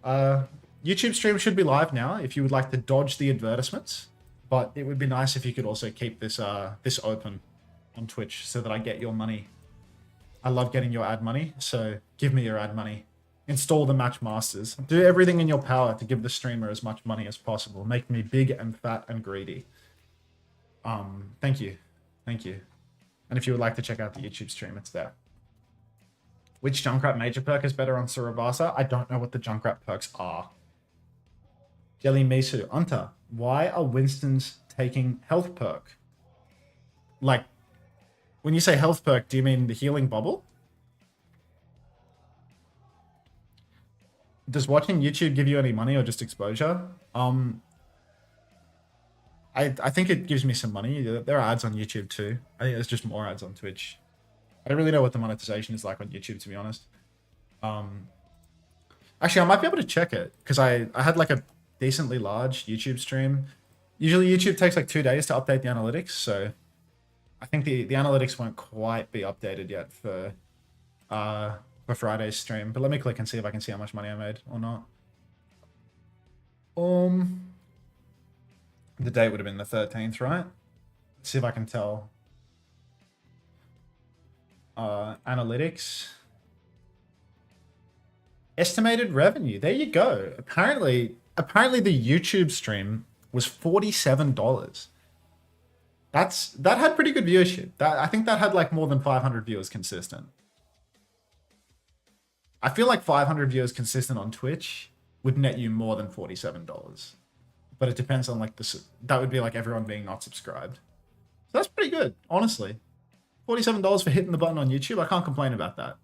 YouTube stream should be live now if you would like to dodge the advertisements, but it would be nice if you could also keep this this open on Twitch so that I get your money. I love getting your ad money, so give me your ad money. Install the match masters. Do everything in your power to give the streamer as much money as possible. Make me big and fat and greedy. Thank you. Thank you. And if you would like to check out the YouTube stream, it's there. Which Junkrat major perk is better on Surabasa? I don't know what the Junkrat perks are. Jelly Misu. Unta, why are Winstons taking health perk? Like, when you say health perk, do you mean the healing bubble? Does watching YouTube give you any money or just exposure? I think it gives me some money. There are ads on YouTube too. I think there's just more ads on Twitch. I don't really know what the monetization is like on YouTube, to be honest. Actually, I might be able to check it because I had like a decently large YouTube stream. Usually YouTube takes like 2 days to update the analytics, so I think the analytics won't quite be updated yet for Friday's stream. But let me click and see if I can see how much money I made or not. The date would have been the 13th, right? Let's see if I can tell. Analytics. Estimated revenue. There you go. Apparently the YouTube stream was $47. That had pretty good viewership. I think that had like more than 500 viewers consistent. I feel like 500 viewers consistent on Twitch would net you more than $47. But it depends on like this. That would be like everyone being not subscribed. So that's pretty good, honestly. $47 for hitting the button on YouTube. I can't complain about that.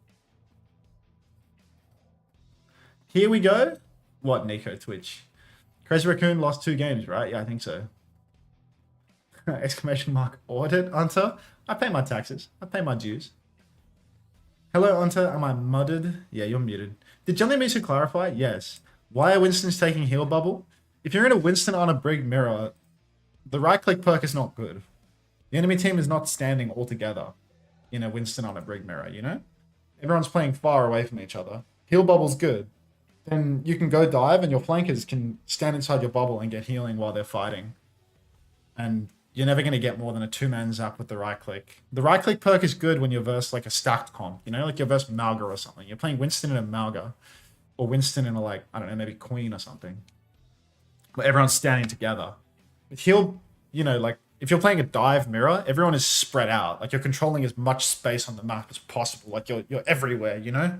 Here we go. What, Nico, Twitch? Crazy Raccoon lost 2 games, right? Yeah, I think so. Exclamation mark audit, Unter. I pay my taxes. I pay my dues. Hello, Unter. Am I mudded? Yeah, you're muted. Did Jelly Misu clarify? Yes. Why are Winston's taking heal bubble? If you're in a Winston on a Brig mirror, the right-click perk is not good. The enemy team is not standing all together in a Winston on a Brig mirror, you know? Everyone's playing far away from each other. Heal bubble's good. Then you can go dive and your flankers can stand inside your bubble and get healing while they're fighting. And you're never going to get more than a 2-man zap with the right-click. The right-click perk is good when you're versus like a stacked comp, you know? Like you're versus Malga or something. You're playing Winston in a Malga. Or Winston in a like, I don't know, maybe Queen or something. But everyone's standing together. With heal, you know, like if you're playing a dive mirror, everyone is spread out. Like you're controlling as much space on the map as possible. Like you're everywhere, you know?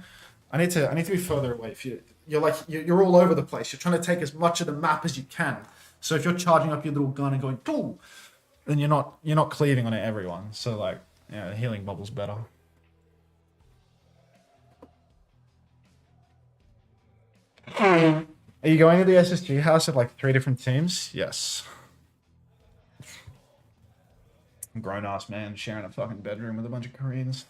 I need to be further away. If you're all over the place. You're trying to take as much of the map as you can. So if you're charging up your little gun and going, boom, then you're not cleaving on everyone. So like, yeah, the healing bubble's better. Are you going to the SSG house of like 3 different teams? Yes. Grown ass man sharing a fucking bedroom with a bunch of Koreans.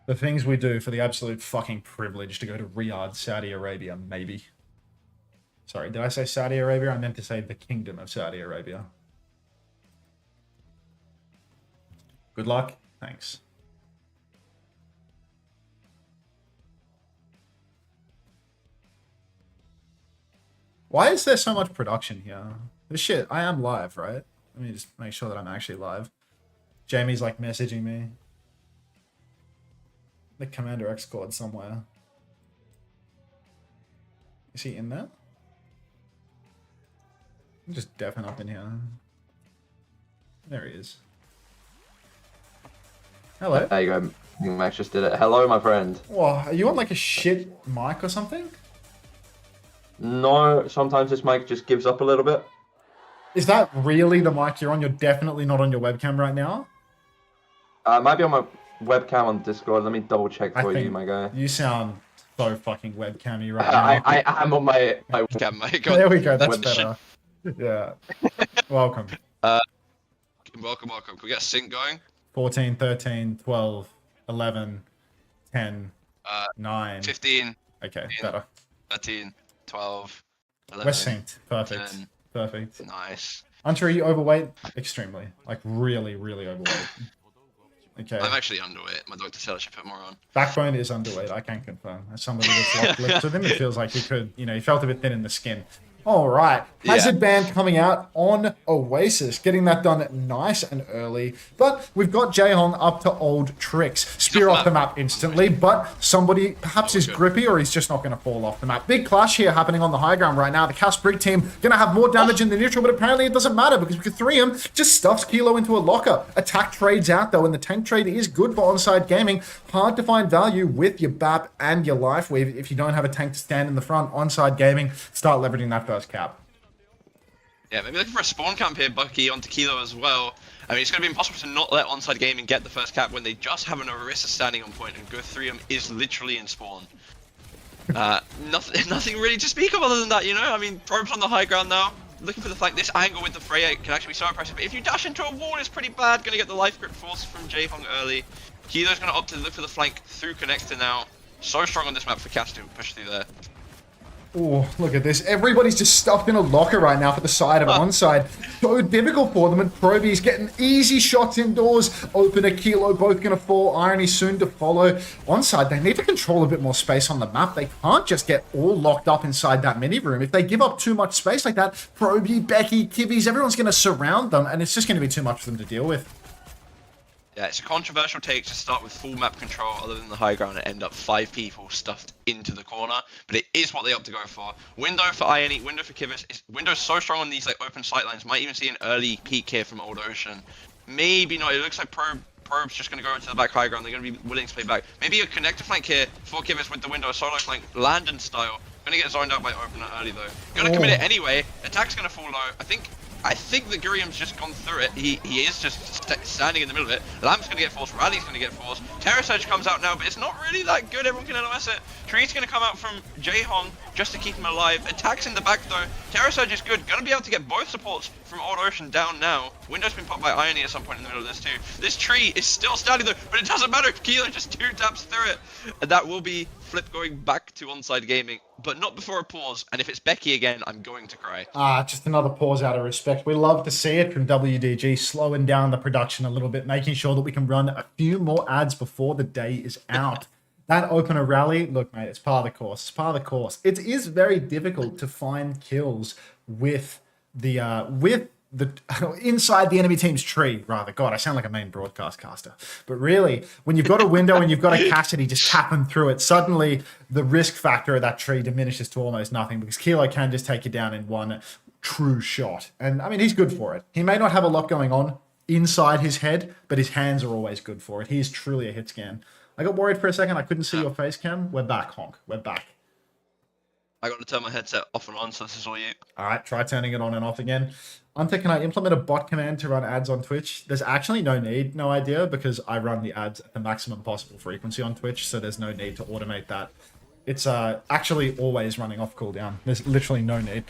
The things we do for the absolute fucking privilege to go to Riyadh, Saudi Arabia, maybe. Sorry, did I say Saudi Arabia? I meant to say the Kingdom of Saudi Arabia. Good luck. Thanks. Why is there so much production here? This shit, I am live, right? Let me just make sure that I'm actually live. Jamie's like messaging me. The Commander X squad somewhere. Is he in there? I'm just deafing up in here. There he is. Hello. There you go. Max just did it. Hello, my friend. Whoa, are you on like a shit mic or something? No, sometimes this mic just gives up a little bit. Is that really the mic you're on? You're definitely not on your webcam right now? Might be on my webcam on Discord. Let me double check for you, my guy. You sound so fucking webcammy right now. I am on my webcam, mate. There we go, that's better. Yeah. Welcome. Welcome. Can we get a sync going? 14, 13, 12, 11, 10, 9. 15. Okay, 15, better. 13, 12, 11. We're synced. Perfect. 10. Perfect. Nice. Hunter, are you overweight? Extremely. Like, really, really overweight. Okay. I'm actually underweight. My doctor said I should put more on. Backbone is underweight. I can confirm. As somebody that's locked lips with him, it feels like he could, he felt a bit thin in the skin. All right. Hazard ban coming out on Oasis, getting that done nice and early. But we've got Jaehong up to old tricks. Spear off the map instantly, but somebody perhaps is grippy or he's just not going to fall off the map. Big clash here happening on the high ground right now. The Cast Brig team going to have more damage in the neutral, but apparently it doesn't matter because K3 just stuffs Kilo into a locker. Attack trades out though, and the tank trade is good for Onside Gaming. Hard to find value with your BAP and your life wave if you don't have a tank to stand in the front. Onside Gaming start leveraging that first cap. Yeah, maybe looking for a spawn camp here, Bucky, onto Kilo as well. I mean, it's going to be impossible to not let Onside Gaming get the first cap when they just have an Orisa standing on point, and Guthrium is literally in spawn. Nothing really to speak of other than that, I mean, Probe's on the high ground now, looking for the flank. This angle with the Freya can actually be so impressive, but if you dash into a wall, it's pretty bad. Going to get the life grip force from Jaehong early. Kilo's going to opt to look for the flank through connector now. So strong on this map for Cash to push through there. Oh, look at this. Everybody's just stuffed in a locker right now for the side of Onside. So difficult for them, and Proby's getting easy shots indoors. Open a Kilo, both going to fall. Irony soon to follow. Onside, they need to control a bit more space on the map. They can't just get all locked up inside that mini room. If they give up too much space like that, Proby, Becky, Kibbies, everyone's going to surround them, and it's just going to be too much for them to deal with. Yeah, it's a controversial take to start with full map control other than the high ground and end up 5 people stuffed into the corner, but it is what they opt to go for. Window for INE, window for Kivvis. Window's so strong on these open sight lines, might even see an early peek here from Old Ocean. Maybe not, it looks like Probe's just going to go into the back high ground, they're going to be willing to play back. Maybe a connector flank here for Kivvis with the window, a solo flank, Landon style. Going to get zoned out by opener early though. Going to commit it anyway, attack's going to fall low. I think that Gurium's just gone through it. He is just standing in the middle of it. Lamp's going to get forced. Rally's going to get forced. Terror Surge comes out now, but it's not really that good. Everyone can LOS it. Tree's going to come out from Jaehong just to keep him alive. Attacks in the back though. Terror Surge is good. Going to be able to get both supports from Old Ocean down now. Window's been popped by Irony at some point in the middle of this too. This tree is still standing though, but it doesn't matter. Kilo just 2 taps through it. And that will be Flip going back to Onside Gaming, but not before a pause. And if it's Becky again, I'm going to cry. Just another pause out of respect. We love to see it from WDG, slowing down the production a little bit, making sure that we can run a few more ads before the day is out. That opener rally, look, mate, it's part of the course. It's part of the course. It is very difficult to find kills with the inside the enemy team's tree, rather. God, I sound like a main broadcast caster. But really, when you've got a window and you've got a Cassidy just tapping through it, suddenly the risk factor of that tree diminishes to almost nothing because Kilo can just take you down in one true shot. And I mean, he's good for it. He may not have a lot going on inside his head, but his hands are always good for it. He is truly a hit scan. I got worried for a second. I couldn't see your face cam. We're back, Honk. We're back. I got to turn my headset off and on, so this is all you. All right, try turning it on and off again. Ante, can I implement a bot command to run ads on Twitch? There's actually no idea, because I run the ads at the maximum possible frequency on Twitch, so there's no need to automate that. It's actually always running off cooldown. There's literally no need.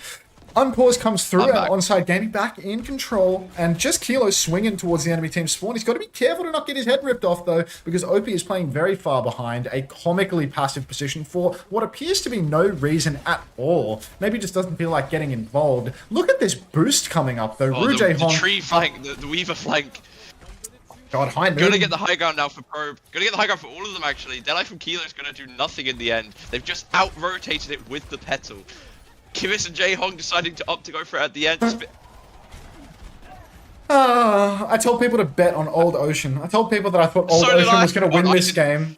Unpause comes through and Onside Gaming back in control, and just Kilo swinging towards the enemy team spawn. He's got to be careful to not get his head ripped off though, because OP is playing very far behind, a comically passive position for what appears to be no reason at all. Maybe just doesn't feel like getting involved. Look at this boost coming up though. The tree flank, the Weaver flank. God, high moon. Gonna get the high ground now for Probe. Gonna get the high ground for all of them actually. Deadeye from Kilo is gonna do nothing in the end. They've just out-rotated it with the petal. Kivis and Jaehong deciding to opt to go for it at the end. I told people to bet on Old Ocean. I told people that I thought Old Ocean was going to win this game.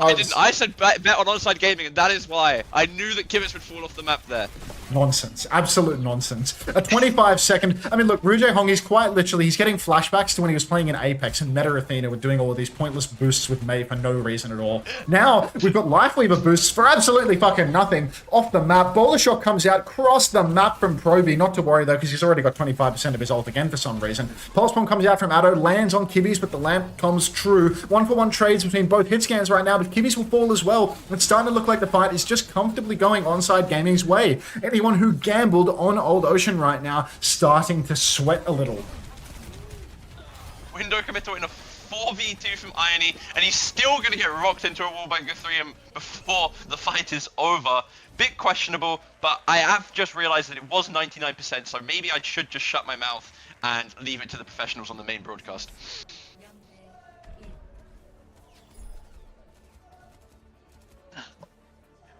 I didn't. I said bet on Onside Gaming, and that is why. I knew that Kivis would fall off the map there. Nonsense. Absolute nonsense. A 25-second... I mean, look, Jaehong is quite literally... He's getting flashbacks to when he was playing in Apex and Meta Athena were doing all of these pointless boosts with Mei for no reason at all. Now, we've got Life Lever boosts for absolutely fucking nothing off the map. Bowler Shot comes out, cross the map from Proby. Not to worry, though, because he's already got 25% of his ult again for some reason. Pulse Bomb comes out from Addo, lands on Kibbies, but the lamp comes true. 1-for-1 trades between both hit scans right now, but Kibbies will fall as well. It's starting to look like the fight is just comfortably going Onside Gaming's way. Anyone who gambled on Old Ocean right now starting to sweat a little. Window committal in a 4v2 from Irony, and he's still going to get rocked into a wall by Guthrium before the fight is over. Bit questionable, but I have just realized that it was 99%, so maybe I should just shut my mouth and leave it to the professionals on the main broadcast.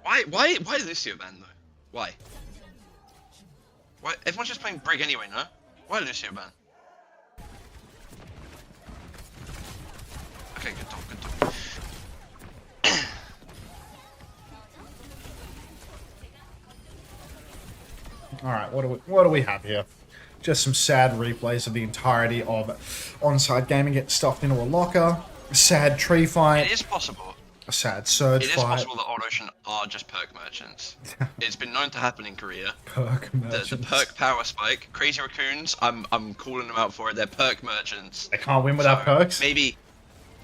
Why Lucio ban though? Why? Why? Everyone's just playing Brig anyway, no? Why Lucio ban? Okay, good talk, good talk. All right, what do we have here? Just some sad replays of the entirety of Onside Gaming getting stuffed into a locker. A sad tree fight. It is possible. A sad surge It is fight. possible that Old Ocean are just perk merchants. It's been known to happen in Korea. Perk merchants. The perk power spike. Crazy Raccoons, I'm calling them out for it. They're perk merchants. They can't win without perks. Maybe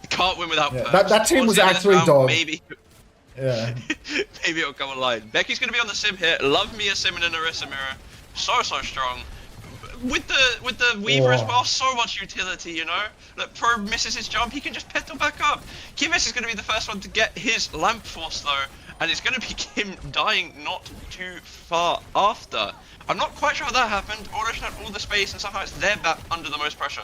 they can't win without perks. That team was Towards the end actually of this round, dog. Maybe. Yeah. Maybe it'll come online. Becky's gonna be on the sim here. Love me a sim in an Orisa mirror. So strong. With the Weaver as well, so much utility, you know? Look, Probe misses his jump, he can just petal back up. Kivis is going to be the first one to get his Lamp Force though, and it's going to be him dying not too far after. I'm not quite sure how that happened. Orange had all the space and somehow it's their back under the most pressure.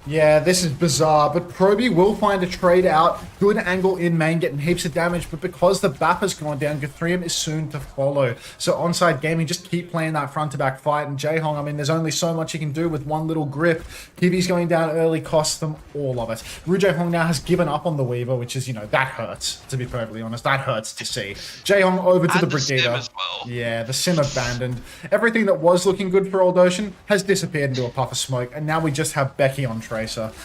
Yeah, this is bizarre, but Proby will find a trade out. Good angle in main, getting heaps of damage, but because the BAP has gone down, Guthrium is soon to follow. So Onside Gaming just keep playing that front-to-back fight, and Jaehong, I mean, there's only so much he can do with one little grip. Kiwi's going down early costs them all of it. Ru Jaehong now has given up on the Weaver, which is, you know, that hurts, to be perfectly honest. That hurts to see. Jaehong over to the Brigadier. Sim as well. Yeah, the Sim abandoned. Everything that was looking good for Old Ocean has disappeared into a puff of smoke, and now we just have Becky on Tracer.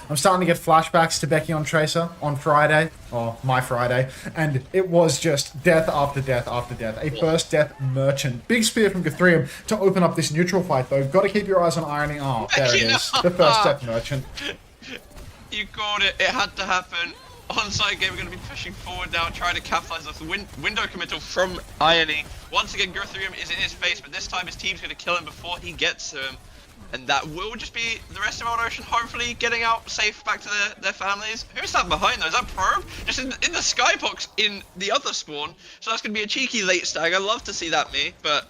I'm starting to get flashbacks to Becky on Tracer on Friday, or my Friday, and it was just death after death after death. A first death merchant. Big spear from Guthrium to open up this neutral fight, though. Got to keep your eyes on Irony. Oh, there it is. The first death merchant. You called it. It had to happen. Onside game, we're going to be pushing forward now, trying to capitalize off the window committal from Irony. Once again, Guthrium is in his face, but this time his team's going to kill him before he gets to him. And that will just be the rest of Old Ocean hopefully getting out safe back to their families. Who's that behind though? Is that Probe? Just in the skybox in the other spawn. So that's going to be a cheeky late stag. I'd love to see that me. But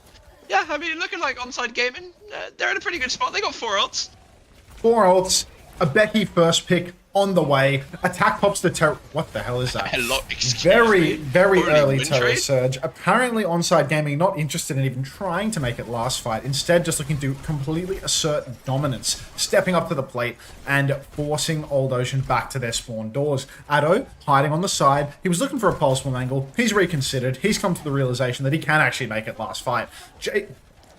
yeah, I mean, looking like Onside Gaming, they're in a pretty good spot. They got 4 ults. 4 ults. A Becky first pick on the way. Attack pops the terror. What the hell is that? Hello, excuse Very, me. very Only early win terror trade? surge. Apparently, Onside Gaming not interested in even trying to make it last fight. Instead, just looking to completely assert dominance, stepping up to the plate and forcing Old Ocean back to their spawn doors. Addo hiding on the side. He was looking for a pulse bomb angle. He's reconsidered. He's come to the realization that he can actually make it last fight.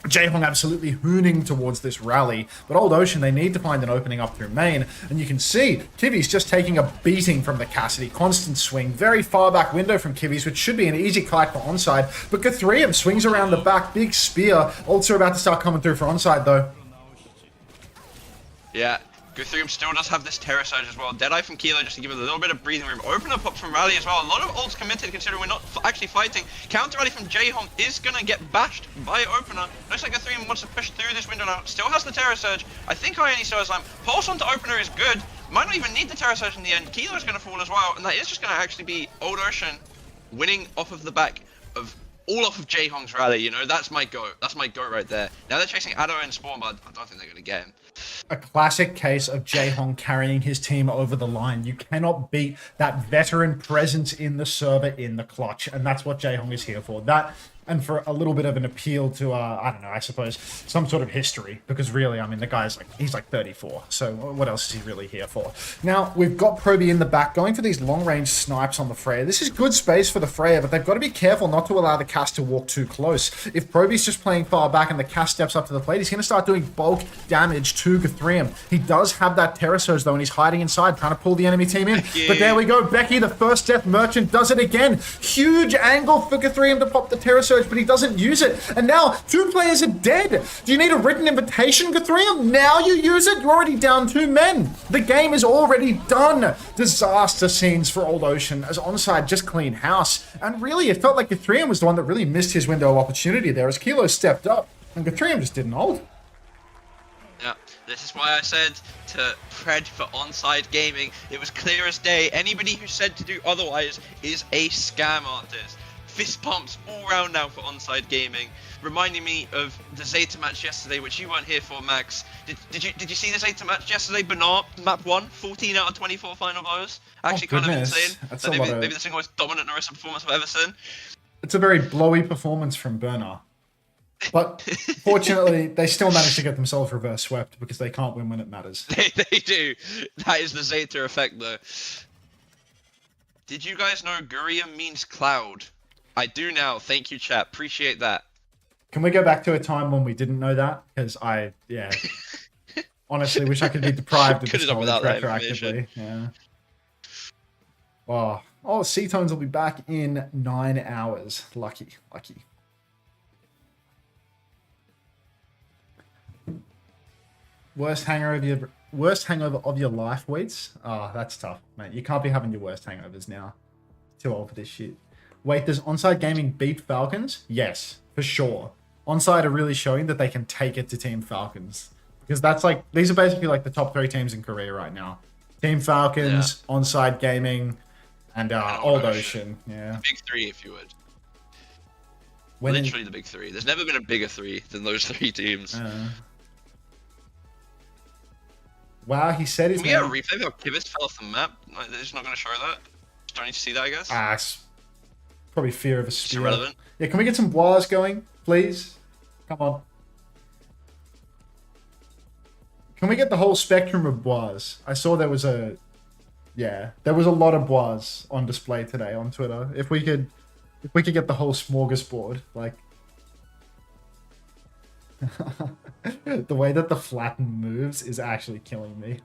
Jaehong absolutely hooning towards this rally, but Old Ocean, they need to find an opening up through main, and you can see Kiwi's just taking a beating from the Cassidy. Constant swing, very far back window from Kiwi's, which should be an easy kite for Onside, but Guthrium swings around the back, big spear. Ults are about to start coming through for Onside, though. Yeah, Guthrium still does have this Terror Surge as well. Deadeye from Kilo just to give it a little bit of breathing room. Open up from Rally as well. A lot of ults committed considering we're not actually fighting. Counter Rally from Jaehong is going to get bashed by Opener. Looks like Guthrium wants to push through this window now. Still has the Terror Surge. I think Ione still has Slam. Pulse onto Opener is good. Might not even need the Terror Surge in the end. Kilo is going to fall as well. And that is just going to actually be Old Ocean winning off of the back of all off of Jaehong's Rally, you know. That's my go. That's my go right there. Now they're chasing Addo and Spawn, but I don't think they're going to get him. A classic case of Jaehong carrying his team over the line. You cannot beat that veteran presence in the server in the clutch, and that's what Jaehong is here for. That, and for a little bit of an appeal to, I don't know, I suppose, some sort of history, because really, I mean, the guy's like, he's like 34, so what else is he really here for? Now, we've got Proby in the back, going for these long-range snipes on the Freya. This is good space for the Freya, but they've got to be careful not to allow the cast to walk too close. If Proby's just playing far back and the cast steps up to the plate, he's going to start doing bulk damage to Guthrium. He does have that Terror Surge, though, and he's hiding inside, trying to pull the enemy team in. Becky. But there we go, Becky, the first death merchant, does it again. Huge angle for Guthrium to pop the Terror Surge, but he doesn't use it. And now 2 players are dead. Do you need a written invitation, Guthrium? Now you use it? You're already down 2 men. The game is already done. Disaster scenes for Old Ocean as Onside just clean house. And really, it felt like Guthrium was the one that really missed his window of opportunity there as Kilo stepped up and Guthrium just didn't hold. Yeah, this is why I said to pred for Onside Gaming. It was clear as day. Anybody who said to do otherwise is a scam artist. Fist pumps all round now for Onside Gaming, reminding me of the Zeta match yesterday, which you weren't here for, Max. Did you see the Zeta match yesterday? Bernard, map 1, 14 out of 24 final blows. Actually, kind of insane. That's So a lot of... maybe the single most dominant Orisa performance I've ever seen. It's a very blowy performance from Burner. But fortunately, they still managed to get themselves reverse swept because they can't win when it matters. They do. That is the Zeta effect, though. Did you guys know Gurium means cloud? I do now. Thank you, chat. Appreciate that. Can we go back to a time when we didn't know that? Because honestly wish I could be deprived of this knowledge retroactively. Yeah. Oh, C-Tones will be back in 9 hours. Lucky. Worst hangover of your life, Wheats? Oh, that's tough, mate. You can't be having your worst hangovers now. Too old for this shit. Wait, does Onside Gaming beat Falcons? Yes, for sure. Onside are really showing that they can take it to Team Falcons. Because these are basically like the top 3 teams in Korea right now. Team Falcons, Onside Gaming, and Old Ocean. Yeah. Big 3, if you would. Literally the big 3. There's never been a bigger 3 than those 3 teams. Wow, he said his name. Can we get a replay of Kivist fell off the map? Like, they're just not going to show that? Just don't need to see that, I guess? Probably fear of a spear. It's irrelevant. Yeah, can we get some Bois going, please? Come on. Can we get the whole spectrum of Bois? I saw there was a lot of Bois on display today on Twitter. If we could get the whole smorgasbord, like the way that the flatten moves is actually killing me.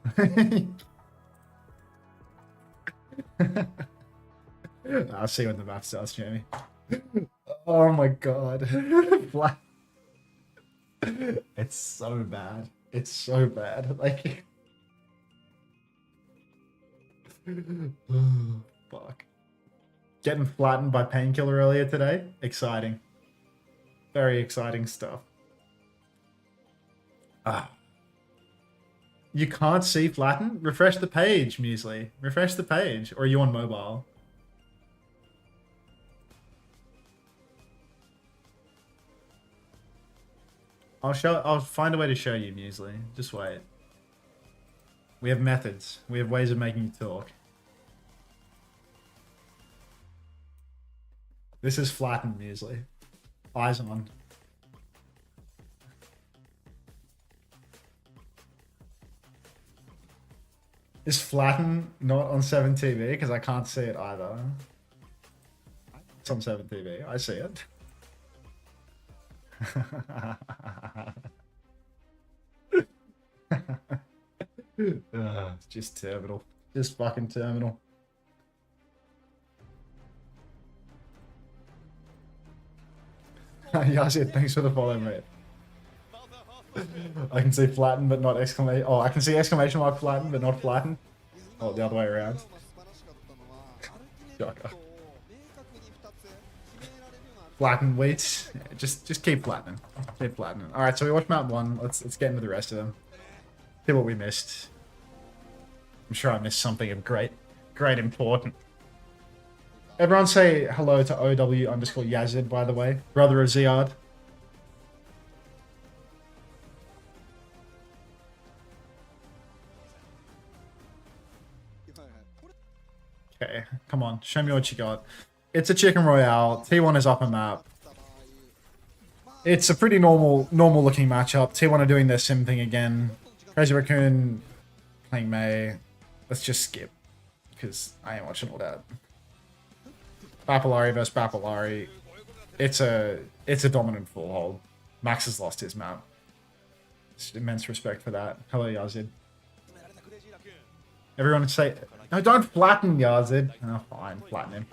I'll see you when the map starts, Jamie. Oh my god. It's so bad. It's so bad. Like, fuck. Getting flattened by Painkiller earlier today. Exciting. Very exciting stuff. You can't see flatten? Refresh the page, Muesli. Refresh the page. Or are you on mobile? I'll find a way to show you, Muesli. Just wait. We have methods. We have ways of making you talk. This is flattened, Muesli. Eyes on. Is flatten not on 7TV? Because I can't see it either. It's on 7TV. I see it. Just terminal. Just fucking terminal. Yazid, thanks for the follow, mate. I can see flatten but not exclamation. Oh, I can see exclamation mark flatten but not flatten. Oh, the other way around. Flatten, wait. Just keep flattening. Keep flattening. Alright, so we watched map 1. Let's get into the rest of them. See what we missed. I'm sure I missed something of great important. Everyone say hello to OW_Yazid, by the way. Brother of Ziad. Okay, come on. Show me what you got. It's a Chicken Royale. T1 is up a map. It's a pretty normal looking matchup. T1 are doing their sim thing again. Crazy Raccoon playing May. Let's just skip. Because I ain't watching all that. Papillari versus Papillari. It's a dominant full hold. Max has lost his map. Just immense respect for that. Hello, Yazid. Everyone say... No, don't flatten Yazid. Oh, fine. Flatten him.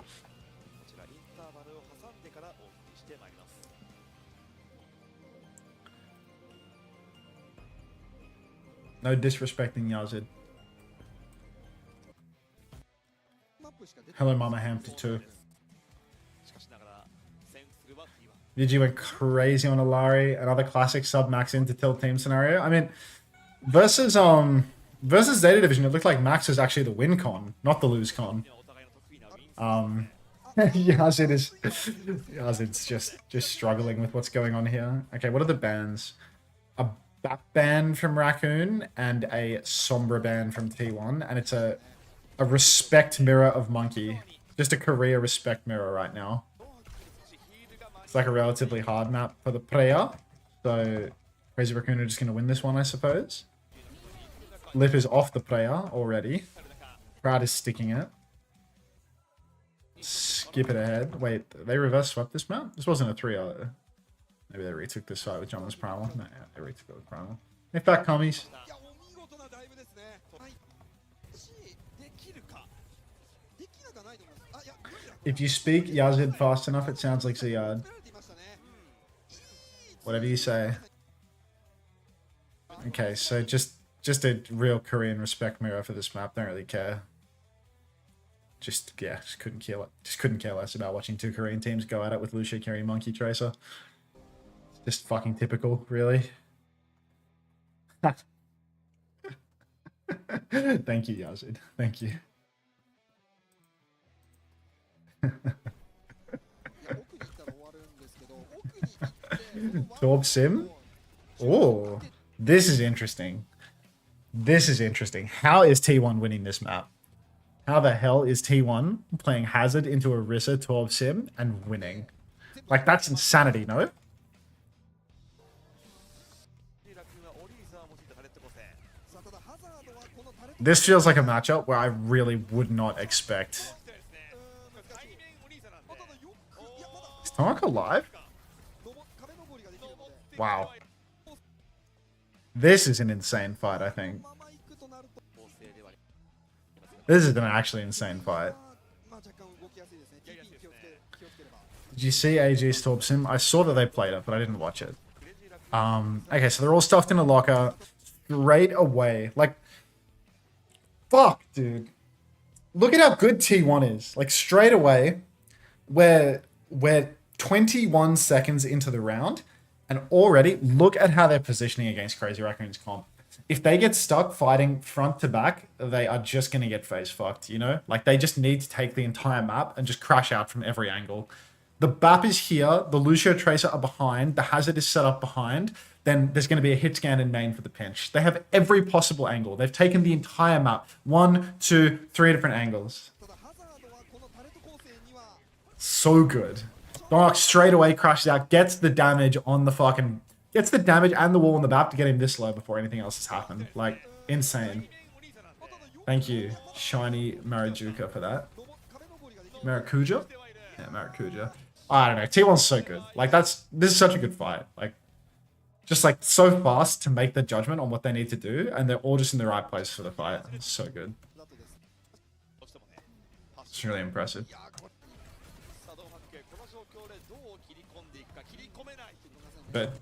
No disrespecting Yazid. Hello, Mama Ham 52. Vigi went crazy on Alari. Another classic sub-max into tilt team scenario. I mean, versus Zeta Division, it looked like Max was actually the win con, not the lose con. Yazid's just struggling with what's going on here. Okay, what are the bans? A back ban from Raccoon and a Sombra ban from T1, and it's a respect mirror of Monkey. Just a Korea respect mirror right now. It's like a relatively hard map for the player. So Crazy Raccoon are just going to win this one, I suppose. Lip is off the player already. Crowd is sticking it. Skip it ahead. Wait, they reverse swept this map? This wasn't a 3-0. Maybe they retook this fight with John's Primal. No, yeah, they retook it with Primal. In fact, commies. If you speak Yazid fast enough, it sounds like Ziyad. Whatever you say. Okay, so just a real Korean respect mirror for this map. Don't really care. Just couldn't care less about watching two Korean teams go at it with Lucia carrying Monkey Tracer. Just fucking typical, really. Thank you, Yazid. Thank you. Torb Sim? Oh, this is interesting. This is interesting. How is T1 winning this map? How the hell is T1 playing Hazard into Orisa Torb Sim and winning? Like, that's insanity, no? This feels like a matchup where I really would not expect. Is Tomak alive? Wow. This is an insane fight, I think. This is an actually insane fight. Did you see AG's Torb Sim? I saw that they played it, but I didn't watch it. Okay, so they're all stuffed in a locker straight away. Like, fuck, dude. Look at how good T1 is. Like, straight away, we're 21 seconds into the round, and already, look at how they're positioning against Crazy Raccoon's comp. If they get stuck fighting front to back, they are just going to get face fucked, you know? Like, they just need to take the entire map and just crash out from every angle. The BAP is here, the Lucio Tracer are behind, the Hazard is set up behind, then there's going to be a hit scan in main for the pinch. They have every possible angle. They've taken the entire map. 1, 2, 3 different angles. So good. Dark straight away crashes out, gets the damage on the fucking... Gets the damage and the wall on the BAP to get him this low before anything else has happened. Like, insane. Thank you, Shiny Marajuka, for that. Maracuja? Yeah, Maracuja. I don't know. T1's so good. Like, this is such a good fight. Like, just like so fast to make the judgment on what they need to do, and they're all just in the right place for the fight. It's so good. It's really impressive. But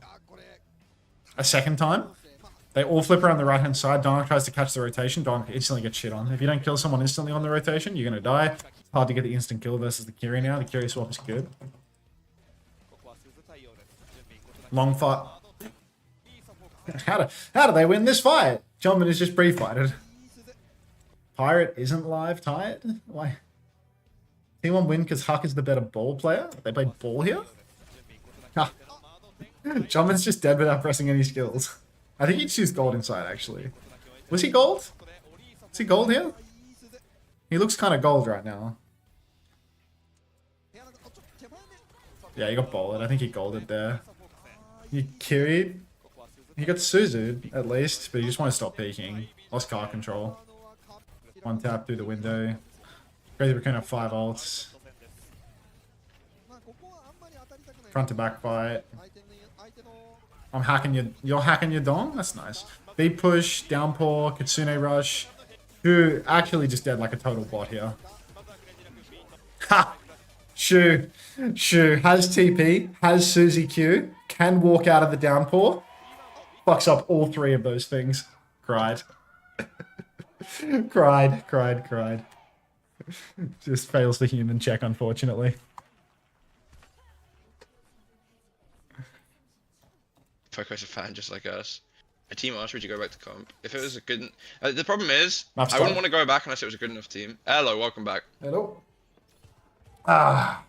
a second time, they all flip around the right-hand side. Donk tries to catch the rotation. Donk instantly gets shit on. If you don't kill someone instantly on the rotation, you're going to die. It's hard to get the instant kill versus the Kiri now. The Kiri swap is good. Long fight. How do they win this fight? Jumpman is just pre-fighted. Pirate isn't live tired? Why? T1 win because Huck is the better ball player? They played ball here? Jumpman's just dead without pressing any skills. I think he'd choose gold inside, actually. Was he gold? Is he gold here? He looks kind of gold right now. Yeah, he got bowled. I think he golded there. He carried. He got Suzu'd, at least, but he just wanted to stop peeking. Lost car control. One tap through the window. Crazy Raccoon have 5 ults. Front to back fight. I'm hacking you're hacking your dong? That's nice. Beat push, downpour, Kitsune rush. Who actually just dead like a total bot here. Ha! Shu has TP, has Suzy Q, can walk out of the downpour. Fucks up all 3 of those things. Cried. cried. Just fails the human check, unfortunately. Poco's a fan just like us. A team asked, would you go back to comp? If it was a good... the problem is, Map's I wouldn't want to go back unless it was a good enough team. Hello, welcome back. Hello.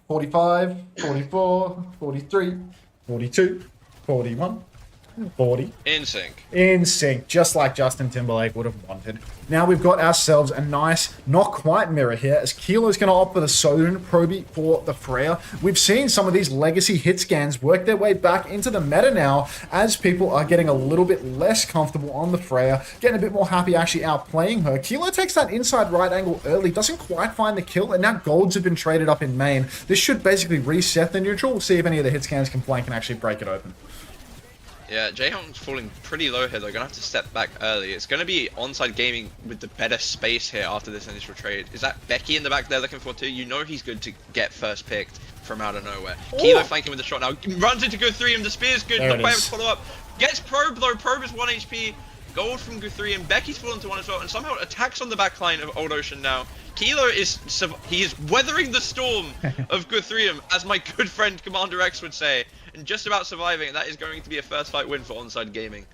45, 44, 43, 42, 41, 40. In sync. In sync, just like Justin Timberlake would have wanted. Now we've got ourselves a nice, not quite mirror here, as Kilo's going to opt for the Sodun Proby for the Freya. We've seen some of these legacy hit scans work their way back into the meta now, as people are getting a little bit less comfortable on the Freya, getting a bit more happy actually outplaying her. Kilo takes that inside right angle early, doesn't quite find the kill, and now golds have been traded up in main. This should basically reset the neutral. We'll see if any of the hit scans can flank and actually break it open. Yeah, Jaehong's falling pretty low here. They're gonna have to step back early. It's gonna be Onside Gaming with the better space here after this initial trade. Is that Becky in the back they're looking for too? You know he's good to get first picked from out of nowhere. Ooh. Kilo flanking with the shot now. Runs into Guthrie, the spear's good. Not quite able to follow up. Gets Probe though. Probe is 1 HP. Gold from Guthrie, and Becky's fallen to one as well, and somehow attacks on the back line of Old Ocean now. Kilo is weathering the storm of Guthrium, as my good friend Commander X would say, and just about surviving, and that is going to be a first fight win for Onside Gaming.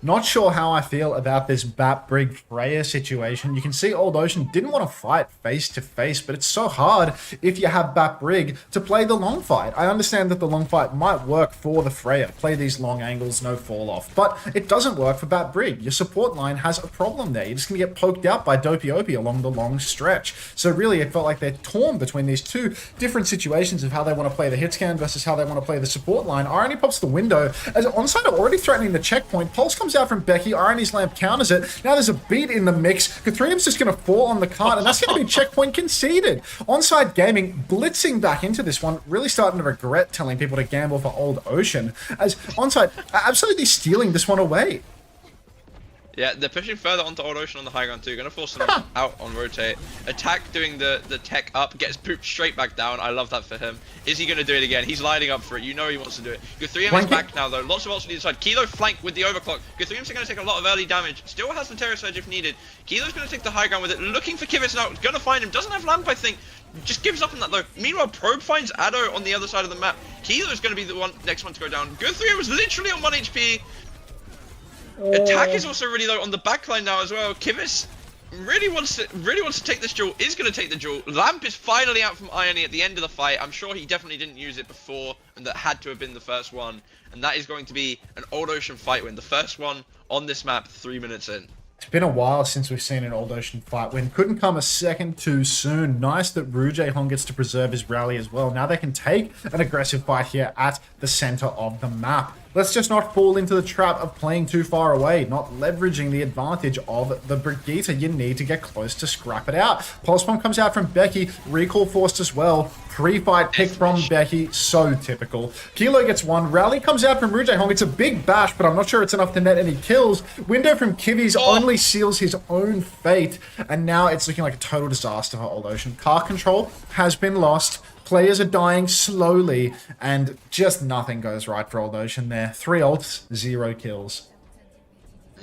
Not sure how I feel about this Bat Brig Freya situation. You can see Old Ocean didn't want to fight face to face, but it's so hard if you have Bat Brig to play the long fight. I understand that the long fight might work for the Freya, play these long angles, no fall off, but it doesn't work for Bat Brig. Your support line has a problem there. You're just going to get poked out by Dopey along the long stretch. So really, it felt like they're torn between these two different situations of how they want to play the hit scan versus how they want to play the support line. Irony pops the window as Onside are already threatening the checkpoint. Pulse comes out from Becky, Irony's lamp counters it. Now there's a beat in the mix. Guthrium's just going to fall on the cart, and that's going to be checkpoint conceded. Onside Gaming blitzing back into this one, really starting to regret telling people to gamble for Old Ocean, as Onside absolutely stealing this one away. Yeah, they're pushing further onto Old Ocean on the high ground too. Gonna force them out on rotate. Attack doing the tech up, gets pooped straight back down. I love that for him. Is he gonna do it again? He's lining up for it. You know he wants to do it. Guthrium is back now though. Lots of ults on the inside. Kilo flank with the overclock. Guthrium's gonna take a lot of early damage. Still has the Terror Surge if needed. Kilo's gonna take the high ground with it. Looking for Kivitz now. Gonna find him. Doesn't have lamp, I think. Just gives up on that though. Meanwhile, Probe finds Addo on the other side of the map. Kilo's gonna be the next one to go down. Guthrium was literally on 1 HP. Attack is also really low on the backline now as well. Kivitz really wants to take this duel, is going to take the duel. Lamp is finally out from Irony at the end of the fight. I'm sure he definitely didn't use it before, and that had to have been the first one. And that is going to be an Old Ocean fight win. The first one on this map 3 minutes in. It's been a while since we've seen an Old Ocean fight win. Couldn't come a second too soon. Nice that Jaehong gets to preserve his rally as well. Now they can take an aggressive fight here at the center of the map. Let's just not fall into the trap of playing too far away, not leveraging the advantage of the Brigitte. You need to get close to scrap it out. Pulse Bomb comes out from Becky, recall forced as well. Pre-fight pick from Becky, so typical. Kilo gets one, rally comes out from Jaehong. It's a big bash, but I'm not sure it's enough to net any kills. Window from Kivi's only seals his own fate, and now it's looking like a total disaster for Old Ocean. Car control has been lost. Players are dying slowly, and just nothing goes right for Old Ocean there. 3 ults, 0 kills.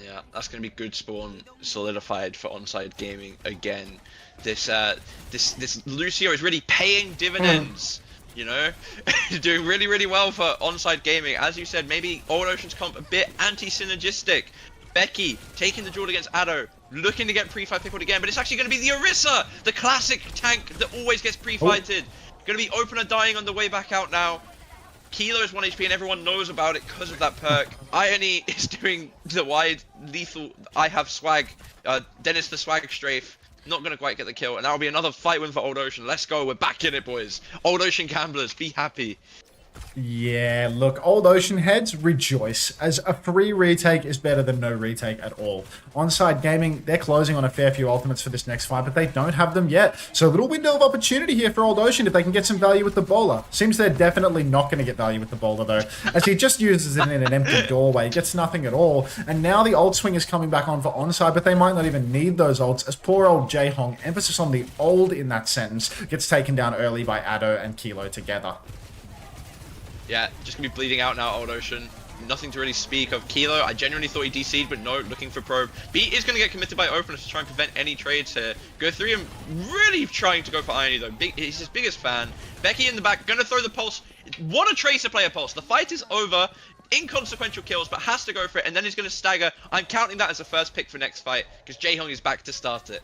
Yeah, that's going to be good spawn solidified for Onside Gaming again. This Lucio is really paying dividends, you know? Doing really, really well for Onside Gaming. As you said, maybe Old Ocean's comp a bit anti-synergistic. Becky taking the duel against Addo, looking to get pre-fight pickled again, but it's actually going to be the Orisa, the classic tank that always gets pre-fighted. Gonna be opener dying on the way back out now. Kilo is 1 HP and everyone knows about it because of that perk. Irony is doing the wide lethal I have swag. Dennis the swag strafe. Not gonna quite get the kill, and that'll be another fight win for Old Ocean. Let's go, we're back in it, boys. Old Ocean gamblers, be happy. Yeah, look, Old Ocean heads, rejoice, as a free retake is better than no retake at all. Onside Gaming, they're closing on a fair few ultimates for this next fight, but they don't have them yet. So a little window of opportunity here for Old Ocean if they can get some value with the bowler. Seems they're definitely not going to get value with the bowler though, as he just uses it in an empty doorway, gets nothing at all. And now the ult swing is coming back on for Onside, but they might not even need those ults, as poor old Jaehong, emphasis on the old in that sentence, gets taken down early by Addo and Kilo together. Yeah, just gonna be bleeding out now, Old Ocean. Nothing to really speak of. Kilo, I genuinely thought he DC'd, but no, looking for probe. B is gonna get committed by openers to try and prevent any trades here. Guthrium really trying to go for Irony though. He's his biggest fan. Becky in the back, gonna throw the pulse. What a tracer player pulse. The fight is over. Inconsequential kills, but has to go for it, and then he's gonna stagger. I'm counting that as the first pick for next fight, because Jaehong is back to start it.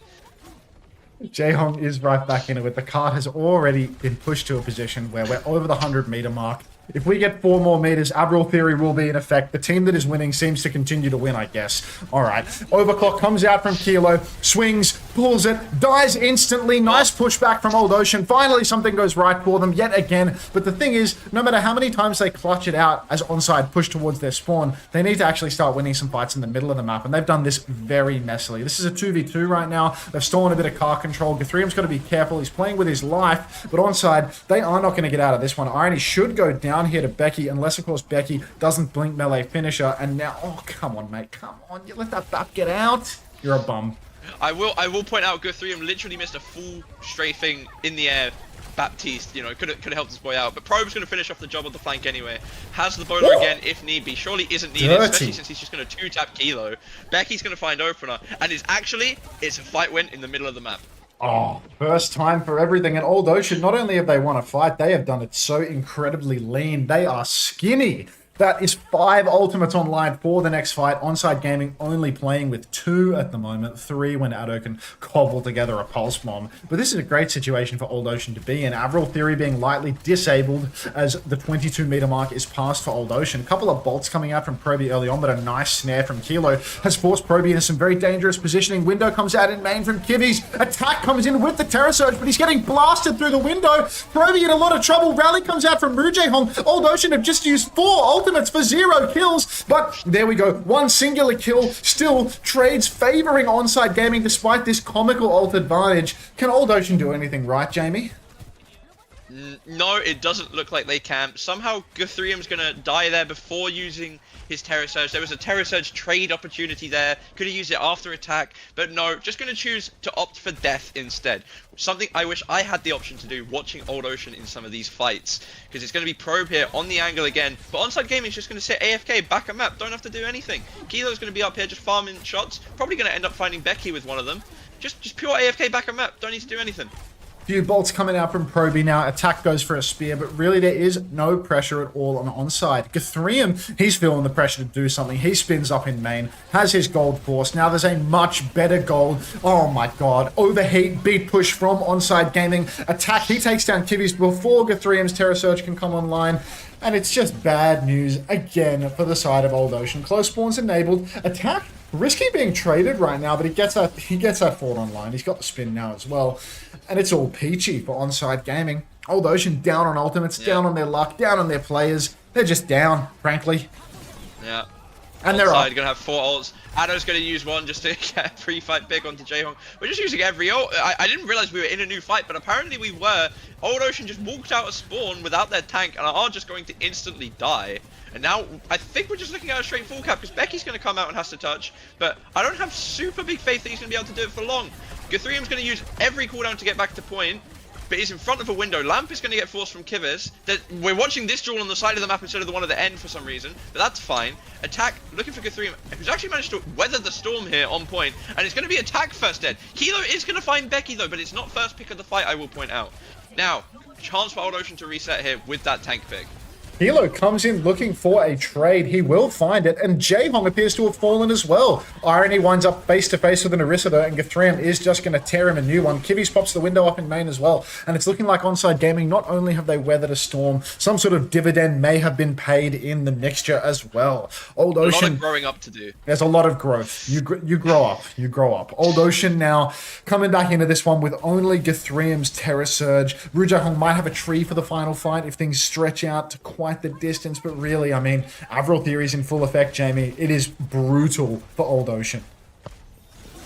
Jaehong is right back in it with the cart has already been pushed to a position where we're over the 100-meter mark. If we get 4 more meters, Avril Theory will be in effect. The team that is winning seems to continue to win, I guess. All right. Overclock comes out from Kilo, swings, pulls it, dies instantly. Nice pushback from Old Ocean. Finally, something goes right for them yet again. But the thing is, no matter how many times they clutch it out as Onside push towards their spawn, they need to actually start winning some fights in the middle of the map. And they've done this very messily. This is a 2v2 right now. They've stolen a bit of car control. Guthrium's got to be careful. He's playing with his life. But Onside, they are not going to get out of this one. Irony should go down here to Becky, unless, of course, Becky doesn't blink melee finisher. And now, oh, come on, mate. Come on. You let that bap get out. You're a bum. I will point out Guthrium literally missed a full strafing in the air. Baptiste, you know, could have helped this boy out, but Probe's going to finish off the job on the flank anyway. Has the bowler again if need be. Surely isn't needed, especially since he's just going to 2-tap Kilo. Becky's going to find opener, and it's a fight win in the middle of the map. Oh, first time for everything. And Old Ocean, not only have they won a fight, they have done it so incredibly lean. They are skinny. That is 5 ultimates online for the next fight. Onside Gaming only playing with 2 at the moment. 3 when Addo can cobble together a pulse bomb. But this is a great situation for Old Ocean to be in. Avril Theory being lightly disabled as the 22-meter mark is passed for Old Ocean. A couple of bolts coming out from Proby early on, but a nice snare from Kilo has forced Proby into some very dangerous positioning. Window comes out in main from Kivies. Attack comes in with the Terror Surge, but he's getting blasted through the window. Proby in a lot of trouble. Rally comes out from Rujehong. Old Ocean have just used 4 ultimates for 0 kills, but there we go. 1 singular kill. Still, trades favoring Onside Gaming despite this comical ult advantage. Can Old Ocean do anything right, Jamie? No, it doesn't look like they can. Somehow Guthrium's going to die there before using his Terror Surge. There was a Terror Surge trade opportunity there. Could have used it after attack, but no, just going to choose to opt for death instead. Something I wish I had the option to do watching Old Ocean in some of these fights, because it's going to be Probe here on the angle again, but Onside Gaming is just going to sit AFK, back a map, don't have to do anything. Kilo's going to be up here just farming shots, probably going to end up finding Becky with one of them. Just pure AFK, back a map, don't need to do anything. Few bolts coming out from Proby now. Attack goes for a spear, but really there is no pressure at all on Onside. Guthrium, he's feeling the pressure to do something. He spins up in main, has his gold force. Now there's a much better gold. Oh my god. Overheat, beat push from Onside Gaming. Attack, he takes down Kivies before Guthrium's Terror Surge can come online. And it's just bad news again for the side of Old Ocean. Close spawns enabled. Attack, risky being traded right now, but he gets that fort online. He's got the spin now as well. And it's all peachy for Onside Gaming. Old Ocean down on ultimates, down on their luck, down on their players. They're just down, frankly. Yeah. And they're up. Gonna have 4 ults. Addo's gonna use one just to get a free fight pick onto Jaehong. We're just using every ult. I didn't realize we were in a new fight, but apparently we were. Old Ocean just walked out of spawn without their tank and are just going to instantly die. And now I think we're just looking at a straight full cap because Becky's gonna come out and has to touch. But I don't have super big faith that he's gonna be able to do it for long. Guthrium's gonna use every cooldown to get back to point. But he's in front of a window. Lamp is going to get forced from Kivis. We're watching this duel on the side of the map instead of the one at the end for some reason, but that's fine. Attack, looking for Guthrium, who's actually managed to weather the storm here on point, and it's going to be Attack first dead. Kilo is going to find Becky though, but it's not first pick of the fight, I will point out. Now, chance for Old Ocean to reset here with that tank pick. Kilo comes in looking for a trade. He will find it, and Jaehong appears to have fallen as well. Irony winds up face-to-face with an Orisa, and Guthrium is just going to tear him a new one. Kivies pops the window up in main as well, and it's looking like Onside Gaming, not only have they weathered a storm, some sort of dividend may have been paid in the mixture as well. Old Ocean... A lot of growing up to do. There's a lot of growth. You grow up. You grow up. Old Ocean now coming back into this one with only Guthrium's Terror Surge. Rujehong might have a tree for the final fight if things stretch out to quite the distance, but really, I mean, Avril Theory's in full effect, Jamie. It is brutal for Old Ocean.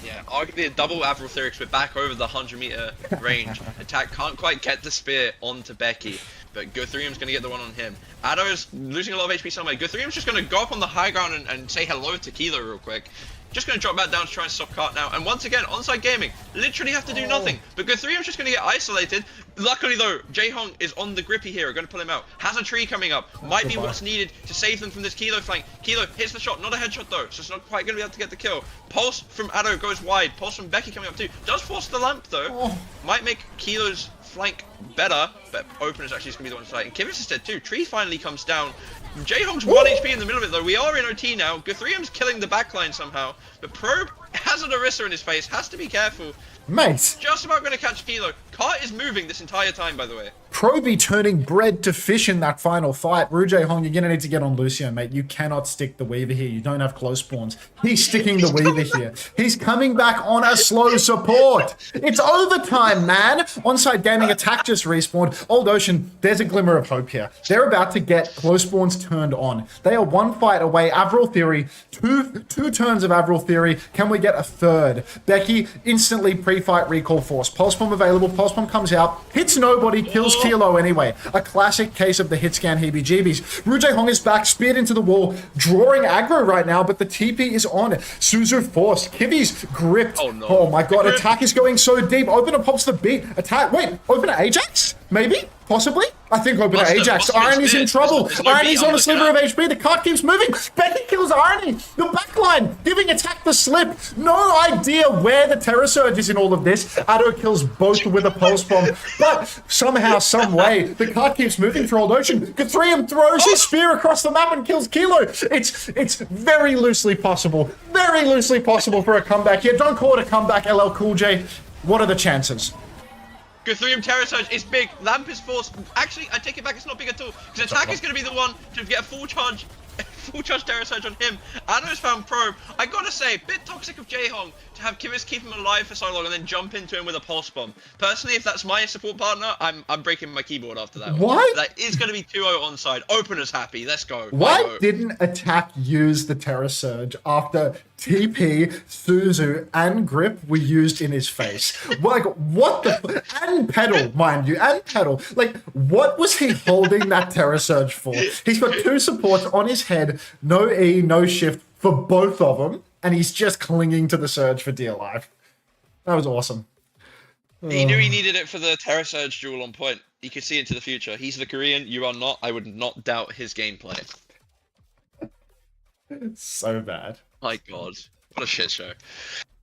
Yeah, arguably a double Avril Theory because we're back over the 100-meter range. Attack can't quite get the spear onto Becky, but Guthrium's going to get the one on him. Addo's losing a lot of HP somewhere. Guthrium's just going to go up on the high ground and say hello to Kilo real quick. Just going to drop back down to try and stop Cart now. And once again, Onside Gaming literally have to do nothing. But Guthrium's just going to get isolated. Luckily, though, Jaehong is on the grippy here. Going to pull him out. Has a tree coming up. Might be what's needed to save them from this Kilo flank. Kilo hits the shot. Not a headshot, though. So it's not quite going to be able to get the kill. Pulse from Addo goes wide. Pulse from Becky coming up, too. Does force the lamp, though. Might make Kilo's flank better, but open is actually going to be the one to fight. And Kivis is dead, too. Tree finally comes down. Jaehong's 1 HP in the middle of it though. We are in OT now. Guthrium's killing the backline somehow. But Probe has an Orisa in his face. Has to be careful. Mate. Just about going to catch Kilo. Cart is moving this entire time, by the way. Proby turning bread to fish in that final fight. Rujay Hong, you're going to need to get on Lucio, mate. You cannot stick the Weaver here. You don't have close spawns. He's sticking the Weaver here. He's coming back on a slow support. It's overtime, man. Onside Gaming attack just respawned. Old Ocean, there's a glimmer of hope here. They're about to get close spawns turned on. They are one fight away. Avril Theory, two turns of Avril Theory. Can we get a third? Becky instantly pre-fight recall force. Pulse bomb available. Pulse bomb comes out. Hits nobody. Kills Kilo anyway. A classic case of the hit scan heebie-jeebies. Rujay Hong is back. Speared into the wall. Drawing aggro right now, but the TP is on. Suzu forced. Kivi's gripped. Oh, no. Oh my god. Attack is going so deep. Opener pops the beat. Attack. Wait. Opener Ajax? Maybe? Possibly? I think opener Ajax. Irony's in trouble. Irony's on a sliver of HP. The card keeps moving. Becky kills Irony. The backline giving attack the slip. No idea where the Terror Surge is in all of this. Addo kills both with a pulse bomb. But somehow, some way, the card keeps moving for Old Ocean. Guthrium throws his spear across the map and kills Kilo. It's very loosely possible. Very loosely possible for a comeback here. Don't call it a comeback, LL Cool J. What are the chances? Guthrium Terror Surge is big. Lamp is forced. Actually, I take it back. It's not big at all. Because attack is going to be the one to get a full charge Terror Surge on him. Addo's found probe. I gotta say, bit toxic of Jaehong to have Kivis keep him alive for so long and then jump into him with a pulse bomb. Personally, if that's my support partner, I'm breaking my keyboard after that. What? That is going to be 2-0 onside. Opener's happy. Let's go. Why didn't attack use the Terror Surge after TP, Suzu, and Grip were used in his face? Like, what the... And Pedal, mind you, and Pedal. Like, what was he holding that Terror Surge for? He's got two supports on his head, no E, no shift for both of them, and he's just clinging to the Surge for dear life. That was awesome. He knew he needed it for the Terror Surge duel on point. He could see into the future. He's the Korean, you are not. I would not doubt his gameplay. So bad. My god. What a shit show.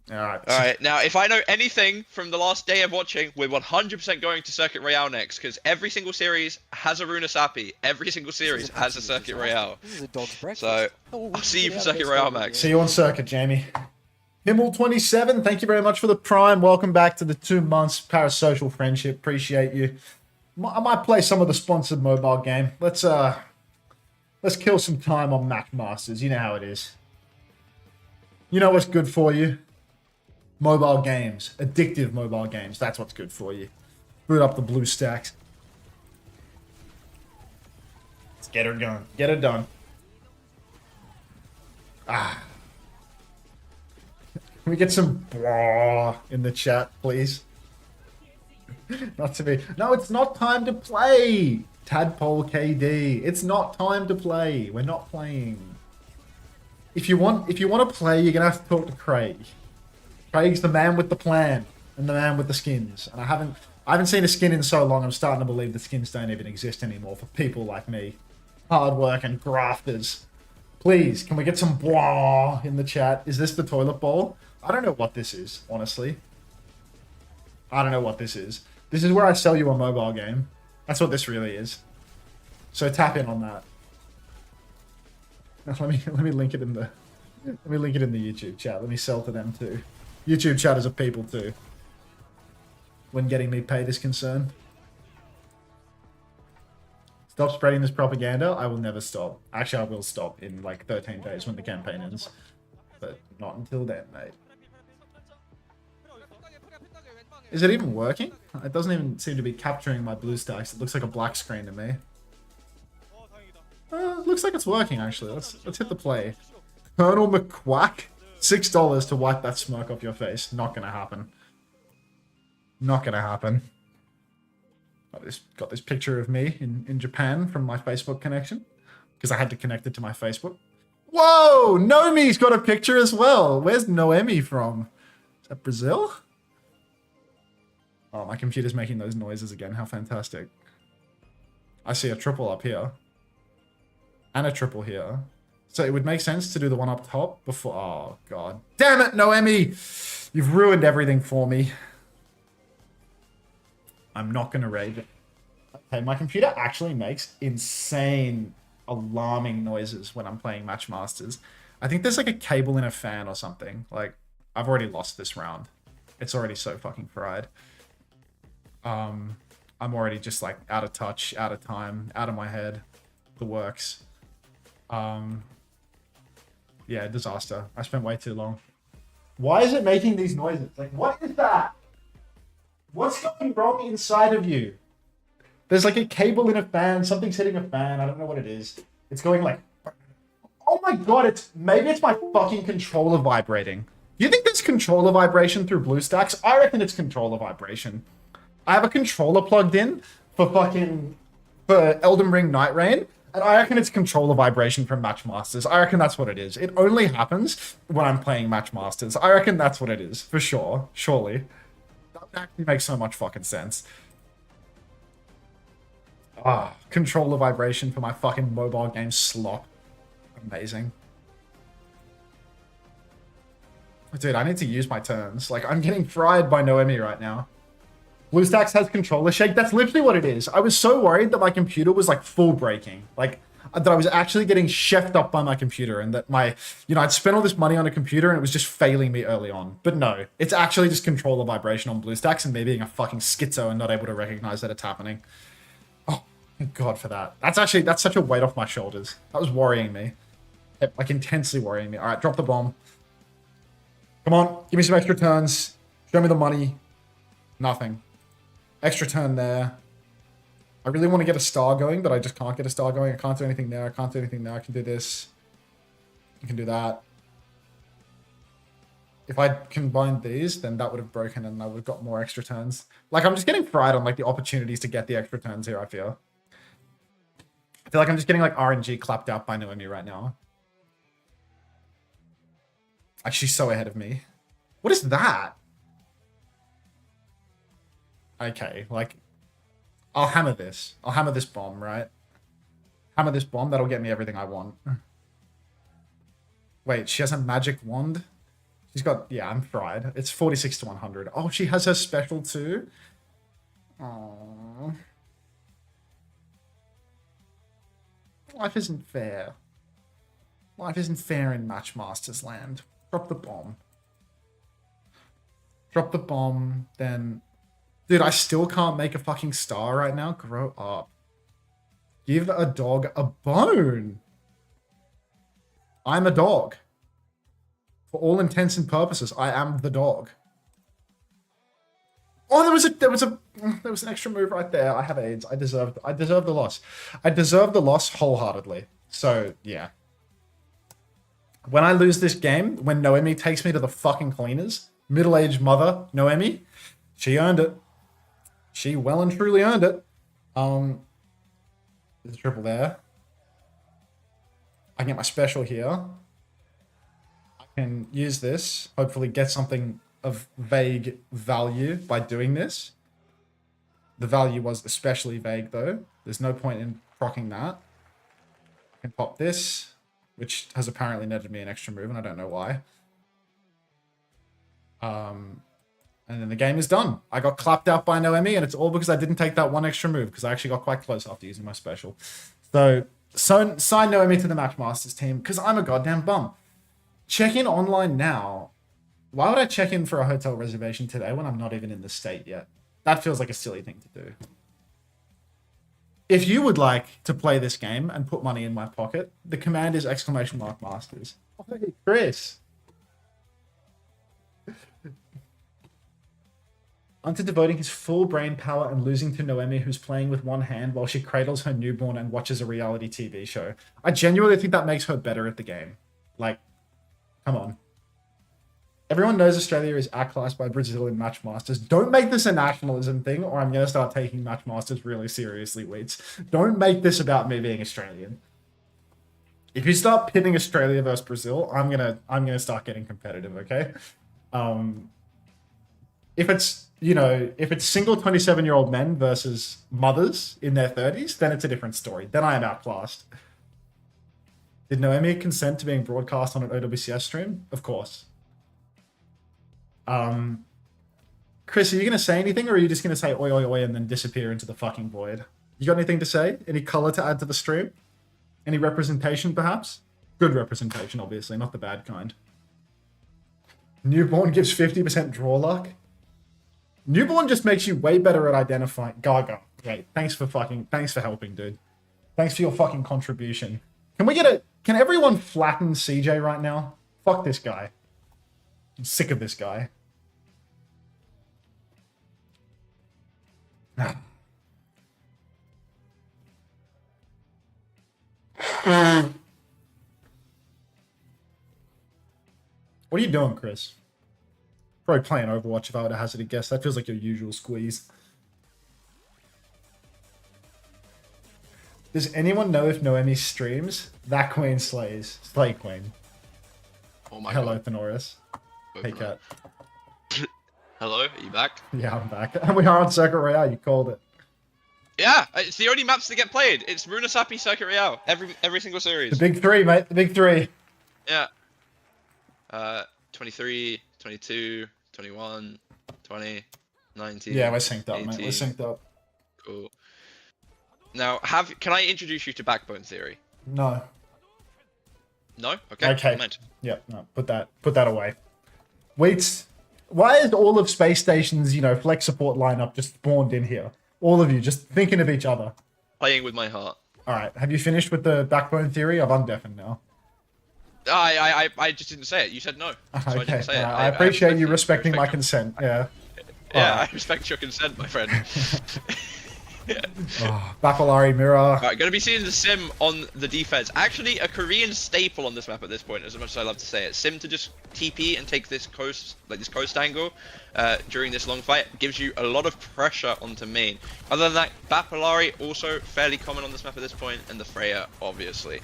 Alright, now if I know anything from the last day of watching, we're 100% going to Circuit Royale next, because every single series has a Runa Sappy. Every single series has a Circuit Royale. So, I'll see you for Circuit Royale, Max. See you on Circuit, Jamie. Himmel27, thank you very much for the Prime. Welcome back to the 2 months parasocial friendship. Appreciate you. I might play some of the sponsored mobile game. Let's kill some time on Match Masters. You know how it is. You know what's good for you? Mobile games. Addictive mobile games. That's what's good for you. Boot up the blue stacks. Let's get her done. Get her done. Ah. Can we get some blah in the chat, please? Not to be... No, it's not time to play! Tadpole KD. It's not time to play. We're not playing. If you want to play, you're gonna have to talk to Craig. Craig's the man with the plan and the man with the skins. And I haven't seen a skin in so long. I'm starting to believe the skins don't even exist anymore for people like me, hard work and grafters. Please, can we get some blah in the chat? Is this the toilet bowl? I don't know what this is, honestly. I don't know what this is. This is where I sell you a mobile game. That's what this really is. So tap in on that. Let me link it in the YouTube chat. Let me sell to them too. YouTube chat is a people too. When getting me paid is concerned. Stop spreading this propaganda. I will never stop. Actually, I will stop in like 13 days when the campaign ends. But not until then, mate. Is it even working? It doesn't even seem to be capturing my blue stacks. It looks like a black screen to me. Looks like it's working actually. Let's hit the play. Colonel McQuack, $6 to wipe that smoke off your face. Not gonna happen. Not gonna happen. Got this picture of me in Japan from my Facebook connection because I had to connect it to my Facebook. Whoa, Nomi's got a picture as well. Where's Noemi from? Is that Brazil? Oh, my computer's making those noises again. How fantastic. I see a triple up here. And a triple here. So it would make sense to do the one up top before... Oh, God. Damn it, Noemi! You've ruined everything for me. I'm not going to raid it. Okay, my computer actually makes insane, alarming noises when I'm playing Match Masters. I think there's like a cable in a fan or something. Like, I've already lost this round. It's already so fucking fried. I'm already just like out of touch, out of time, out of my head. The works. Yeah, disaster. I spent way too long. Why is it making these noises? Like, what is that? What's going wrong inside of you? There's like a cable in a fan. Something's hitting a fan. I don't know what it is. It's going like... Oh my god, maybe it's my fucking controller vibrating. You think there's controller vibration through BlueStacks? I reckon it's controller vibration. I have a controller plugged in for Elden Ring Night Rain, and I reckon it's controller vibration from Matchmasters. I reckon that's what it is. It only happens when I'm playing Matchmasters. I reckon that's what it is, for sure. Surely. That would actually make so much fucking sense. Controller vibration for my fucking mobile game slop. Amazing. Dude, I need to use my turns. Like, I'm getting fried by Noemi right now. BlueStacks has controller shake. That's literally what it is. I was so worried that my computer was like full breaking. Like, that I was actually getting chefed up by my computer and that I'd spent all this money on a computer and it was just failing me early on. But no, it's actually just controller vibration on BlueStacks and me being a fucking schizo and not able to recognize that it's happening. Oh, thank God for that. That's such a weight off my shoulders. That was worrying me. Like, intensely worrying me. All right, drop the bomb. Come on, give me some extra turns. Show me the money. Nothing. Extra turn there. I really want to get a star going, but I just can't get a star going. I can't do anything there. I can't do anything there. I can do this. I can do that. If I combined these, then that would have broken and I would have got more extra turns. Like, I'm just getting fried on, like, the opportunities to get the extra turns here, I feel. I feel like I'm just getting, like, RNG clapped out by Noemi right now. Like, she's so ahead of me. What is that? Okay, like, I'll hammer this. I'll hammer this bomb, right? Hammer this bomb, that'll get me everything I want. Wait, she has a magic wand? She's got, yeah, I'm fried. It's 46 to 100. Oh, she has her special too? Aww. Life isn't fair. Life isn't fair in Matchmasters land. Drop the bomb. Drop the bomb, then... Dude, I still can't make a fucking star right now. Grow up. Give a dog a bone. I'm a dog. For all intents and purposes, I am the dog. Oh, there was an extra move right there. I have AIDS. I deserve the loss. I deserve the loss wholeheartedly. So, yeah. When I lose this game, when Noemi takes me to the fucking cleaners, middle-aged mother, Noemi, she earned it. She well and truly earned it. There's a triple there. I can get my special here. I can use this. Hopefully get something of vague value by doing this. The value was especially vague though. There's no point in proccing that. I can pop this, which has apparently netted me an extra move and I don't know why. And then the game is done. I got clapped out by Noemi, and it's all because I didn't take that one extra move, because I actually got quite close after using my special. So sign Noemi to the Matchmasters team, because I'm a goddamn bum. Check in online now. Why would I check in for a hotel reservation today when I'm not even in the state yet? That feels like a silly thing to do. If you would like to play this game and put money in my pocket, the command is !masters. Oh, hey, Chris. Onto devoting his full brain power and losing to Noemi, who's playing with one hand while she cradles her newborn and watches a reality TV show. I genuinely think that makes her better at the game. Like, come on. Everyone knows Australia is outclassed by Brazil in Matchmasters. Don't make this a nationalism thing, or I'm going to start taking Matchmasters really seriously, Weeds. Don't make this about me being Australian. If you start pitting Australia versus Brazil, I'm gonna start getting competitive, okay? If it's single 27-year-old men versus mothers in their 30s, then it's a different story. Then I am outclassed. Did Noemi consent to being broadcast on an OWCS stream? Of course. Chris, are you going to say anything, or are you just going to say oi, oi, oi, and then disappear into the fucking void? You got anything to say? Any color to add to the stream? Any representation, perhaps? Good representation, obviously, not the bad kind. Newborn gives 50% draw luck. Newborn just makes you way better at identifying... Gaga. Yeah, thanks for helping, dude. Thanks for your fucking contribution. Can everyone flatten CJ right now? Fuck this guy. I'm sick of this guy. What are you doing, Chris? Probably playing Overwatch if I were to hazard a guess. That feels like your usual squeeze. Does anyone know if Noemi streams? That queen slays. Slay queen. Oh my Hello, god. Thenoris. Hey, Cat. Hello, are you back? Yeah, I'm back. And we are on Circuit Royale. You called it. Yeah, it's the only maps that get played. It's Runasapi, Circuit Royale, every single series. The big three, mate. The big three. Yeah. 23, 22, 21, 20, 19. Yeah, we're synced up, 18. mate. We're synced up. Cool. Now, can I introduce you to backbone theory? No. No? Okay. Okay. Meant. Yeah, no. Put that away. Wait. Why is all of Space Station's, flex support lineup just spawned in here? All of you just thinking of each other. Playing with my heart. All right. Have you finished with the backbone theory? I've undeafened now. I just didn't say it. You said no. So I Okay. didn't say it. I appreciate you respecting my your- consent. Yeah. Yeah, Alright. I respect your consent, my friend. Oh, Bapalari Mirror. Alright, gonna be seeing the sim on the defense. Actually, a Korean staple on this map at this point, as much as I love to say it. Sim to just TP and take this coast angle during this long fight gives you a lot of pressure onto main. Other than that, Bapalari also fairly common on this map at this point, and the Freya, obviously.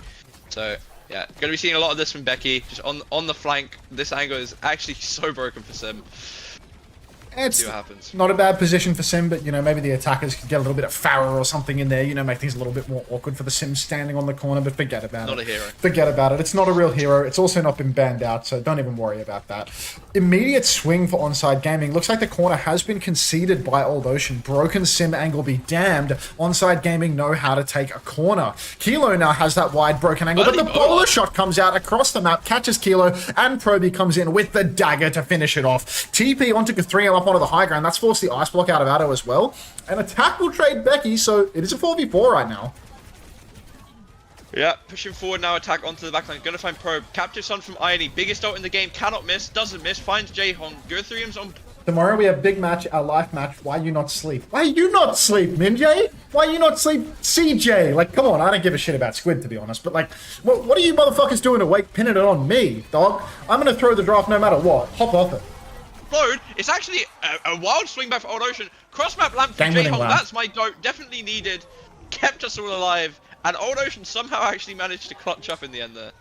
So, yeah, gonna be seeing a lot of this from Becky, just on the flank. This angle is actually so broken for Sim. It's See what happens. not a bad position for Sim, but maybe the attackers could get a little bit of Farah or something in there, make things a little bit more awkward for the Sim standing on the corner, but forget about it. Not a hero. Forget about it. It's not a real hero. It's also not been banned out, so don't even worry about that. Immediate swing for Onside Gaming. Looks like the corner has been conceded by Old Ocean. Broken Sim angle be damned. Onside Gaming know how to take a corner. Kilo now has that wide broken angle, but the bowler shot comes out across the map, catches Kilo, and Proby comes in with the dagger to finish it off. TP onto Guthrie up onto the high ground. That's forced the ice block out of Addo as well. And attack will trade Becky, so it is a 4v4 right now. Yeah, pushing forward now, attack onto the backline. Gonna find Probe. Capture Sun from Irony. Biggest ult in the game. Cannot miss. Doesn't miss. Finds Jaehong. Guthrium's on. Tomorrow we have big match, our life match. Why you not sleep? Why you not sleep, Minjay? Why you not sleep, CJ? Like, come on, I don't give a shit about Squid, to be honest. But, like, what are you motherfuckers doing to wait, pinning it on me, dog? I'm going to throw the draft no matter what. Hop off it. Load. It's actually a wild swing back for Old Ocean. Cross map lamp from Game-winning Jaehong. lamp. That's my goat. Definitely needed. Kept us all alive. And Old Ocean somehow actually managed to clutch up in the end there.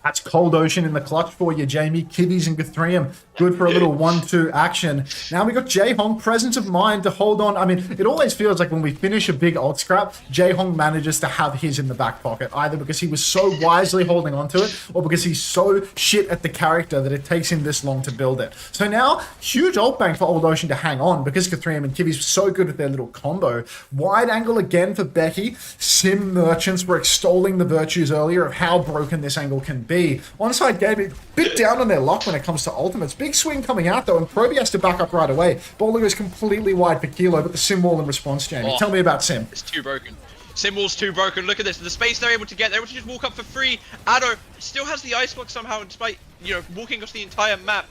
That's Cold Ocean in the clutch for you, Jamie. Kiddies and Guthrium. Good for a little 1-2 action. Now we got Jaehong, presence of mind to hold on. I mean, it always feels like when we finish a big ult scrap, Jaehong manages to have his in the back pocket, either because he was so wisely holding onto it, or because he's so shit at the character that it takes him this long to build it. So now, huge ult bank for Old Ocean to hang on, because Guthrium and Kibby's so good with their little combo. Wide angle again for Becky. Sim merchants were extolling the virtues earlier of how broken this angle can be. Onside Gaming, bit down on their luck when it comes to ultimates. Big swing coming out though, and Proby has to back up right away. Bowler goes completely wide for Kilo, but the Sim wall in response, Jamie. Oh. Tell me about Sim. It's too broken. Sim wall's too broken. Look at this. The space they're able to get. They're able to just walk up for free. Addo still has the ice block somehow, despite, walking across the entire map.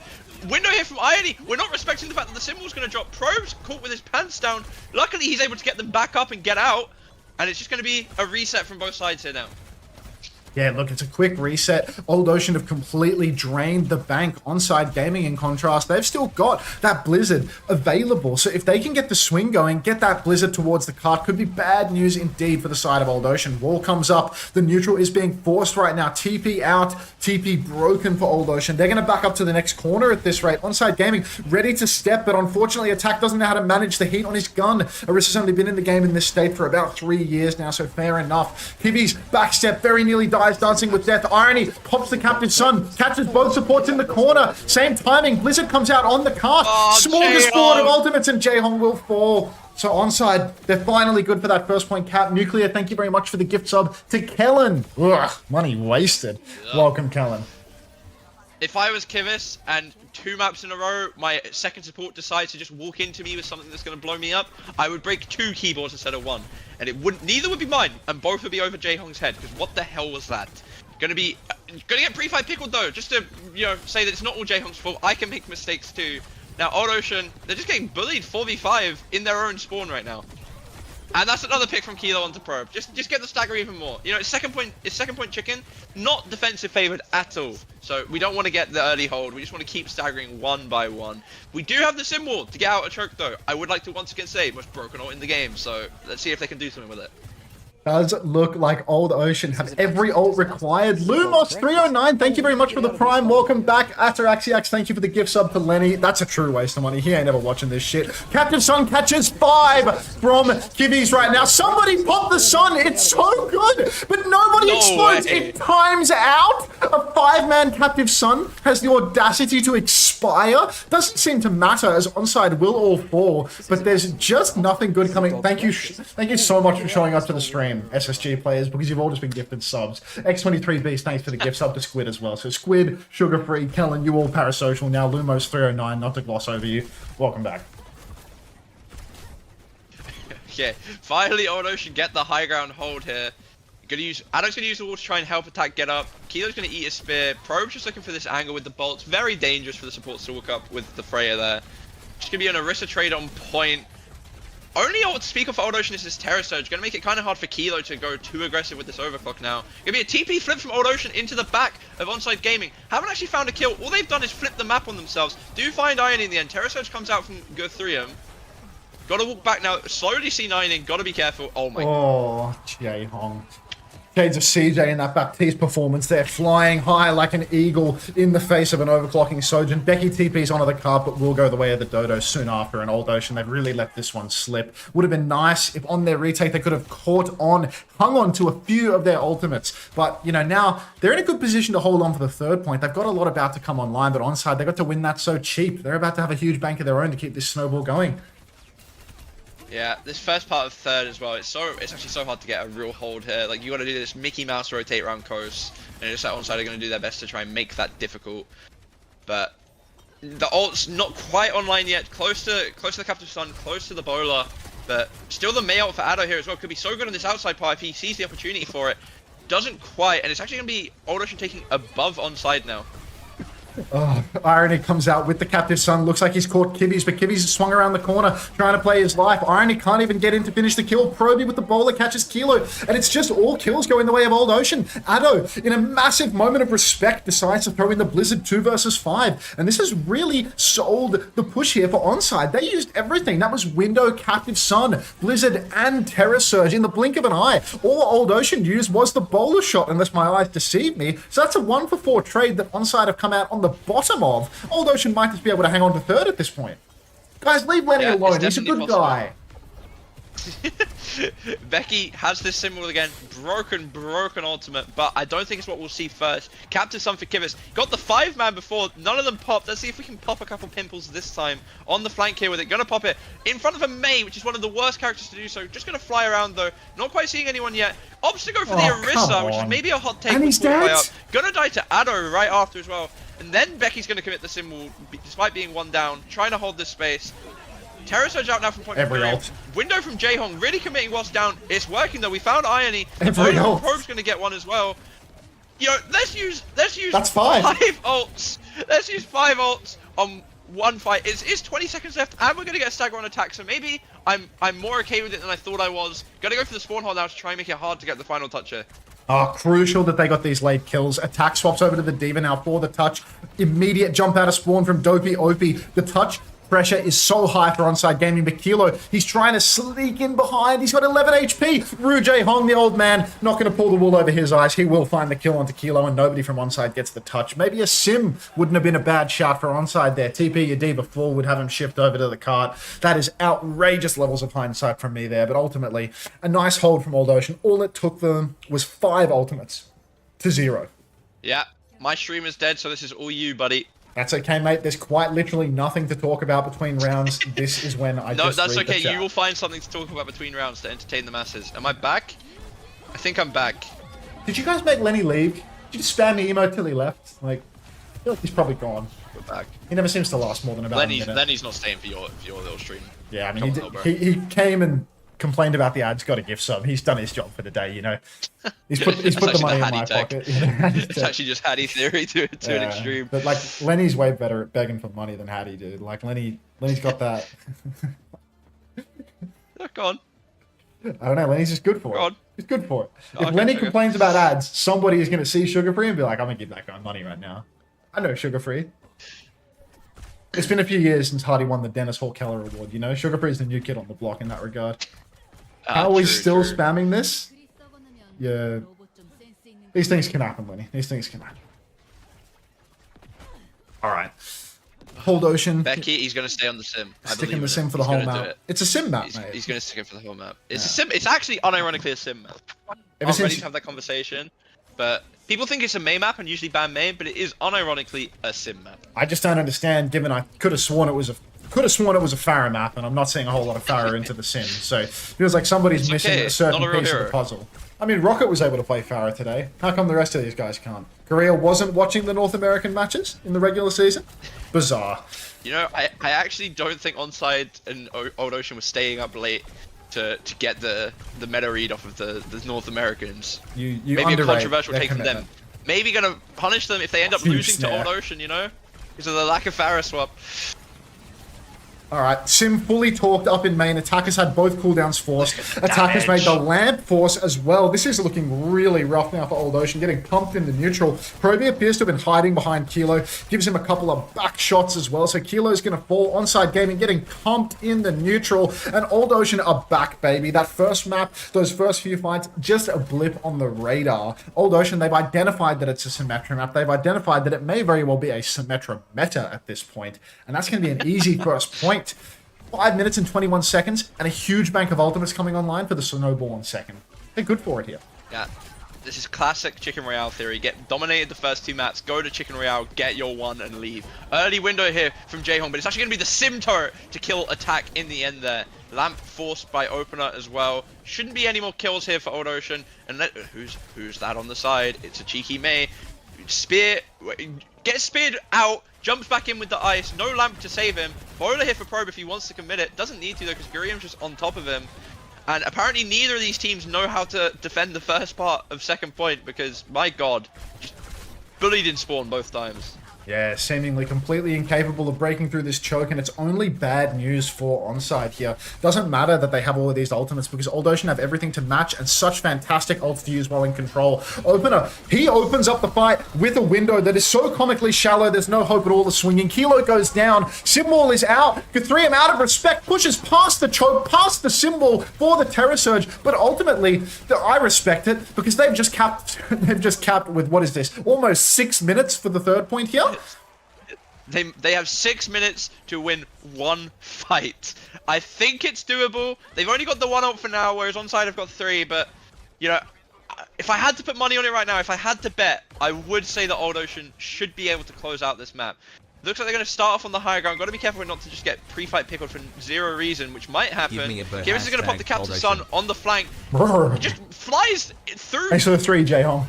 Window here from Irony. We're not respecting the fact that the Sim wall's going to drop. Probe's caught with his pants down. Luckily, he's able to get them back up and get out. And it's just going to be a reset from both sides here now. Yeah, look, it's a quick reset. Old Ocean have completely drained the bank. Onside Gaming, in contrast, they've still got that Blizzard available. So if they can get the swing going, get that Blizzard towards the cart, could be bad news indeed for the side of Old Ocean. Wall comes up. The neutral is being forced right now. TP out. TP broken for Old Ocean. They're going to back up to the next corner at this rate. Onside Gaming ready to step, but unfortunately Attack doesn't know how to manage the heat on his gun. Orisa's only been in the game in this state for about 3 years now, so fair enough. Kibby's backstep very nearly dies. Dancing with death. Irony pops the Captain's Son, catches both supports in the corner. Same timing. Blizzard comes out on the cart. Smorgasbord of ultimates, and Jaehong will fall. So Onside, they're finally good for that first point cap. Nuclear, thank you very much for the gift sub to Kellen. Ugh, money wasted. Welcome, Kellen. If I was Kivis and 2 maps in a row, my second support decides to just walk into me with something that's going to blow me up, I would break 2 keyboards instead of 1. And it wouldn't, neither would be mine, and both would be over Jaehong's head, because what the hell was that? Gonna get pre-fight pickled though, just to, you know, say that it's not all Jaehong's fault. I can make mistakes too. Now, Old Ocean, they're just getting bullied 4v5 in their own spawn right now. And that's another pick from Kilo onto Probe. Just get the stagger even more. You know, it's second point chicken, not defensive favored at all. So we don't want to get the early hold. We just want to keep staggering one by one. We do have the symbol to get out a choke though. I would like to once again say most broken ult in the game. So let's see if they can do something with it. Does look like Old Ocean have every ult required. Lumos309, thank you very much for the prime. Welcome back. Ataraxiax, thank you for the gift sub to Lenny. That's a true waste of money. He ain't ever watching this shit. Captain Sun catches 5 from Kibbies right now. Somebody pop the Sun. It's so good, but nobody explodes. It times out. A 5-man Captive Sun has the audacity to expire. Doesn't seem to matter as Onside will all fall, but there's just nothing good coming. Thank you so much for showing up to the stream, SSG players, because you've all just been gifted subs. X23 Beast, thanks for the gift sub to Squid as well. So Squid, Sugar Free, Kellen, you all parasocial now. Lumos 309, not to gloss over you. Welcome back. Okay, finally Old Ocean get the high ground hold here. Adam's gonna use the wall to try and help attack get up. Kilo's gonna eat a spear. Probe's just looking for this angle with the bolts. Very dangerous for the support to walk up with the Freya there. Just gonna be an Orisa trade on point. Only ult to speak of for Old Ocean is this Terror Surge. Gonna make it kind of hard for Kilo to go too aggressive with this overclock now. Gonna be a TP flip from Old Ocean into the back of Onside Gaming. Haven't actually found a kill. All they've done is flip the map on themselves. Do find Iron in the end. Terror Surge comes out from Guthrium. Gotta walk back now. Slowly C9 in. Gotta be careful. Oh my god. Oh, Jaehong. Shades of CJ in that Baptiste performance there, flying high like an eagle in the face of an overclocking Sojin. Becky TP's onto the cart, but will go the way of the Dodo soon after. And Old Ocean, they've really let this one slip. Would have been nice if on their retake they could have caught on, hung on to a few of their ultimates. But, you know, now they're in a good position to hold on for the 3rd point. They've got a lot about to come online, but Onside, they got to win that so cheap. They're about to have a huge bank of their own to keep this snowball going. Yeah, this first part of 3rd as well, it's actually so hard to get a real hold here. Like, you gotta do this Mickey Mouse rotate around coast, and it's like Onside are gonna do their best to try and make that difficult. But the ult's not quite online yet, close to the Captive Sun, close to the bowler, but still the May ult for Addo here as well. Could be so good on this outside part if he sees the opportunity for it. Doesn't quite, and it's actually gonna be Old Ocean taking above Onside now. Oh, Irony comes out with the Captive Sun. Looks like he's caught Kibbies, but Kibbies swung around the corner trying to play his life. Irony can't even get in to finish the kill. Proby with the bowler catches Kilo, and it's just all kills going the way of Old Ocean. Addo, in a massive moment of respect, decides to throw in the Blizzard 2 versus 5, and this has really sold the push here for Onside. They used everything. That was Window, Captive Sun, Blizzard, and Terror Surge in the blink of an eye. All Old Ocean used was the bowler shot, unless my eyes deceive me. So that's a 1-for-4 trade that Onside have come out on the bottom of. Old Ocean might just be able to hang on to 3rd at this point. Guys, leave Lenny alone. He's a good guy. Becky has this symbol again. Broken ultimate, but I don't think it's what we'll see first. Captain Sun for Kivis. Got the 5-man before. None of them popped. Let's see if we can pop a couple pimples this time on the flank here with it. Gonna pop it in front of a Mei, which is one of the worst characters to do so. Just gonna fly around though. Not quite seeing anyone yet. Opts to go for the Orisa, which is maybe a hot take. And he's dead. Gonna die to Addo right after as well. And then Becky's gonna commit the symbol, despite being 1 down. Trying to hold this space. Terror Surge out now from point Every ult. Window from Jaehong, really committing whilst down. It's working though. We found Irony. Every ult. Probe's gonna get one as well. Yo, let's use That's 5 ults. Let's use 5 ults on 1 fight. It's 20 seconds left, and we're gonna get a stagger on attack. So maybe I'm more okay with it than I thought I was. Gonna go for the spawn hole now to try and make it hard to get the final touch here. Crucial that they got these late kills. Attack swaps over to the Diva now for the touch. Immediate jump out of spawn from Dopey Opie. The touch pressure is so high for Onside Gaming, but Kilo, he's trying to sneak in behind. He's got 11 HP. Ru Jaehong, the old man, not going to pull the wool over his eyes. He will find the kill onto Kilo, and nobody from Onside gets the touch. Maybe a sim wouldn't have been a bad shot for Onside there. TP your Diva full would have him shift over to the cart. That is outrageous levels of hindsight from me there, but ultimately, a nice hold from Old Ocean. All it took them was 5 ultimates to 0. Yeah, my stream is dead, so this is all you, buddy. That's okay, mate. There's quite literally nothing to talk about between rounds. This is when I just that's read the okay. chat. You will find something to talk about between rounds to entertain the masses. Am I back? I think I'm back. Did you guys make Lenny leave? Did you just spam the emote till he left? Like, feel like he's probably gone. We're back. He never seems to last more than about a minute. Lenny's not staying for your little stream. Yeah, I mean, Come on, bro. he came and complained about the ads, got a gift sub. He's done his job for the day, you know. He's put the money in my pocket. It's actually just Hattie theory to an extreme. But like Lenny's way better at begging for money than Hattie, dude. Like Lenny's got that. Go on. I don't know. Lenny's just good for Go it. on. He's good for it. Okay, If Lenny sugar. complains about ads, somebody is going to see Sugar Free and be like, "I'm gonna give that guy money right now." I know Sugar Free. It's been a few years since Hardy won the Dennis Hall Keller Award. You know, Sugar Free is the new kid on the block in that regard. How are we still spamming this? Yeah. These things can happen, Lenny. These things can happen. All right. Hold Ocean. Becky, he's going to stay on the sim. Sticking the sim for the whole map. It's a sim map, mate. He's going to stick it for the whole map. It's a sim. It's actually unironically a sim map. I'm ready to have that conversation, but people think it's a main map and usually ban main, but it is unironically a sim map. I just don't understand. Given I could have sworn it was a Farah map, and I'm not seeing a whole lot of Farah into the sim, so it feels like somebody's missing a certain piece of the puzzle. I mean, Rocket was able to play Farah today. How come the rest of these guys can't? Korea wasn't watching the North American matches in the regular season? Bizarre. You know, I actually don't think Onside and Old Ocean was staying up late to get the meta read off of the North Americans. You maybe a controversial take from commitment. them. Maybe gonna punish them if they end up Huge losing to Old Ocean, you know? Because of the lack of Farah swap. Alright, Sim fully talked up in main. Attackers had both cooldowns forced. Attackers made the lamp force as well. This is looking really rough now for Old Ocean, getting pumped in the neutral. Proby appears to have been hiding behind Kilo, gives him a couple of back shots as well. So Kilo's going to fall. Onside Gaming getting pumped in the neutral. And Old Ocean are back, baby. That first map, those first few fights, just a blip on the radar. Old Ocean, they've identified that it's a Symmetra map. They've identified that it may very well be a Symmetra meta at this point. And that's going to be an easy first point. 5 minutes and 21 seconds, and a huge bank of ultimates coming online for the Snowball on second. They're good for it here. Yeah, this is classic Chicken Royale theory. Get dominated the first two maps, go to Chicken Royale, get your one, and leave. Early window here from J-Hong, but it's actually going to be the Sim turret to kill Attack in the end there. Lamp forced by Opener as well. Shouldn't be any more kills here for Old Ocean. And who's that on the side? It's a cheeky May. Spear, gets speared out, jumps back in with the ice, no lamp to save him. Bowler here for Probe if he wants to commit it. Doesn't need to though because Gurium's just on top of him. And apparently neither of these teams know how to defend the first part of second point because, my god, just bullied in spawn both times. Yeah, seemingly completely incapable of breaking through this choke, and it's only bad news for Onside here. Doesn't matter that they have all of these ultimates because Old Ocean have everything to match and such fantastic ults to use while in control. Opener, he opens up the fight with a window that is so comically shallow, there's no hope at all of swinging. Kilo goes down, Symbol is out, Guthrium out of respect pushes past the choke, past the Symbol for the Terror Surge, but ultimately, I respect it because they've just capped with, what is this, almost 6 minutes for the third point here? They have 6 minutes to win one fight. I think it's doable. They've only got the one ult for now, whereas Onside have got 3, but, you know, if I had to put money on it right now, if I had to bet, I would say that Old Ocean should be able to close out this map. Looks like they're going to start off on the higher ground. Got to be careful not to just get pre-fight pickled for zero reason, which might happen. Kyrus is going to pop the Captain Sun on the flank. It just flies through. Thanks for the 3, J-Hong.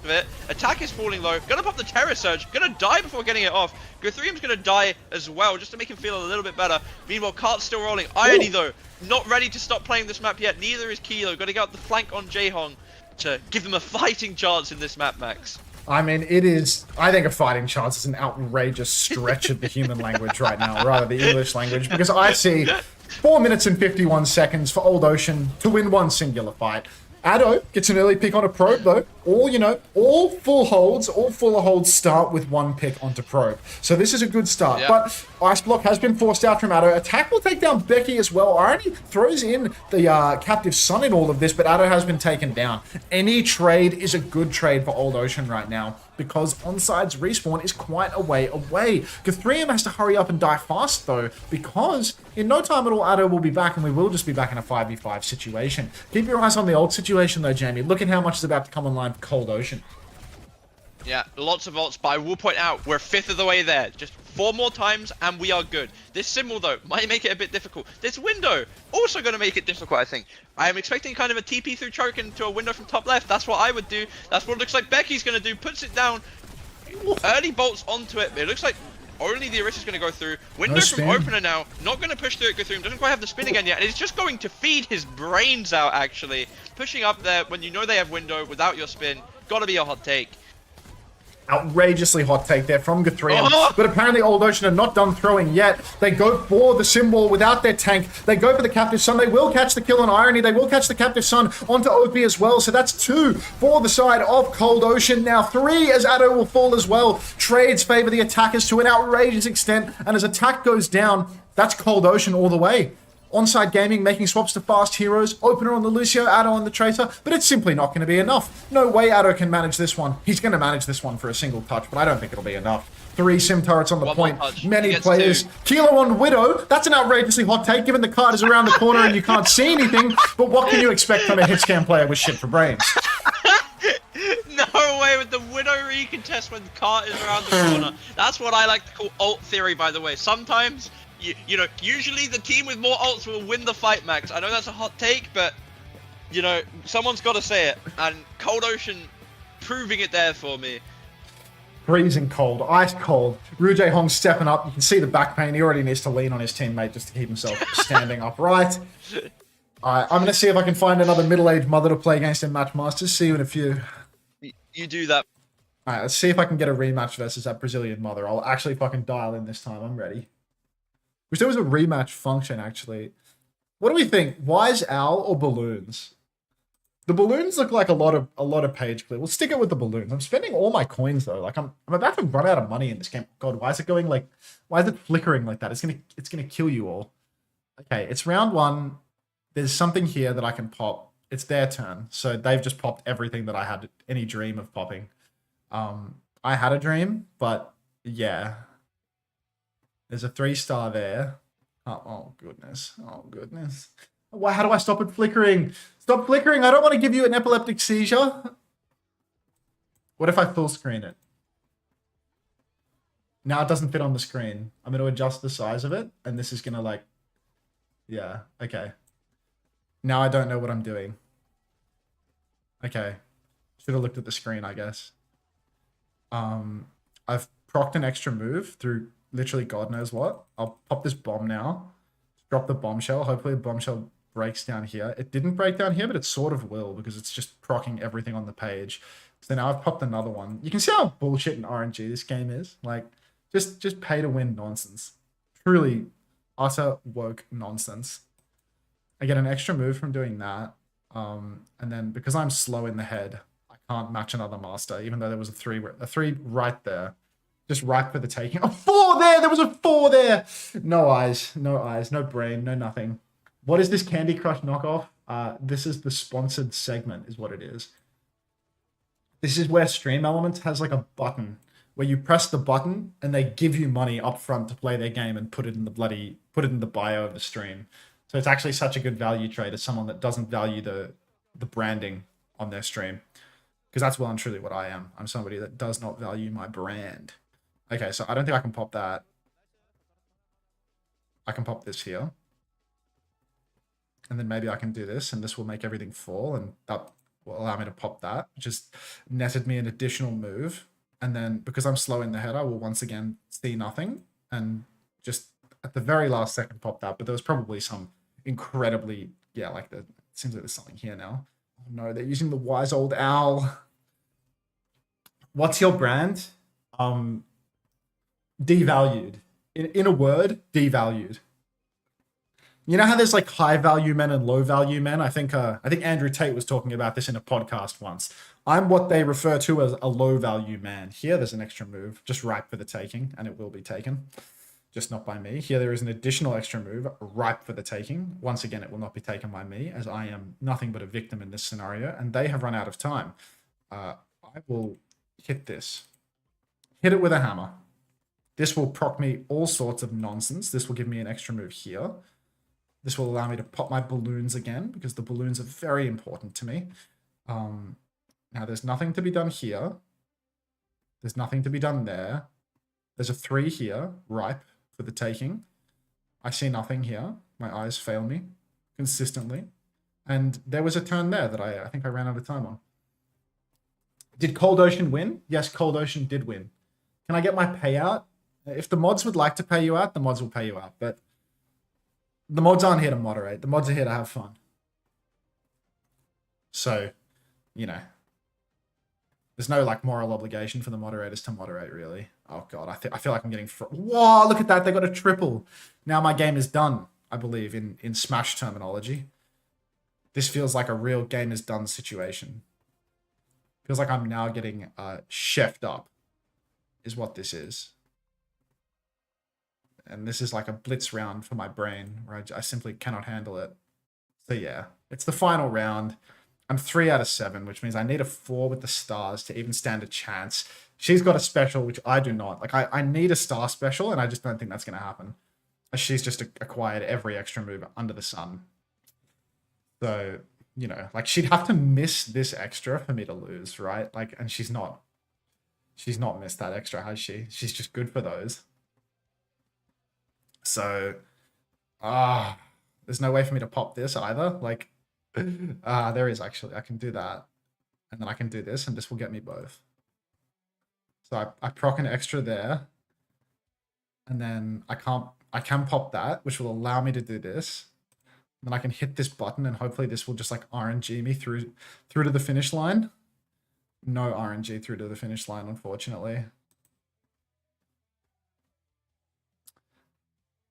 It. Attack is falling low. Gonna pop the Terror Surge. Gonna die before getting it off. Guthrium's gonna die as well, just to make him feel a little bit better. Meanwhile, Cart's still rolling. Irony though, not ready to stop playing this map yet. Neither is Kilo. Gotta get out the flank on J-Hong to give them a fighting chance in this map, Max. I mean, it is, I think a fighting chance is an outrageous stretch of the human language right now, rather the English language, because I see 4 minutes and 51 seconds for Old Ocean to win one singular fight. Addo gets an early pick on a Probe though. All full holds start with one pick onto Probe. So this is a good start. Yep. But Ice Block has been forced out from Addo. Attack will take down Becky as well. Irony throws in the Captive Sun in all of this, but Addo has been taken down. Any trade is a good trade for Old Ocean right now because Onside's respawn is quite a way away. Guthrium has to hurry up and die fast though because in no time at all Addo will be back and we will just be back in a 5v5 situation. Keep your eyes on the old situation though, Jamie. Look at how much is about to come online for Cold Ocean. Yeah, lots of ults, but I will point out, we're a fifth of the way there. Just 4 more times and we are good. This symbol though, might make it a bit difficult. This window, also going to make it difficult, I think. I am expecting kind of a TP through choke into a window from top left. That's what I would do. That's what it looks like Becky's going to do. Puts it down. early bolts onto it, but it looks like only the Orisa's going to go through. Window No from spin. opener now, not going to push through it, go through him, doesn't quite have the spin again yet, and it's just going to feed his brains out, actually. Pushing up there when you know they have window without your spin, gotta be a hot take. Outrageously hot take there from Guthrie. Oh! But apparently Old Ocean are not done throwing yet. They go for the symbol without their tank. They go for the Captive Sun. They will catch the kill on Irony. They will catch the Captive Sun onto OP as well. So that's 2 for the side of Cold Ocean. Now 3 as Addo will fall as well. Trades favor the attackers to an outrageous extent. And as attack goes down, that's Cold Ocean all the way. Onside Gaming making swaps to fast heroes, opener on the Lucio, Addo on the Traitor, but it's simply not going to be enough. No way Addo can manage this one. He's going to manage this one for a single touch, but I don't think it'll be enough. 3 sim turrets on the point, many players. 2. Kilo on Widow, that's an outrageously hot take given the card is around the corner and you can't see anything, but what can you expect from a hit scan player with shit for brains? No way with the Widow recontest when the cart is around the corner. That's what I like to call ult theory, by the way. Sometimes, you know, usually the team with more ults will win the fight, Max. I know that's a hot take, but, you know, someone's got to say it. And Cold Ocean proving it there for me. Freezing cold, ice cold. Ru Hong stepping up. You can see the back pain. He already needs to lean on his teammate just to keep himself standing upright. Alright, I'm going to see if I can find another middle-aged mother to play against in Match Masters. See you in a few. You do that. Alright, let's see if I can get a rematch versus that Brazilian mother. I'll actually fucking dial in this time. I'm ready. Wish there was a rematch function, actually. What do we think? Wise Owl or balloons? The balloons look like a lot of page clear. We'll stick it with the balloons. I'm spending all my coins though. Like I'm about to run out of money in this game. God, why is it going like? Why is it flickering like that? It's gonna kill you all. Okay, it's round 1. There's something here that I can pop. It's their turn, so they've just popped everything that I had any dream of popping. I had a dream, but yeah. There's a 3-star there. Oh goodness. Oh goodness. Why? How do I stop it flickering? Stop flickering. I don't want to give you an epileptic seizure. What if I full screen it? Now it doesn't fit on the screen. I'm going to adjust the size of it. And this is going to like, yeah, okay. Now I don't know what I'm doing. Okay. Should have looked at the screen, I guess. I've procced an extra move through literally God knows what. I'll pop this bomb now. Drop the bombshell. Hopefully the bombshell breaks down here. It didn't break down here, but it sort of will because it's just proccing everything on the page. So now I've popped another one. You can see how bullshit and RNG this game is. Like, just pay to win nonsense. Truly utter woke nonsense. I get an extra move from doing that. And then because I'm slow in the head, I can't match another master, even though there was a 3 right there. Just ripe for the taking. A 4 there! There was a 4 there! No eyes, no brain, no nothing. What is this Candy Crush knockoff? This is the sponsored segment, is what it is. This is where Stream Elements has like a button where you press the button and they give you money up front to play their game and put it in the bio of the stream. So it's actually such a good value trade as someone that doesn't value the branding on their stream. Because that's well and truly what I am. I'm somebody that does not value my brand. Okay, so I don't think I can pop that. I can pop this here. And then maybe I can do this, and this will make everything fall, and that will allow me to pop that, which just netted me an additional move. And then, because I'm slow in the head, I will once again see nothing, and just at the very last second pop that. But there was probably some incredibly, yeah, like it seems like there's something here now. Oh no, they're using the wise old owl. What's your brand? Devalued. In a word, devalued. You know how there's like high value men and low value men? I think Andrew Tate was talking about this in a podcast once. I'm what they refer to as a low value man. Here there's an extra move, just ripe for the taking, and it will be taken. Just not by me. Here there is an additional extra move, ripe for the taking. Once again, it will not be taken by me, as I am nothing but a victim in this scenario, and they have run out of time. I will hit this. Hit it with a hammer. This will proc me all sorts of nonsense. This will give me an extra move here. This will allow me to pop my balloons again, because the balloons are very important to me. Now, there's nothing to be done here. There's nothing to be done there. There's a 3 here, ripe for the taking. I see nothing here. My eyes fail me consistently. And there was a turn there that I think I ran out of time on. Did Cold Ocean win? Yes, Cold Ocean did win. Can I get my payout? If the mods would like to pay you out, the mods will pay you out. But the mods aren't here to moderate. The mods are here to have fun. So, you know, there's no like moral obligation for the moderators to moderate, really. Oh god, I feel like I'm getting. Whoa! Look at that. They got a triple. Now my game is done. I believe in Smash terminology. This feels like a real game is done situation. Feels like I'm now getting chefed up. Is what this is. And this is like a blitz round for my brain where I simply cannot handle it. So yeah, it's the final round. I'm 3 out of 7, which means I need a 4 with the stars to even stand a chance. She's got a special, which I do not. Like, I need a star special, and I just don't think that's going to happen. She's just acquired every extra move under the sun. So, you know, like, she'd have to miss this extra for me to lose, right? Like, and she's not missed that extra, has she? She's just good for those. So, there's no way for me to pop this either. Like, there is actually. I can do that. And then I can do this, and this will get me both. So I proc an extra there. And then I can pop that, which will allow me to do this. And then I can hit this button, and hopefully this will just like RNG me through to the finish line. No RNG through to the finish line, unfortunately.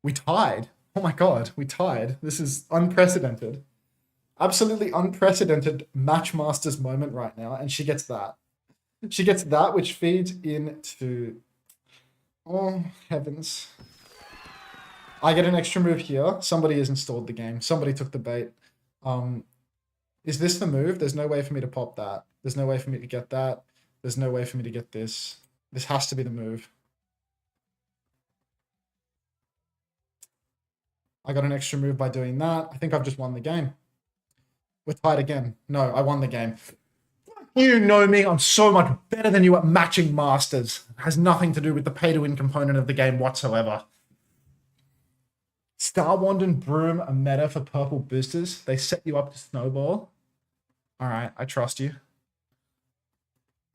We tied. Oh my god, we tied. This is unprecedented. Absolutely unprecedented Matchmasters moment right now, and she gets that. She gets that, which feeds into... Oh, heavens. I get an extra move here. Somebody has installed the game. Somebody took the bait. Is this the move? There's no way for me to pop that. There's no way for me to get that. There's no way for me to get this. This has to be the move. I got an extra move by doing that. I think I've just won the game. We're tied again. No, I won the game. You know me. I'm so much better than you at matching masters. It has nothing to do with the pay-to-win component of the game whatsoever. Star Wand and Broom are meta for purple boosters. They set you up to snowball. All right, I trust you.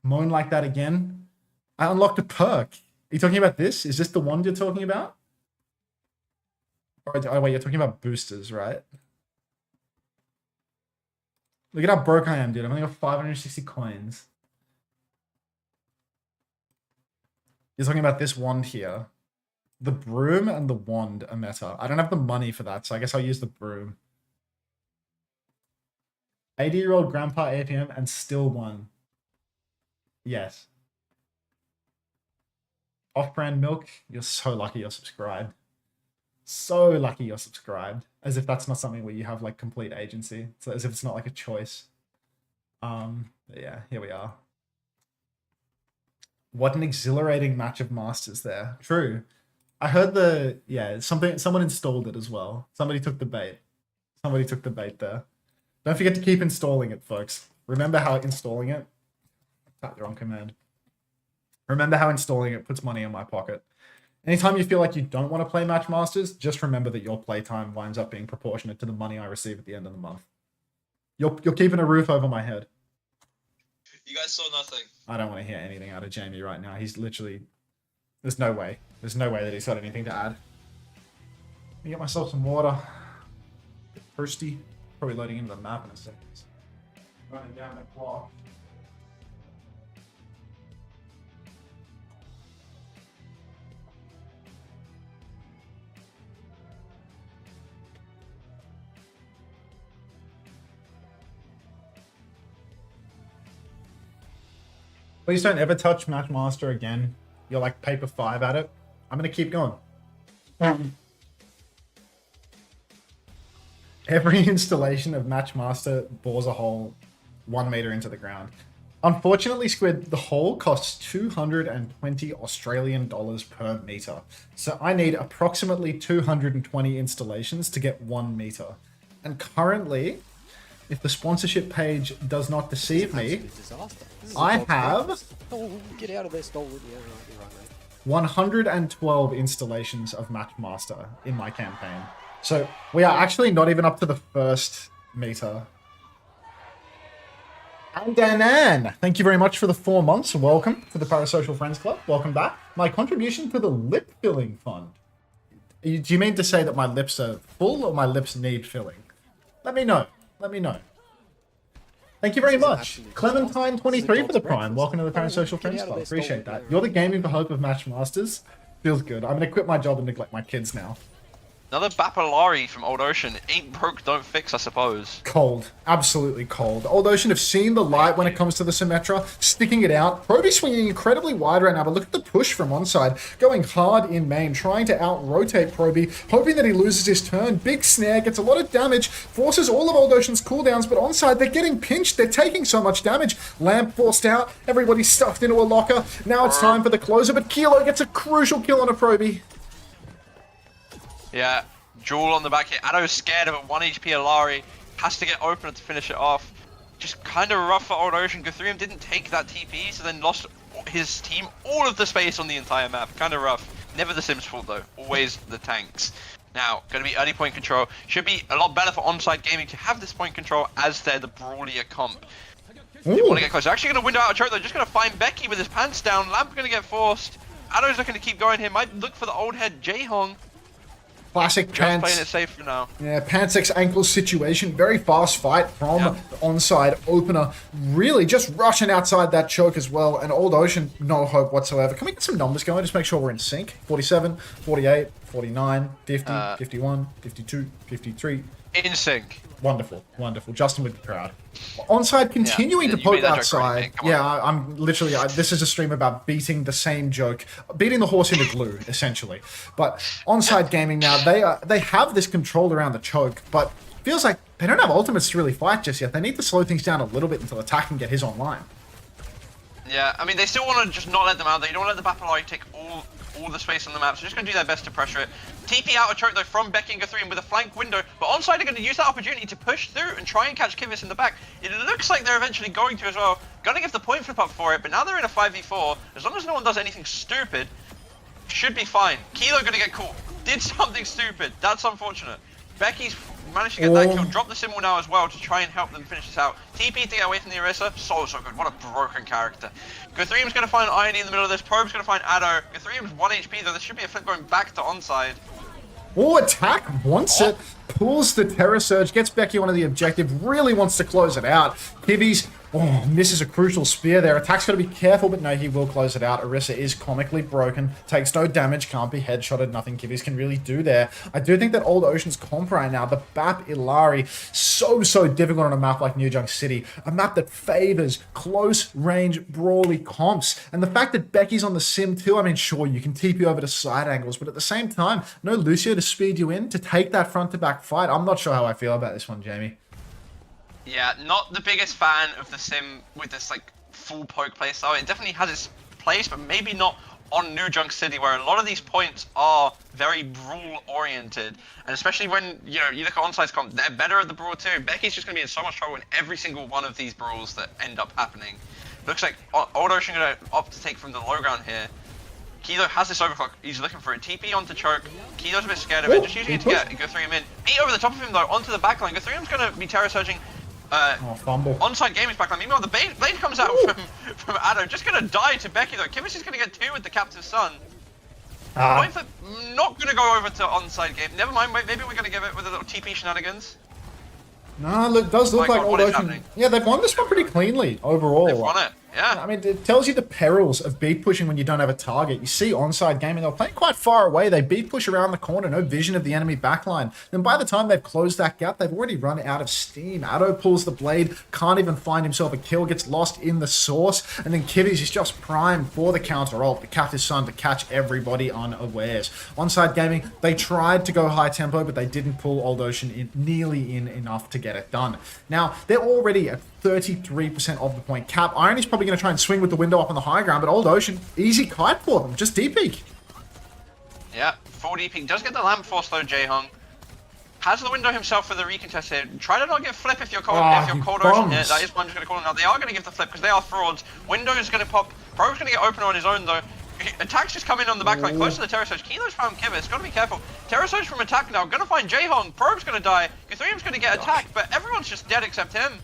Moan like that again. I unlocked a perk. Are you talking about this? Is this the wand you're talking about? Oh, wait, you're talking about boosters, right? Look at how broke I am, dude. I've only got 560 coins. You're talking about this wand here. The broom and the wand are meta. I don't have the money for that, so I guess I'll use the broom. 80-year-old grandpa APM and still won. Yes. Off-brand milk. You're so lucky you're subscribed. So lucky you're subscribed. As if that's not something where you have like complete agency. So as if it's not like a choice. Yeah, here we are. What an exhilarating match of masters there. True. I heard someone installed it as well. Somebody took the bait. Somebody took the bait there. Don't forget to keep installing it, folks. Remember how installing it... Type the wrong command. Remember how installing it puts money in my pocket. Anytime you feel like you don't want to play Matchmasters, just remember that your playtime winds up being proportionate to the money I receive at the end of the month. You're keeping a roof over my head. You guys saw nothing. I don't want to hear anything out of Jamie right now. He's literally... There's no way. There's no way that he's got anything to add. Let me get myself some water. Thirsty. Probably loading into the map in a second. Running down the clock. Please don't ever touch Matchmaster again. You're like paper 5 at it. I'm going to keep going. Every installation of Matchmaster bores a hole 1 meter into the ground. Unfortunately, Squid, the hole costs 220 Australian dollars per meter. So I need approximately 220 installations to get 1 meter. And currently, if the sponsorship page does not deceive me, I have... Oh, get out of there, stolen. Yeah, right, you're right, mate. 112 installations of Matchmaster in my campaign. So we are actually not even up to the first meter. And Danan, thank you very much for the 4 months. Welcome to the Parasocial Friends Club. Welcome back. My contribution to the lip filling fund. Do you mean to say that my lips are full or my lips need filling? Let me know. Let me know. Thank you very much. Clementine23 for the Prime. Welcome to the Parasocial Friends Club. Appreciate that. You're the gaming for hope of Match Masters. Feels good. I'm going to quit my job and neglect my kids now. Another Bapalari from Old Ocean. Ain't broke, don't fix, I suppose. Cold. Absolutely cold. Old Ocean have seen the light when it comes to the Symmetra, sticking it out. Proby swinging incredibly wide right now, but look at the push from Onside. Going hard in main, trying to out-rotate Proby, hoping that he loses his turn. Big snare, gets a lot of damage, forces all of Old Ocean's cooldowns, but Onside, they're getting pinched. They're taking so much damage. Lamp forced out. Everybody's stuffed into a locker. Now it's time for the closer, but Kilo gets a crucial kill on a Proby. Yeah, Jewel on the back here. Addo's scared of a 1 HP Alari. Has to get open to finish it off. Just kind of rough for Old Ocean. Guthrium didn't take that TP, so then lost his team all of the space on the entire map. Kind of rough. Never the Sims' fault though. Always the tanks. Now, going to be early point control. Should be a lot better for Onside Gaming to have this point control as they're the brawlier comp. They want to get close. They're actually going to window out a choke. They're just going to find Becky with his pants down. Lamp going to get forced. Addo's looking to keep going here. Might look for the old head Jaehong. Classic Just Pants. playing it safe for now. Yeah, Pants X ankle situation. Very fast fight from the onside opener. Really just rushing outside that choke as well. And Old Ocean, no hope whatsoever. Can we get some numbers going? Just make sure we're in sync. 47, 48, 49, 50, 51, 52, 53. In sync. Wonderful, wonderful. Justin would be proud. Onside continuing Yeah, to you made poke that joke outside. already, mate. Come on. I'm literally, this is a stream about beating the same joke, beating the horse into glue, essentially. But Onside Gaming now, they have this control around the choke, but feels like they don't have ultimates to really fight just yet. They need to slow things down a little bit until Attack can get his online. Yeah, I mean, they still want to just not let them out. They don't want to let the Bapalari take all the space on the map, so just going to do their best to pressure it. TP out a choke though from Becky and Guthrium with a flank window, but Onside are going to use that opportunity to push through and try and catch Kivus in the back. It looks like they're eventually going to as well. Going to give the point flip up for it, but now they're in a 5v4. As long as no one does anything stupid, should be fine. Kilo going to get caught. Did something stupid. That's unfortunate. Becky's managed to get that kill. Drop the symbol now as well to try and help them finish this out. TP to get away from the Orisa. So good. What a broken character. Guthrium's going to find Ione in the middle of this. Probe's going to find Addo. Guthrium's 1 HP though. There should be a flip going back to Onside. Oh, Attack wants it. Pulls the Terror Surge. Gets Becky onto the objective. Really wants to close it out. Kivi's misses a crucial spear there. Attack's got to be careful, but no, he will close it out. Orisa is comically broken. Takes no damage. Can't be headshotted. Nothing Kivi's can really do there. I do think that Old Ocean's comp right now, the Bap Ilari, so difficult on a map like New Junk City. A map that favors close-range brawly comps. And the fact that Becky's on the sim too, I mean, sure, you can TP over to side angles, but at the same time, no Lucio to speed you in, to take that front-to-back fight. I'm not sure how I feel about this one, Jamie. Yeah, not the biggest fan of the sim with this like full poke playstyle. It definitely has its place, but maybe not on New Junk City, where a lot of these points are very brawl oriented, and especially when you look at Onside's comp, they're better at the brawl too. Becky's just going to be in so much trouble in every single one of these brawls that end up happening. Looks like Old Ocean going to opt to take from the low ground here. Kilo has this overclock. He's looking for it. TP onto choke. Kilo's a bit scared of it. Just using it to get Guthrium in. Beat over the top of him though onto the backline. Guthrium's going to be terror surging. Fumble. Onside Gaming's backline. Meanwhile, the blade comes out from Addo. Just going to die to Becky though. Kivus is going to get 2 with the captive son. Point flip, not going to go over to Onside Game. Never mind. Maybe we're going to give it with a little TP shenanigans. No, it does look like Old Ocean. Yeah, they've won this one pretty cleanly overall. They've won it. Yeah. I mean, it tells you the perils of beat pushing when you don't have a target. You see Onside Gaming, they're playing quite far away. They beat push around the corner, no vision of the enemy backline. Then by the time they've closed that gap, they've already run out of steam. Addo pulls the blade, can't even find himself a kill, gets lost in the source, and then Kivvies is just primed for the counter ult, the Captive Sun, to catch everybody unawares. Onside Gaming, they tried to go high tempo, but they didn't pull Old Ocean nearly in enough to get it done. Now, they're already at 33% of the point cap. Irony's probably going to try and swing with the window up on the high ground, but Old Ocean, easy kite for them. Just D-peek. Yeah, full D-peek. Does get the lamp force though, Jaehong. Has the window himself for the recontest here. Try to not get flip if you're cold, Cold Ocean here. That is one just going to call him. Now, they are going to give the flip because they are frauds. Window is going to pop. Pro's going to get open on his own though. Attack's just coming on the backline, close to the Terror Surge. Kilo's found Kivus, gotta be careful. Terror Surge from Attack now, gonna find Jaehong. Probe's gonna die. Guthrium's gonna get attacked, but everyone's just dead except him.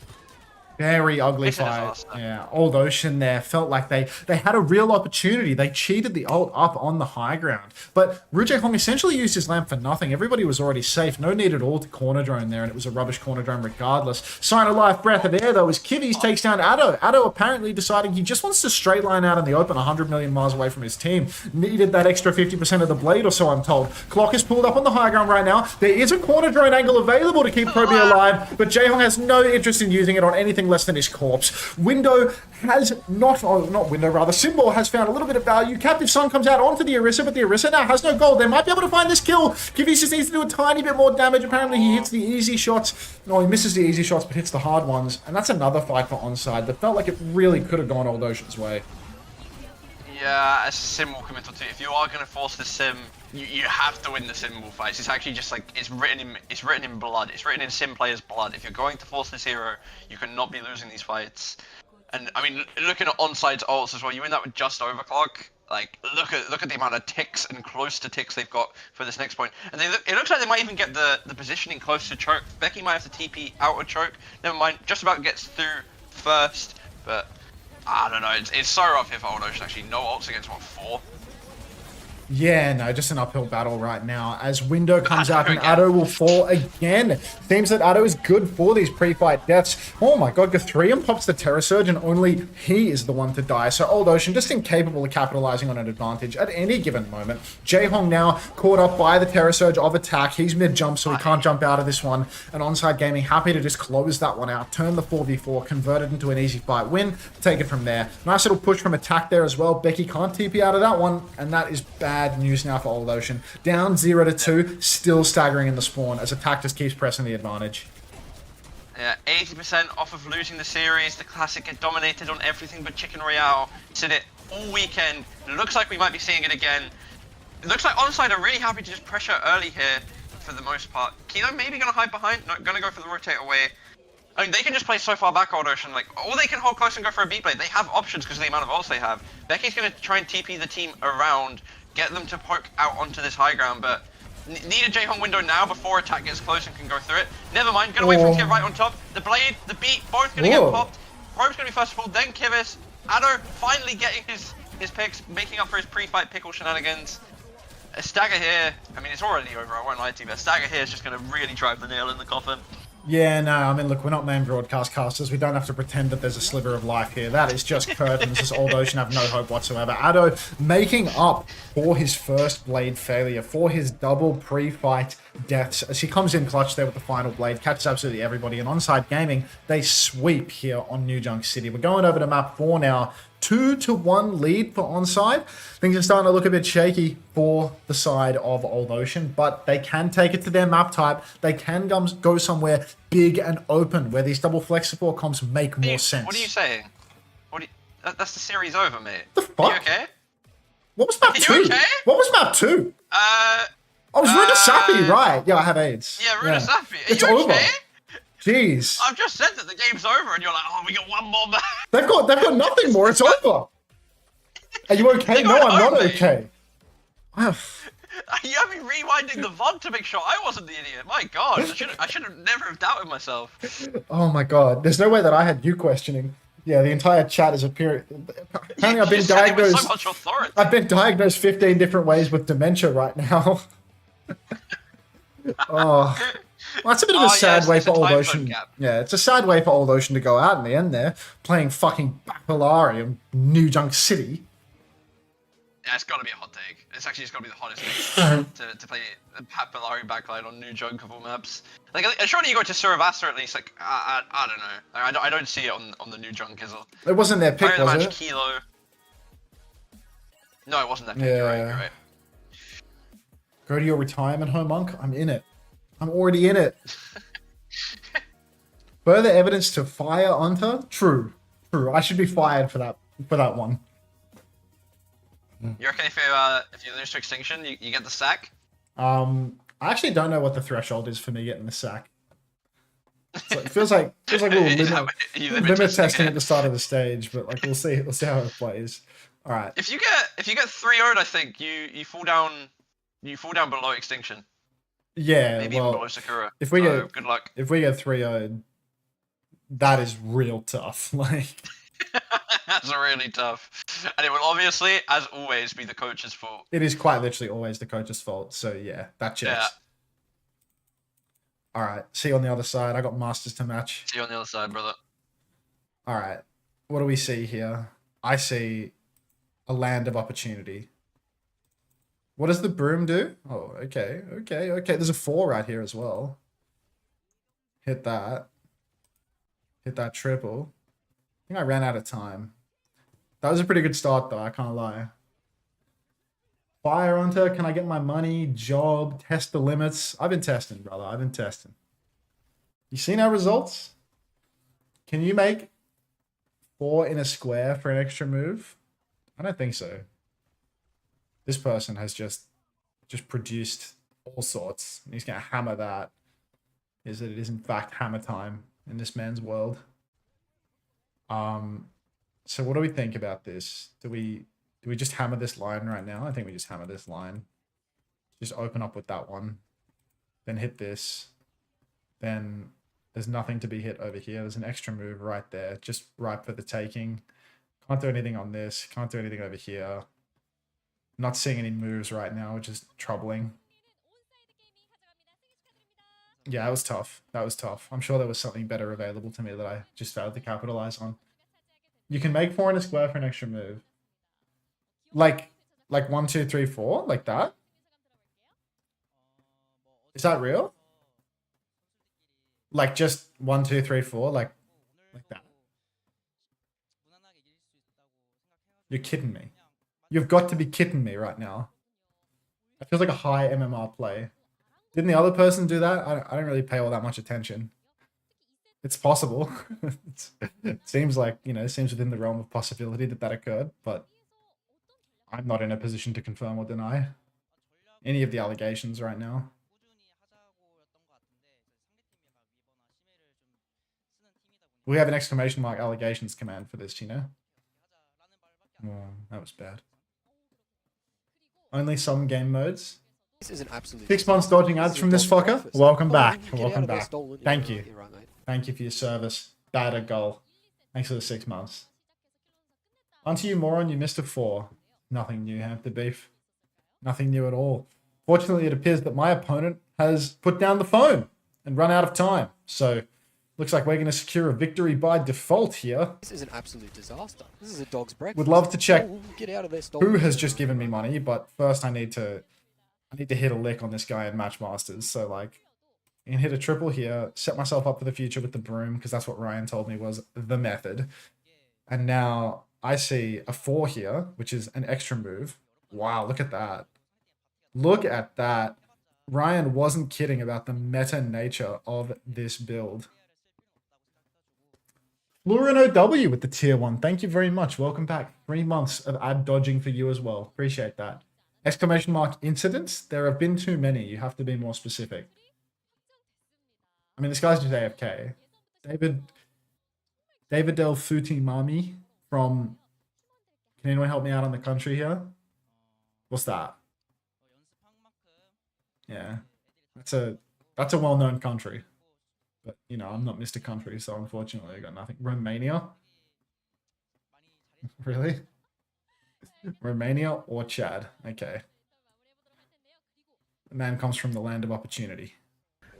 Very ugly Makes it fight. disaster. Yeah, Old Ocean there felt like they had a real opportunity. They cheated the ult up on the high ground. But Rujie Hong essentially used his lamp for nothing. Everybody was already safe. No need at all to corner drone there, and it was a rubbish corner drone regardless. Sign of life, breath of air, though, as Kivis takes down Addo. Addo apparently deciding he just wants to straight line out in the open 100 million miles away from his team. Needed that extra 50% of the blade, or so I'm told. Clock is pulled up on the high ground right now. There is a corner drone angle available to keep Proby alive, but Jaehong has no interest in using it on anything less than his corpse. Window has Symbol has found a little bit of value. Captive Sun comes out onto the Orisa, but the Orisa now has no gold. They might be able to find this kill. Kivis just needs to do a tiny bit more damage. Apparently he hits the easy shots. No, he misses the easy shots, but hits the hard ones. And that's another fight for Onside that felt like it really could have gone Old Ocean's way. Yeah, a sim will come into it. If you are going to force the sim, you have to win the symbol fights. It's actually just like it's written in blood. It's written in sim players' blood. If you're going to force this hero, you cannot be losing these fights. And I mean, looking at Onside's ults as well, you win that with just overclock. Like, look at the amount of ticks and close to ticks they've got for this next point. And it looks like they might even get the positioning close to choke. Becky might have to TP out of choke. Never mind, just about gets through first, but. I don't know, it's so rough here for Old Ocean actually. No ults against, what, 4? Yeah, no, just an uphill battle right now as Window comes out and Addo will fall again. Seems that Addo is good for these pre-fight deaths. Oh my god, Gathrium pops the Terror Surge and only he is the one to die. So Old Ocean just incapable of capitalizing on an advantage at any given moment. Jaehong now caught up by the Terror Surge of attack. He's mid-jump, so he can't jump out of this one. And Onside Gaming happy to just close that one out, turn the 4v4, convert it into an easy fight win, take it from there. Nice little push from attack there as well. Becky can't TP out of that one, and that is bad news now for Old Ocean. Down 0-2, still staggering in the spawn as attack just keeps pressing the advantage. Yeah, 80% off of losing the series. The Classic get dominated on everything but Chicken Royale. Said it all weekend. It looks like we might be seeing it again. It looks like Onside are really happy to just pressure early here for the most part. Kilo maybe going to hide behind. No, going to go for the rotate away. I mean, they can just play so far back, Old Ocean, like, or they can hold close and go for a B-play. They have options because of the amount of ults they have. Becky's going to try and TP the team around, get them to poke out onto this high ground, but need a Jaehong window now before attack gets close and can go through it. Never mind, gonna wait for him to get right on top. The blade, the beat, both gonna get popped. Probe's gonna be first of all, then Kivis. Addo finally getting his picks, making up for his pre-fight pickle shenanigans. A stagger here, I mean, it's already over, I won't lie to you, but a stagger here is just gonna really drive the nail in the coffin. Yeah, no, I mean, look, we're not main broadcast casters. We don't have to pretend that there's a sliver of life here. That is just curtains. This Old Ocean have no hope whatsoever. Addo making up for his first blade failure, for his double pre-fight deaths, as he comes in clutch there with the final blade, catches absolutely everybody. And Onside Gaming, they sweep here on New Junk City. We're going over to map 4 now. 2-1 lead for Onside. Things are starting to look a bit shaky for the side of Old Ocean, but they can take it to their map type. They can go somewhere big and open where these double flex support comps make more sense. What are you saying? That's the series over, mate. The fuck? Are you okay? What was map 2? Okay? What was map 2? I was Rudasapi, right? Yeah, I have AIDS. Yeah, Rudasapi. Yeah. It's over. Okay? Jeez. I've just said that the game's over, and you're like, oh, we got one more match. They've got nothing more. It's over. Are you okay? No, I'm not okay. You have me rewinding the VOD to make sure I wasn't the idiot. My God, I should have never have doubted myself. Oh my God, there's no way that I had you questioning. Yeah, the entire chat is appearing. Apparently, I've been diagnosed. So much authority. I've been diagnosed 15 different ways with dementia right now. Oh. Well, that's a bit of a sad way for Old Ocean. Yeah, it's a sad way for Old Ocean to go out in the end there, playing fucking Bacalari in New Junk City. Yeah, it's got to be a hot take. It's actually just got to be the hottest take to play a Papillary backline on New Junk of all maps. Like, surely you go to Surabasa at least. Like, I don't know. I don't see it on the New Junk, is it? It wasn't their pick, was it? Kilo. No, it wasn't their pick. Yeah. You're right. Go to your retirement home, Monk. I'm in it. I'm already in it. Further evidence to fire Unter? True. I should be fired for that one. You're okay if you lose to Extinction, you get the sack? I actually don't know what the threshold is for me getting the sack. So it feels like a little limit testing at the start of the stage, but like we'll see how it plays. All right. If you get 3-0'd, I think you fall down below Extinction. Yeah, maybe well, even below Sakura. If we get good luck. If we get 3-0'd, that is real tough. Like, That's really tough. And it will obviously, as always, be the coach's fault. it is quite literally always the coach's fault. So yeah, that checks. Yeah. All right, see you on the other side. I got masters to match. See you on the other side, brother. All right, what do we see here? I see a land of opportunity. What does the broom do? Oh, okay. There's a 4 right here as well. Hit that. Hit that triple. I think I ran out of time. That was a pretty good start, though. I can't lie. Fire Hunter, can I get my money? Job, test the limits. I've been testing, brother. I've been testing. You seen our results? Can you make 4 in a square for an extra move? I don't think so. This person has just produced all sorts. And he's going to hammer that. Is that it is in fact hammer time in this man's world. So what do we think about this? Do we just hammer this line right now? I think we just hammer this line. Just open up with that one. Then hit this. Then there's nothing to be hit over here. There's an extra move right there. Just ripe for the taking. Can't do anything on this. Can't do anything over here. Not seeing any moves right now, which is troubling. Yeah, that was tough. That was tough. I'm sure there was something better available to me that I just failed to capitalize on. You can make 4 in a square for an extra move. Like 1, 2, 3, 4, like that. Is that real? Like just 1, 2, 3, 4, like that. You're kidding me. You've got to be kidding me right now. That feels like a high MMR play. Didn't the other person do that? I don't really pay all that much attention. It's possible. It seems like, you know, it seems within the realm of possibility that occurred, but I'm not in a position to confirm or deny any of the allegations right now. We have an exclamation mark allegations command for this, you know? Oh, that was bad. Only some game modes. This is an absolute 6 months dodging ads from this fucker. Welcome back. Welcome back. Thank you. You're right, mate. Thank you for your service. Bad goal. Thanks for the 6 months. Onto you, moron. You missed a 4. Nothing new, Hampton Beef. Nothing new at all. Fortunately, it appears that my opponent has put down the phone and run out of time. So, looks like we're going to secure a victory by default here. This is an absolute disaster. This is a dog's breakfast. Would love to check Get out of there, who has just given me money, but first I need to hit a lick on this guy in Match Masters. So like, I can hit a triple here, set myself up for the future with the broom, because that's what Ryan told me was the method. And now I see a 4 here, which is an extra move. Wow, look at that. Look at that. Ryan wasn't kidding about the meta nature of this build. Lauren OW with the tier 1. Thank you very much. Welcome back. 3 months of ad dodging for you as well. Appreciate that. Exclamation mark incidents. There have been too many. You have to be more specific. I mean, this guy's just AFK. David Del Futi Mami from... Can anyone help me out on the country here? What's that? Yeah. That's a well-known country. But, you know, I'm not Mr. Country, so unfortunately I got nothing. Romania? Really? Romania or Chad? Okay. The man comes from the land of opportunity.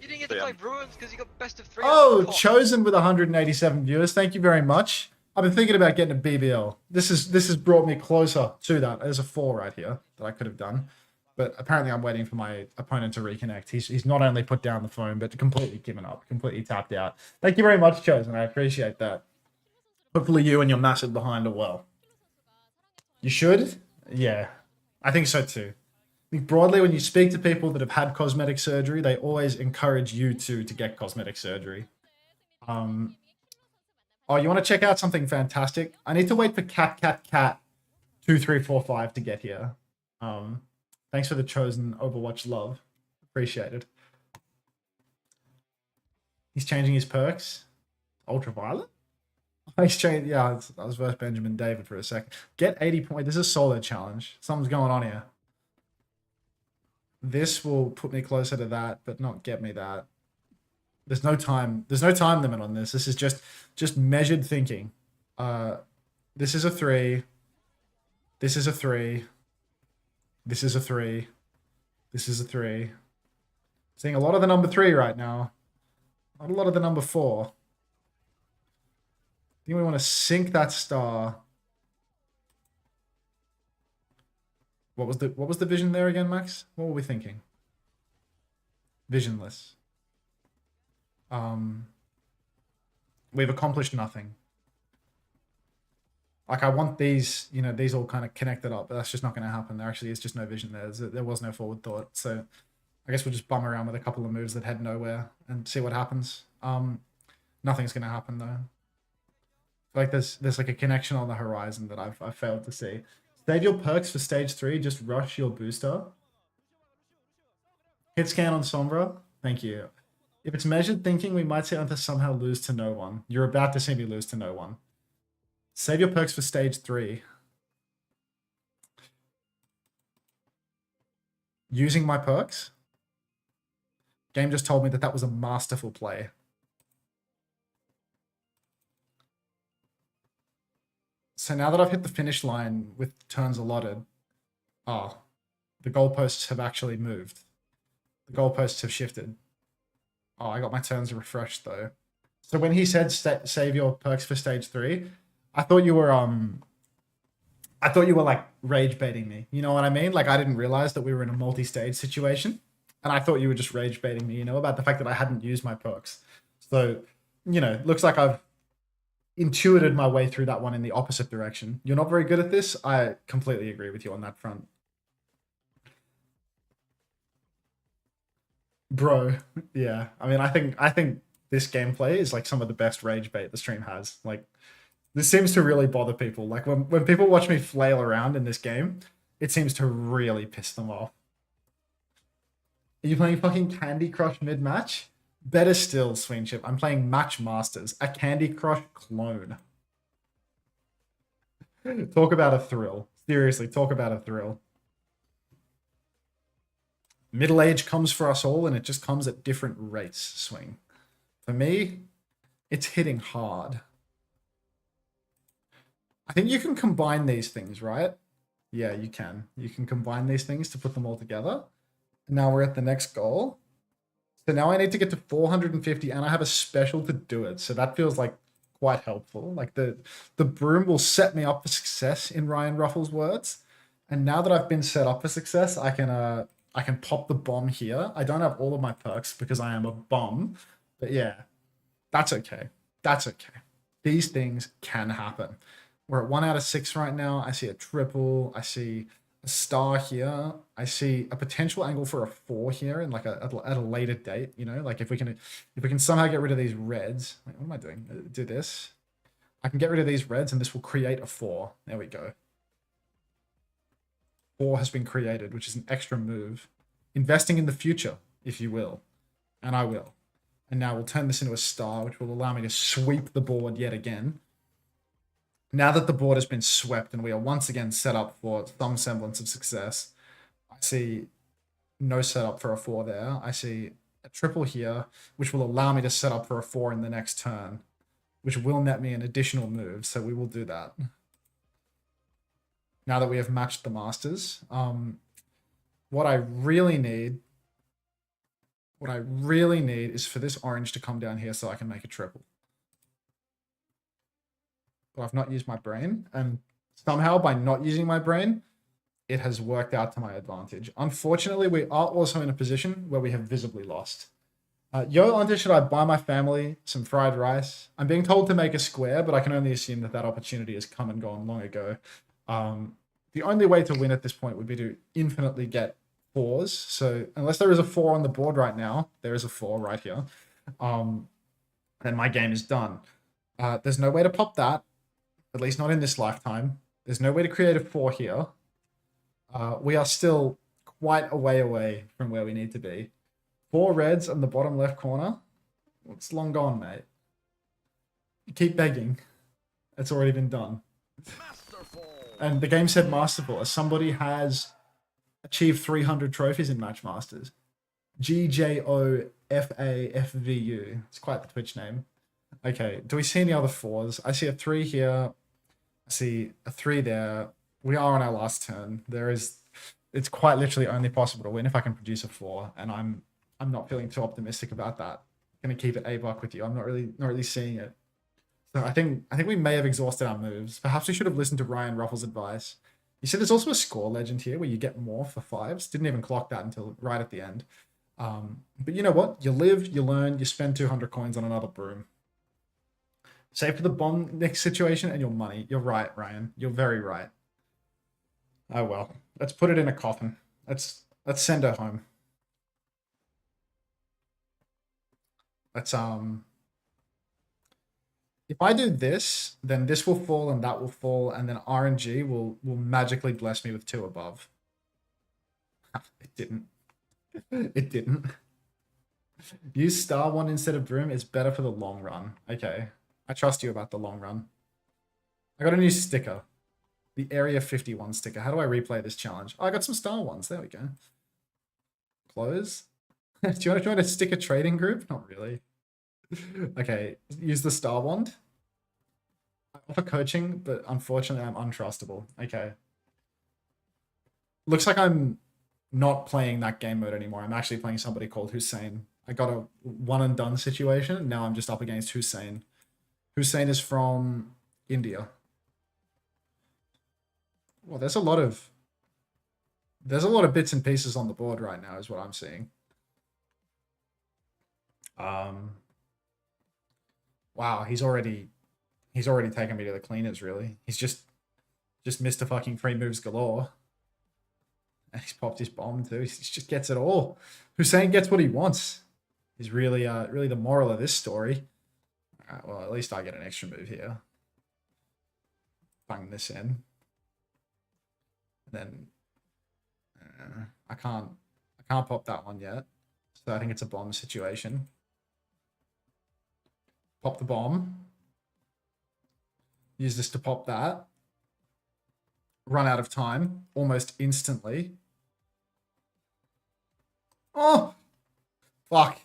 You didn't get to play Bruins because you got best of 3. Oh, Chosen with 187 viewers. Thank you very much. I've been thinking about getting a BBL. This has brought me closer to that. There's a 4 right here that I could have done. But apparently I'm waiting for my opponent to reconnect. He's not only put down the phone, but completely given up, completely tapped out. Thank you very much, Chosen. I appreciate that. Hopefully you and your massive behind are well. You should? Yeah, I think so too. I think broadly, when you speak to people that have had cosmetic surgery, they always encourage you to get cosmetic surgery. Oh, you want to check out something fantastic? I need to wait for cat 2345 to get here. Thanks for the Chosen Overwatch love. Appreciate it. He's changing his perks. Ultraviolet? He's changed. Yeah, I was versus Benjamin David for a second. Get 80 points. This is a solo challenge. Something's going on here. This will put me closer to that, but not get me that. There's no time. There's no time limit on this. This is just measured thinking. This is a 3. This is a 3. This is a 3. This is a 3. Seeing a lot of the number 3 right now. Not a lot of the number 4. I think we want to sink that star. What was the vision there again, Max? What were we thinking? Visionless. We've accomplished nothing. Like, I want these, you know, these all kind of connected up, but that's just not going to happen. There actually is just no vision there. There was no forward thought. So I guess we'll just bum around with a couple of moves that head nowhere and see what happens. Nothing's going to happen, though. I feel like there's like a connection on the horizon that I've failed to see. Save your perks for stage 3. Just rush your booster. Hit scan on Sombra. Thank you. If it's measured thinking, we might see Hunter somehow lose to no one. You're about to see me lose to no one. Save your perks for stage 3. Using my perks? Game just told me that was a masterful play. So now that I've hit the finish line with turns allotted, the goalposts have actually moved. The goalposts have shifted. Oh, I got my turns refreshed though. So when he said save your perks for stage 3, I thought you were like rage baiting me. You know what I mean? Like, I didn't realize that we were in a multi-stage situation, and I thought you were just rage baiting me, you know, about the fact that I hadn't used my perks. So, you know, looks like I've intuited my way through that one in the opposite direction. You're not very good at this. I completely agree with you on that front. Bro, yeah. I mean, I think this gameplay is like some of the best rage bait the stream has. Like, this seems to really bother people. Like, when people watch me flail around in this game, it seems to really piss them off. Are you playing fucking Candy Crush mid-match? Better still, Swingship. I'm playing Match Masters, a Candy Crush clone. Talk about a thrill. Seriously, talk about a thrill. Middle age comes for us all, and it just comes at different rates, Swing. For me, it's hitting hard. I think you can combine these things, right? Yeah, you can. You can combine these things to put them all together. Now we're at the next goal. So now I need to get to 450, and I have a special to do it. So that feels like quite helpful. Like the broom will set me up for success, in Ryan Ruffles' words. And now that I've been set up for success, I can pop the bomb here. I don't have all of my perks because I am a bum. But yeah, that's okay. That's okay. These things can happen. We're at 1 out of 6 right now. I see a triple. I see a star here. I see a potential angle for a 4 here, and like at a later date. You know, like if we can somehow get rid of these reds. Wait, what am I doing? Do this. I can get rid of these reds, and this will create a 4. There we go. 4 has been created, which is an extra move. Investing in the future, if you will. And I will. And now we'll turn this into a star, which will allow me to sweep the board yet again. Now that the board has been swept and we are once again set up for some semblance of success, I see no setup for a 4 there. I see a triple here, which will allow me to set up for a 4 in the next turn, which will net me an additional move, so we will do that. Now that we have matched the masters, what I really need is for this orange to come down here so I can make a triple. But I've not used my brain, and somehow by not using my brain, it has worked out to my advantage. Unfortunately, we are also in a position where we have visibly lost. Yo, Hunter, should I buy my family some fried rice? I'm being told to make a square, but I can only assume that opportunity has come and gone long ago. The only way to win at this point would be to infinitely get 4s. So unless there is a 4 on the board right now, there is a 4 right here, then my game is done. There's no way to pop that, at least not in this lifetime. There's no way to create a 4 here. We are still quite a way away from where we need to be. 4 reds on the bottom left corner. It's long gone, mate. Keep begging. It's already been done. And the game said masterful, as somebody has achieved 300 trophies in Match Masters. GJO FAFVU. It's quite the Twitch name. Okay, do we see any other 4s? I see a 3 here. I see a 3 there. We are on our last turn. It's quite literally only possible to win if I can produce a 4, and I'm not feeling too optimistic about that. I'm gonna keep it A-buck with you. I'm not really seeing it. So I think we may have exhausted our moves. Perhaps we should have listened to Ryan Ruffles' advice. You see, there's also a score legend here where you get more for 5s. Didn't even clock that until right at the end. But you know what? You live, you learn, you spend 200 coins on another broom. Save for the bomb next situation and your money. You're right, Ryan. You're very right. Oh well. Let's put it in a coffin. Let's send her home. Let's if I do this, then this will fall and that will fall, and then RNG will magically bless me with 2 above. It didn't. It didn't. Use star 1 instead of broom is better for the long run. Okay. I trust you about the long run. I got a new sticker. The Area 51 sticker. How do I replay this challenge? Oh, I got some star 1s. There we go. Close. Do you want to join a sticker trading group? Not really. Okay, use the star wand. I offer coaching, but unfortunately I'm untrustable. Okay. Looks like I'm not playing that game mode anymore. I'm actually playing somebody called Hussein. I got a one and done situation. Now I'm just up against Hussein. Hussein is from India. Well, there's a lot of bits and pieces on the board right now, is what I'm seeing. Wow, he's already taken me to the cleaners, really. He's just missed a fucking free moves galore. And he's popped his bomb too. He just gets it all. Hussein gets what he wants. Is really the moral of this story. Alright, well, at least I get an extra move here. Bang this in. And then I can't pop that one yet. So I think it's a bomb situation. Pop the bomb. Use this to pop that. Run out of time almost instantly. Oh, fuck.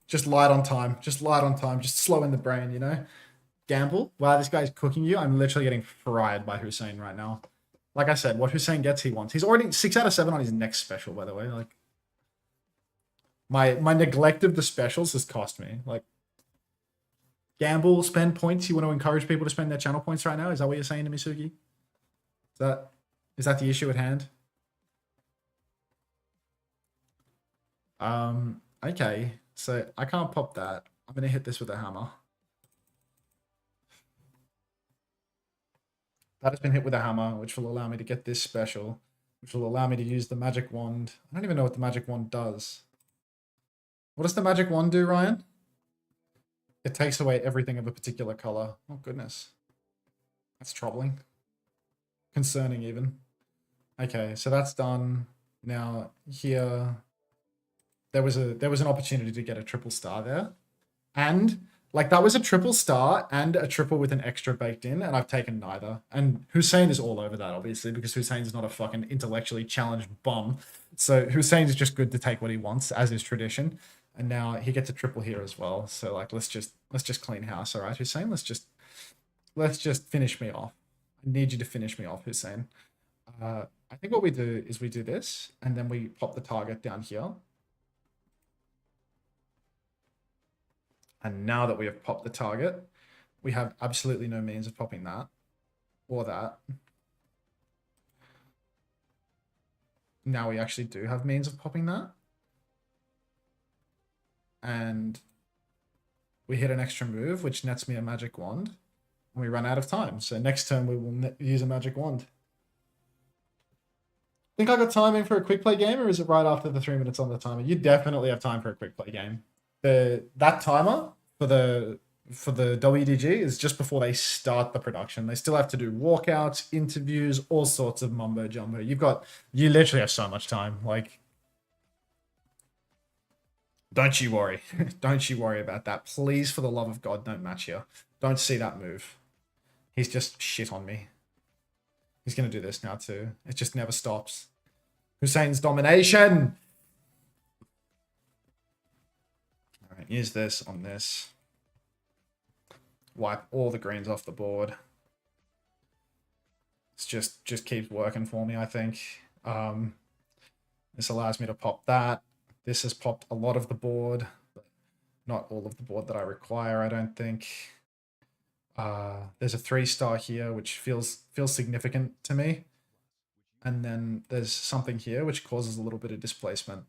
Just light on time. Just light on time. Just slow in the brain, you know? Gamble. Wow, this guy's cooking you. I'm literally getting fried by Hussein right now. Like I said, what Hussein gets, he wants. He's already 6 out of 7 on his next special, by the way. Like, my neglect of the specials has cost me. Like, gamble, spend points. You want to encourage people to spend their channel points right now? Is that what you're saying to me, Suki? Is that the issue at hand? Okay. So I can't pop that. I'm gonna hit this with a hammer. That has been hit with a hammer, which will allow me to get this special, which will allow me to use the magic wand. I don't even know what the magic wand does. What does the magic wand do, Ryan? It takes away everything of a particular color. Oh, goodness. That's troubling. Concerning, even. Okay, so that's done. Now, here, there was an opportunity to get a triple star there. And, like, that was a triple star and a triple with an extra baked in, and I've taken neither. And Hussein is all over that, obviously, because Hussein's not a fucking intellectually challenged bum. So Hussein is just good to take what he wants, as is tradition. And now he gets a triple here as well. So like let's just clean house, all right, Hussein? Let's just finish me off. I need you to finish me off, Hussein. I think what we do is we do this, and then we pop the target down here. And now that we have popped the target, we have absolutely no means of popping that or that. Now we actually do have means of popping that. And we hit an extra move, which nets me a magic wand. And we run out of time. So next turn, we will use a magic wand. Think I got timing for a quick play game, or is it right after the 3 minutes on the timer? You definitely have time for a quick play game. That timer for the WDG is just before they start the production. They still have to do walkouts, interviews, all sorts of mumbo jumbo. You literally have so much time. Like, don't you worry. Don't you worry about that. Please, for the love of God, don't match here. Don't see that move. He's just shit on me. He's going to do this now too. It just never stops. Hussein's domination. Right, use this on this. Wipe all the greens off the board. It's just keeps working for me, I think. This allows me to pop that. This has popped a lot of the board, but not all of the board that I require, I don't think. There's a 3-star here, which feels significant to me. And then there's something here, which causes a little bit of displacement.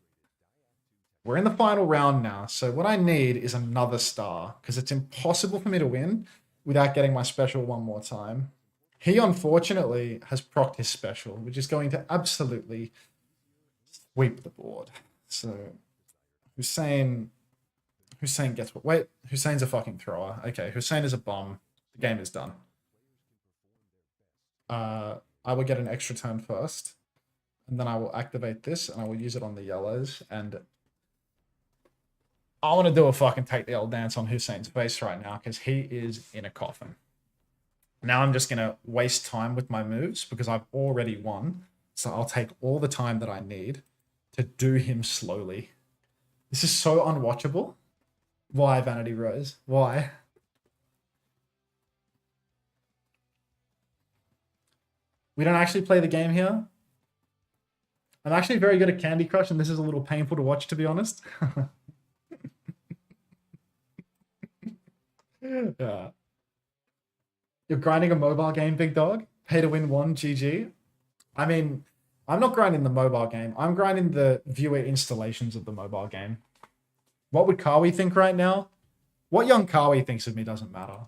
We're in the final round now, so what I need is another star, because it's impossible for me to win without getting my special one more time. He, unfortunately, has procced his special, which is going to absolutely sweep the board. So, Hussein gets what? Wait, Hussein's a fucking thrower. Okay, Hussein is a bomb. The game is done. I will get an extra turn first, and then I will activate this, and I will use it on the yellows, and I want to do a fucking take the L dance on Hussein's face right now, because he is in a coffin. Now I'm just going to waste time with my moves, because I've already won, so I'll take all the time that I need to do him slowly. This is so unwatchable. Why, Vanity Rose? Why? We don't actually play the game here. I'm actually very good at Candy Crush, and this is a little painful to watch, to be honest. Yeah. You're grinding a mobile game, big dog? Pay to win 1, GG. I mean, I'm not grinding the mobile game. I'm grinding the viewer installations of the mobile game. What would Kawi think right now? What young Kawi thinks of me doesn't matter.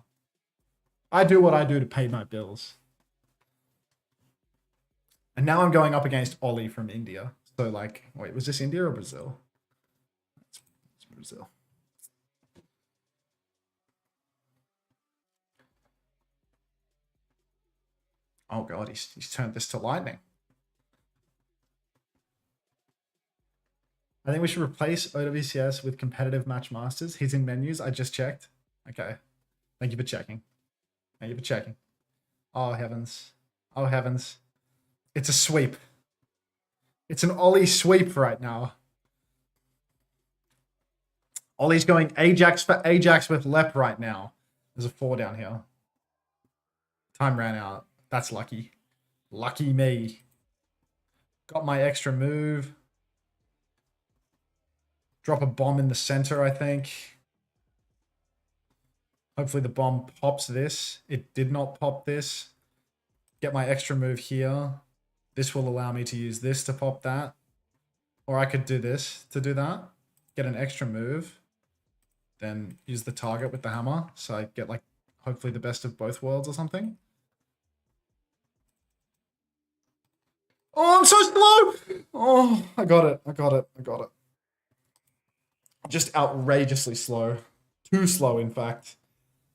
I do what I do to pay my bills. And now I'm going up against Ollie from India. So, like, wait, was this India or Brazil? It's Brazil. Oh, God, he's turned this to lightning. I think we should replace OWCS with competitive match masters. He's in menus. I just checked. Okay. Thank you for checking. Thank you for checking. Oh, heavens. Oh, heavens. It's a sweep. It's an Ollie sweep right now. Ollie's going Ajax for Ajax with Lep right now. There's a 4 down here. Time ran out. That's lucky. Lucky me. Got my extra move. Drop a bomb in the center, I think. Hopefully the bomb pops this. It did not pop this. Get my extra move here. This will allow me to use this to pop that. Or I could do this to do that. Get an extra move. Then use the target with the hammer. So I get, like, hopefully the best of both worlds or something. Oh, I'm so slow! Oh, I got it. I got it. I got it. Just outrageously slow. Too slow, in fact.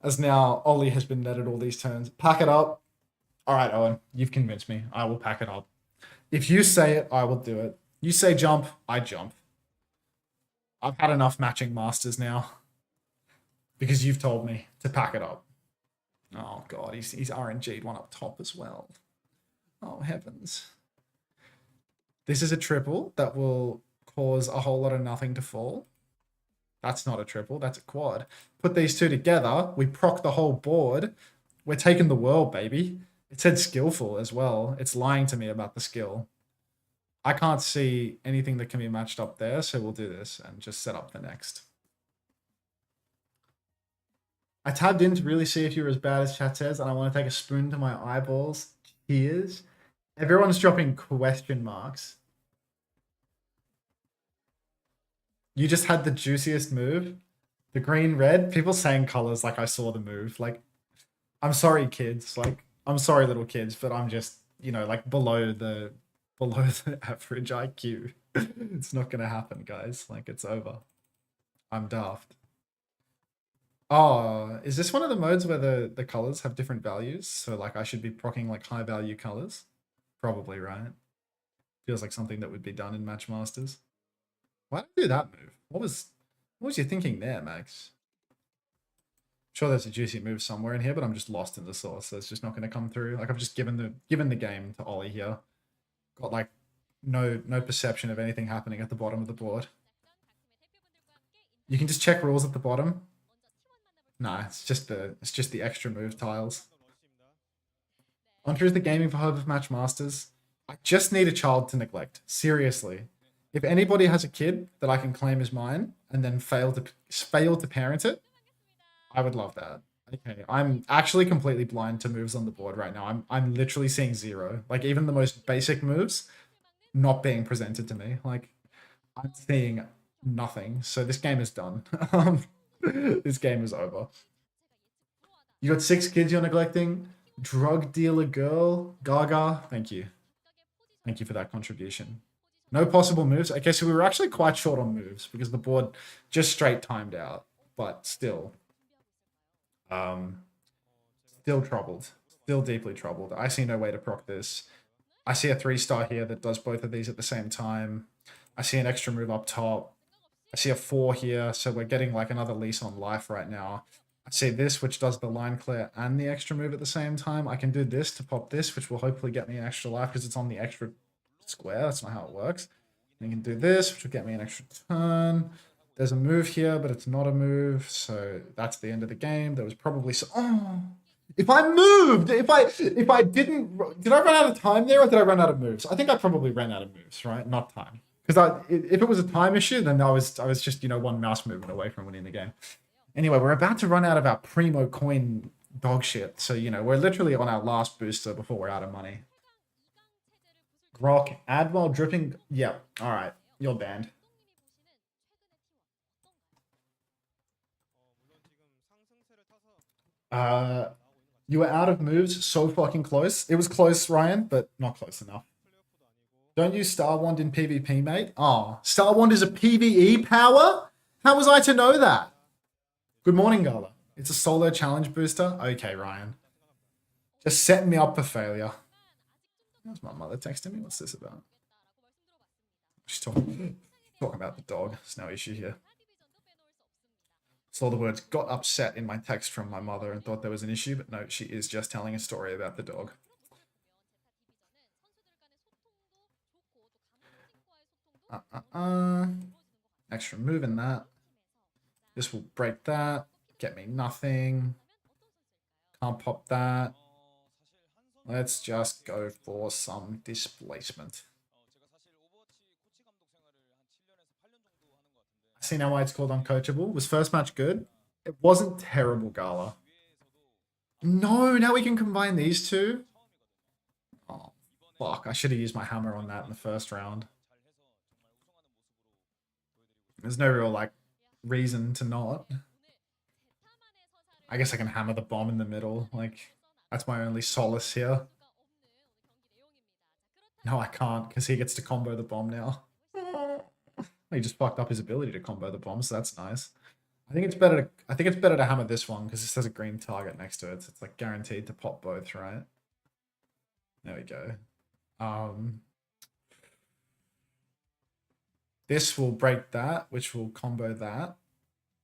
As now, Ollie has been netted all these turns. Pack it up. All right, Owen, you've convinced me. I will pack it up. If you say it, I will do it. You say jump, I jump. I've had enough matching masters now. Because you've told me to pack it up. Oh, God, he's RNG'd one up top as well. Oh, heavens. This is a triple that will cause a whole lot of nothing to fall. That's not a triple, that's a quad. Put these two together, we proc the whole board. We're taking the world, baby. It said skillful as well. It's lying to me about the skill. I can't see anything that can be matched up there, so we'll do this and just set up the next. I tabbed in to really see if you're as bad as chat says, and I want to take a spoon to my eyeballs. Cheers. Everyone's dropping question marks. You just had the juiciest move. The green, red. People saying colors like I saw the move. Like, I'm sorry, kids. Like, I'm sorry, little kids, but I'm just, you know, like below the average IQ. It's not gonna happen, guys. Like, it's over. I'm daft. Oh, is this one of the modes where the colors have different values? So, like, I should be procking, like, high value colors? Probably, right? Feels like something that would be done in Match Masters. Why did I do that move? What was you thinking there, Max? Sure, there's a juicy move somewhere in here, but I'm just lost in the sauce, so it's just not going to come through. Like, I've just given the game to Ollie here. Got, like, no perception of anything happening at the bottom of the board. You can just check rules at the bottom. Nah, it's just the extra move tiles. Enters the gaming for Hope of Match Masters. I just need a child to neglect. Seriously. If anybody has a kid that I can claim as mine and then fail to parent it, I would love that. Okay, I'm actually completely blind to moves on the board right now. I'm literally seeing zero. Like even the most basic moves not being presented to me. Like I'm seeing nothing. So this game is done. This game is over. You got 6 kids you're neglecting. Drug dealer girl. Gaga. Thank you. Thank you for that contribution. No possible moves. Okay, so we were actually quite short on moves because the board just straight timed out. But still. Still troubled. Still deeply troubled. I see no way to proc this. I see a 3-star here that does both of these at the same time. I see an extra move up top. I see a 4 here, so we're getting like another lease on life right now. I see this, which does the line clear and the extra move at the same time. I can do this to pop this, which will hopefully get me an extra life because it's on the extra square. That's not how it works. And you can do this, which will get me an extra turn. There's a move here, but it's not a move, so that's the end of the game. There was probably if I moved, if I didn't, did I run out of time there or did I run out of moves? I think I probably ran out of moves, right? Not time. Because if it was a time issue, then I was just, you know, one mouse movement away from winning the game. Anyway, we're about to run out of our primo coin dog shit. So, you know, we're literally on our last booster before we're out of money. Grok, add while dripping. Yeah, all right. You're banned. You were out of moves so fucking close. It was close, Ryan, but not close enough. Don't use Star Wand in PvP, mate. Oh, Star Wand is a PvE power? How was I to know that? Good morning, Gala. It's a solo challenge booster? Okay, Ryan. Just setting me up for failure. That's my mother texting me. What's this about? She's talking about the dog. There's no issue here. Saw the words got upset in my text from my mother and thought there was an issue, but no, she is just telling a story about the dog. Extra move in that. This will break that. Get me nothing. Can't pop that. Let's just go for some displacement. I see now why it's called uncoachable. Was first match good? It wasn't terrible, Gala. No, now we can combine these two. Oh, fuck. I should have used my hammer on that in the first round. There's no real, like, reason to not. I guess I can hammer the bomb in the middle. Like, that's my only solace here. No, I can't, because he gets to combo the bomb now. He just fucked up his ability to combo the bomb, so that's nice. I think it's better to hammer this one, because this has a green target next to it. So it's like guaranteed to pop both, right? There we go. This will break that, which will combo that.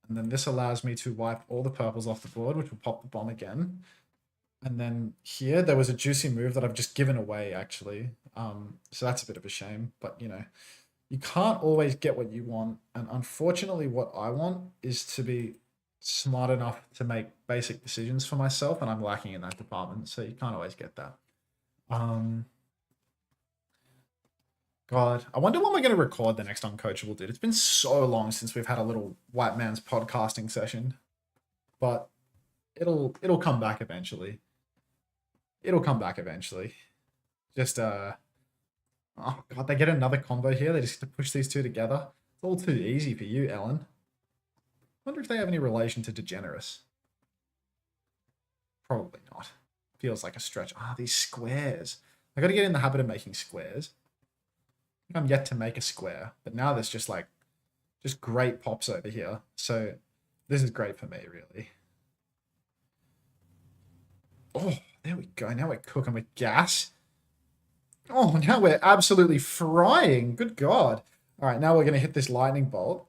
And then this allows me to wipe all the purples off the board, which will pop the bomb again. And then here, there was a juicy move that I've just given away, actually. So that's a bit of a shame. But, you know, you can't always get what you want. And unfortunately, what I want is to be smart enough to make basic decisions for myself. And I'm lacking in that department. So you can't always get that. God, I wonder when we're going to record the next Uncoachable, dude. It's been so long since we've had a little white man's podcasting session. But it'll come back eventually. It'll come back eventually. Just, oh God, they get another combo here. They just get to push these two together. It's all too easy for you, Ellen. I wonder if they have any relation to Degeneres. Probably not. Feels like a stretch. Ah, these squares. I got to get in the habit of making squares. I think I'm yet to make a square, but now there's just like, just great pops over here. So this is great for me, really. Oh, there we go. Now we're cooking with gas. Oh, now we're absolutely frying. Good God. All right, now we're going to hit this lightning bolt.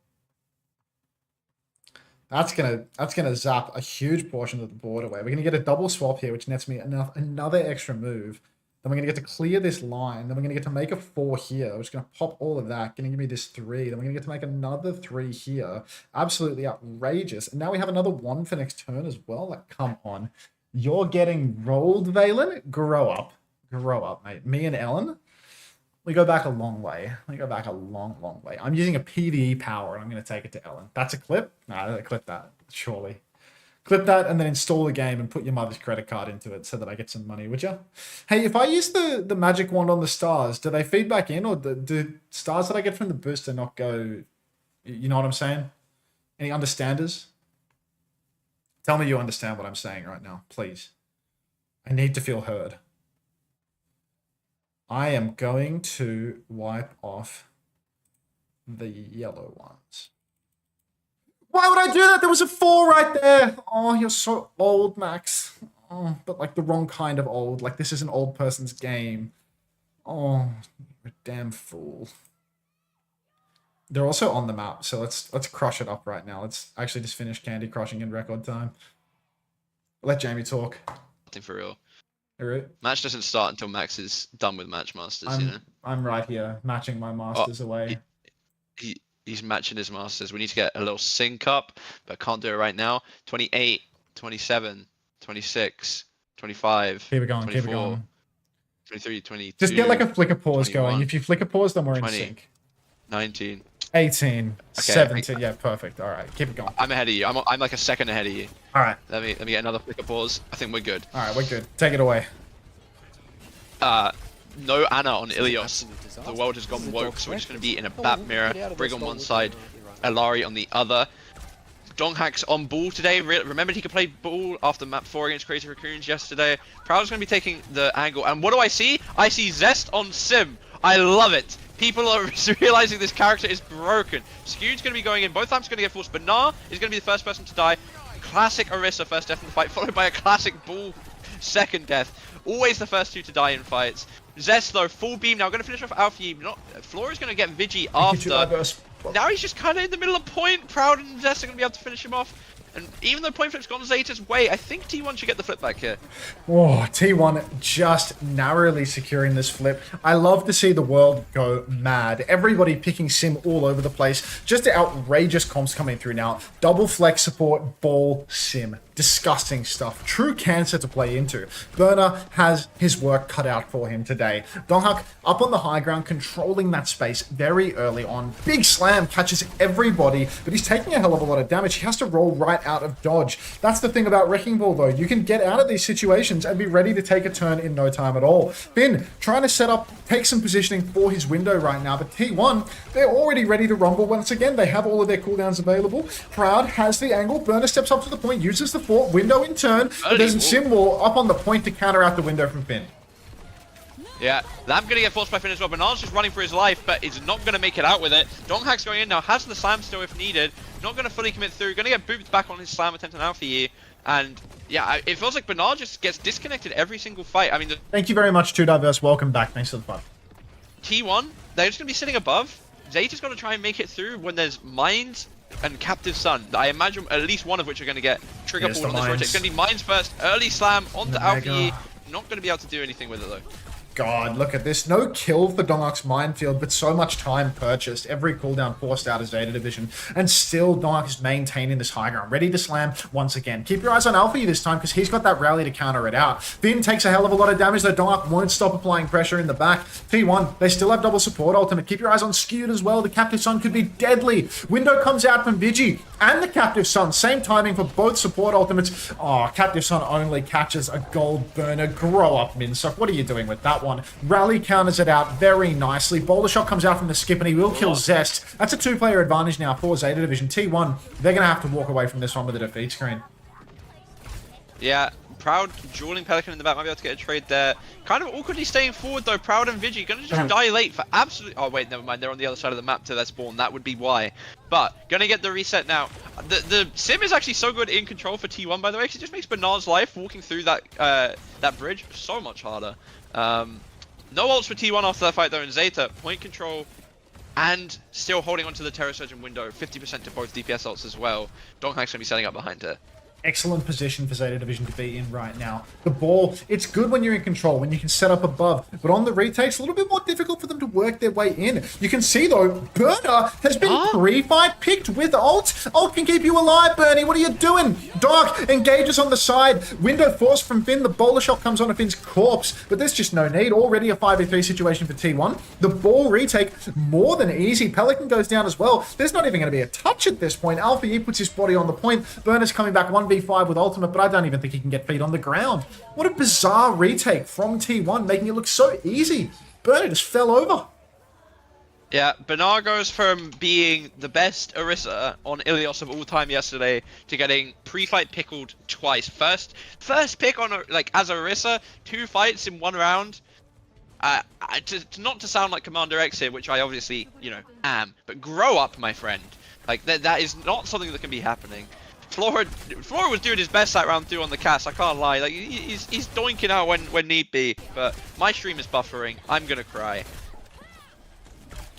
That's gonna zap a huge portion of the board away. We're going to get a double swap here, which nets me another extra move. Then we're going to get to clear this line. Then we're going to get to make a 4 here, which is going to pop all of that. Going to give me this 3. Then we're going to get to make another 3 here. Absolutely outrageous. And now we have another 1 for next turn as well. Like, come on. You're getting rolled, Valen? Grow up. Grow up, mate. Me and Ellen, we go back a long way. We go back a long, long way. I'm using a PvE power, and I'm going to take it to Ellen. That's a clip? Nah, clip that, surely. Clip that and then install the game and put your mother's credit card into it so that I get some money, would you? Hey, if I use the magic wand on the stars, do they feed back in, or do stars that I get from the booster not go... You know what I'm saying? Any understanders? Tell me you understand what I'm saying right now, please. I need to feel heard. I am going to wipe off the yellow ones. Why would I do that? There was a 4 right there. Oh, you're so old, Max. Oh, but like the wrong kind of old. Like this is an old person's game. Oh, you're a damn fool. They're also on the map, so let's crush it up right now. Let's actually just finish Candy Crushing in record time. Let Jamie talk. Nothing for real. All right. Match doesn't start until Max is done with Match Masters, you know? I'm right here, matching my masters away. He's matching his masters. We need to get a little sync up, but can't do it right now. 28, 27, 26, 25, Keep it going, 24, keep it going. 23, 22. Just get like a flicker pause 21, going. If you flicker pause, then we're 20, in sync. 19. 18, Okay, 17, yeah, perfect. All right, keep it going. I'm ahead of you. I'm like a second ahead of you. All right. Let me get another flicker pause. I think we're good. All right, we're good. Take it away. No Anna on Ilios. Absolute disaster. The world has This is gone a woke, dog's so we're just going to breakfast. be in a Oh, bat get mirror. out of Brig this on dog, one this side, dog won't be right. Alari on the other. Donghack's on ball today. Remembered he could play ball after map 4 against Crazy Raccoons yesterday. Proud's going to be taking the angle. And what do I see? I see Zest on Sim. I love it. People are realizing this character is broken. Skew's going to be going in. Both times going to get forced. Bernard is going to be the first person to die. Classic Orisa first death in the fight, followed by a classic Bull second death. Always the first 2 to die in fights. Zest though, full beam now. Going to finish off Alfie. Flora is going to get Vigi after. Now he's just kind of in the middle of point. Proud and Zest are going to be able to finish him off. And even though point flip's gone Zeta's way, I think T1 should get the flip back here. Oh, T1 just narrowly securing this flip. I love to see the world go mad. Everybody picking Sim all over the place. Just outrageous comps coming through now. Double flex support, ball, Sim. Disgusting stuff. True cancer to play into. Burner has his work cut out for him today. Donghak up on the high ground, controlling that space very early on. Big slam catches everybody, but he's taking a hell of a lot of damage. He has to roll right out of dodge. That's the thing about Wrecking Ball though. You can get out of these situations and be ready to take a turn in no time at all. Finn trying to set up, take some positioning for his window right now, but T1, they're already ready to rumble once again. They have all of their cooldowns available. Proud has the angle. Burner steps up to the point, uses the fort, window in turn. There's a Simwall up on the point to counter out the window from Finn. Yeah, Lamb gonna get forced by Finn as well. Bernard's just running for his life, but is not gonna make it out with it. Donghack's going in now, has the slam still if needed. Not gonna fully commit through, gonna get booped back on his slam attempt on Alfie. And yeah, it feels like Bernard just gets disconnected every single fight. I mean, Thank you very much, Too Diverse. Welcome back. Thanks for the fun. T1, they're just gonna be sitting above. Zeta's gonna try and make it through when there's Mines and Captive Sun. I imagine at least one of which are gonna get trigger Yes, pulled the on this rotate. Mines. It's gonna be Mines first, early slam onto The Alfie. Mega. Not gonna be able to do anything with it though. God, look at this. No kill for Donghak's Minefield, but so much time purchased. Every cooldown forced out of Zeta Division. And still, Donghak is maintaining this high ground. Ready to slam once again. Keep your eyes on Alfie this time, because he's got that rally to counter it out. Finn takes a hell of a lot of damage, though Donghak won't stop applying pressure in the back. T1, they still have double support ultimate. Keep your eyes on Skewed as well. The Captive Sun could be deadly. Window comes out from Vigi and the Captive Sun. Same timing for both support ultimates. Oh, Captive Sun only catches a gold burner. Grow up, Minsock. What are you doing with that one? Rally counters it out very nicely. Boulder shot comes out from the skip and he will kill Zest. That's a 2-player advantage now for Zeta Division. T1, they're going to have to walk away from this one with a defeat screen. Yeah, Proud dueling Pelican in the back, might be able to get a trade there. Kind of awkwardly staying forward though. Proud and Vigi gonna just die late for absolutely. Oh wait, never mind. They're on the other side of the map to their spawn. That would be why. But gonna get the reset now. The sim is actually so good in control for T1 by the way, because it just makes Bernard's life walking through that that bridge so much harder. No ults for T1 after that fight though in Zeta. Point control and still holding onto the Terror Surgeon window. 50% to both DPS ults as well. Donghack's gonna be setting up behind her. excellent position for Zeta Division to be in right now. The ball, it's good when you're in control, when you can set up above, but on the retakes, a little bit more difficult for them to work their way in. You can see though, Burner has been pre-fight picked with ult. Ult can keep you alive, Bernie. What are you doing? Dark engages on the side. Window force from Finn. The bowler shot comes on a Finn's corpse, but there's just no need. Already a 5v3 situation for T1. The ball retake, more than easy. Pelican goes down as well. There's not even going to be a touch at this point. Alpha E puts his body on the point. Burner's coming back 1v5 with ultimate, but I don't even think he can get feet on the ground. What a bizarre retake from T1, making it look so easy. Burner just fell over. Yeah, Bernard goes from being the best Orisa on Ilios of all time yesterday to getting pre-fight pickled twice. First pick on like as Orisa, 2 fights in 1 round. Not to sound like Commander X here, which I obviously, you know, am, but grow up, my friend. Like that is not something that can be happening. Flora was doing his best that round 2 on the cast. I can't lie. Like he's doinking out when need be. But my stream is buffering. I'm gonna cry.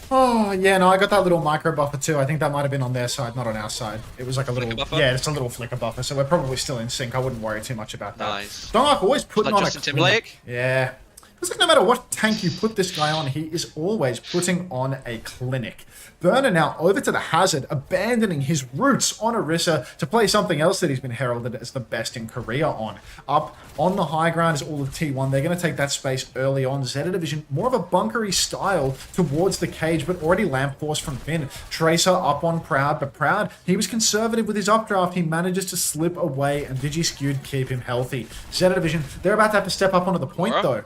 Oh, yeah, no, I got that little micro buffer too. I think that might have been on their side, not on our side. It was like a little, yeah, it's a little flicker buffer, so we're probably still in sync. I wouldn't worry too much about that. Nice. Dark always putting like on Justin a Timberlake? Yeah. It's like no matter what tank you put this guy on, he is always putting on a clinic. Burner now over to the Hazard, abandoning his roots on Orisa to play something else that he's been heralded as the best in Korea on. Up on the high ground is all of T1. They're going to take that space early on. Zeta Division, more of a bunkery style towards the cage, but already lamp force from Finn. Tracer up on Proud, but Proud, he was conservative with his updraft. He manages to slip away, and Digi Skewed keep him healthy. Zeta Division, they're about to have to step up onto the point, though.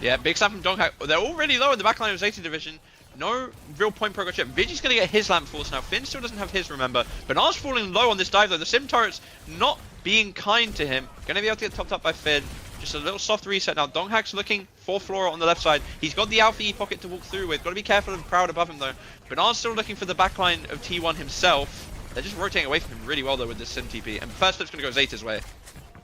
Yeah, big snap from Donghack. They're already low in the backline of Zeta Division. No real point progress yet. Vigi's going to get his lamp force now. Finn still doesn't have his, remember. Bernard's falling low on this dive, though. The Sim turret's not being kind to him. Going to be able to get topped up by Finn. Just a little soft reset now. Donghack's looking for Flora on the left side. He's got the Alpha E pocket to walk through with. Got to be careful of the crowd above him, though. Bernard's still looking for the backline of T1 himself. They're just rotating away from him really well, though, with this Sim TP. And first flip's going to go Zeta's way.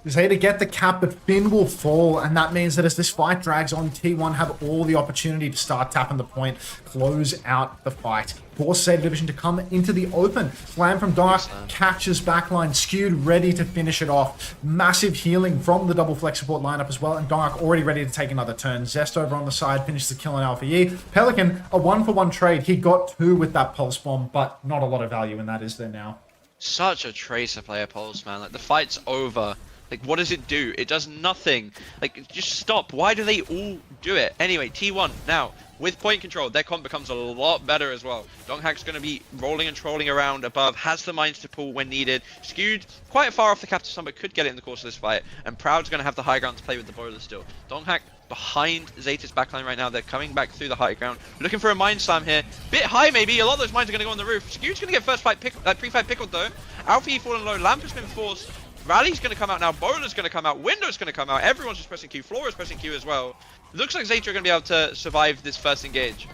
Zeta get the cap, but Finn will fall, and that means that as this fight drags on, T1 have all the opportunity to start tapping the point, close out the fight. Force Zeta Division to come into the open. Slam from Dark, catches backline, Skewed, ready to finish it off. Massive healing from the double flex support lineup as well, and Dark already ready to take another turn. Zest over on the side finishes the kill on Alpha E. Pelican, a 1-for-1 trade. He got 2 with that pulse bomb, but not a lot of value in that, is there now? Such a Tracer player pulse, man. Like, the fight's over. Like, what does it do? It does nothing. Like, just stop. Why do they all do it? Anyway, T1, now, with point control, their comp becomes a lot better as well. Donghack's going to be rolling and trolling around above, has the mines to pull when needed. Skewed quite far off the captive sun, but could get it in the course of this fight. And Proud's going to have the high ground to play with the boiler still. Donghack behind Zeta's backline right now. They're coming back through the high ground. Looking for a mine slam here. Bit high, maybe. A lot of those mines are going to go on the roof. Skewed's going to get first fight pre-fight pickled, though. Alpha E falling low. Lamp has been forced. Rally's going to come out now, Bowler's going to come out, Window's going to come out, everyone's just pressing Q, Flora's pressing Q as well. Looks like Zeta are going to be able to survive this first engage.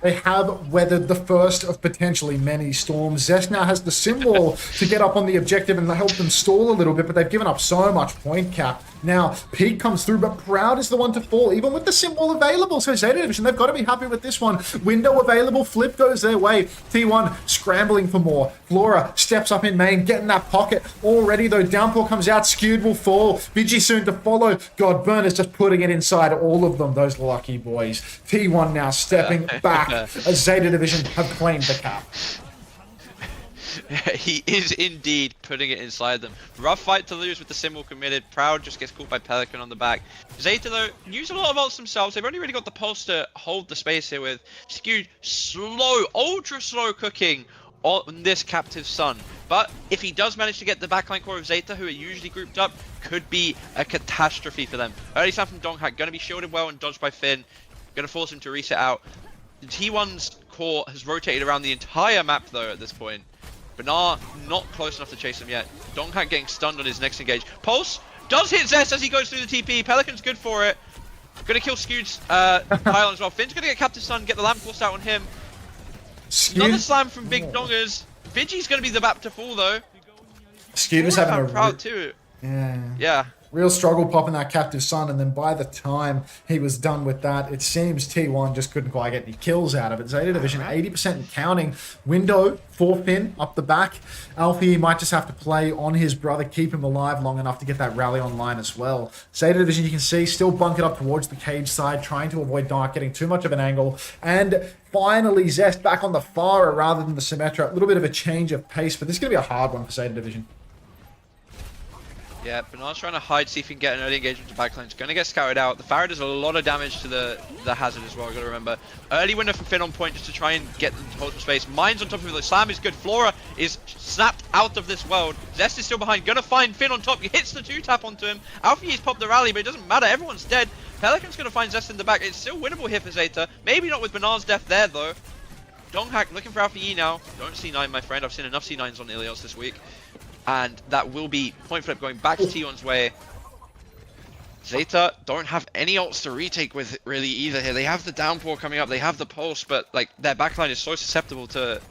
They have weathered the first of potentially many storms. Zest now has the sim wall to get up on the objective and help them stall a little bit, but they've given up so much point cap. Now, Peak comes through, but Proud is the one to fall, even with the sim wall available. So Zeta Division, they've got to be happy with this one. Window available, flip goes their way. T1 scrambling for more. Flora steps up in main, getting that pocket. Already, though, downpour comes out, Skewed will fall. Vigi soon to follow. God, Burner's just putting it inside all of them, those lucky boys. T1 now stepping back as Zeta Division have claimed the cap. He is indeed putting it inside them. Rough fight to lose with the symbol committed. Proud just gets caught by Pelican on the back. Zeta, though, use a lot of ults themselves. They've only really got the pulse to hold the space here with. Skewed slow, ultra slow cooking on this captive sun. But if he does manage to get the backline core of Zeta, who are usually grouped up, could be a catastrophe for them. Early snap from Donghack, going to be shielded well and dodged by Finn. Going to force him to reset out. The T1's core has rotated around the entire map, though, at this point. Bernard not close enough to chase him yet. Donghack getting stunned on his next engage. Pulse does hit Zest as he goes through the TP. Pelican's good for it. Gonna kill Skewed's pylon as well. Finn's gonna get Captive Sun, get the lamp forced out on him. Another slam from Big Dongers. Vigi's gonna be the map to fall though. Skewed is having a Proud too. Yeah. Yeah. Real struggle popping that captive sun, and then by the time he was done with that, it seems T1 just couldn't quite get any kills out of it. Zeta Division 80% and counting. Window for Finn up the back. Alfie might just have to play on his brother, keep him alive long enough to get that rally online as well. Zeta Division, you can see, still bunkered up towards the cage side, trying to avoid Dark getting too much of an angle. And finally, Zest back on the Pharah rather than the Symmetra. A little bit of a change of pace, but this is going to be a hard one for Zeta Division. Yeah, Bernard's trying to hide, see if he can get an early engagement to backline. It's going to get scouted out. The Farah does a lot of damage to the hazard as well, got to remember. Early window for Finn on point just to try and get them to hold some space. Mine's on top of it. The slam is good. Flora is snapped out of this world. Zest is still behind. Going to find Finn on top. He hits the 2-tap onto him. Alfie's popped the rally, but it doesn't matter. Everyone's dead. Pelican's going to find Zest in the back. It's still winnable here for Zeta. Maybe not with Bernard's death there, though. Donghack looking for Alfie now. Don't C9, my friend. I've seen enough C9s on Ilios this week. And that will be point flip going back to T1's way. Zeta don't have any ults to retake with really either here. They have the downpour coming up, they have the pulse, but like their backline is so susceptible to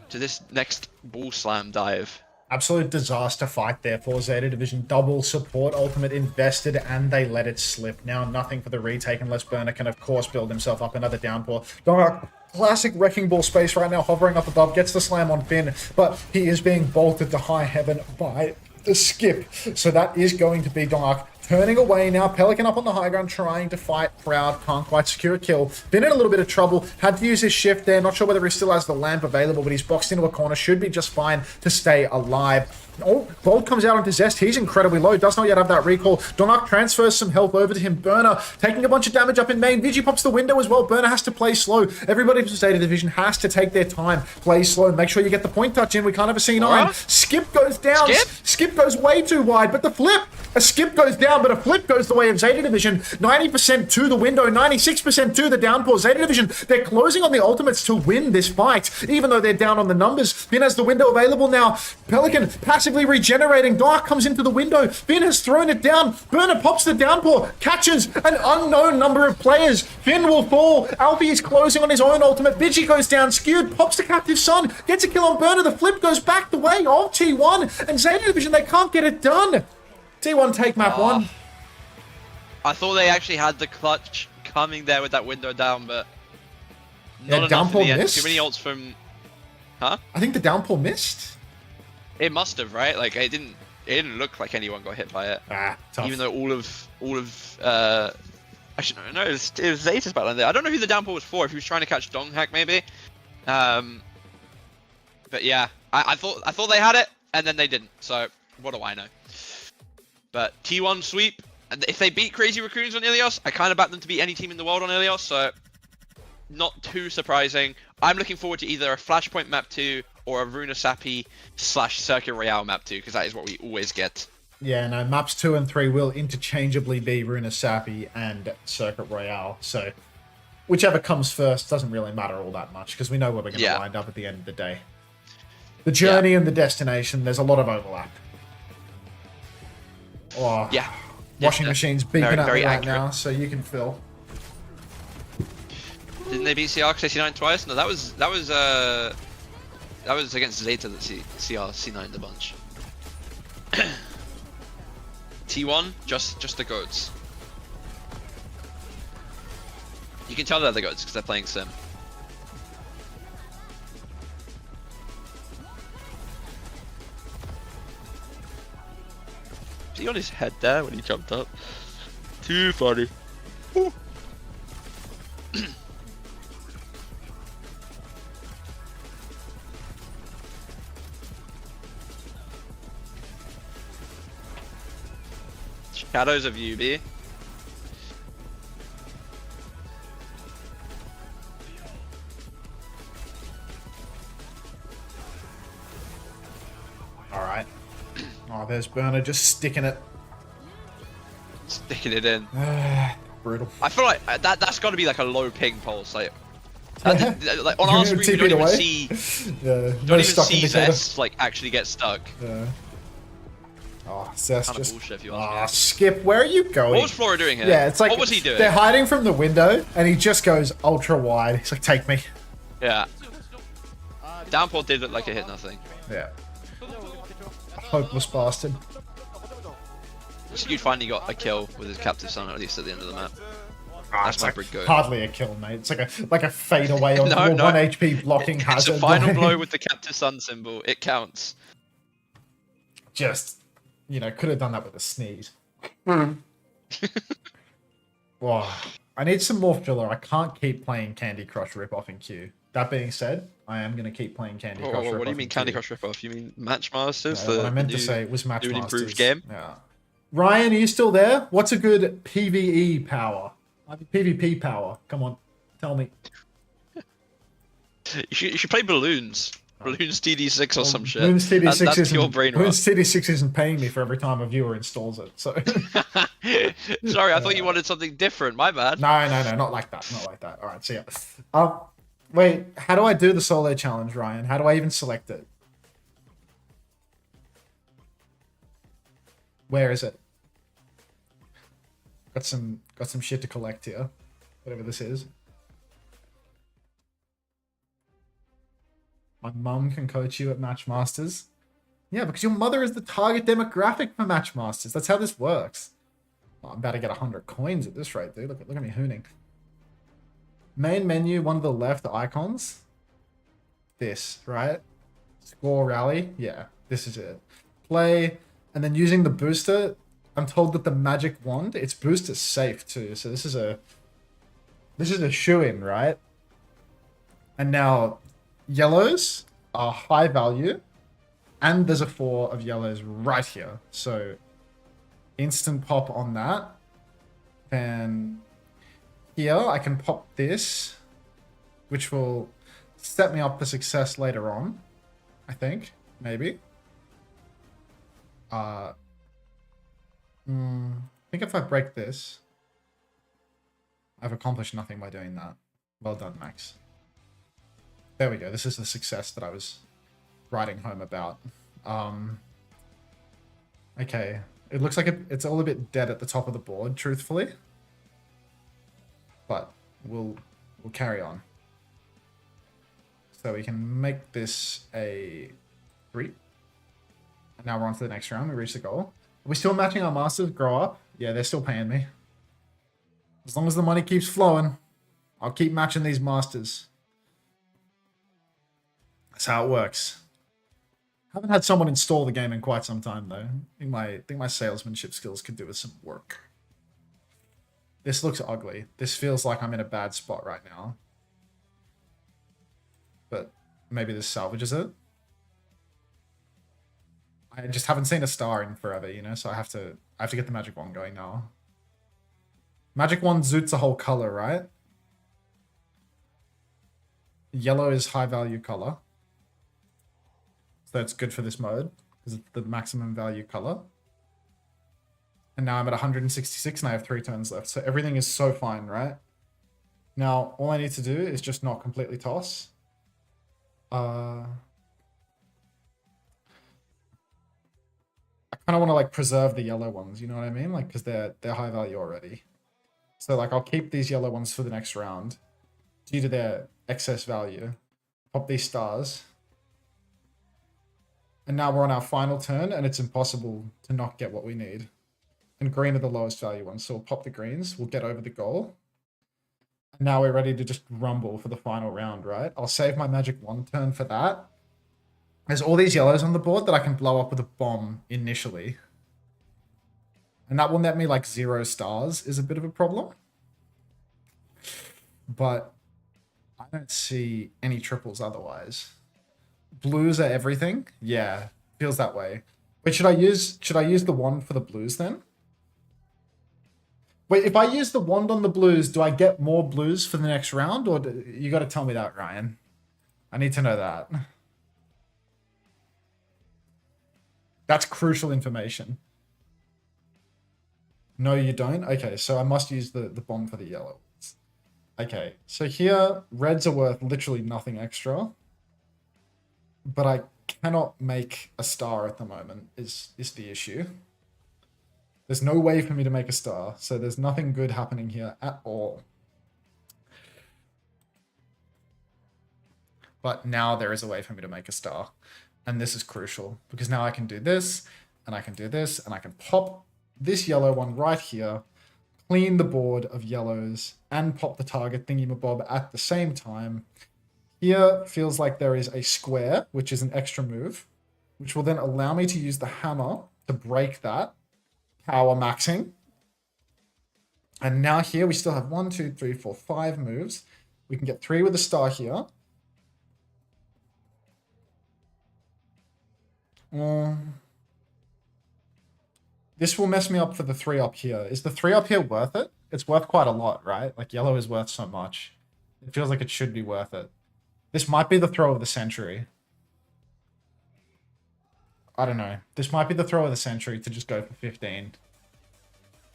this next ball slam dive. Absolute disaster fight there for Zeta Division. Double support ultimate invested, and they let it slip. Now nothing for the retake unless Burner can, of course, build himself up another downpour. Donghack, classic wrecking ball space right now, hovering up above, gets the slam on Finn, but he is being bolted to high heaven by the skip. So that is going to be Donghack turning away now. Pelican up on the high ground, trying to fight Proud. Can't quite secure a kill. Been in a little bit of trouble. Had to use his shift there. Not sure whether he still has the lamp available, but he's boxed into a corner. Should be just fine to stay alive. Oh, Bolt comes out onto Zest. He's incredibly low. Does not yet have that recall. Donghack transfers some health over to him. Burner taking a bunch of damage up in main. Vigi pops the window as well. Burner has to play slow. Everybody from Zeta Division has to take their time. Play slow. Make sure you get the point touch in. We can't have a C9. Skip goes down. Skip goes way too wide, but the flip. A skip goes down, but a flip goes the way of Zeta Division. 90% to the window. 96% to the downpour. Zeta Division, they're closing on the ultimates to win this fight, even though they're down on the numbers. Finn has the window available now. Pelican passively regenerating. Dark comes into the window. Finn has thrown it down. Burner pops the downpour. Catches an unknown number of players. Finn will fall. Alfie is closing on his own ultimate. Vigi goes down. Skewed. Pops the captive sun. Gets a kill on Burner. The flip goes back the way of T1. And Zeta Division, they can't get it done. T1 take map 1. I thought they actually had the clutch coming there with that window down, but not enough downpour in the end. missed? Too many ults from... Huh? I think the downpour missed. It must have, right? Like it didn't look like anyone got hit by it. Tough. Even though all of actually no, it was Zeta's battling there. I don't know who the downpour was for. If he was trying to catch Donghack, maybe. But yeah, I thought they had it, and then they didn't. So what do I know? But T1 sweep, and if they beat Crazy Raccoons on Ilios, I kind of back them to beat any team in the world on Ilios. So not too surprising. I'm looking forward to either a Flashpoint map 2 or a Runa Sappy / Circuit Royale map 2, because that is what we always get. Yeah, no, maps 2 and 3 will interchangeably be Runa Sappy and Circuit Royale. So whichever comes first doesn't really matter all that much, because we know where we're going to wind up at the end of the day. The journey and the destination, there's a lot of overlap. Oh, yeah. Washing machine's beeping at me right accurate. now, so you can fill. Didn't they beat CR C9 twice? No, that was against Zeta that CR C9'd a bunch. T1, just the goats. You can tell they're the goats because they're playing sim. Is he on his head there when he jumped up? Too funny. Ooh. Shadows of UB. Alright. Oh, there's Burner just sticking it. Sticking it in. Brutal. I feel like that's got to be like a low ping pulse. Like on our screen, we don't even see. Don't even see Zest like actually get stuck. Yeah. Oh, Zest Kind of just. bullshit, if you ask me. Skip, where are you going? What was Flora doing here? Yeah, it's like. What was he doing? They're hiding from the window, and he just goes ultra wide. He's like, take me. Yeah. Downpour did look like it hit nothing. Yeah. Hopeless bastard. LCQ finally got a kill with his captive son, at least at the end of the map. That's It's my like brig go. hardly a kill, mate. It's like a fade away onto No, a no. 1 HP blocking It's hazard. a final like, blow with the captive son symbol. It counts. Just, could have done that with a sneeze. Wow. I need some more filler. I can't keep playing Candy Crush Ripoff in queue. That being said, I am going to keep playing Candy Crush Ripoff. What do you in mean Candy queue. Crush ripoff? You mean Matchmasters? Yeah, what I meant the to say was new and Matchmasters. improved game? Yeah. Ryan, are you still there? What's a good PvE power? PvP power. Come on, tell me. You should play Balloons. Balloons TD6 or some shit. Balloons TD6 That's isn't, pure brain rot. Balloons TD6 isn't paying me for every time a viewer installs it. So Sorry, I thought you wanted something different. My bad. no, not like that. Not like that. All right, see ya. Wait, how do I do the solo challenge, Ryan? How do I even select it? Where is it? Got some shit to collect here. Whatever this is. My mum can coach you at Matchmasters. Yeah, because your mother is the target demographic for Matchmasters. That's how this works. Oh, I'm about to get 100 coins at this rate, dude. Look at me hooning. Main menu, one of the left icons. This, right? Score rally. Yeah, this is it. Play, and then using the booster, I'm told that the magic wand, its boost is safe too. So this is a shoo-in, right? And now yellows are high value, and there's a 4 of yellows right here. So instant pop on that. Then here I can pop this, which will set me up for success later on, I think, maybe. I think if I break this, I've accomplished nothing by doing that. Well done, Max. There we go. This is the success that I was writing home about. Okay. It looks like it's all a bit dead at the top of the board, truthfully. But we'll carry on. So we can make this a 3. And now we're on to the next round. We reached the goal. Are we still matching our masters? Grow up? Yeah, they're still paying me. As long as the money keeps flowing, I'll keep matching these masters. That's how it works. Haven't had someone install the game in quite some time though. I think my salesmanship skills could do with some work. This looks ugly. This feels like I'm in a bad spot right now. But maybe this salvages it. I just haven't seen a star in forever, so I have to get the magic wand going now. Magic wand zoots a whole color, right? Yellow is high value color. So it's good for this mode because it's the maximum value color. And now I'm at 166 and I have 3 turns left. So everything is so fine, right? Now, all I need to do is just not completely toss. I kind of want to like preserve the yellow ones, you know what I mean? Like, because they're high value already. So like I'll keep these yellow ones for the next round due to their excess value. Pop these stars. And now we're on our final turn and it's impossible to not get what we need. And green are the lowest value ones. So we'll pop the greens. We'll get over the goal. And now we're ready to just rumble for the final round, right? I'll save my magic wand turn for that. There's all these yellows on the board that I can blow up with a bomb initially. And that will net me like 0 stars is a bit of a problem. But I don't see any triples otherwise. Blues are everything? Yeah, feels that way. Wait, should I use the wand for the blues then? Wait, if I use the wand on the blues, do I get more blues for the next round? Or you got to tell me that, Ryan. I need to know that. That's crucial information. No, you don't? Okay, so I must use the bomb for the yellow. Okay, so here, reds are worth literally nothing extra. But I cannot make a star at the moment, is the issue. There's no way for me to make a star, so there's nothing good happening here at all. But now there is a way for me to make a star. And this is crucial, because now I can do this, and I can do this, and I can pop this yellow one right here, clean the board of yellows, and pop the target thingy-mabob at the same time. Here feels like there is a square, which is an extra move, which will then allow me to use the hammer to break that, power maxing. And now here we still have 1, 2, 3, 4, 5 moves. We can get 3 with a star here. This will mess me up for the 3 up here. Is the 3 up here worth it? It's worth quite a lot, right? Like yellow is worth so much. It feels like it should be worth it. This might be the throw of the century. I don't know. This might be the throw of the century to just go for 15.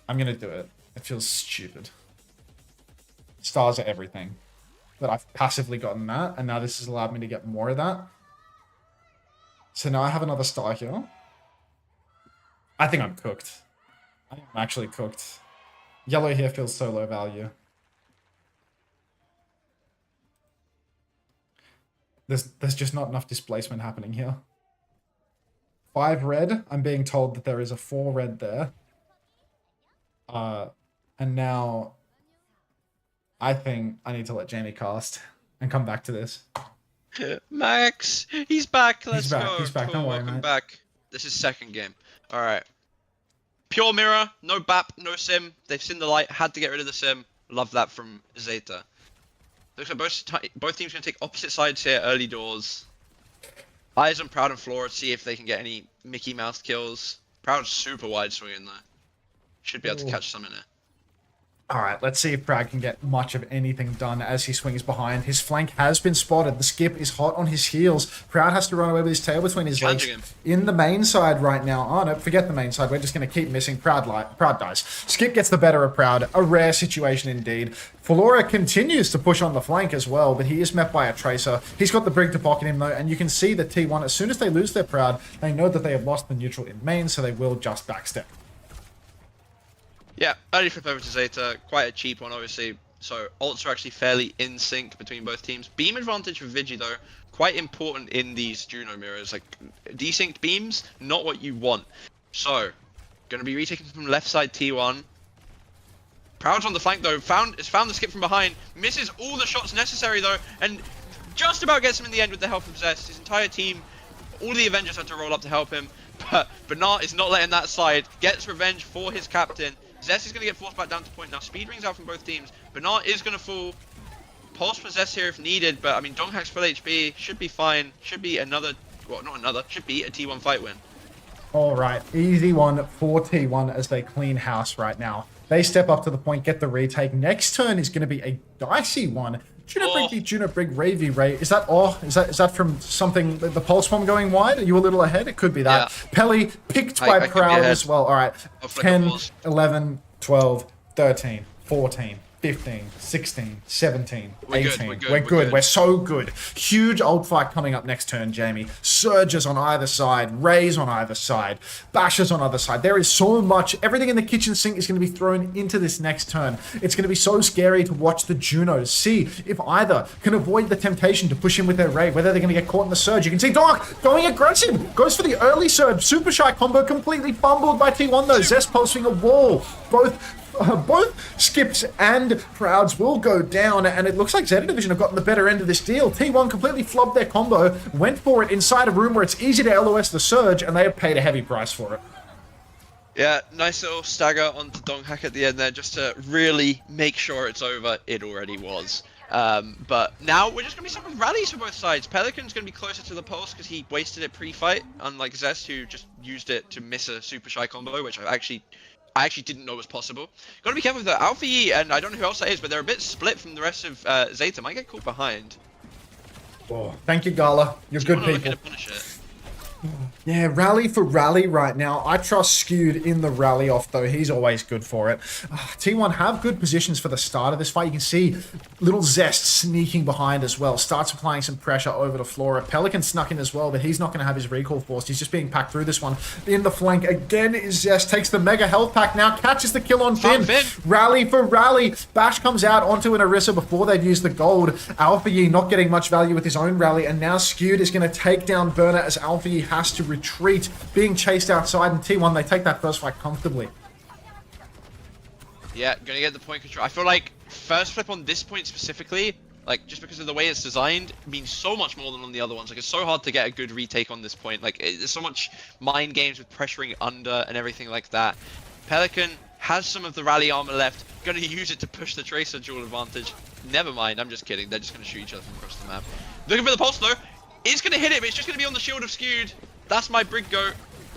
I'm going to do it. It feels stupid. Stars are everything. But I've passively gotten that, and now this has allowed me to get more of that. So now I have another star here. I think I'm cooked. I think I'm actually cooked. Yellow here feels so low value. There's just not enough displacement happening here. 5 red. I'm being told that there is a 4 red there. And now I think I need to let Jamie cast and come back to this. Max, he's back. Let's go. He's back. Don't worry, Welcome mate. back. This is second game. All right. Pure mirror, no BAP, no sim. They've seen the light, had to get rid of the sim. Love that from Zeta. Looks like both teams going to take opposite sides here, early doors. Eyes on Proud and Flora to see if they can get any Mickey Mouse kills. Proud's super wide swinging though. Should be able to catch some in it. All right, let's see if Proud can get much of anything done as he swings behind. His flank has been spotted. The skip is hot on his heels. Proud has to run away with his tail between his legs. In the main side right now. Oh, no, forget the main side. We're just going to keep missing. Proud dies. Skip gets the better of Proud. A rare situation indeed. Flora continues to push on the flank as well, but he is met by a Tracer. He's got the brig to pocket him though, and you can see that T1, as soon as they lose their Proud, they know that they have lost the neutral in main, so they will just backstep. Yeah, early flip over to Zeta, quite a cheap one obviously, so ults are actually fairly in sync between both teams. Beam advantage for Vigi though, quite important in these Juno mirrors, like desynced beams, not what you want. So, gonna be retaking from left side T1. Proud's on the flank though, found the skip from behind, misses all the shots necessary though, and just about gets him in the end with the help of Zest. His entire team, all the Avengers had to roll up to help him, but Bernard is not letting that slide, gets revenge for his captain. Zest is going to get forced back down to point now. Speed rings out from both teams. Bernard is going to fall. Pulse for Zest here if needed, but I mean, Donghak's full HP. Should be fine. Should be another, well, not another, should be a T1 fight win. All right, easy one for T1 as they clean house right now. They step up to the point, get the retake. Next turn is going to be a dicey one. Juno Brig beat Juno Brig, Ray v Ray. Is that from something, the pulse bomb going wide? Are you a little ahead? It could be that. Yeah. Pelly picked by Proud as well. All right, 10, 11, 12, 13, 14, 15, 16, 17, 18. We're good. We're so good. Huge ult fight coming up next turn, Jamie. Surges on either side. Rays on either side. Bashes on either side. There is so much. Everything in the kitchen sink is going to be thrown into this next turn. It's going to be so scary to watch the Junos. See if either can avoid the temptation to push in with their Ray, whether they're going to get caught in the surge. You can see Doc going aggressive. Goes for the early surge. Super shy combo completely fumbled by T1 though. Zest posting a wall. Both Skips and Prouds will go down, and it looks like Zeta Division have gotten the better end of this deal. T1 completely flubbed their combo, went for it inside a room where it's easy to LOS the surge, and they have paid a heavy price for it. Yeah, nice little stagger onto Donghak at the end there, just to really make sure it's over. It already was. But now we're just going to be stuck with rallies for both sides. Pelican's going to be closer to the pulse because he wasted it pre-fight, unlike Zest, who just used it to miss a super shy combo, which I actually didn't know was possible. Gotta be careful with the Alpha Yi, and I don't know who else that is, but they're a bit split from the rest of Zeta. Might get caught behind. Oh, thank you, Gala. You're good people. To punish it. Yeah, rally for rally right now. I trust Skewed in the rally off, though. He's always good for it. T1 have good positions for the start of this fight. You can see little Zest sneaking behind as well. Starts applying some pressure over to Flora. Pelican snuck in as well, but he's not going to have his recall forced. He's just being packed through this one. In the flank again is Zest. Takes the mega health pack now. Catches the kill on Finn. Rally for rally. Bash comes out onto an Orisa before they've used the gold. Alpha Yi not getting much value with his own rally, and now Skewed is going to take down Burner as Alpha Yi has to retreat, being chased outside, and T1, they take that first fight comfortably. Yeah, gonna get the point control. I feel like first flip on this point specifically, like just because of the way it's designed, means so much more than on the other ones. Like it's so hard to get a good retake on this point. Like there's so much mind games with pressuring under and everything like that. Pelican has some of the rally armor left, gonna use it to push the Tracer dual advantage. Never mind, I'm just kidding. They're just gonna shoot each other from across the map. Looking for the pulse though. It's gonna hit it, but it's just gonna be on the shield of Skewed. That's my Brig go.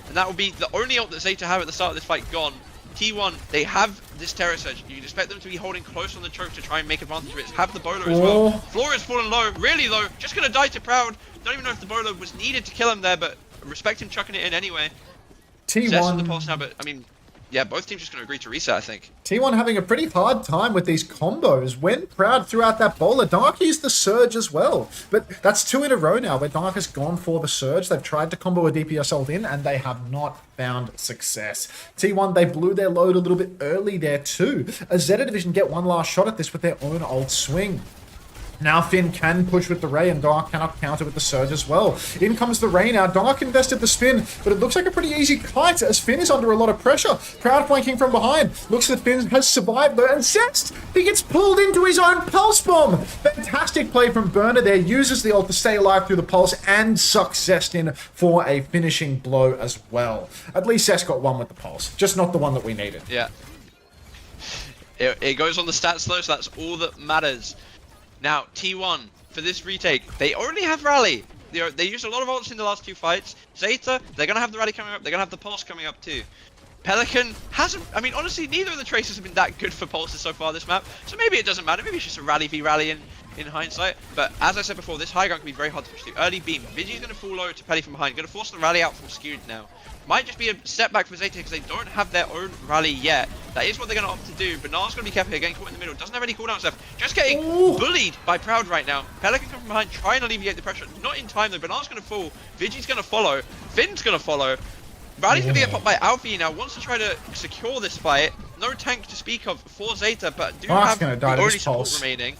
And that will be the only ult that Zeta have at the start of this fight gone. T1, they have this Terror Surge. You'd expect them to be holding close on the choke to try and make advantage of it. Have the bowler as well. Flora's fallen low, really low. Just gonna die to Proud. Don't even know if the bowler was needed to kill him there, but respect him chucking it in anyway. T1. Zest on the pulse now, but I mean, yeah, both teams just gonna agree to reset, I think. T1 having a pretty hard time with these combos. When Proud threw out that bowler, Dark used the Surge as well. But that's 2 in a row now where Dark has gone for the Surge. They've tried to combo a DPS ult in and they have not found success. T1, they blew their load a little bit early there too. A Zeta division get one last shot at this with their own ult swing. Now Finn can push with the Ray and Dark cannot counter with the Surge as well. In comes the Ray now. Dark invested the spin, but it looks like a pretty easy kite as Finn is under a lot of pressure. Proud flanking from behind. Looks that Finn has survived though, and Zest, he gets pulled into his own Pulse Bomb. Fantastic play from Burner there. Uses the ult to stay alive through the Pulse and sucks Zest in for a finishing blow as well. At least Zest got one with the Pulse, just not the one that we needed. Yeah. It goes on the stats though, so that's all that matters. Now, T1, for this retake, they only have Rally. They used a lot of ults in the last 2 fights. Zeta, they're going to have the Rally coming up. They're going to have the Pulse coming up too. Pelican hasn't... I mean, honestly, neither of the Tracers have been that good for Pulses so far this map. So maybe it doesn't matter. Maybe it's just a Rally v Rally in hindsight. But as I said before, this high ground can be very hard to push through. Early beam. Vigi's going to fall low to Pelly from behind. Going to force the Rally out from Skewed now. Might just be a setback for Zeta because they don't have their own Rally yet. That is what they're going to opt to do. Banana's going to be careful here, getting caught in the middle. Doesn't have any cooldowns left. Just getting bullied by Proud right now. Pelican come from behind, try and alleviate the pressure. Not in time though. Banana's going to fall. Vigi's going to follow. Finn's going to follow. Rally's going to get popped by Alfie now. Wants to try to secure this fight. No tank to speak of for Zeta, but do have the only support remaining.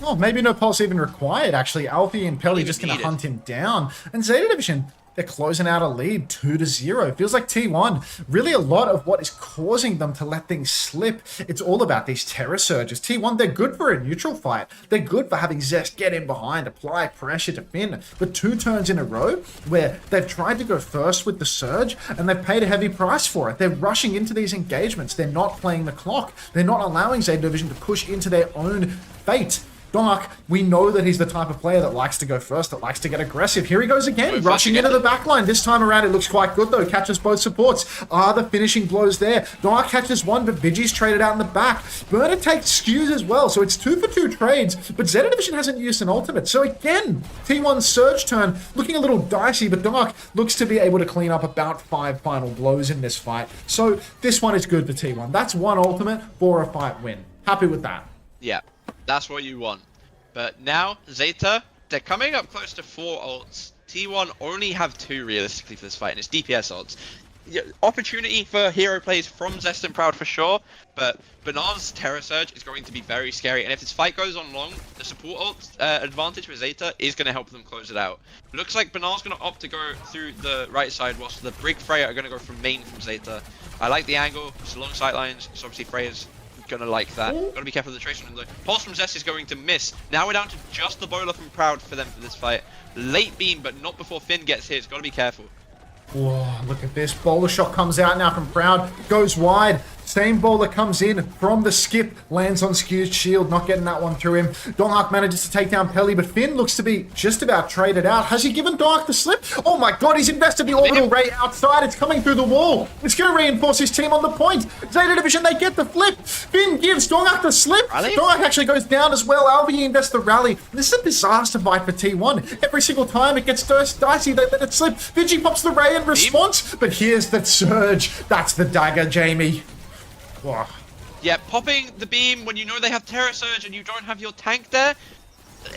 Oh, maybe no Pulse even required, actually. Alfie and Pelly just going to hunt him down. And Zeta Division, they're closing out a lead 2-0. Feels like T1, really a lot of what is causing them to let things slip. It's all about these Terror Surges. T1, they're good for a neutral fight. They're good for having Zest get in behind, apply pressure to Finn. But 2 turns in a row where they've tried to go first with the Surge and they've paid a heavy price for it. They're rushing into these engagements. They're not playing the clock. They're not allowing Zeta Division to push into their own fate. Dark, we know that he's the type of player that likes to go first, that likes to get aggressive. Here he goes again, rushing into the backline. This time around, it looks quite good, though. Catches both supports. Are the finishing blows there? Dark catches one, but Vigi's traded out in the back. Burner takes skews as well, so it's 2 for 2 trades, but Zeta Division hasn't used an ultimate. So again, T1's Surge turn, looking a little dicey, but Dark looks to be able to clean up about 5 final blows in this fight. So this one is good for T1. That's 1 ultimate for a fight win. Happy with that. Yeah, that's what you want. But now, Zeta, they're coming up close to 4 ults. T1 only have 2 realistically for this fight, and it's DPS ults. Yeah, opportunity for hero plays from Zest and Proud for sure, but Banana's Terror Surge is going to be very scary, and if this fight goes on long, the support ult advantage for Zeta is going to help them close it out. Looks like Banana's going to opt to go through the right side, whilst the Brig Freya are going to go from main from Zeta. I like the angle, it's along sight lines, so obviously Freya's gonna like that. Gotta be careful of the Tracer window. Pulse from Zest is going to miss. Now we're down to just the bowler from Proud for them for this fight. Late beam, but not before Finn gets his. Gotta be careful. Whoa, look at this. Bowler shot comes out now from Proud. Goes wide. Same bowler comes in from the skip. Lands on Skew's shield. Not getting that one through him. Donghak manages to take down Pelly, but Finn looks to be just about traded out. Has he given Donghak the slip? Oh my god, he's invested the orbital ray outside. It's coming through the wall. It's going to reinforce his team on the point. Zeta Division, they get the flip. Finn gives Donghak the slip. Donghak actually goes down as well. Alvey invests the rally. This is a disaster fight for T1. Every single time it gets dicey, they let it slip. Vigi pops the ray in response, but here's the Surge. That's the dagger, Jamie. Whoa. Yeah, popping the beam when you know they have Terror Surge and you don't have your tank there,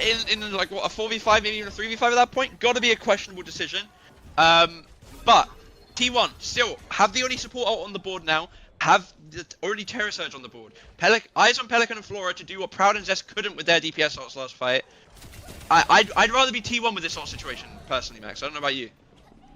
in like, what, a 4v5, maybe even a 3v5 at that point, gotta be a questionable decision. But T1 still have the only support ult on the board now, have the only Terror Surge on the board. Eyes on Pelican and Flora to do what Proud and Zest couldn't with their DPS ults last fight. I'd rather be T1 with this sort of situation, personally, Max. I don't know about you.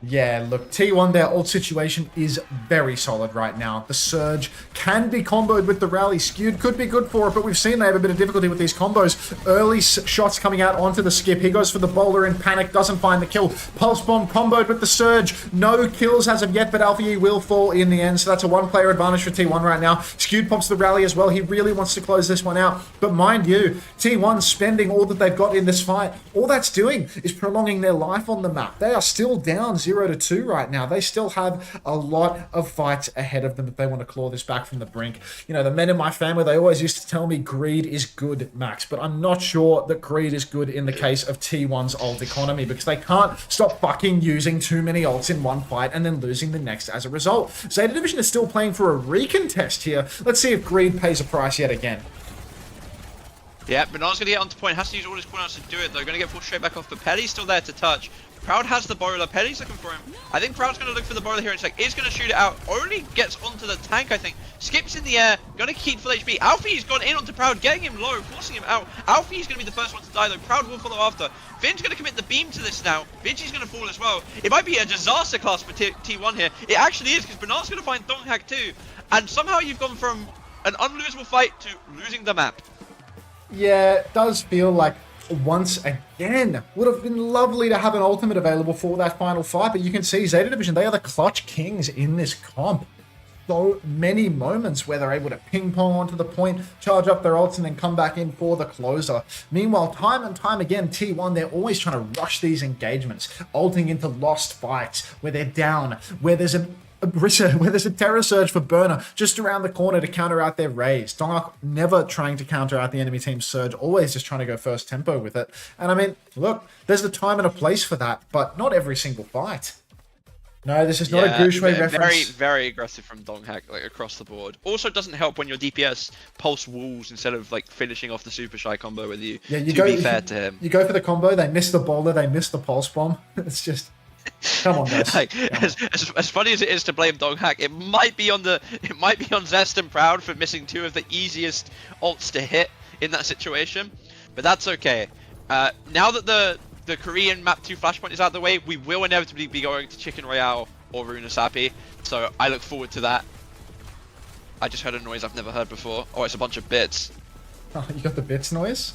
Yeah, look, T1, their ult situation is very solid right now. The Surge can be comboed with the Rally. Skewed could be good for it, but we've seen they have a bit of difficulty with these combos. Early shots coming out onto the skip. He goes for the bowler in panic, doesn't find the kill. Pulse Bomb comboed with the Surge. No kills as of yet, but Alpha E will fall in the end, so that's a one-player advantage for T1 right now. Skewed pops the Rally as well. He really wants to close this one out, but mind you, T1 spending all that they've got in this fight. All that's doing is prolonging their life on the map. They are still down 0-2 right now. They still have a lot of fights ahead of them if they want to claw this back from the brink. You know, the men in my family, they always used to tell me greed is good, Max, but I'm not sure that greed is good in the case of T1's ult economy, because they can't stop fucking using too many ults in one fight and then losing the next as a result. Zeta Division is still playing for a recontest here. Let's see if greed pays a price yet again. Yeah, Bernard's going to get onto point. Has to use all his cooldowns to do it, though. Going to get pulled straight back off, but Pelly's still there to touch. Proud has the bowler. Pelly's looking for him. I think Proud's going to look for the bowler here in a sec. Is going to shoot it out. Only gets onto the tank, I think. Skips in the air. Going to keep full HP. Alfie's gone in onto Proud, getting him low, forcing him out. Alfie's going to be the first one to die, though. Proud will follow after. Vin's going to commit the beam to this now. Vinci's going to fall as well. It might be a disaster class for T1 here. It actually is, because Bernard's going to find Donghack too. And somehow you've gone from an unlosable fight to losing the map. Yeah, it does feel like once again would have been lovely to have an ultimate available for that final fight, but you can see Zeta Division, they are the clutch kings in this comp. So many moments where they're able to ping pong onto the point, charge up their ults, and then come back in for the closer. Meanwhile, time and time again, T1, they're always trying to rush these engagements, ulting into lost fights where they're down, where there's an Orisa, where there's a Terror Surge for Burner just around the corner to counter out their Rays. Donghack never trying to counter out the enemy team's Surge, always just trying to go first tempo with it. And I mean, look, there's a time and a place for that, but not every single fight. No, this is not a Gushway reference. Very, very aggressive from Donghack, like across the board. Also, doesn't help when your DPS pulse walls instead of like finishing off the super shy combo with you. Yeah, be fair to him. You go for the combo, they miss the bowler, they miss the pulse bomb. It's just, come on, guys. Like, as funny as it is to blame Donghack, it might be on Zest and Proud for missing two of the easiest ults to hit in that situation, but that's okay. Now that the Korean map 2 flashpoint is out of the way, we will inevitably be going to Chicken Royale or Runasapi, so I look forward to that. I just heard a noise I've never heard before. Oh, it's a bunch of bits. Oh, you got the bits noise?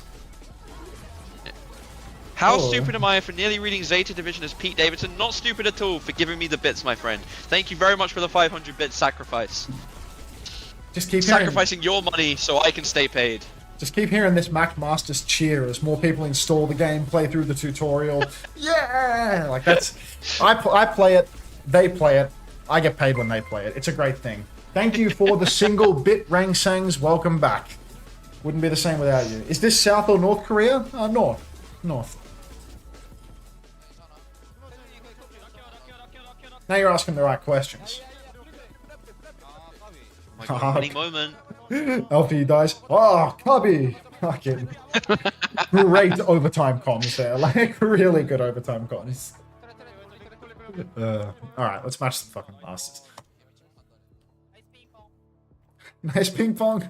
How stupid am I for nearly reading Zeta Division as Pete Davidson? Not stupid at all for giving me the bits, my friend. Thank you very much for the 500 bits sacrifice. Just keep sacrificing your money so I can stay paid. Just keep hearing this Mac Masters cheer as more people install the game, play through the tutorial. Yeah! Like that's... I play it, they play it, I get paid when they play it. It's a great thing. Thank you for the single bit Rang Sangs. Welcome back. Wouldn't be the same without you. Is this South or North Korea? North. North. Now you're asking the right questions. Oh my God, any moment. Alfie dies. Oh, Cubby! Fucking great overtime comms there. Like, really good overtime comms. Alright, let's match the fucking Masters. Nice ping pong.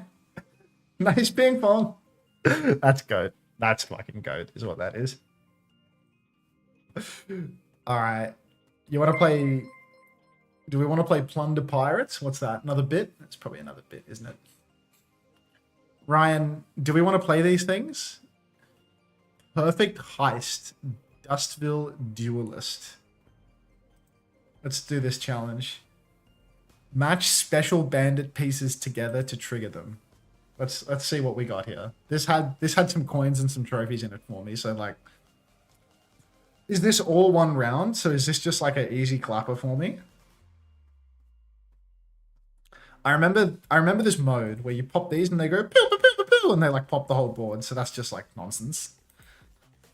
Nice ping pong. That's goat. That's fucking goat, is what that is. Alright. You want to play... Do we want to play Plunder Pirates? What's that? Another bit? That's probably another bit, isn't it? Ryan, do we want to play these things? Perfect Heist. Dustville Duelist. Let's do this challenge. Match special bandit pieces together to trigger them. Let's see what we got here. This had some coins and some trophies in it for me, so like... Is this all one round? So is this just like an easy clapper for me? I remember this mode where you pop these and they go pew, pew, pew, pew, pew, and they like pop the whole board. So that's just like nonsense.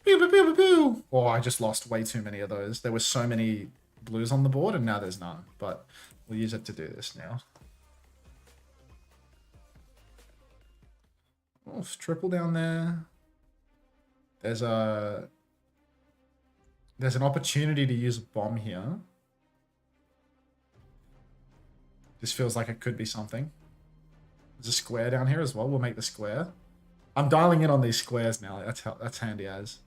Pew, pew, pew, pew, pew. Oh, I just lost way too many of those. There were so many blues on the board and now there's none. But we'll use it to do this now. Oh, triple down there. There's an opportunity to use a bomb here. This feels like it could be something. There's a square down here as well. We'll make the square. I'm dialing in on these squares now. That's handy as.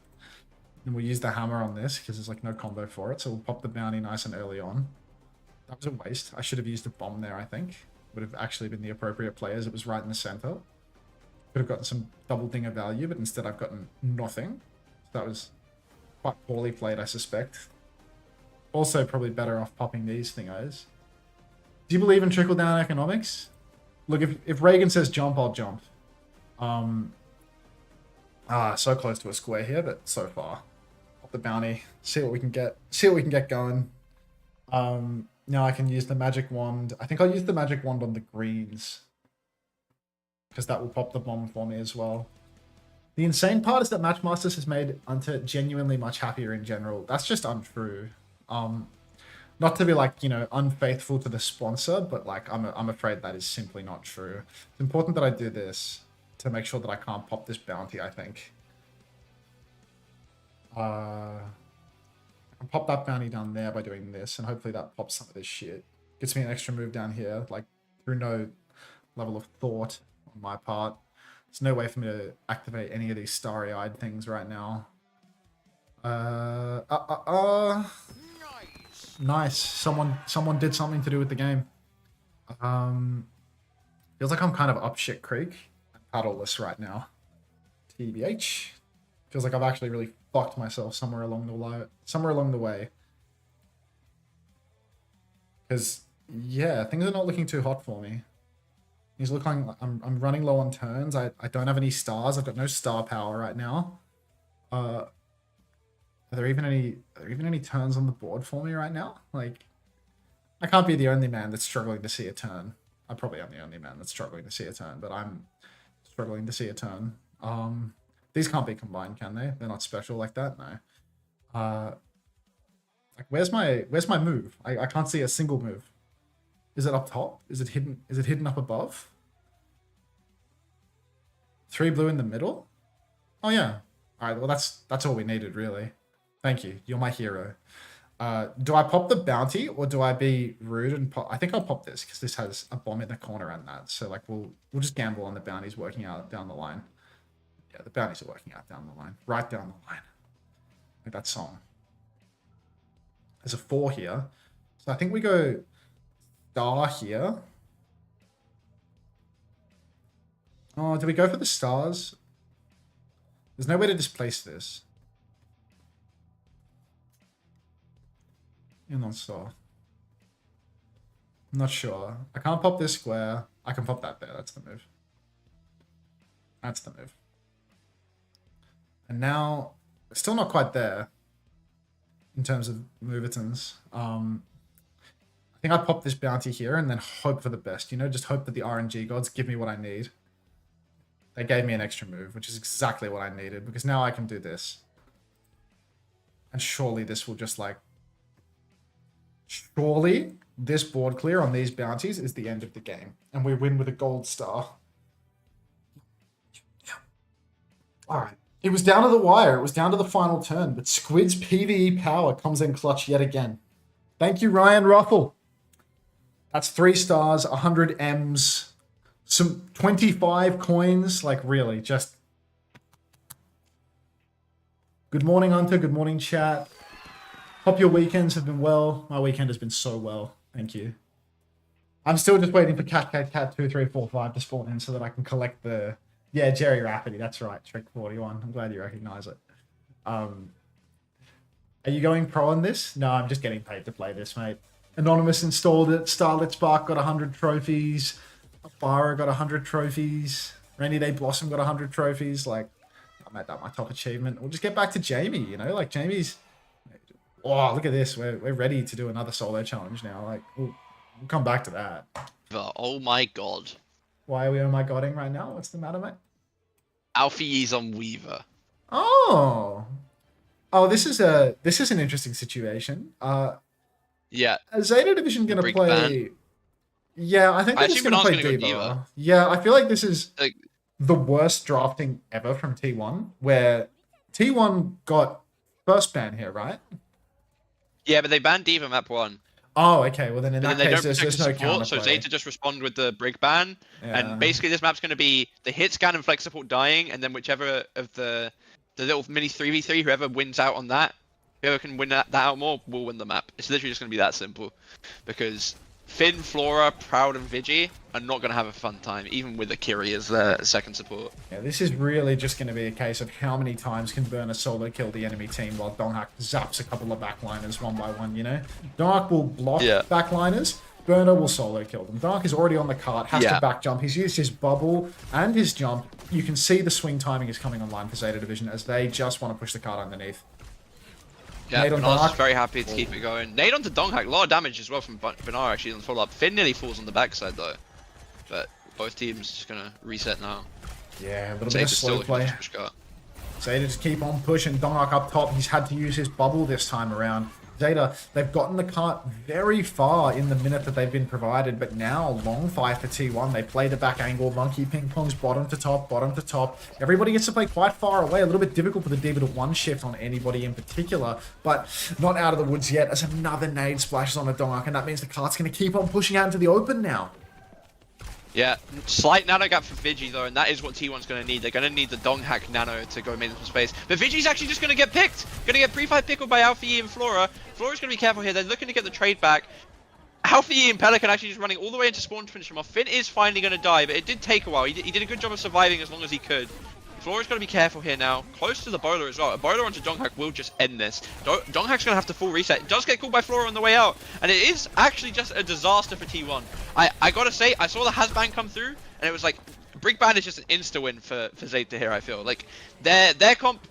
And we'll use the hammer on this because there's like no combo for it. So we'll pop the bounty nice and early on. That was a waste. I should have used a bomb there, I think. Would have actually been the appropriate players. It was right in the center. Could have gotten some double dinger value, but instead I've gotten nothing. So that was quite poorly played, I suspect. Also probably better off popping these thingos. Do you believe in trickle-down economics? Look, if Reagan says jump, I'll jump. So close to a square here, but so far. Pop the bounty. See what we can get. See what we can get going. Now I can use the magic wand. I think I'll use the magic wand on the greens. Because that will pop the bomb for me as well. The insane part is that Matchmasters has made Hunter genuinely much happier in general. That's just untrue. Not to be like, you know, unfaithful to the sponsor, but like I'm afraid that is simply not true. It's important that I do this to make sure that I can't pop this bounty, I think. I can pop that bounty down there by doing this, and hopefully that pops some of this shit. Gets me an extra move down here, like through no level of thought on my part. There's no way for me to activate any of these starry-eyed things right now. Nice. Someone did something to do with the game. Feels like I'm kind of up shit creek and paddleless right now. TBH. Feels like I've actually really fucked myself somewhere along the way. Because yeah, things are not looking too hot for me. These look like I'm running low on turns. I don't have any stars. I've got no star power right now. Are there even any turns on the board for me right now? Like, I can't be the only man that's struggling to see a turn. I probably am the only man that's struggling to see a turn, but I'm struggling to see a turn. These can't be combined, can they? They're not special like that, no. Like, where's my move? I can't see a single move. Is it up top? Is it hidden up above? 3 blue in the middle? Oh yeah. All right. Well, that's all we needed, really. Thank you. You're my hero. Do I pop the bounty or do I be rude and pop? I think I'll pop this because this has a bomb in the corner and that. So like we'll just gamble on the bounties working out down the line. Yeah, the bounties are working out down the line, right down the line. Like that song. There's a 4 here, so I think we go star here. Oh, do we go for the stars? There's no way to displace this. In on star. I'm not sure. I can't pop this square. I can pop that there. That's the move. That's the move. And now, we're still not quite there in terms of movetons. I think I pop this bounty here and then hope for the best. You know, just hope that the RNG gods give me what I need. They gave me an extra move, which is exactly what I needed, because now I can do this. And surely this will just like... Surely this board clear on these bounties is the end of the game. And we win with a gold star. Yeah. Alright. It was down to the wire. It was down to the final turn. But Squid's PvE power comes in clutch yet again. Thank you, Ryan Ruffle. That's 3 stars, 100 M's, some 25 coins. Like, really, just... Good morning, Hunter. Good morning, chat. Hope your weekends have been well. My weekend has been so well. Thank you. I'm still just waiting for Cat 2345 to spawn in so that I can collect the... Yeah, Jerry Rafferty. That's right. Trick 41. I'm glad you recognize it. Are you going pro on this? No, I'm just getting paid to play this, mate. Anonymous installed it. Starlit Spark got 100 trophies. Bara got 100 trophies. Rainy Day Blossom got 100 trophies. Like, I made that my top achievement. We'll just get back to Jamie, you know? Like, Jamie's... Oh, look at this. We're ready to do another solo challenge now. Like, we'll come back to that. Oh my god. Why are we oh my godding right now? What's the matter, mate? Alfie is on Weaver. Oh. Oh, this is an interesting situation. Yeah. Is Zeta Division gonna Break play? ban. Yeah, I think they're just gonna play go Diva. Yeah, I feel like this is Like, the worst drafting ever from T1, where T1 got first ban here, right? yeah, but they banned Diva map 1. Oh, okay. Well, then in And that then they case, don't there's protect no the support, so counterplay. Zeta just respond with the break ban. Yeah. And basically this map's going to be the hit scan and flex support dying, and then whichever of the the little mini 3v3. Whoever wins out on that, whoever can win that out more, will win the map. It's literally just gonna be that simple, because Finn, Flora, Proud, and Vigi are not gonna have a fun time, even with Akiri as their second support. Yeah, this is really just going to be a case of how many times can Burner solo kill the enemy team while Donghak zaps a couple of backliners one by one, you know? Donghak will block backliners, Burner will solo kill them. Donghak is already on the cart, has to back jump. He's used his bubble and his jump. You can see the swing timing is coming online for Zeta Division as they just want to push the cart underneath. Yeah, Benar's very happy to keep it going. Nade onto Donghak, a lot of damage as well from Benar actually on the follow-up. Finn nearly falls on the backside though. But both teams just gonna reset now. Yeah, a little bit of slow play. Zeta just keep on pushing. Donghak up top. He's had to use his bubble this time around. Zeta, they've gotten the cart very far in the minute that they've been provided, but now long fight for T1. They play the back angle, monkey ping pongs bottom to top, bottom to top. Everybody gets to play quite far away. A little bit difficult for the Diva to one shift on anybody in particular, but not out of the woods yet as another nade splashes on the Donghak, and that means the cart's going to keep on pushing out into the open now. Yeah, slight nano gap for Vigi though, and that is what T1's going to need. They're going to need the Donghak nano to go make some space. But Vigi's actually just going to get picked. Going to get pre-fight pickled by Alpha E and Flora. Flora's going to be careful here. They're looking to get the trade back. Alpha E and Pelican actually just running all the way into spawn to finish him off. Finn is finally going to die, but it did take a while. He did a good job of surviving as long as he could. Flora's got to be careful here now. Close to the bowler as well. A bowler onto Donghak will just end this. Donghak's going to have to full reset. It does get called by Flora on the way out. And it is actually just a disaster for T1. I got to say, I saw the Hasban come through. And it was like, Brig Ban is just an insta-win for Zeta here, I feel. Like, their comp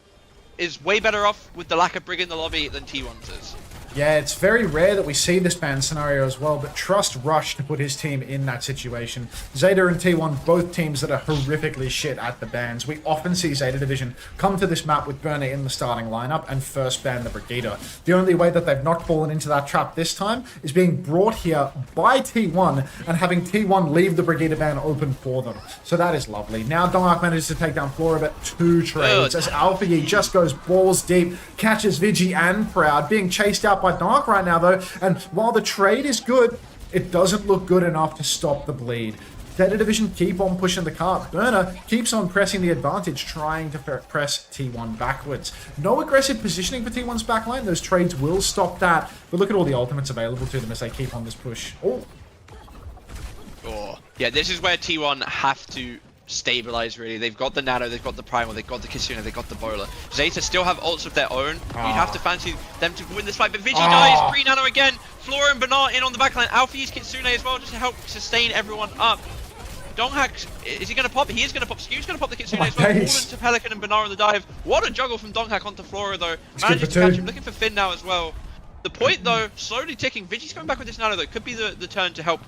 is way better off with the lack of Brig in the lobby than T1's is. Yeah, it's very rare that we see this ban scenario as well, but trust Rush to put his team in that situation. Zeta and T1, both teams that are horrifically shit at the bans. We often see Zeta Division come to this map with Burner in the starting lineup and first ban the Brigida. The only way that they've not fallen into that trap this time is being brought here by T1 and having T1 leave the Brigida ban open for them. So that is lovely. Now Donghak manages to take down Flora, but 2 trades as Alpha E just goes balls deep, catches Vigi and Proud, being chased out by Donghak right now though, and while the trade is good, it doesn't look good enough to stop the bleed. Zeta Division keep on pushing the cart. Burner keeps on pressing the advantage, trying to press T1 backwards. No aggressive positioning for T1's backline. Those trades will stop that, but look at all the ultimates available to them as they keep on this push. Oh, yeah, this is where T1 have to stabilize really. They've got the nano, they've got the primal, they've got the Kitsune, they've got the bowler. Zeta still have ults of their own. You'd have to fancy them to win this fight, but Vigi dies, pre-nano again. Flora and Benar in on the backline. Alfie's Kitsune as well, just to help sustain everyone up. Donghak, is he going to pop? He is going to pop. Skew's going to pop the Kitsune as well. All into Pelican and Benar on the dive. What a juggle from Donghak onto Flora though. Manages to catch him, looking for Finn now as well. The point though, slowly ticking. Vigi's coming back with this nano though. Could be the turn to help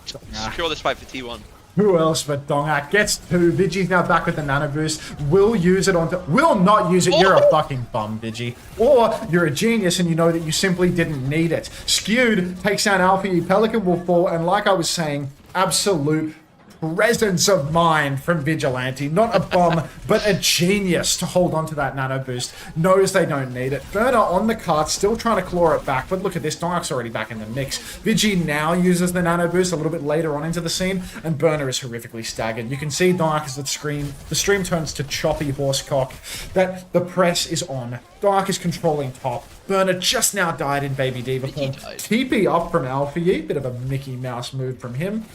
secure this fight for T1. Who else but Donghak gets 2. Vigi's now back with the nano boost. Will use it onto... Will not use it. You're a fucking bum, Vigi. Or you're a genius and you know that you simply didn't need it. Skewed takes down Alfie. Pelican will fall. And like I was saying, absolute presence of mind from Vigilante. Not a bum, but a genius to hold on to that nano boost. Knows they don't need it. Burner on the cart, still trying to claw it back. But look at this, Donghak's already back in the mix. Vigi now uses the nano boost a little bit later on into the scene, and Burner is horrifically staggered. You can see Donghak as the stream turns to choppy horsecock. That the press is on. Donghak is controlling top. Burner just now died in Baby Diva form. TP up from Alpha Yi. Bit of a Mickey Mouse move from him.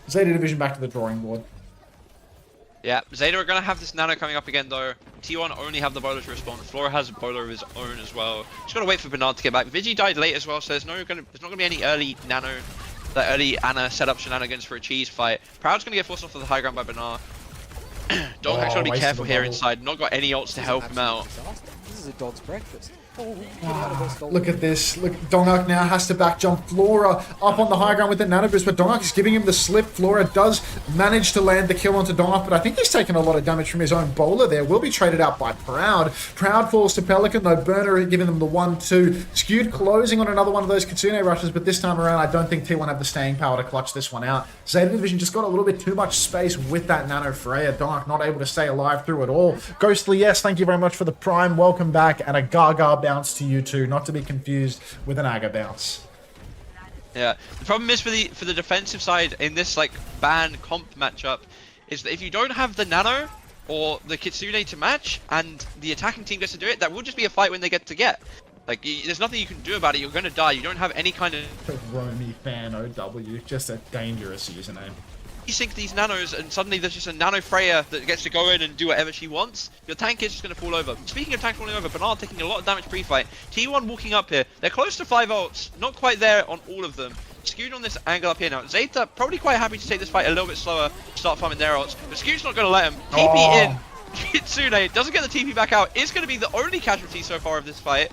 Zeta Division back to the drawing board. Yeah, Zeta are going to have this nano coming up again though. T1 only have the bowler to respond. Flora has a bowler of his own as well. Just got to wait for Bernard to get back. Vigi died late as well, so there's not going to be any early nano, that early Ana setup shenanigans for a cheese fight. Proud's going to get forced off to the high ground by Bernard. Donghak's got to be careful here inside. Not got any ults to help him out. This is a dog's breakfast. Look at this. Look, Donghak now has to back jump. Flora up on the high ground with the nano boost, but Donghak is giving him the slip. Flora does manage to land the kill onto Donghak, but I think he's taken a lot of damage from his own bowler there. Will be traded out by Proud. Proud falls to Pelican, though. Burner giving them the 1-2. Skewed closing on another one of those Kitsune rushes, but this time around I don't think T1 have the staying power to clutch this one out. Zeta Division just got a little bit too much space with that nano Freya. Donghak not able to stay alive through it all. Ghostly, yes, thank you very much for the prime. Welcome back, and a Gaga bounce to you too. Not to be confused with an Aga bounce. Yeah, the problem is for the defensive side in this like ban comp matchup is that if you don't have the nano, or the Kitsune to match, and the attacking team gets to do it, that will just be a fight when they get to get. Like, there's nothing you can do about it. You're going to die. You don't have any kind of... Romy fan OW, just a dangerous username. You sync these nanos, and suddenly there's just a nano Freya that gets to go in and do whatever she wants. Your tank is just going to fall over. Speaking of tanks falling over, Bernard taking a lot of damage pre-fight. T1 walking up here. They're close to 5 ults. Not quite there on all of them. Skewed on this angle up here now. Zeta probably quite happy to take this fight a little bit slower, start farming their ults. But Skewed's not going to let him. TP in. Kitsune doesn't get the TP back out. Is going to be the only casualty so far of this fight.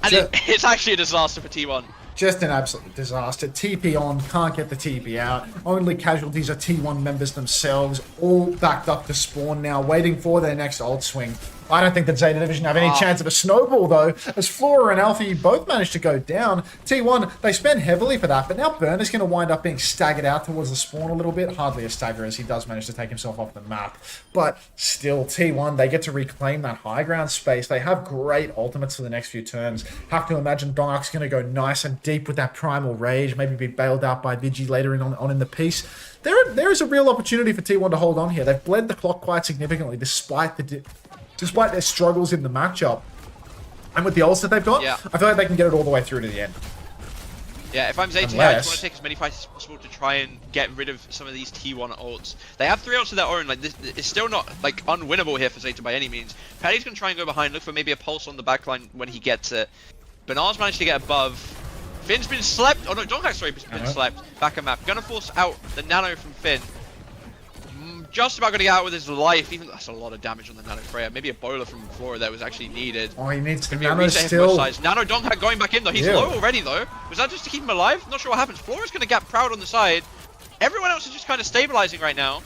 And it's actually a disaster for T1. Just an absolute disaster. TP on, can't get the TP out. Only casualties are T1 members themselves, all backed up to spawn now, waiting for their next ult swing. I don't think that Zeta Division have any chance of a snowball, though, as Flora and Alfie both managed to go down. T1, they spend heavily for that, but now Burner's going to wind up being staggered out towards the spawn a little bit. Hardly a stagger, as he does manage to take himself off the map. But still, T1, they get to reclaim that high ground space. They have great ultimates for the next few turns. Have to imagine Dongak's going to go nice and deep with that Primal Rage, maybe be bailed out by Vigi later on in the piece. There is a real opportunity for T1 to hold on here. They've bled the clock quite significantly, despite their struggles in the matchup. And with the ults that they've got, I feel like they can get it all the way through to the end. Yeah, if I'm Zeta, I just want to take as many fights as possible to try and get rid of some of these T1 ults. They have 3 ults of their own. Like, this it's still not like unwinnable here for Zeta by any means. Paddy's going to try and go behind, look for maybe a pulse on the backline when he gets it. Bernard's managed to get above. Finn's been slept. Oh no, Donkak's sorry, been slept. Back a map. Gonna force out the nano from Finn. Just about going to get out with his life. Even that's a lot of damage on the Nano Freya. Maybe a bowler from Flora that was actually needed. Oh, he needs to Nano still. Nano Donkak going back in though. He's low already though. Was that just to keep him alive? Not sure what happens. Flora's going to get Proud on the side. Everyone else is just kind of stabilizing right now.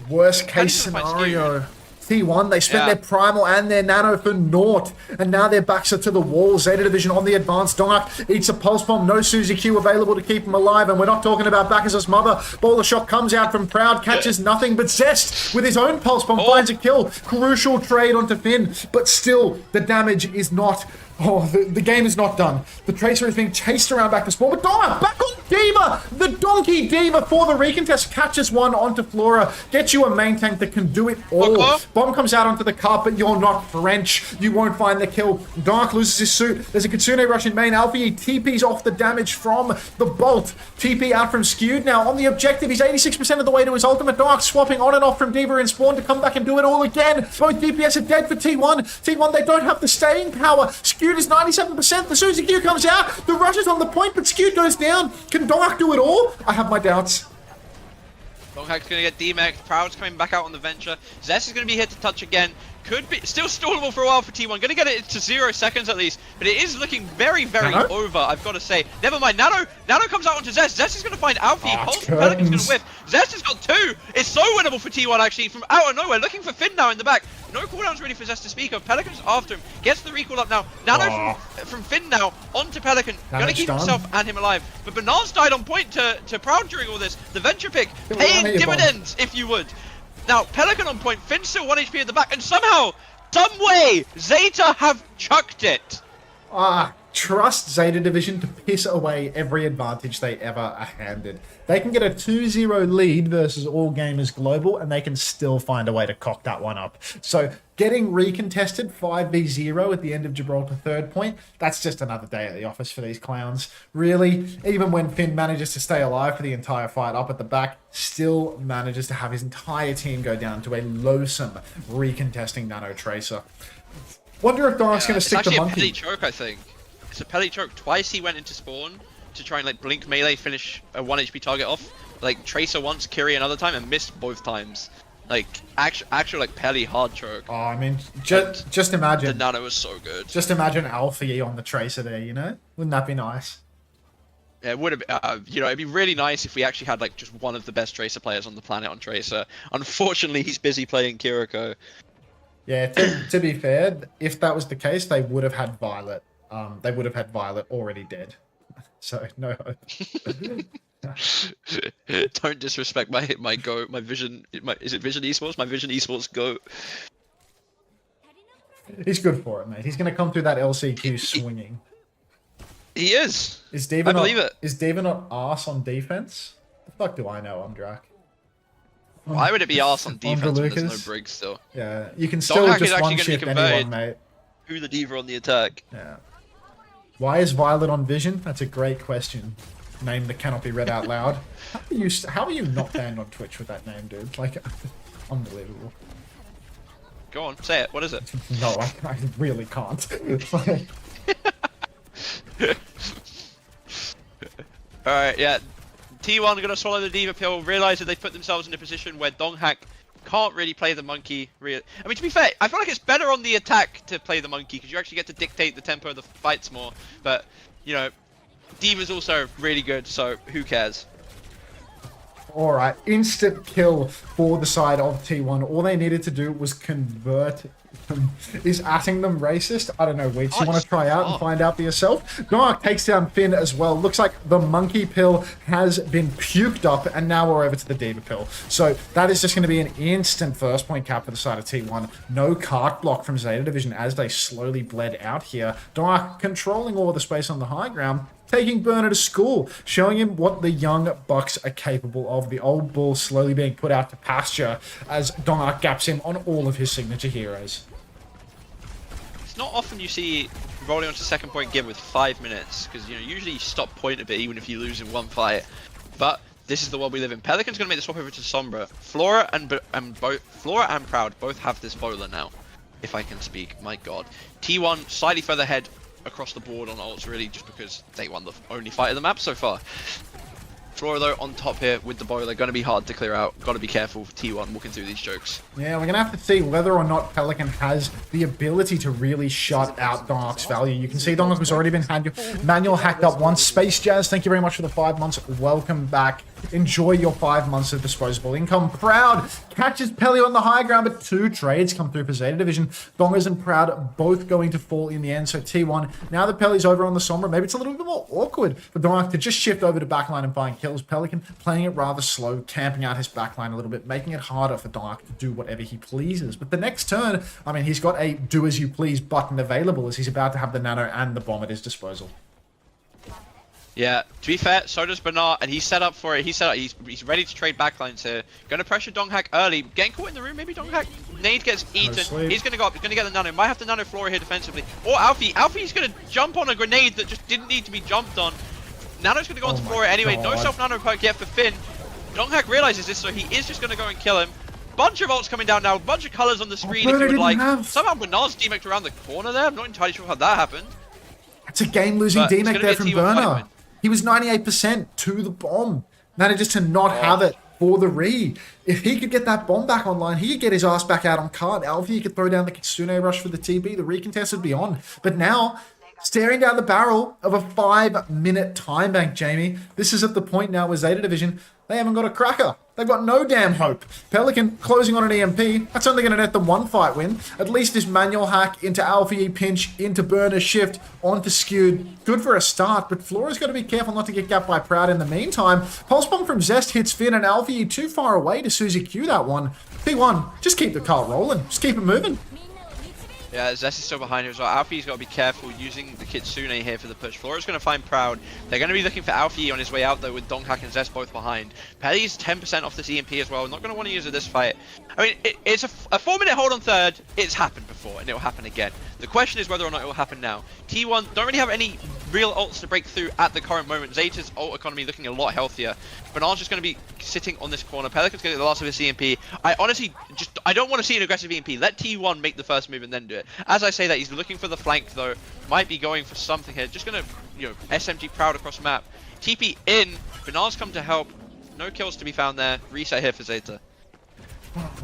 Worst case scenario. T1, they spent their Primal and their Nano for naught, and now their backs are to the wall. Zeta Division on the advance. Dongak eats a Pulse Bomb, no Suzy Q available to keep him alive, and we're not talking about Bacchus' mother. Bowler Shock comes out from Proud, catches nothing but Zest with his own Pulse Bomb, finds a kill. Crucial trade onto Finn, but still, the damage is not... Oh, the game is not done. The Tracer is being chased around back to spawn, but Donna back on Diva! The Donkey Diva for the recontest catches one onto Flora. Gets you a main tank that can do it all. Bomb comes out onto the carpet, you're not French. You won't find the kill. Dark loses his suit. There's a Kitsune rush in main. Alfie TP's off the damage from the Bolt. TP out from Skewed now on the objective. He's 86% of the way to his ultimate. Dark swapping on and off from Diva in spawn to come back and do it all again. Both DPS are dead for T1. T1, they don't have the staying power. Skewed is 97%. The Suzy Q comes out. The rush is on the point, but Skewed goes down. Can Dongak do it all? I have my doubts. Dongak's going to get DMA'd. Proud's coming back out on the Venture. Zest is going to be here to touch again. Could be still stallable for a while for T1. Going to get it to 0 seconds at least, but it is looking very, very over, I've got to say. Never mind. Nano comes out onto Zest. Zest is going to find Alfie. Pulse from Pelican's going to whiff. Zest has got 2. It's so winnable for T1 actually from out of nowhere. Looking for Finn now in the back. No cooldowns really for Zest to speak of. Pelican's after him. Gets the recall up now. Nano from Finn now onto Pelican. Going to keep himself and him alive. But Bernard's died on point to Proud during all this. The Venture pick paying dividends, if you would. Now, Pelican on point, Finn's still 1 HP at the back, and somehow, some way, Zeta have chucked it. Trust Zeta Division to piss away every advantage they ever are handed. They can get a 2-0 lead versus All Gamers Global, and they can still find a way to cock that one up. So, getting recontested 5v0 at the end of Jibralta third point, that's just another day at the office for these clowns. Really, even when Finn manages to stay alive for the entire fight up at the back, still manages to have his entire team go down to a loathsome recontesting Nano Tracer. Wonder if Dark's going to stick the monkey. It's actually a Pelly choke, I think. It's a Pelly choke. Twice he went into spawn to try and like blink melee, finish a 1 HP target off. Like Tracer once, Kiri another time, and missed both times. Like actual like Pelly hard choke. Oh, I mean, just imagine. The Nano was so good. Just imagine Alfie on the Tracer there, you know? Wouldn't that be nice? Yeah, it would have, you know, it'd be really nice if we actually had like just one of the best Tracer players on the planet on Tracer. Unfortunately, he's busy playing Kiriko. Yeah, to be fair, if that was the case, they would have had Violet. They would have had Violet already dead. So, no hope. Don't disrespect my Vision, is it Vision Esports? My Vision Esports Go. He's good for it, mate. He's going to come through that LCQ swinging. He is. Is Diva I believe it. Is Diva not arse on defense? The fuck do I know? I'm Drac. Why would it be arse on defense when there's no Lucas. Briggs still? Yeah, you can still Hack is just actually one gonna be shift converted. anyone, mate. Who the diva on the attack? Yeah. Why is Violet on Vision? That's a great question. Name that cannot be read out loud. How are you not banned on Twitch with that name, dude? Like, unbelievable. Go on, say it. What is it? No, I really can't. Like, Alright, yeah. T1 are going to swallow the diva pill, realise that they've put themselves in a position where Donghack can't really play the monkey. I mean, to be fair, I feel like it's better on the attack to play the monkey, because you actually get to dictate the tempo of the fights more. But, you know, diva's also really good, so who cares? Alright, instant kill for the side of T1. All they needed to do was convert them. Is atting them racist? I don't know, Weech. You want to try out and find out for yourself? Dark takes down Finn as well. Looks like the monkey pill has been puked up, and now we're over to the diva pill. So that is just going to be an instant first point cap for the side of T1. No cart block from Zeta Division as they slowly bled out here. Dark controlling all of the space on the high ground, taking Burner to school, showing him what the young bucks are capable of. The old bull slowly being put out to pasture as Dark gaps him on all of his signature heroes. It's not often you see rolling onto second point give with 5 minutes, because you know usually you stop point a bit even if you lose in one fight. But this is the world we live in. Pelican's going to make the swap over to Sombra. Flora and Proud both have this bowler now, if I can speak. My god. T1 slightly further ahead across the board on ults, really, just because they won the only fight of the map so far. Flora, though, on top here with the bowler, going to be hard to clear out. Got to be careful for T1 walking through these jokes. Yeah, we're going to have to see whether or not Pelican has the ability to really shut out Dark's value. You can see Dark has already been manual hacked up once. Space Jazz, thank you very much for the 5 months. Welcome back. Enjoy your 5 months of disposable income. Proud catches Pelly on the high ground, but 2 trades come through for Zeta Division. Dongers and Proud both going to fall in the end. So T1, now that Pelly's over on the Sombra, maybe it's a little bit more awkward for Dark to just shift over to backline and find kills. Pelican playing it rather slow, camping out his backline a little bit, making it harder for Dark to do whatever he pleases. But the next turn, I mean, he's got a do as you please button available as he's about to have the nano and the bomb at his disposal. Yeah, to be fair, so does Bernard, and he's set up for it. He's ready to trade backlines here. Going to pressure Donghack early. Getting caught in the room, maybe Donghack. Nade gets eaten. He's going to go up. He's going to get the nano. Might have to nano Flora here defensively. Or Alfie. Alfie's going to jump on a grenade that just didn't need to be jumped on. Nano's going to go onto Flora anyway. No self-nano perk yet for Finn. Donghack realizes this, so he is just going to go and kill him. Bunch of ults coming down now. Bunch of colors on the screen if you would like. Somehow Bernard's DMAC'd around the corner there. I'm not entirely sure how that happened. It's a game-losing DMAC there from Burner. He was 98% to the bomb. Manages to not have it for the re. If he could get that bomb back online, he could get his ass back out on card. Alfie could throw down the Kitsune rush for the TB. The recontest would be on. But now, staring down the barrel of a 5-minute time bank, Jamie. This is at the point now where Zeta Division, they haven't got a cracker. They've got no damn hope. Pelican closing on an EMP. That's only going to net them 1 fight win. At least this manual hack into Alfie pinch, into Burner shift, onto Skewed. Good for a start, but Flora's got to be careful not to get gapped by Proud in the meantime. Pulse Bomb from Zest hits Finn, and Alfie too far away to Suzy Q that one. P1, just keep the car rolling. Just keep it moving. Yeah, Zest is still behind here as well. Alfie's got to be careful using the Kitsune here for the push. Flora's going to find Proud. They're going to be looking for Alfie on his way out, though, with Donghack and Zest both behind. Pelly's 10% off this EMP as well. Not going to want to use it this fight. I mean, it's a 4-minute hold on third. It's happened before, and it'll happen again. The question is whether or not it will happen now. T1 don't really have any real ults to break through at the current moment. Zeta's ult economy looking a lot healthier. Bernard's just going to be sitting on this corner. Pelican's going to get the last of his EMP. I honestly I don't want to see an aggressive EMP. Let T1 make the first move and then do it. As I say that, he's looking for the flank though. Might be going for something here. Just going to, you know, SMG Proud across the map. TP in. Bernard's come to help. No kills to be found there. Reset here for Zeta.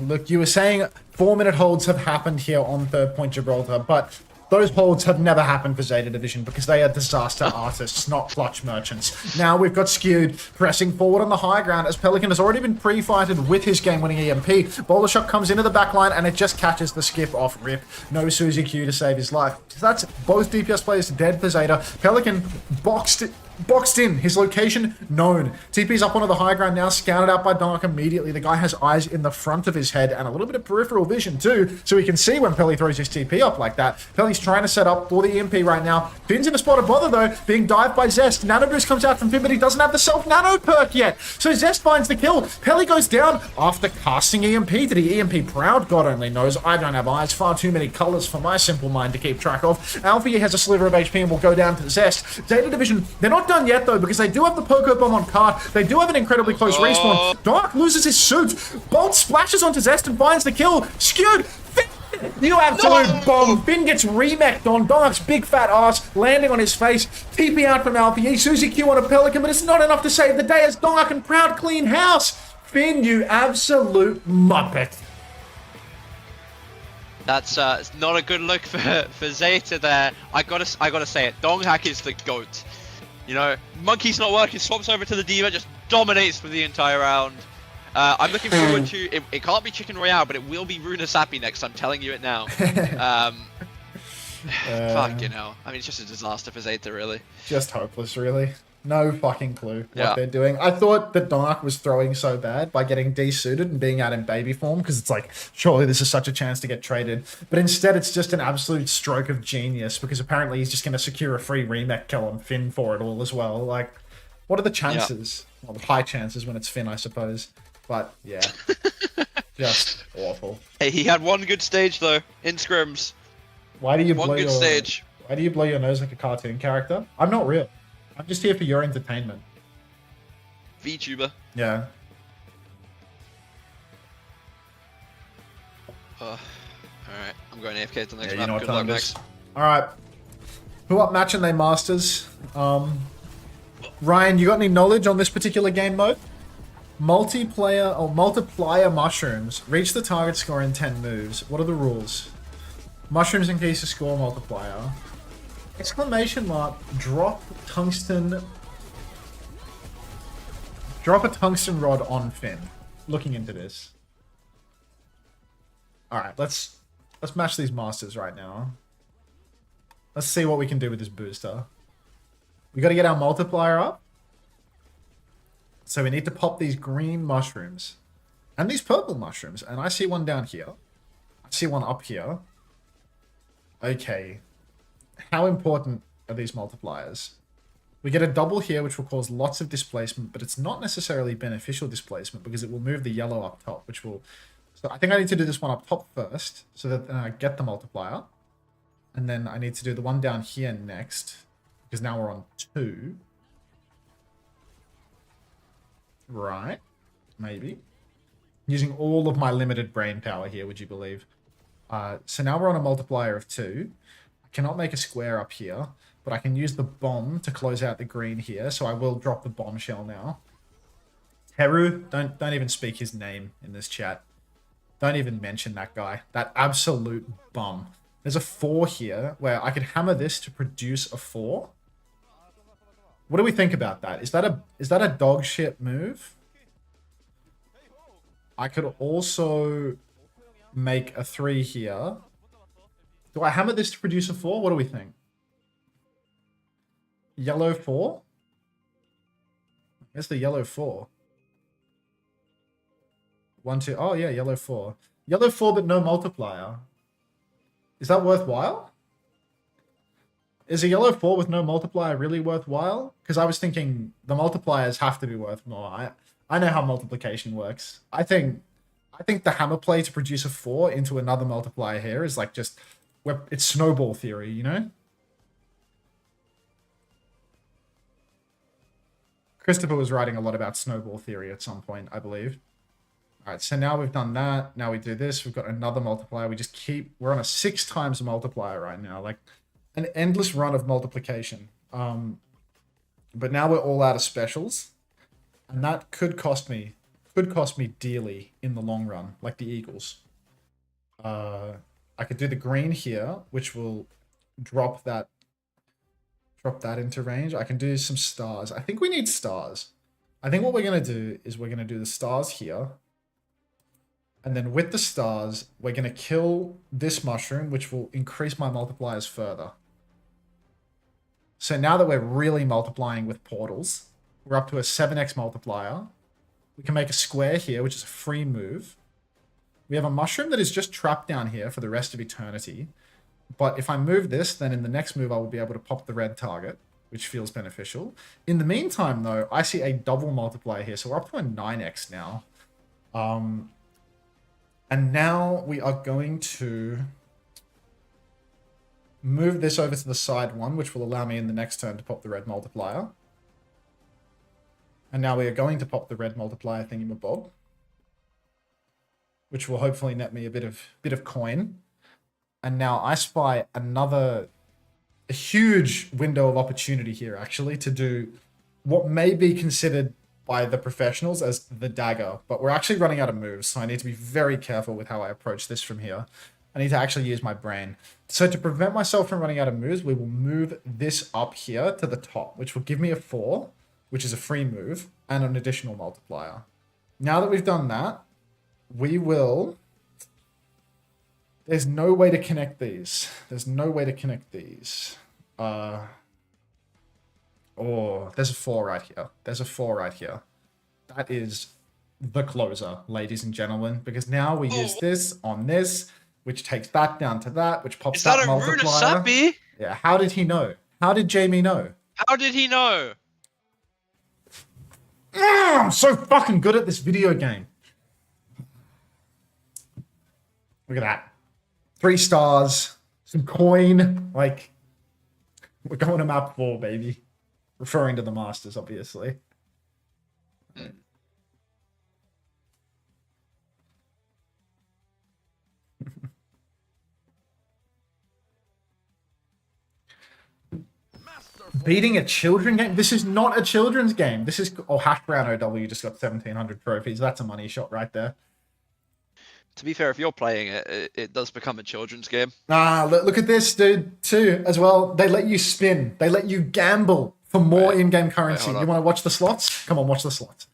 Look, you were saying 4-minute holds have happened here on third point Gibraltar, but those holds have never happened for Zeta Division because they are disaster artists, not clutch merchants. Now we've got Skewed pressing forward on the high ground as Pelican has already been pre-fighted with his game-winning EMP. Boulder Shot comes into the backline and it just catches the skip off rip. No Suzy Q to save his life. So that's both DPS players dead for Zeta. Pelican boxed Boxed in. His location known. TP's up onto the high ground now, scouted out by Dark immediately. The guy has eyes in the front of his head and a little bit of peripheral vision too, so he can see when Pelly throws his TP up like that. Pelly's trying to set up for the EMP right now. Finn's in a spot of bother though, being dived by Zest. Nano Boost comes out from Finn, but he doesn't have the self-nano perk yet. So Zest finds the kill. Pelly goes down after casting EMP. Did he EMP proud? God only knows. I don't have eyes. Far too many colors for my simple mind to keep track of. Alfie has a sliver of HP and will go down to Zest. Zeta Division, they're not done yet though, because they do have the Poco Bomb on cart. They do have an incredibly close respawn. Dark loses his suit. Bolt splashes onto Zest and finds the kill. Skewed. Finn, you absolute bomb. Finn gets remeched on Dark's big fat ass, landing on his face. TP out from Alfie. Suzy Q on a Pelican, but it's not enough to save the day as Dark and Proud clean house. Finn, you absolute muppet. That's not a good look for Zeta there. I gotta say it. Donghack is the GOAT. You know, Monkey's not working, swaps over to the D.Va, just dominates for the entire round. I'm looking forward to it can't be Chicken Royale, but it will be Runa Sappy next, I'm telling you it now. Fucking hell. I mean, it's just a disaster for Zeta, really. Just hopeless, really. No fucking clue what they're doing. I thought that Dark was throwing so bad by getting desuited and being out in baby form, because it's like, surely this is such a chance to get traded. But instead, it's just an absolute stroke of genius, because apparently he's just going to secure a free remake kill on Finn for it all as well. Like, what are the chances? Well, the high chances when it's Finn, I suppose. But, yeah. Just awful. Hey, he had one good stage, though, in scrims. Why do you One blow good your stage. Why do you blow your nose like a cartoon character? I'm not real. I'm just here for your entertainment. VTuber. Yeah. Alright, I'm going AFK to the next Yeah, map. you know what Good time luck, it is. Max. Alright. Who up matching they masters? Ryan, you got any knowledge on this particular game mode? Multiplayer or multiplier mushrooms. Reach the target score in 10 moves. What are the rules? Mushrooms increase the score multiplier. Exclamation mark, drop a tungsten rod on Finn. Looking into this. Alright, let's match these masters right now. Let's see what we can do with this booster. We gotta get our multiplier up. So we need to pop these green mushrooms. And these purple mushrooms. And I see one down here. I see one up here. Okay. How important are these multipliers? We get a double here, which will cause lots of displacement, but it's not necessarily beneficial displacement because it will move the yellow up top, which will... So I think I need to do this one up top first, so that I get the multiplier. And then I need to do the one down here next, because now we're on 2. Right. Maybe. Using all of my limited brain power here, would you believe? So now we're on a multiplier of 2. Cannot make a square up here, but I can use the bomb to close out the green here, so I will drop the bombshell now. Teru, don't even speak his name in this chat. Don't even mention that guy. That absolute bum. There's a 4 here, where I could hammer this to produce a 4. What do we think about that? Is that a dog shit move? I could also make a 3 here. Do I hammer this to produce a 4? What do we think? Yellow 4? It's the yellow 4. 1, 2. Oh, yeah, yellow 4. Yellow 4, but no multiplier. Is that worthwhile? Is a yellow 4 with no multiplier really worthwhile? Because I was thinking the multipliers have to be worth more. I know how multiplication works. I think the hammer play to produce a 4 into another multiplier here is like just... It's snowball theory, you know? Christopher was writing a lot about snowball theory at some point, I believe. Alright, so now we've done that. Now we do this. We've got another multiplier. We just keep... We're on a 6 times multiplier right now. Like, an endless run of multiplication. But now we're all out of specials. And that could cost me dearly in the long run, like the Eagles. I could do the green here, which will drop that into range. I can do some stars. I think we need stars. I think what we're going to do is we're going to do the stars here. And then with the stars, we're going to kill this mushroom, which will increase my multipliers further. So now that we're really multiplying with portals, we're up to a 7x multiplier. We can make a square here, which is a free move. We have a mushroom that is just trapped down here for the rest of eternity. But if I move this, then in the next move I will be able to pop the red target, which feels beneficial. In the meantime, though, I see a double multiplier here. So we're up to a 9x now. And now we are going to move this over to the side one, which will allow me in the next turn to pop the red multiplier. And now we are going to pop the red multiplier thingamabob, which will hopefully net me a bit of coin. And now I spy a huge window of opportunity here, actually, to do what may be considered by the professionals as the dagger. But we're actually running out of moves, so I need to be very careful with how I approach this from here. I need to actually use my brain. So to prevent myself from running out of moves, we will move this up here to the top, which will give me a 4, which is a free move, and an additional multiplier. Now that we've done that, we will... There's no way to connect these. There's no way to connect these. Oh, there's a 4 right here. There's a 4 right here. That is the closer, ladies and gentlemen, because now we use this on this, which takes that down to that, which pops that multiplier. Is that a rune of Sappy? Yeah, how did he know? How did Jamie know? How did he know? I'm so fucking good at this video game. Look at that. 3 stars, some coin, like, we're going to map 4, baby. Referring to the Masters, obviously. Beating a children game? This is not a children's game. This is... Oh, Hash Brown OW just got 1,700 trophies. That's a money shot right there. To be fair, if you're playing it, it does become a children's game. Ah, look at this, dude, too, as well. They let you spin. They let you gamble for more in-game currency. You want to watch the slots? Come on, watch the slots.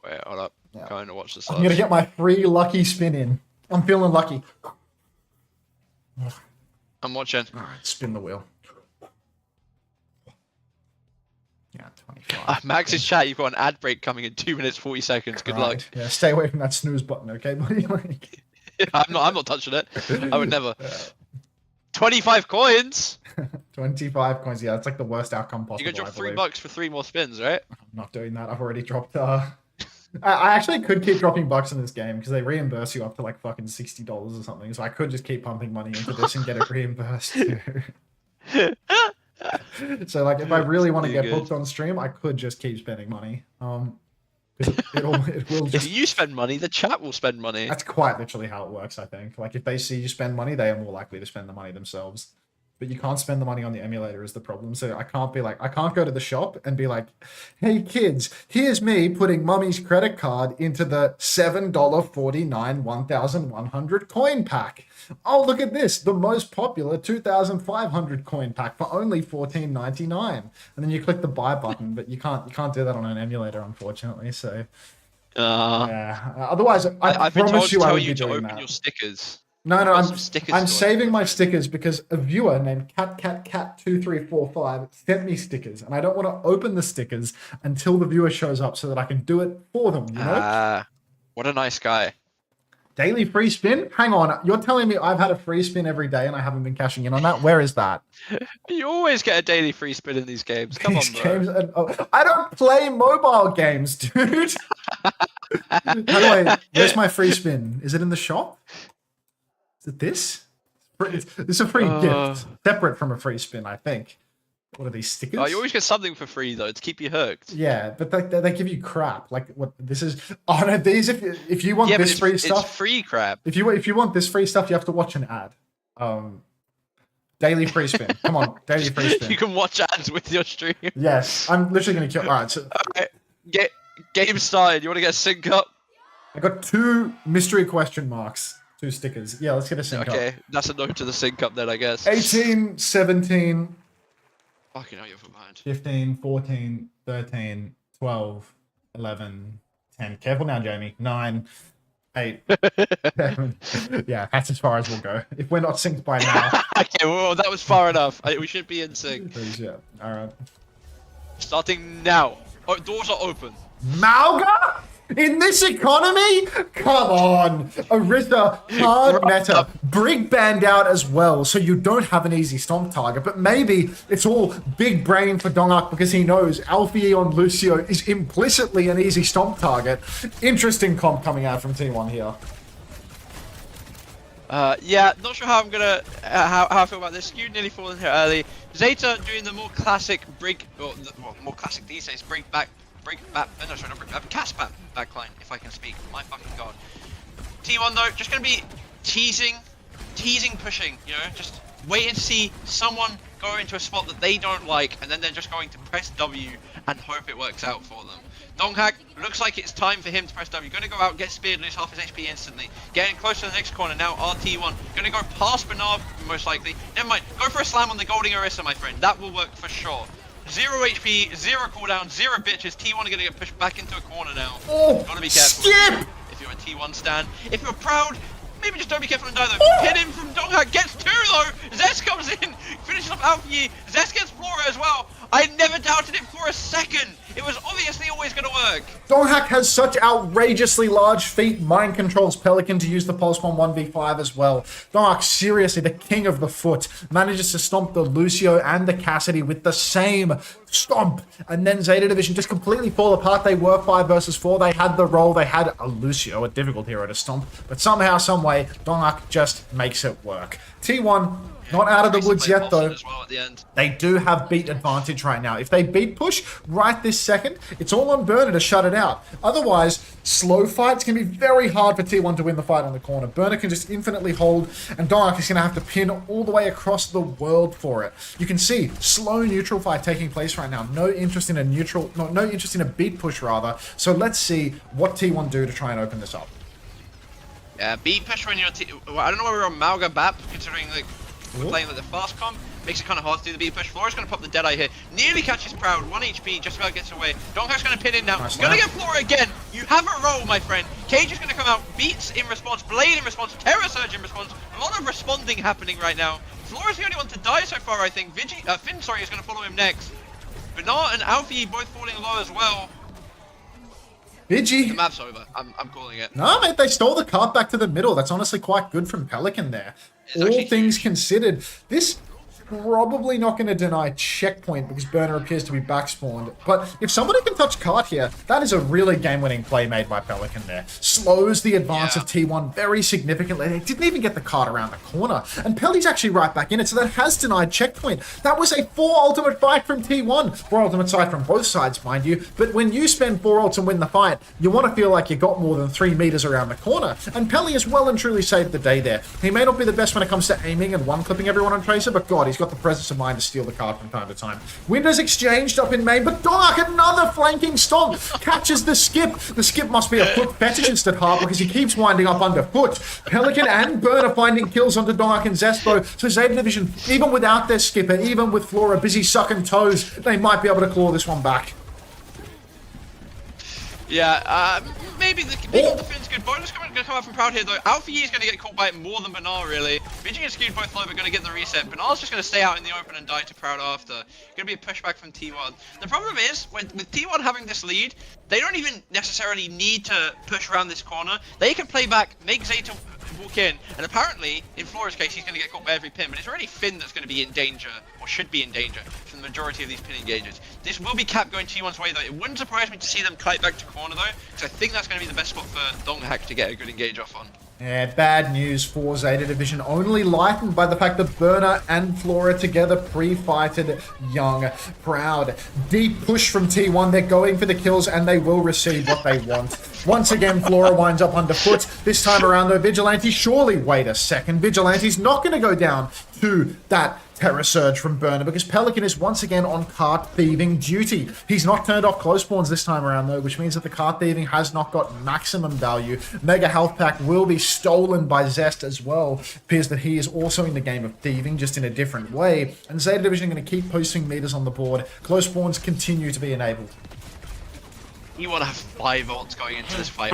Wait, hold up. Yeah. Going to watch the slots. I'm going to get my free lucky spin in. I'm feeling lucky. I'm watching. All right, spin the wheel. Yeah, 25. Max's chat, you've got an ad break coming in 2 minutes 40 seconds. Good luck. Yeah, stay away from that snooze button, okay, buddy? I'm not touching it. I would never. 25 coins. 25 coins. Yeah, that's like the worst outcome possible. You can drop $3 for 3 more spins, right? I'm not doing that. I've already dropped. I actually could keep dropping bucks in this game because they reimburse you up to like fucking $60 or something. So I could just keep pumping money into this and get it reimbursed too. So like if I really want to get hooked on stream, I could just keep spending money. It will just... If you spend money, the chat will spend money. That's quite literally how it works, I think. Like if they see you spend money, they are more likely to spend the money themselves. But you can't spend the money on the emulator is the problem. So I can't go to the shop and be like, hey kids, here's me putting mummy's credit card into the $7.49 1,100 coin pack. Oh, look at this, the most popular 2,500 coin pack for only $14.99. And then you click the buy button, but you can't do that on an emulator, unfortunately. So yeah. Otherwise, I been promise told I to would tell you be to doing open that. your stickers. No, I'm saving my stickers because a viewer named CatCatCat2345 sent me stickers, and I don't want to open the stickers until the viewer shows up so that I can do it for them, you know? What a nice guy. Daily free spin? Hang on, you're telling me I've had a free spin every day and I haven't been cashing in on that? Where is that? You always get a daily free spin in these games. Come on, bro. I don't play mobile games, dude. Where's my free spin? Is it in the shop? Is it this? It's a free gift, separate from a free spin, I think. What are these stickers? Oh, you always get something for free though to keep you hooked. Yeah, but they give you crap. Like what this is? Oh no, these if you want this free stuff, it's free crap. If you want this free stuff, you have to watch an ad. Daily free spin. Come on, daily free spin. You can watch ads with your stream. Yes, I'm literally gonna kill. All right, so get game started. You want to get a sync up? I got 2 mystery question marks. 2 stickers. Yeah, let's get a sync up. Okay, that's a note to the sync up then, I guess. 18, 17. Fucking hell, you're from behind. 15, 14, 13, 12, 11, 10. Careful now, Jamie. 9, 8, 7. Yeah, that's as far as we'll go. If we're not synced by now. Okay, well, that was far enough. We should be in sync. Yeah, alright. Starting now. Oh, doors are open. Malga? In this economy? Come on. Orisa, hard meta. Brig banned out as well, so you don't have an easy stomp target. But maybe it's all big brain for Dongak because he knows Alfie on Lucio is implicitly an easy stomp target. Interesting comp coming out from T1 here. Yeah, not sure how I'm gonna how I feel about this. Skewed nearly falling here early. Zeta doing the more classic brig, or more classic these days, cast backline, if I can speak. My fucking god. T1 though, just gonna be teasing, pushing. You know, just waiting to see someone go into a spot that they don't like, and then they're just going to press W and hope it works out for them. Donghak looks like it's time for him to press W. Gonna go out, get speared, lose half his HP instantly. Getting close to the next corner now. RT1 gonna go past Bernard most likely. Never mind. Go for a slam on the Golding Orisa, my friend. That will work for sure. 0 HP, 0 cooldown, 0 bitches. T1 are gonna get pushed back into a corner now. Oh, gotta be careful. Skip! If you're a T1 stan. If you're proud, maybe just don't be careful and die though. Hit him from Donghak. Gets 2 though. Zest comes in. Finishes up Alfie. Zest gets Flora as well. I never doubted it for a second. It was obviously always going to work. Donghak has such outrageously large feet. Mind controls Pelican to use the Pulse Bomb 1v5 as well. Donghak, seriously, the king of the foot, manages to stomp the Lucio and the Cassidy with the same stomp. And then Zeta Division just completely fall apart. They were 5 versus 4. They had the roll. They had a Lucio, a difficult hero to stomp. But somehow, someway, Donghak just makes it work. T1... not out of the woods yet, though. Well at the end. They do have beat advantage right now. If they beat push right this second, it's all on Burner to shut it out. Otherwise, slow fights can be very hard for T1 to win the fight on the corner. Burner can just infinitely hold, and Donghak is going to have to pin all the way across the world for it. You can see slow neutral fight taking place right now. No interest in a neutral, no interest in a beat push rather. So let's see what T1 do to try and open this up. Yeah, beat push when you're I don't know where we're on Malga Bap, considering like we're playing like the fast comp. Makes it kind of hard to do the beat push. Flora's going to pop the Deadeye here. Nearly catches Proud. 1 HP, just about gets away. Donghak's going to pin in now. Nice going to snap. get Flora again. You have a roll, my friend. Cage is going to come out. Beats in response. Blade in response. Terror Surge in response. A lot of responding happening right now. Flora's the only one to die so far, I think. Finn, is going to follow him next. Bernard and Alfie both falling low as well. Vigi. The map's over. I'm calling it. No, mate, they stole the cart back to the middle. That's honestly quite good from Pelican there. It's All actually things huge. considered, this probably not going to deny checkpoint because Burner appears to be backspawned. But if somebody can touch cart here, that is a really game-winning play made by Pelican there. Slows the advance of T1 very significantly. They didn't even get the cart around the corner. And Pelly's actually right back in it, so that has denied checkpoint. That was a 4 ultimate fight from T1. 4 ultimate side from both sides, mind you. But when you spend 4 ults and win the fight, you want to feel like you got more than 3 meters around the corner. And Pelly has well and truly saved the day there. He may not be the best when it comes to aiming and one-clipping everyone on Tracer, but God, he's got the presence of mind to steal the card from time to time. Windows exchanged up in main, but Donghak, another flanking stomp, catches the skip. The skip must be a foot fetish instead half because he keeps winding up underfoot. Pelican and Burner finding kills onto Donghak and Zespo, so Zeta Division, even without their skipper, even with Flora busy sucking toes, they might be able to claw this one back. Yeah, maybe the defense good. Bonus going to come out from Proud here though. Alfie is going to get caught by it more than Bernard really. Vincent and Skewed both low, but going to get the reset. Bernard's just going to stay out in the open and die to Proud after. Going to be a pushback from T1. The problem is, with T1 having this lead, they don't even necessarily need to push around this corner. They can play back, make Zeta walk in, and apparently, in Flora's case, he's going to get caught by every pin, but it's already Finn that's going to be in danger, or should be in danger, from the majority of these pin engages. This will be Cap going T1's way though. It wouldn't surprise me to see them kite back to corner though, because I think that's going to be the best spot for Donghak to get a good engage off on. Yeah, bad news for Zeta Division, only lightened by the fact that Burner and Flora together pre-fighted young, Proud. Deep push from T1, they're going for the kills and they will receive what they want. Once again, Flora winds up underfoot. This time around though, Vigilante, surely wait a second. Vigilante's not going to go down to that Terror Surge from Burner because Pelican is once again on cart thieving duty. He's not turned off close spawns this time around though, which means that the cart thieving has not got maximum value. Mega Health Pack will be stolen by Zest as well. Appears that he is also in the game of thieving, just in a different way. And Zeta Division are going to keep posting meters on the board. Close spawns continue to be enabled. You want to have 5 ults going into this fight.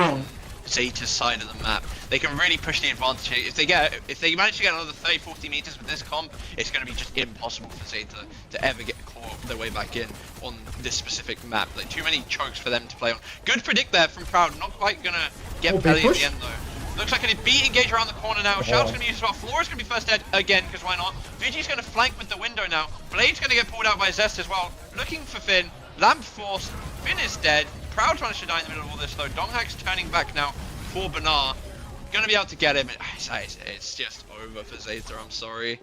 Zeta's side of the map. They can really push the advantage. If they manage to get another 30-40 meters with this comp, it's going to be just impossible for Zeta to ever get claw their way back in on this specific map. Like, too many chokes for them to play on. Good predict there from Proud. Not quite going to get Pelly at the end though. Looks like a beat engage around the corner now. Shroud's going to be used as well. Flora's going to be first dead again, because why not? Vigi's going to flank with the window now. Blade's going to get pulled out by Zest as well. Looking for Finn. Lamp forced. Finn is dead. Proud managed to die in the middle of all this though. Donghack's turning back now for Banar. Gonna be able to get him. It's just over for Zeta, I'm sorry.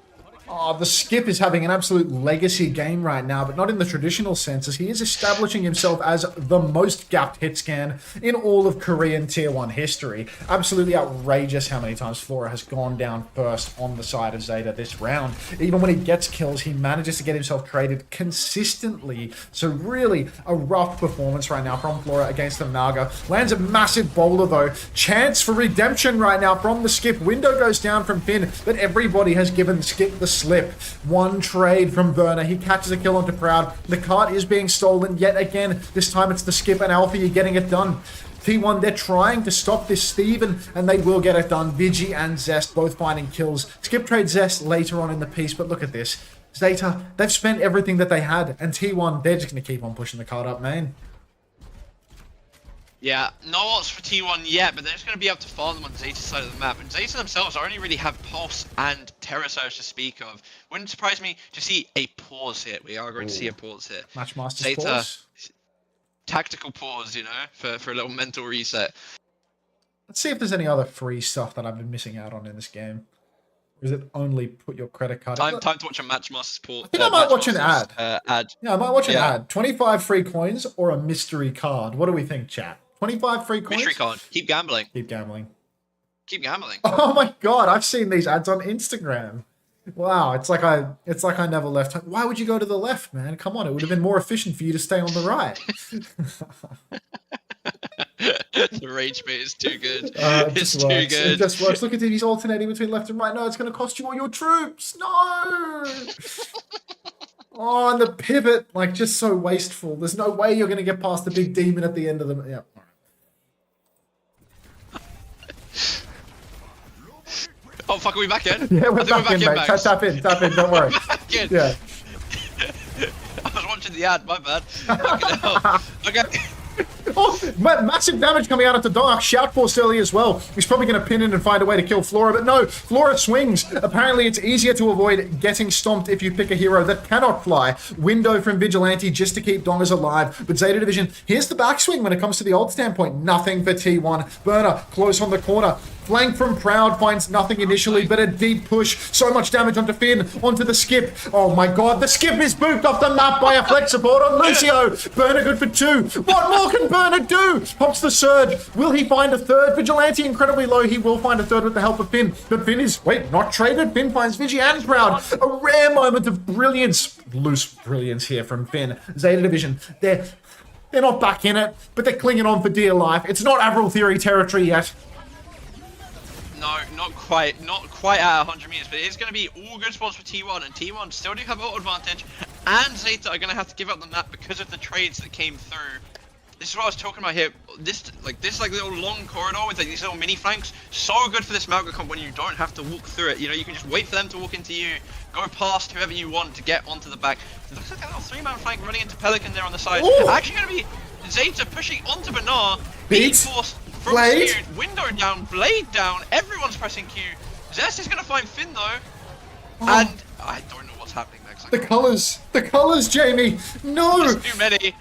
Oh, the Skip is having an absolute legacy game right now, but not in the traditional sense, as he is establishing himself as the most gapped hit scan in all of Korean Tier 1 history. Absolutely outrageous how many times Flora has gone down first on the side of Zeta this round. Even when he gets kills, he manages to get himself traded consistently. So really a rough performance right now from Flora against the Naga. Lands a massive boulder though. Chance for redemption right now from the Skip. Window goes down from Finn, but everybody has given Skip the slip. One trade from Burner. He catches a kill onto Proud. The cart is being stolen yet again. This time it's the Skip and Alfie getting it done. T1, they're trying to stop this Steven, and they will get it done. Vigi and Zest both finding kills. Skip trades Zest later on in the piece, but look at this. Zeta, they've spent everything that they had, and T1, they're just going to keep on pushing the cart up, man. Yeah, no ults for T1 yet, but they're just going to be able to farm them on Zeta's side of the map. And Zeta themselves only really have Pulse and Terra Surge to speak of. Wouldn't surprise me to see a pause here. We are going to see a pause here. Matchmaster's Zeta, pause. Tactical pause, you know, for a little mental reset. Let's see if there's any other free stuff that I've been missing out on in this game. Or is it only put your credit card in? Time to watch a Matchmaster's pause. I think I might watch an ad. Ad. Yeah, I might watch an ad. 25 free coins or a mystery card. What do we think, chat? 25 free coins? Mystery card. Keep gambling. Keep gambling. Keep gambling. Oh my god, I've seen these ads on Instagram. Wow, it's like I never left home. Why would you go to the left, man? Come on, it would have been more efficient for you to stay on the right. The rage bait is too good. It's too good. It just works. Look at him, he's alternating between left and right. No, it's going to cost you all your troops. No! Oh, and the pivot, like, just so wasteful. There's no way you're going to get past the big demon at the end of the... Yeah. Oh, fuck, are we back in? Yeah, we're back in, mate. Tap in, don't worry. Back in. Yeah. I was watching the ad, my bad. Fucking hell. Okay. Oh, massive damage coming out of the Dark. Shout force early as well. He's probably going to pin in and find a way to kill Flora, but no, Flora swings. Apparently, it's easier to avoid getting stomped if you pick a hero that cannot fly. Window from Vigilante just to keep Dongers alive. But Zeta Division, here's the backswing when it comes to the ult standpoint. Nothing for T1. Burner close on the corner. Flank from Proud finds nothing initially, but a deep push. So much damage onto Finn, onto the Skip. Oh my god, the Skip is booped off the map by a flex support on Lucio. Burner good for 2. What more can Burner do? Pops the Surge. Will he find a third? Vigilante incredibly low. He will find a third with the help of Finn. But Finn is, not traded. Finn finds Vigi and Proud. A rare moment of brilliance. Loose brilliance here from Finn. Zeta Division, they're not back in it, but they're clinging on for dear life. It's not Avril Theory territory yet. No, not quite at 100 meters, but it's going to be all good spots for T1, and T1 still do have ult advantage, and Zeta are going to have to give up the map because of the trades that came through. This is what I was talking about here. This little long corridor with like these little mini flanks, so good for this Malga comp when you don't have to walk through it. You know, you can just wait for them to walk into you, go past whoever you want to get onto the back. It looks like a little 3-man flank running into Pelican there on the side. Ooh. Actually going to be Zeta pushing onto Banar, being Beat. forced from Blade. skewed, window down, blade down, everyone's pressing Q. Zest is gonna find Finn though, and I don't know what's happening next. The colours, Jamie. No. There's too many.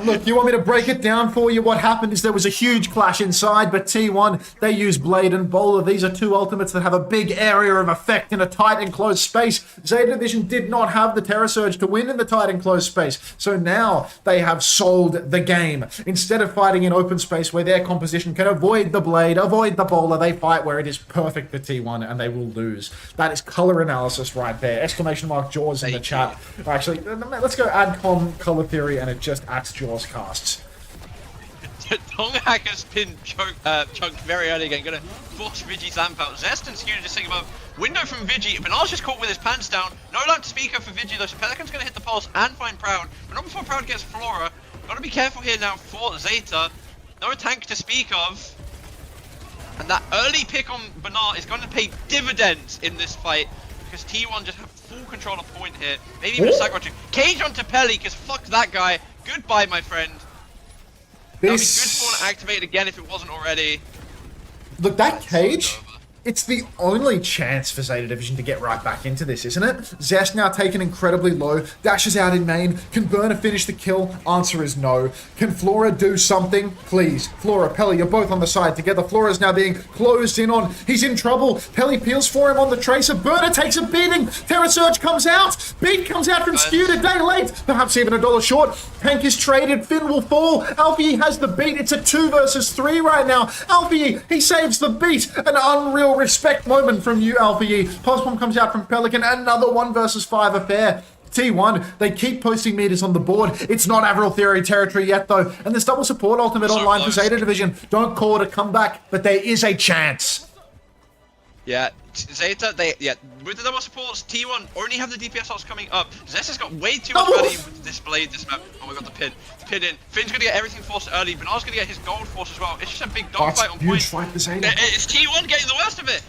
Look, you want me to break it down for you? What happened is there was a huge clash inside, but T1, they use Blade and Bowler. These are two ultimates that have a big area of effect in a tight enclosed space. Zeta Division did not have the Terra Surge to win in the tight enclosed space, so now they have sold the game. Instead of fighting in open space where their composition can avoid the Blade, avoid the Bowler, they fight where it is perfect for T1 and they will lose. That is color analysis right there. Exclamation mark Jaws in the chat. Actually, let's go AdCom color theory, and it just adds Jaws casts. Donghacker's pin chunked very early again, gonna force Vigi's lamp out. Zest and Skew just think about window from Vigi. Banar's just caught with his pants down. No lamp to speak of for Vigi though, so Pelican's gonna hit the pulse and find Proud. But not before Proud gets Flora. Gotta be careful here now for Zeta. No tank to speak of. And that early pick on Bernard is going to pay dividends in this fight because T1 just have full control of point here. Maybe even a sack or two. Cage on Tapelli because fuck that guy. Goodbye, my friend. That would be good spawn activated again if it wasn't already. Look, that cage, it's the only chance for Zeta Division to get right back into this, isn't it? Zest now taken incredibly low, dashes out in main. Can Burner finish the kill? Answer is no. Can Flora do something? Please. Flora, Pelly, you're both on the side together. Flora's now being closed in on. He's in trouble. Pelly peels for him on the Tracer. Burner takes a beating. Terra Surge comes out. Beat comes out from Skewed a day late. Perhaps even $1 short. Tank is traded. Finn will fall. Alfie has the beat. It's a 2 versus 3 right now. Alfie, he saves the beat. An unreal respect moment from you, Alfie. Pulse Bomb comes out from Pelican. Another 1 versus 5 affair. T1, they keep posting meters on the board. It's not Avril Theory territory yet, though. And there's double support ultimate online for Zeta Division. Don't call it a comeback, but there is a chance. Yeah, Zeta, with the double supports, T1 only have the DPS slots coming up. Zeta's got way too much value with this blade, this map. Oh my god, the pin. The pin in. Finn's gonna get everything forced early, Bernard's gonna get his gold force as well. It's just a big dogfight on point. Fight for Zeta. It's T1 getting the worst of it.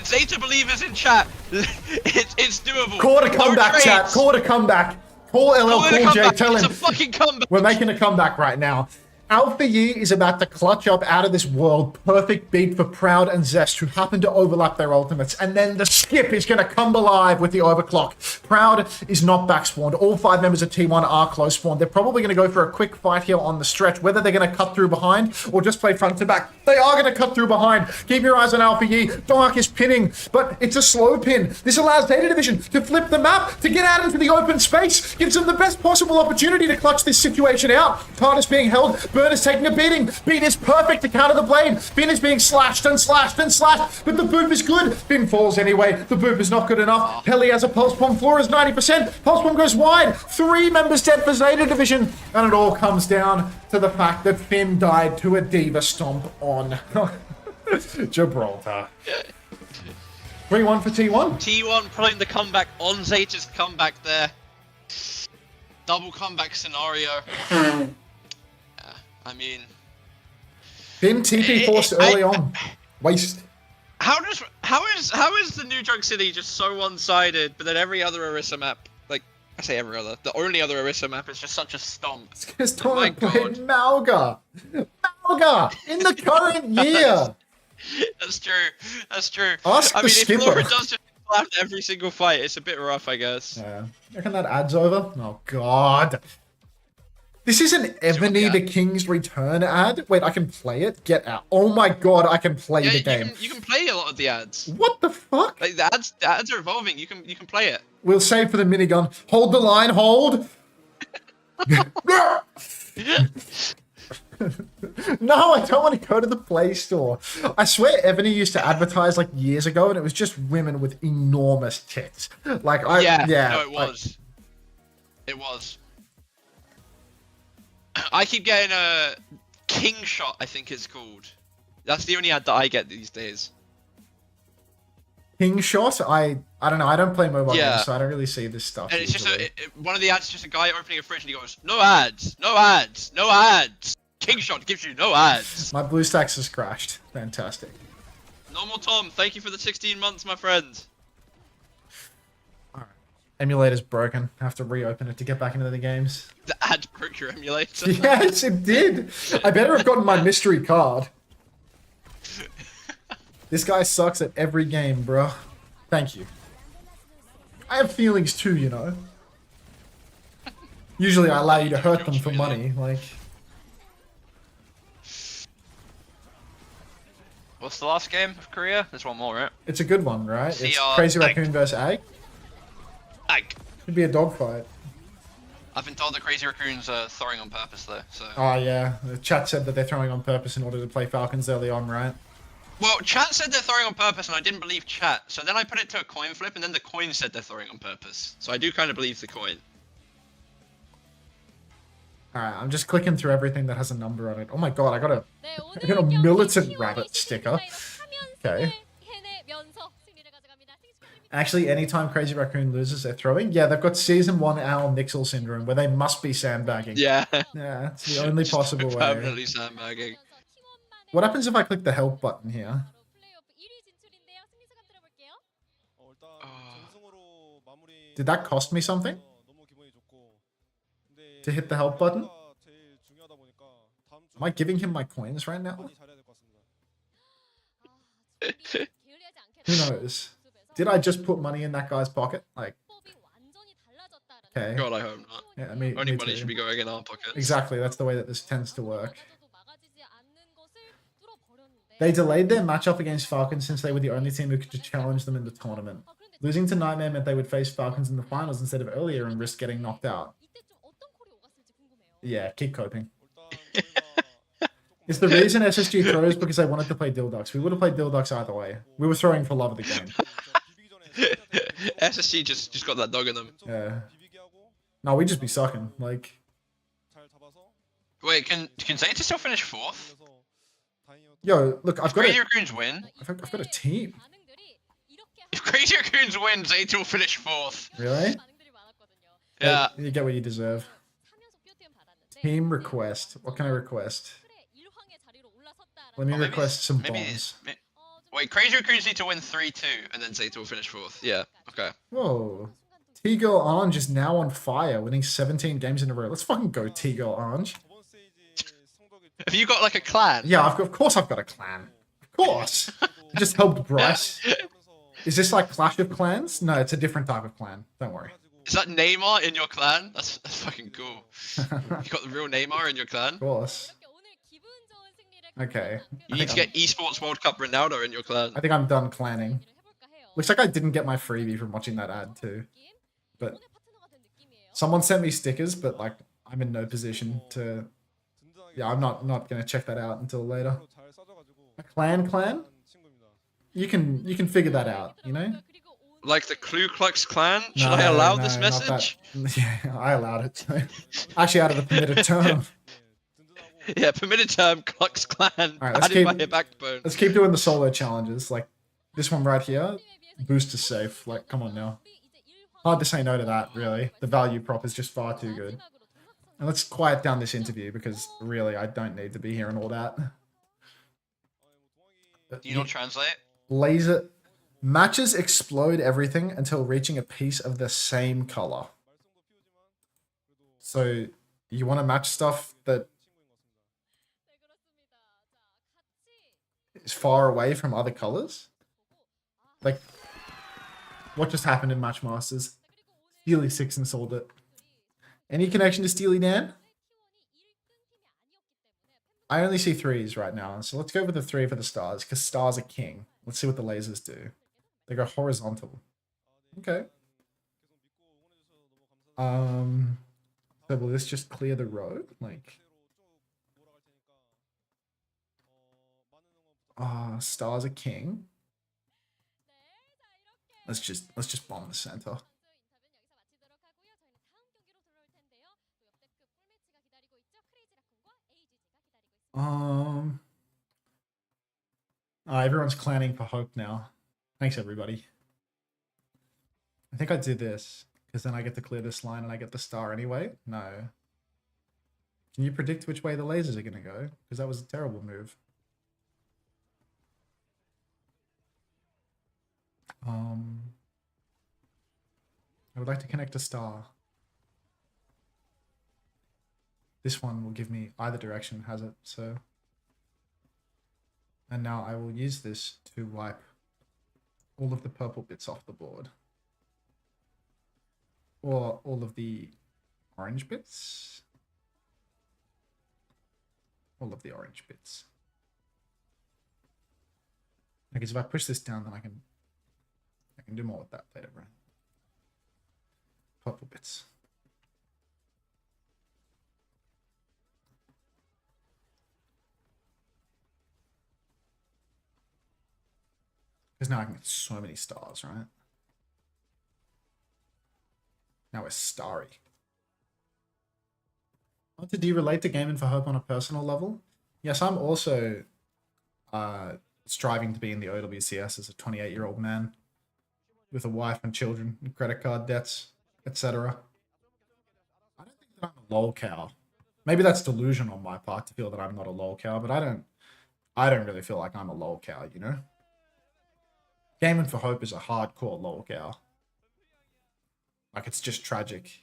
Zeta believers in chat, it's doable. Call it a comeback, chat. Call it a comeback. Call LL Cool J. Tell him. It's a fucking comeback. We're making a comeback right now. Alpha Yi is about to clutch up out of this world. Perfect beat for Proud and Zest, who happen to overlap their ultimates. And then the skip is going to come alive with the overclock. Proud is not back spawned. All 5 members of T1 are close spawned. They're probably going to go for a quick fight here on the stretch. Whether they're going to cut through behind or just play front to back, they are going to cut through behind. Keep your eyes on Alpha Yi. Dark is pinning, but it's a slow pin. This allows Zeta Division to flip the map, to get out into the open space. Gives them the best possible opportunity to clutch this situation out. TARDIS being held. Burn is taking a beating. Beat is perfect to counter the blade. Finn is being slashed and slashed and slashed, but the boop is good. Finn falls anyway. The boop is not good enough. Pelly has a pulse bomb. Floor is 90%. Pulse bomb goes wide. 3 members dead for Zeta Division. And it all comes down to the fact that Finn died to a Diva Stomp on Jibralta. 3-1 for T1. T1 pulling the comeback on Zeta's comeback there. Double comeback scenario. I mean, Finn TP forced early on. Waste. How is the new Drug City just so one-sided, but then every other Orisa map, like I say every other, the only other Orisa map is just such a stomp. It's because Torrent played Malga. Malga in the current year. That's true. That's true. Ask I the mean, skipper. if Flora does just laugh every single fight, it's a bit rough, I guess. Yeah. You reckon that ad's over? Oh god. This is an Ebony the King's Return ad. Wait, I can play it? Get out. Oh my god, I can play the game. You can play a lot of the ads. What the fuck? Like the ads are evolving. You can play it. We'll save for the minigun. Hold the line, hold. No, I don't want to go to the Play Store. I swear Ebony used to advertise like years ago and it was just women with enormous tits. Like no, it was. It was. I keep getting a King Shot, I think it's called. That's the only ad that I get these days. King Shot? I don't know. I don't play mobile games, so I don't really see this stuff. And it's just one of the ads is just a guy opening a fridge and he goes, no ads, no ads, no ads. King Shot gives you no ads. My BlueStacks has crashed. Fantastic. Normal Tom, thank you for the 16 months, my friend. Emulator's broken. I have to reopen it to get back into the games. The ad broke your emulator. Yes, it did. I better have gotten my mystery card. This guy sucks at every game, bro. Thank you. I have feelings too, you know. Usually I allow you to hurt them for money, like... What's the last game of Korea? There's one more, right? It's a good one, right? It's Crazy Raccoon versus Ag. Could be a dogfight. I've been told that Crazy Raccoon's throwing on purpose though, so... Oh yeah, the chat said that they're throwing on purpose in order to play Falcons early on, right? Well, chat said they're throwing on purpose and I didn't believe chat, so then I put it to a coin flip and then the coin said they're throwing on purpose. So I do kind of believe the coin. Alright, I'm just clicking through everything that has a number on it. Oh my god, I got a militant rabbit sticker. Okay. Actually, anytime Crazy Raccoon loses, they're throwing. Yeah, they've got Season 1 Owl Nixel Syndrome, where they must be sandbagging. Yeah. Yeah, it's the only possible way. Permanently sandbagging. What happens if I click the help button here? Did that cost me something? To hit the help button? Am I giving him my coins right now? Who knows? Did I just put money in that guy's pocket? Like, okay. God, I hope not. Yeah, me Only money too. should be going in our pockets. Exactly, that's the way that this tends to work. They delayed their matchup against Falcons since they were the only team who could challenge them in the tournament. Losing to Nightmare meant they would face Falcons in the finals instead of earlier and risk getting knocked out. Yeah, keep coping. It's the reason SSG throws because they wanted to play Dilducks. We would have played Dilducks either way. We were throwing for love of the game. SSG just got that dog in them. Yeah. No, we'd just be sucking. Like, Wait, can Zeta still finish 4th? yo, look, I've got Crazy Raccoons win. I've got a team. If Crazy Raccoons win, Zeta will finish 4th. Really? Yeah. You get what you deserve. Team request. What can I request? Let me request some bombs. Wait, Crazy Raccoons need to win 3-2, and then Zeta will finish 4th. Yeah, okay. Whoa. T-Girl Orange is now on fire, winning 17 games in a row. Let's fucking go, T-Girl Orange. Have you got like a clan? Yeah, of course I've got a clan. Of course. I just helped Bryce. Is this like Clash of Clans? No, it's a different type of clan. Don't worry. Is that Neymar in your clan? That's fucking cool. You got the real Neymar in your clan? Of course. Okay. You need to get Esports World Cup Ronaldo in your clan. I think I'm done clanning. Looks like I didn't get my freebie from watching that ad too. But someone sent me stickers, but like I'm in no position to. Yeah, I'm not gonna check that out until later. A clan? You can figure that out, you know? Like the Ku Klux Klan? Should I allow this message? Yeah, I allowed it. So. Actually, out of the permitted term. Yeah, permitted term, Klux Klan. Alright, Added by your backbone. let's keep doing the solo challenges. Like this one right here, boost is safe. Like, come on now. Hard to say no to that, really. The value prop is just far too good. And let's quiet down this interview because really I don't need to be hearing all that. Do you not translate? Laser matches explode everything until reaching a piece of the same color. So you want to match stuff that is far away from other colors? Like what just happened in Match Masters? Steely 6 and sold it. Any connection to Steely Dan? I only see 3s right now, so let's go with the 3 for the stars, because stars are king. Let's see what the lasers do. They go horizontal. Okay. So will this just clear the road? Like, stars are king. Let's just bomb the center. Everyone's clanning for Hope now. Thanks, everybody. I think I do this, because then I get to clear this line and I get the star anyway. No. Can you predict which way the lasers are going to go? Because that was a terrible move. I would like to connect a star. This one will give me either direction, has it? So, and now I will use this to wipe all of the purple bits off the board. Or all of the orange bits. All of the orange bits. Because if I push this down, then I can do more with that later, right? Purple bits. Because now I can get so many stars, right? Now we're starry. I want to de-relate to gaming for Hope on a personal level. Yes, I'm also striving to be in the OWCS as a 28-year-old man with a wife and children, and credit card debts, etc. I don't think that I'm a lol cow. Maybe that's delusion on my part to feel that I'm not a lol cow, but I I don't really feel like I'm a lol cow, you know? Gaming for Hope is a hardcore lol cow. Like, it's just tragic.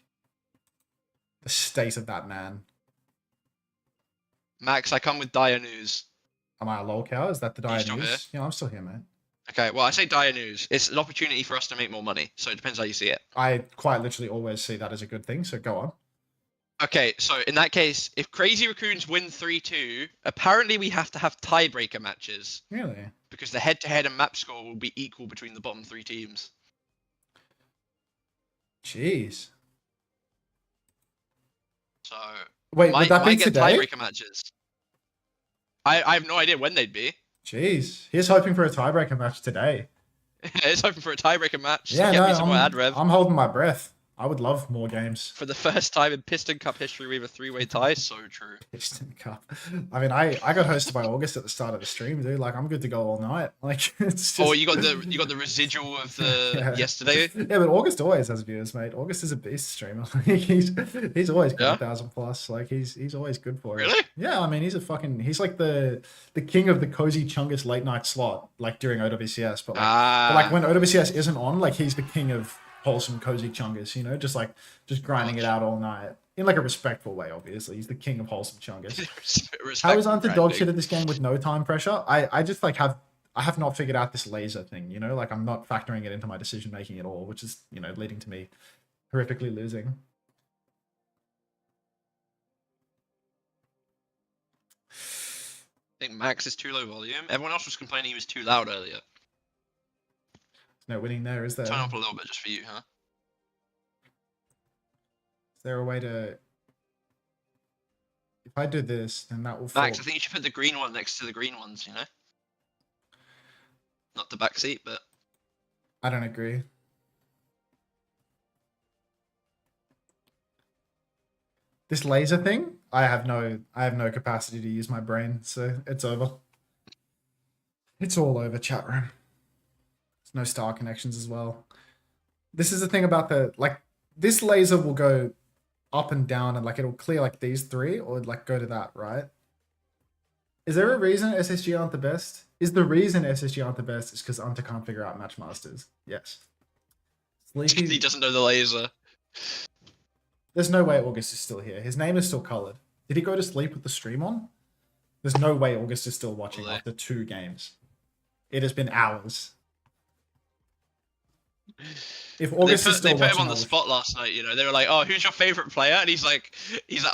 The state of that man. Max, I come with dire news. Am I a lol cow? Is that the You dire still here? news? Yeah, I'm still here, mate. Okay, well, I say dire news. It's an opportunity for us to make more money, so it depends how you see it. I quite literally always see that as a good thing, so go on. Okay, so in that case, if Crazy Raccoons win 3-2, apparently we have to have tiebreaker matches. Really? Because the head-to-head and map score will be equal between the bottom 3 teams. Jeez. So Wait, would that be get today? tiebreaker matches. I have no idea when they'd be. Jeez. He's hoping for a tiebreaker match today. It's hoping for a tiebreaker match. Yeah, to get no, me some more ad rev. I'm holding my breath. I would love more games. For the first time in Piston Cup history, we have a 3-way tie. So true. Piston Cup. I mean, I got hosted by August at the start of the stream, dude. Like, I'm good to go all night. Like, it's just... Oh, you got the residual of the yesterday. Yeah, but August always has viewers, mate. August is a beast streamer. he's always got 1,000 plus. Like, he's always good for it. Really? Yeah, I mean, he's like the king of the cozy chungus late night slot, like during OWCS. But like when OWCS isn't on, like he's the king of wholesome cozy chungus, you know, just grinding it out all night in like a respectful way. Obviously, he's the king of wholesome chungus. How is Anta dog shit at this game with no time pressure? I just like I have not figured out this laser thing, you know, like I'm not factoring it into my decision making at all, which is, you know, leading to me horrifically losing. I think Max is too low volume. Everyone else was complaining he was too loud earlier. No winning there, is there? Turn up a little bit just for you, huh? Is there a way to... If I do this, then that will Max, fall. I think you should put the green one next to the green ones, you know? Not the back seat, but... I don't agree. This laser thing, I have no capacity to use my brain, so it's over. It's all over, chat room. There's no star connections as well. This is the thing about the, like, this laser will go up and down and like it'll clear like these three or like go to that, right? Is there a reason SSG aren't the best? Is the reason SSG aren't the best is because Anta can't figure out match masters? Yes. Sleepy... He doesn't know the laser. There's no way August is still here. His name is still colored. Did he go to sleep with the stream on? There's no way August is still watching after 2 games. It has been hours. If August is still they put watching, him on the spot last night, you know. They were like, "Oh, who's your favorite player?" And he's like,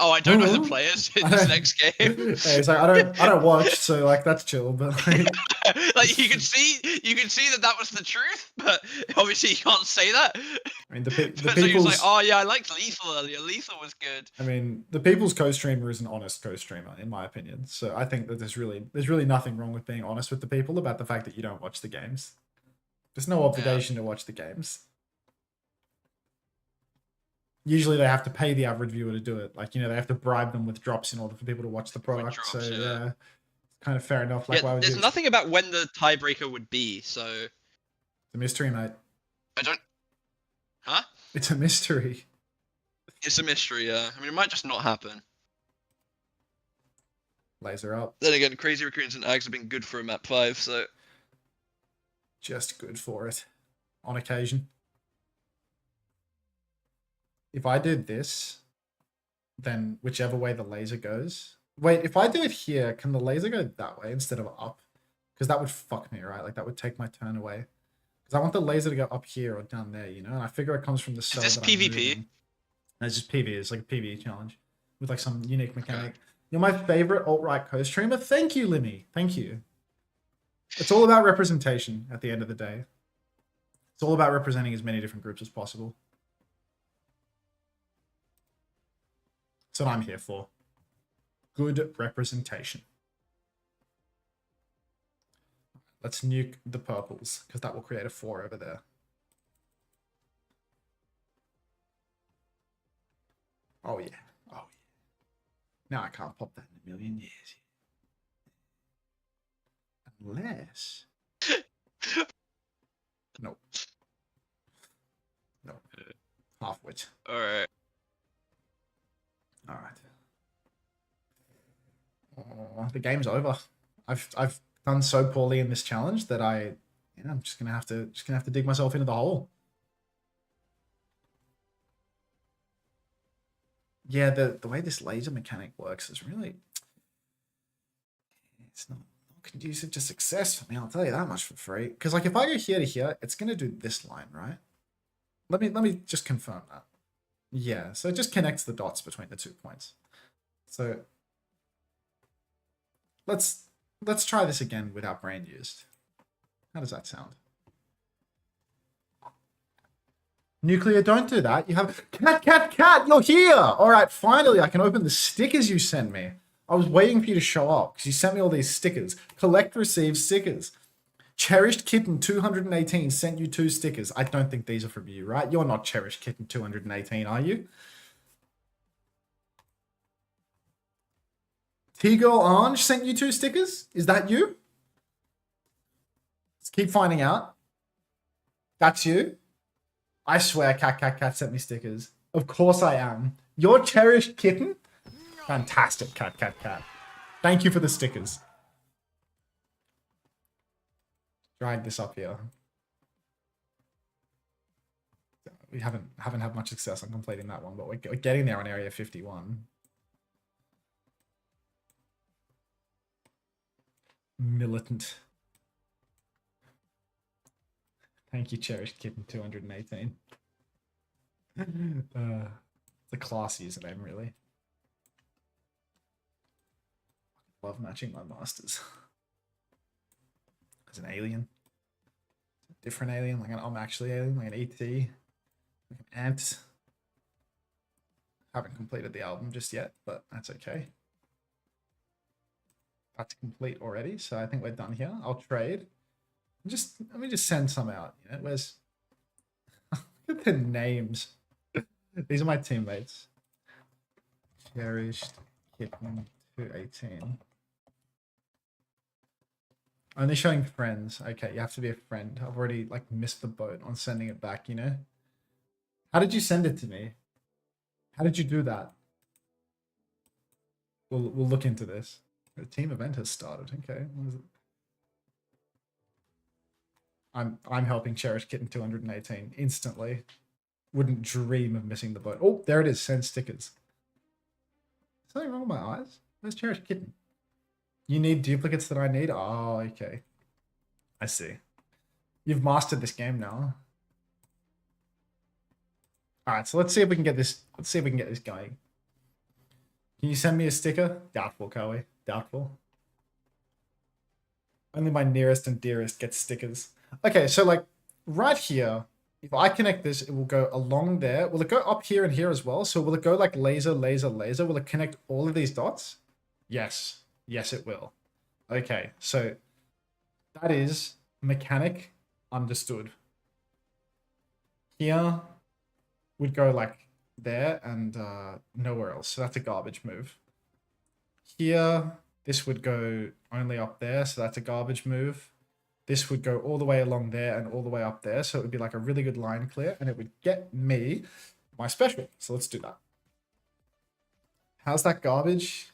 "Oh, I don't know the players in this next game." Yeah, he's like, I don't watch, so like that's chill. But like, like you can see that was the truth, but obviously you can't say that. I mean, the So people's... he was like, "Oh yeah, I liked Lethal earlier. Lethal was good." I mean, the people's co-streamer is an honest co-streamer, in my opinion. So I think that there's really nothing wrong with being honest with the people about the fact that you don't watch the games. There's no obligation to watch the games. Usually they have to pay the average viewer to do it. Like, you know, they have to bribe them with drops in order for people to watch the product. Drops, so yeah. it's kind of fair enough. Like, Yeah, why would there's you... nothing about when the tiebreaker would be, so... It's a mystery, mate. I don't... Huh? It's a mystery. It's a mystery, yeah. I mean, it might just not happen. Laser up. Then again, Crazy Raccoons and Ags have been good for a map 5, so... Just good for it. On occasion. If I did this, then whichever way the laser goes... Wait, if I do it here, can the laser go that way instead of up? Because that would fuck me, right? Like, that would take my turn away. Because I want the laser to go up here or down there, you know? And I figure it comes from the cell. Is this that I'm PvP? moving. No, it's just PvE. It's like a PvE challenge with like some unique mechanic. Okay. You're my favorite alt-right co-streamer. Thank you, Limmy. Thank you. It's all about representation at the end of the day. It's all about representing as many different groups as possible. That's what I'm here for. Good representation. Let's nuke the purples, because that will create a 4 over there. Oh yeah. Oh yeah. Now I can't pop that in a million years. Unless... Nope. Nope. Half-wit. Alright. Alright. Oh, the game's over. I've done so poorly in this challenge that I'm just gonna have to dig myself into the hole. Yeah, the way this laser mechanic works is really, it's not conducive to success for me. I'll tell you that much for free. Because like if I go here to here, it's gonna do this line, right? Let me just confirm that. Yeah, so it just connects the dots between the 2 points. So let's try this again with our brain used. How does that sound? Nuclear, don't do that. You have cat, you're here. All right, finally I can open the stickers you sent me. I was waiting for you to show up because you sent me all these stickers. Collect, receive stickers. Cherished Kitten 218 sent you 2 stickers. I don't think these are from you, right? You're not Cherished Kitten 218, are you? T-Girl Orange sent you 2 stickers? Is that you? Let's keep finding out. That's you? I swear cat sent me stickers. Of course I am. You're Cherished Kitten? Fantastic, cat. Thank you for the stickers. Drag this up here. We haven't had much success on completing that one, but we're getting there on area 51. Militant. Thank you, Cherished Kitten 218. It's a class username, really. Love matching my masters. As an alien. Different alien, like an actually alien, like an ET. Like an ant. Haven't completed the album just yet, but that's okay. That's complete already, so I think we're done here. I'll trade. Let me just send some out. You know, where's look at the names. These are my teammates. Cherished Kitten 218. Only showing friends. Okay, you have to be a friend. I've already like missed the boat on sending it back, you know? How did you send it to me? How did you do that? We'll look into this. The team event has started. Okay. What is it? I'm helping Cherish Kitten 218 instantly. Wouldn't dream of missing the boat. Oh, there it is. Send stickers. Something wrong with my eyes? Where's Cherish Kitten? You need duplicates that I need? Oh, okay. I see. You've mastered this game now. Alright, so let's see if we can get this. Let's see if we can get this going. Can you send me a sticker? Doubtful, Koei. Doubtful. Only my nearest and dearest gets stickers. Okay, so like right here, if I connect this, it will go along there. Will it go up here and here as well? So will it go like laser, laser, laser? Will it connect all of these dots? Yes. Yes, it will. Okay, so that is mechanic understood. Here would go like there and nowhere else. So that's a garbage move. Here, this would go only up there. So that's a garbage move. This would go all the way along there and all the way up there. So it would be like a really good line clear and it would get me my special. So let's do that. How's that garbage?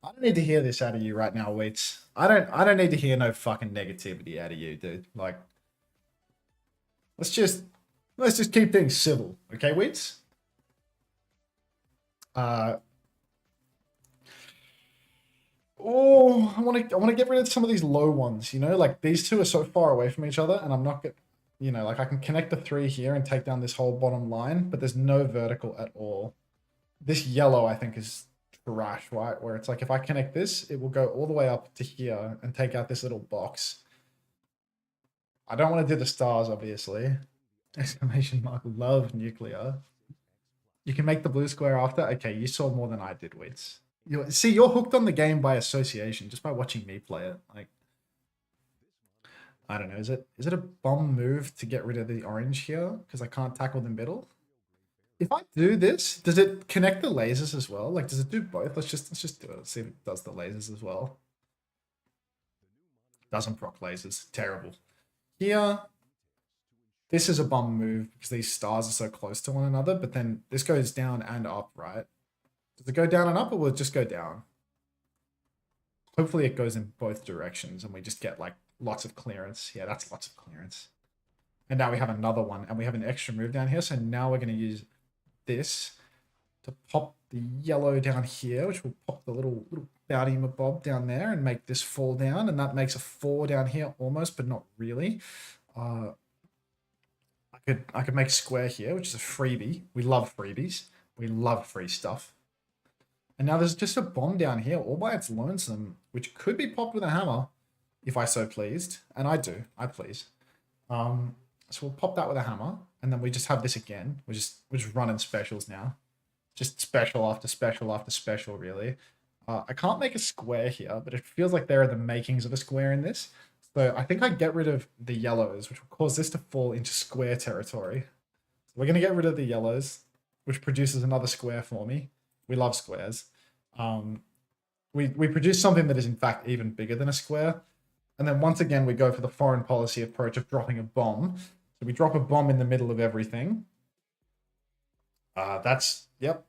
I don't need to hear this out of you right now, Wheats. I don't need to hear no fucking negativity out of you, dude. Like, let's just keep things civil, okay, Wheats? Oh, I want to get rid of some of these low ones, you know? Like, these two are so far away from each other, and I'm not you know, like, I can connect the 3 here and take down this whole bottom line, but there's no vertical at all. This yellow, I think, is trash, right? Where it's like, if I connect this, it will go all the way up to here and take out this little box. I don't want to do the stars, obviously. Exclamation mark, love nuclear. You can make the blue square after? Okay, you saw more than I did, Wits. See, you're hooked on the game by association, just by watching me play it. Like, I don't know, is it a bomb move to get rid of the orange here? Because I can't tackle the middle? If I do this, does it connect the lasers as well? Like, does it do both? Let's just do it. Let's see if it does the lasers as well. Doesn't proc lasers. Terrible. Here, this is a bomb move because these stars are so close to one another, but then this goes down and up, right? Does it go down and up or will it just go down? Hopefully it goes in both directions and we just get like lots of clearance. Yeah, that's lots of clearance. And now we have another one and we have an extra move down here. So now we're going to use this to pop the yellow down here, which will pop the little bounty bob down there and make this fall down. And that makes a 4 down here almost, but not really. I could make a square here, which is a freebie. We love freebies. We love free stuff. And now there's just a bomb down here all by its lonesome, which could be popped with a hammer if I so pleased. And I do. I please. So we'll pop that with a hammer. And then we just have this again. We're just running specials now. Just special after special after special, really. I can't make a square here, but it feels like there are the makings of a square in this. So I think I get rid of the yellows, which will cause this to fall into square territory. So we're going to get rid of the yellows, which produces another square for me. We love squares. We produce something that is in fact even bigger than a square. And then once again, we go for the foreign policy approach of dropping a bomb. So we drop a bomb in the middle of everything. Yep.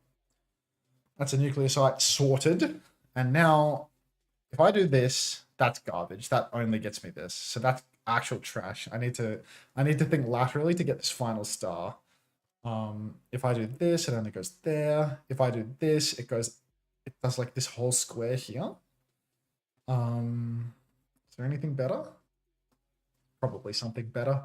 That's a nuclear site sorted. And now if I do this, that's garbage. That only gets me this. So that's actual trash. I need to think laterally to get this final star. If I do this, it only goes there. If I do this, it does like this whole square here. Is there anything better? Probably something better.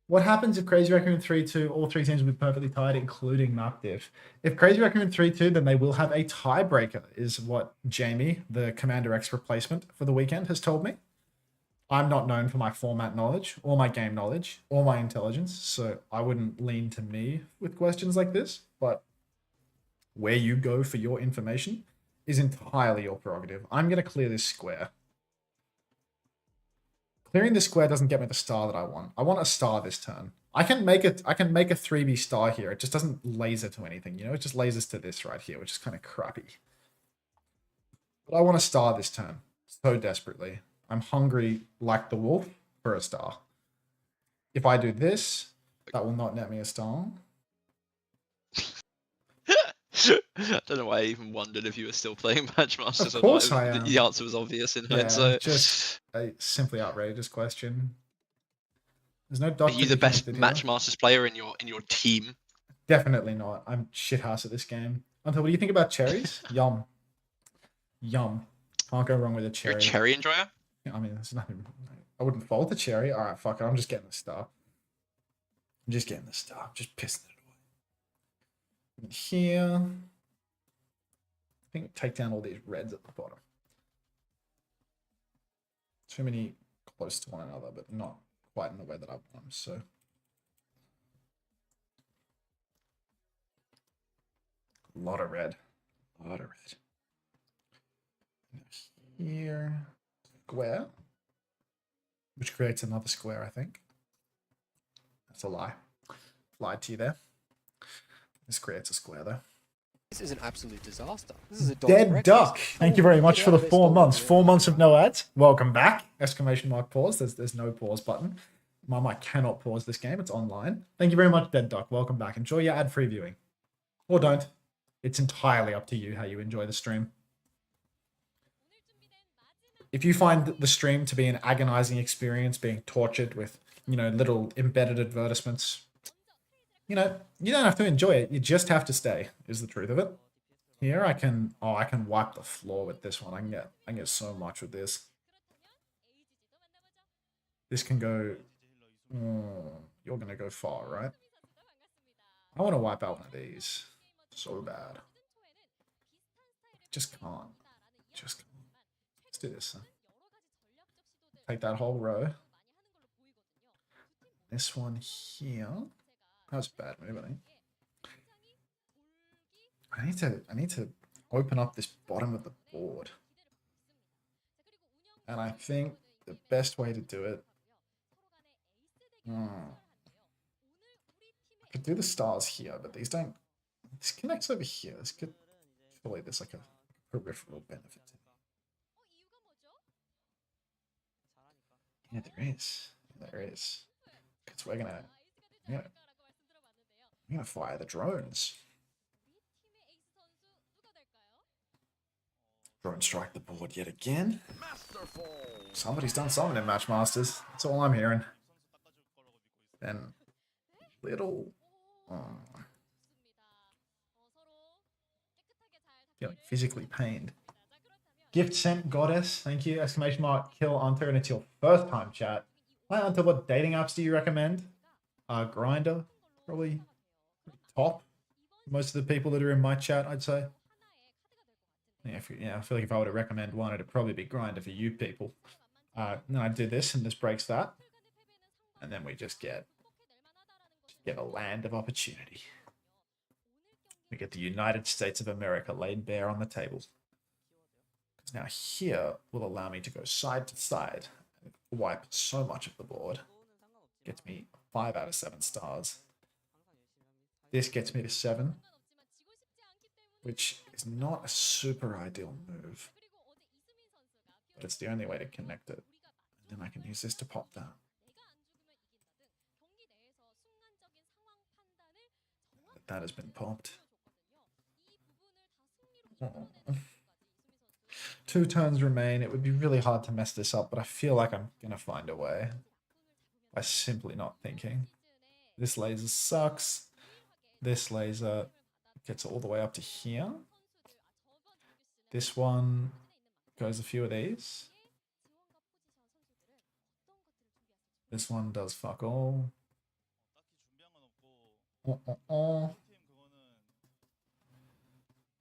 What happens if Crazy Raccoon 3-2, all 3 teams will be perfectly tied, including map diff? If Crazy Raccoon 3-2, then they will have a tiebreaker, is what Jamie, the Commander X replacement for the weekend, has told me. I'm not known for my format knowledge, or my game knowledge, or my intelligence, so I wouldn't lean to me with questions like this, but where you go for your information is entirely your prerogative. I'm going to clear this square. Clearing this square doesn't get me the star that I want. I want a star this turn. I can make a 3B star here. It just doesn't laser to anything, you know? It just lasers to this right here, which is kind of crappy. But I want a star this turn so desperately. I'm hungry like the wolf for a star. If I do this, that will not net me a star. I don't know why I even wondered if you were still playing Matchmasters. Of course I am. The answer was obvious in Yeah, hindsight. just a simply outrageous question. There's no Are doctor. you the best Matchmasters player in your team? Definitely not. I'm shithouse at this game. Until, what do you think about cherries? Yum. Yum. Can't go wrong with a cherry. You're a cherry enjoyer? I mean, there's nothing. I wouldn't fault a cherry. All right, fuck it. I'm just getting the star. I'm just getting the star. I'm just pissing it away. And here. I think take down all these reds at the bottom. Too many close to one another, but not quite in the way that I want them. So. A lot of red. A lot of red. Here. Square. Which creates another square, I think. That's a lie. Lied to you there. This creates a square, though. This is an absolute disaster. This is a Dead breakfast. duck. Thank you very much for the 4 months. Yeah. 4 months of no ads. Welcome back. Exclamation mark pause. There's no pause button. My mic cannot pause this game. It's online. Thank you very much, Dead Duck. Welcome back. Enjoy your ad-free viewing. Or don't. It's entirely up to you how you enjoy the stream. If you find the stream to be an agonizing experience, being tortured with, you know, little embedded advertisements, you know, you don't have to enjoy it. You just have to stay, is the truth of it. Here I can wipe the floor with this one. I can get so much with this. This can go, you're going to go far, right? I want to wipe out one of these so bad. Just can't. Just can't. Let's do this. Take that whole row. This one here. That was a bad move, I think. I need to open up this bottom of the board. And I think the best way to do it. I could do the stars here, but these don't. This connects over here. This could. Surely there's like a peripheral benefit to it. Yeah, there is. There is. Because we're gonna fire the drones. Drone strike the board yet again. Somebody's done something in Matchmasters. That's all I'm hearing. Then little feeling physically pained. Gift sent goddess, thank you. Exclamation mark kill Hunter, and it's your first time chat. Hi Hunter, what dating apps do you recommend? Grinder, probably top. Most of the people that are in my chat, I'd say. Yeah, I feel like if I were to recommend one, it'd probably be Grinder for you people. Then I do this, and this breaks that, and then we just get a land of opportunity. We get the United States of America laid bare on the table. Because now here will allow me to go side to side and wipe so much of the board. Gets me 5 out of 7 stars. This gets me to 7, which is not a super ideal move, but it's the only way to connect it. And then I can use this to pop that. That has been popped. Oh. 2 turns remain. It would be really hard to mess this up, but I feel like I'm going to find a way by simply not thinking. This laser sucks. This laser gets all the way up to here. This one goes a few of these. This one does fuck all.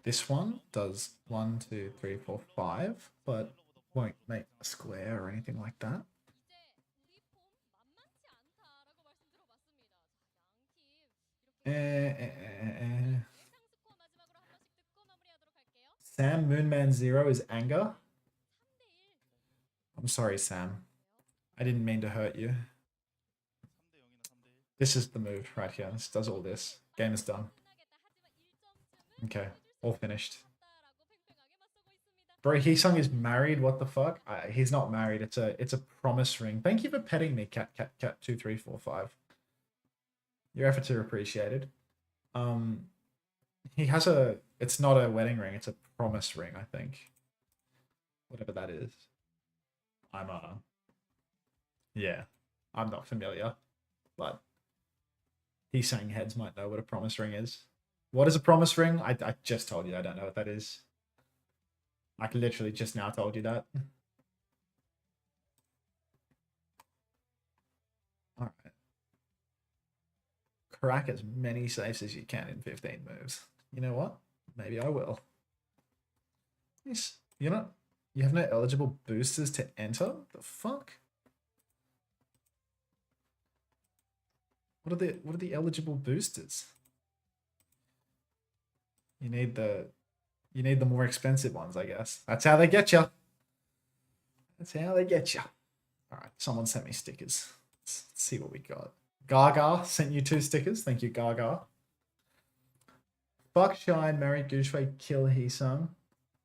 This one does 1, 2, 3, 4, 5, but won't make a square or anything like that. Sam Moonman 0 is anger. I'm sorry, Sam. I didn't mean to hurt you. This is the move right here. This does all this. Game is done. Okay, all finished. Bro, Heesung is married. What the fuck? He's not married. It's a promise ring. Thank you for petting me, cat 2345. Your efforts are appreciated. He has a. It's not a wedding ring. It's a promise ring, I think. Whatever that is. Yeah, I'm not familiar, but Heesung heads might know what a promise ring is. What is a promise ring? I just told you I don't know what that is. I literally just now told you that. Alright. Crack as many safes as you can in 15 moves. You know what? Maybe I will. Yes. You have no eligible boosters to enter? The fuck? What are the eligible boosters? You need the more expensive ones, I guess. That's how they get you. That's how they get you. All right, someone sent me stickers. Let's see what we got. Gaga sent you 2 stickers. Thank you, Gaga. Fuck Shine, marry Gooshway, kill Heesung.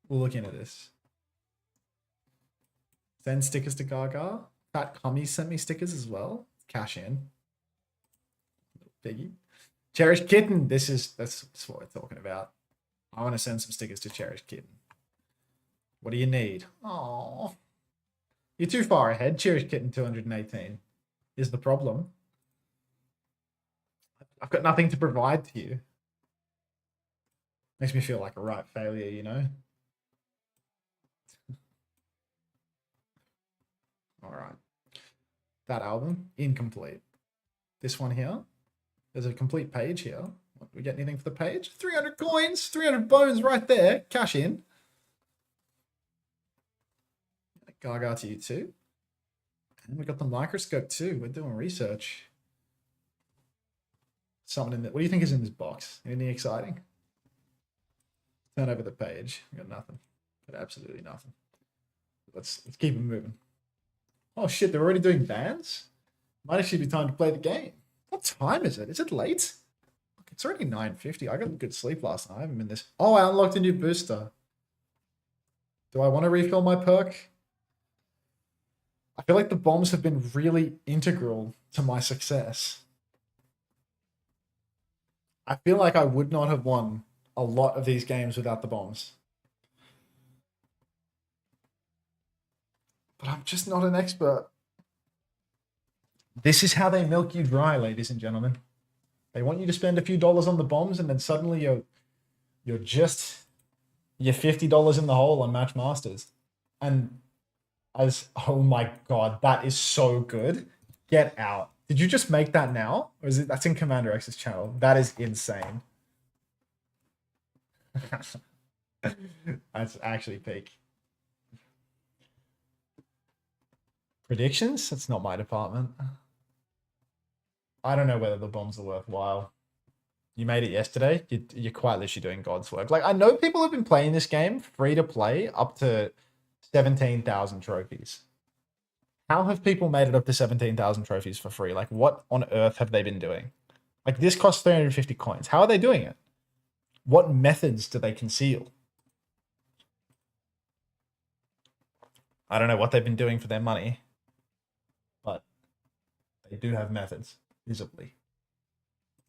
We'll look into this. Send stickers to Gaga. Fat Cummy sent me stickers as well. Cash in. Piggy. Cherish Kitten. That's what we're talking about. I want to send some stickers to Cherish Kitten. What do you need? Oh, you're too far ahead. Cherish Kitten 218 is the problem. I've got nothing to provide to you. Makes me feel like a right failure, you know? All right. That album, incomplete. This one here, there's a complete page here. Do we get anything for the page? 300 coins, 300 bones right there. Cash in. Gaga to you too. And we got the microscope too. We're doing research. Something in there. What do you think is in this box? Anything exciting? Turn over the page. We got nothing. Got absolutely nothing. Let's keep it moving. Oh shit, they're already doing bans? Might actually be time to play the game. What time is it? Is it late? It's already 9:50. I got a good sleep last night. I haven't been this. Oh, I unlocked a new booster. Do I want to refill my perk? I feel like the bombs have been really integral to my success. I feel like I would not have won a lot of these games without the bombs. but I'm just not an expert. This is how they milk you dry, ladies and gentlemen. They want you to spend a few dollars on the bombs, and then suddenly you're $50 in the hole on Match Masters. And oh my god, that is so good. Get out. Did you just make that now? Or is it that's in Commander X's channel? That is insane. That's actually peak. Predictions? That's not my department. I don't know whether the bombs are worthwhile. You made it yesterday. You're quite literally doing God's work. Like, I know people have been playing this game free to play up to 17,000 trophies. How have people made it up to 17,000 trophies for free? Like, what on earth have they been doing? Like, this costs 350 coins. How are they doing it? What methods do they conceal? I don't know what they've been doing for their money, but they do have methods, visibly.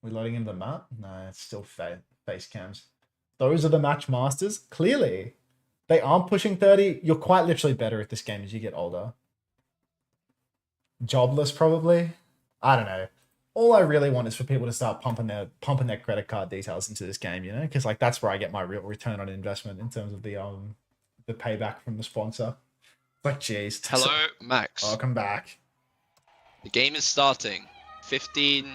We're loading into the map? No, it's still face cams. Those are the match masters. Clearly, they aren't pushing 30. You're quite literally better at this game as you get older. Jobless, probably. I don't know. All I really want is for people to start pumping their credit card details into this game, you know, because like that's where I get my real return on investment in terms of the payback from the sponsor. Like, jeez. Hello, Max. Welcome back. The game is starting. 15,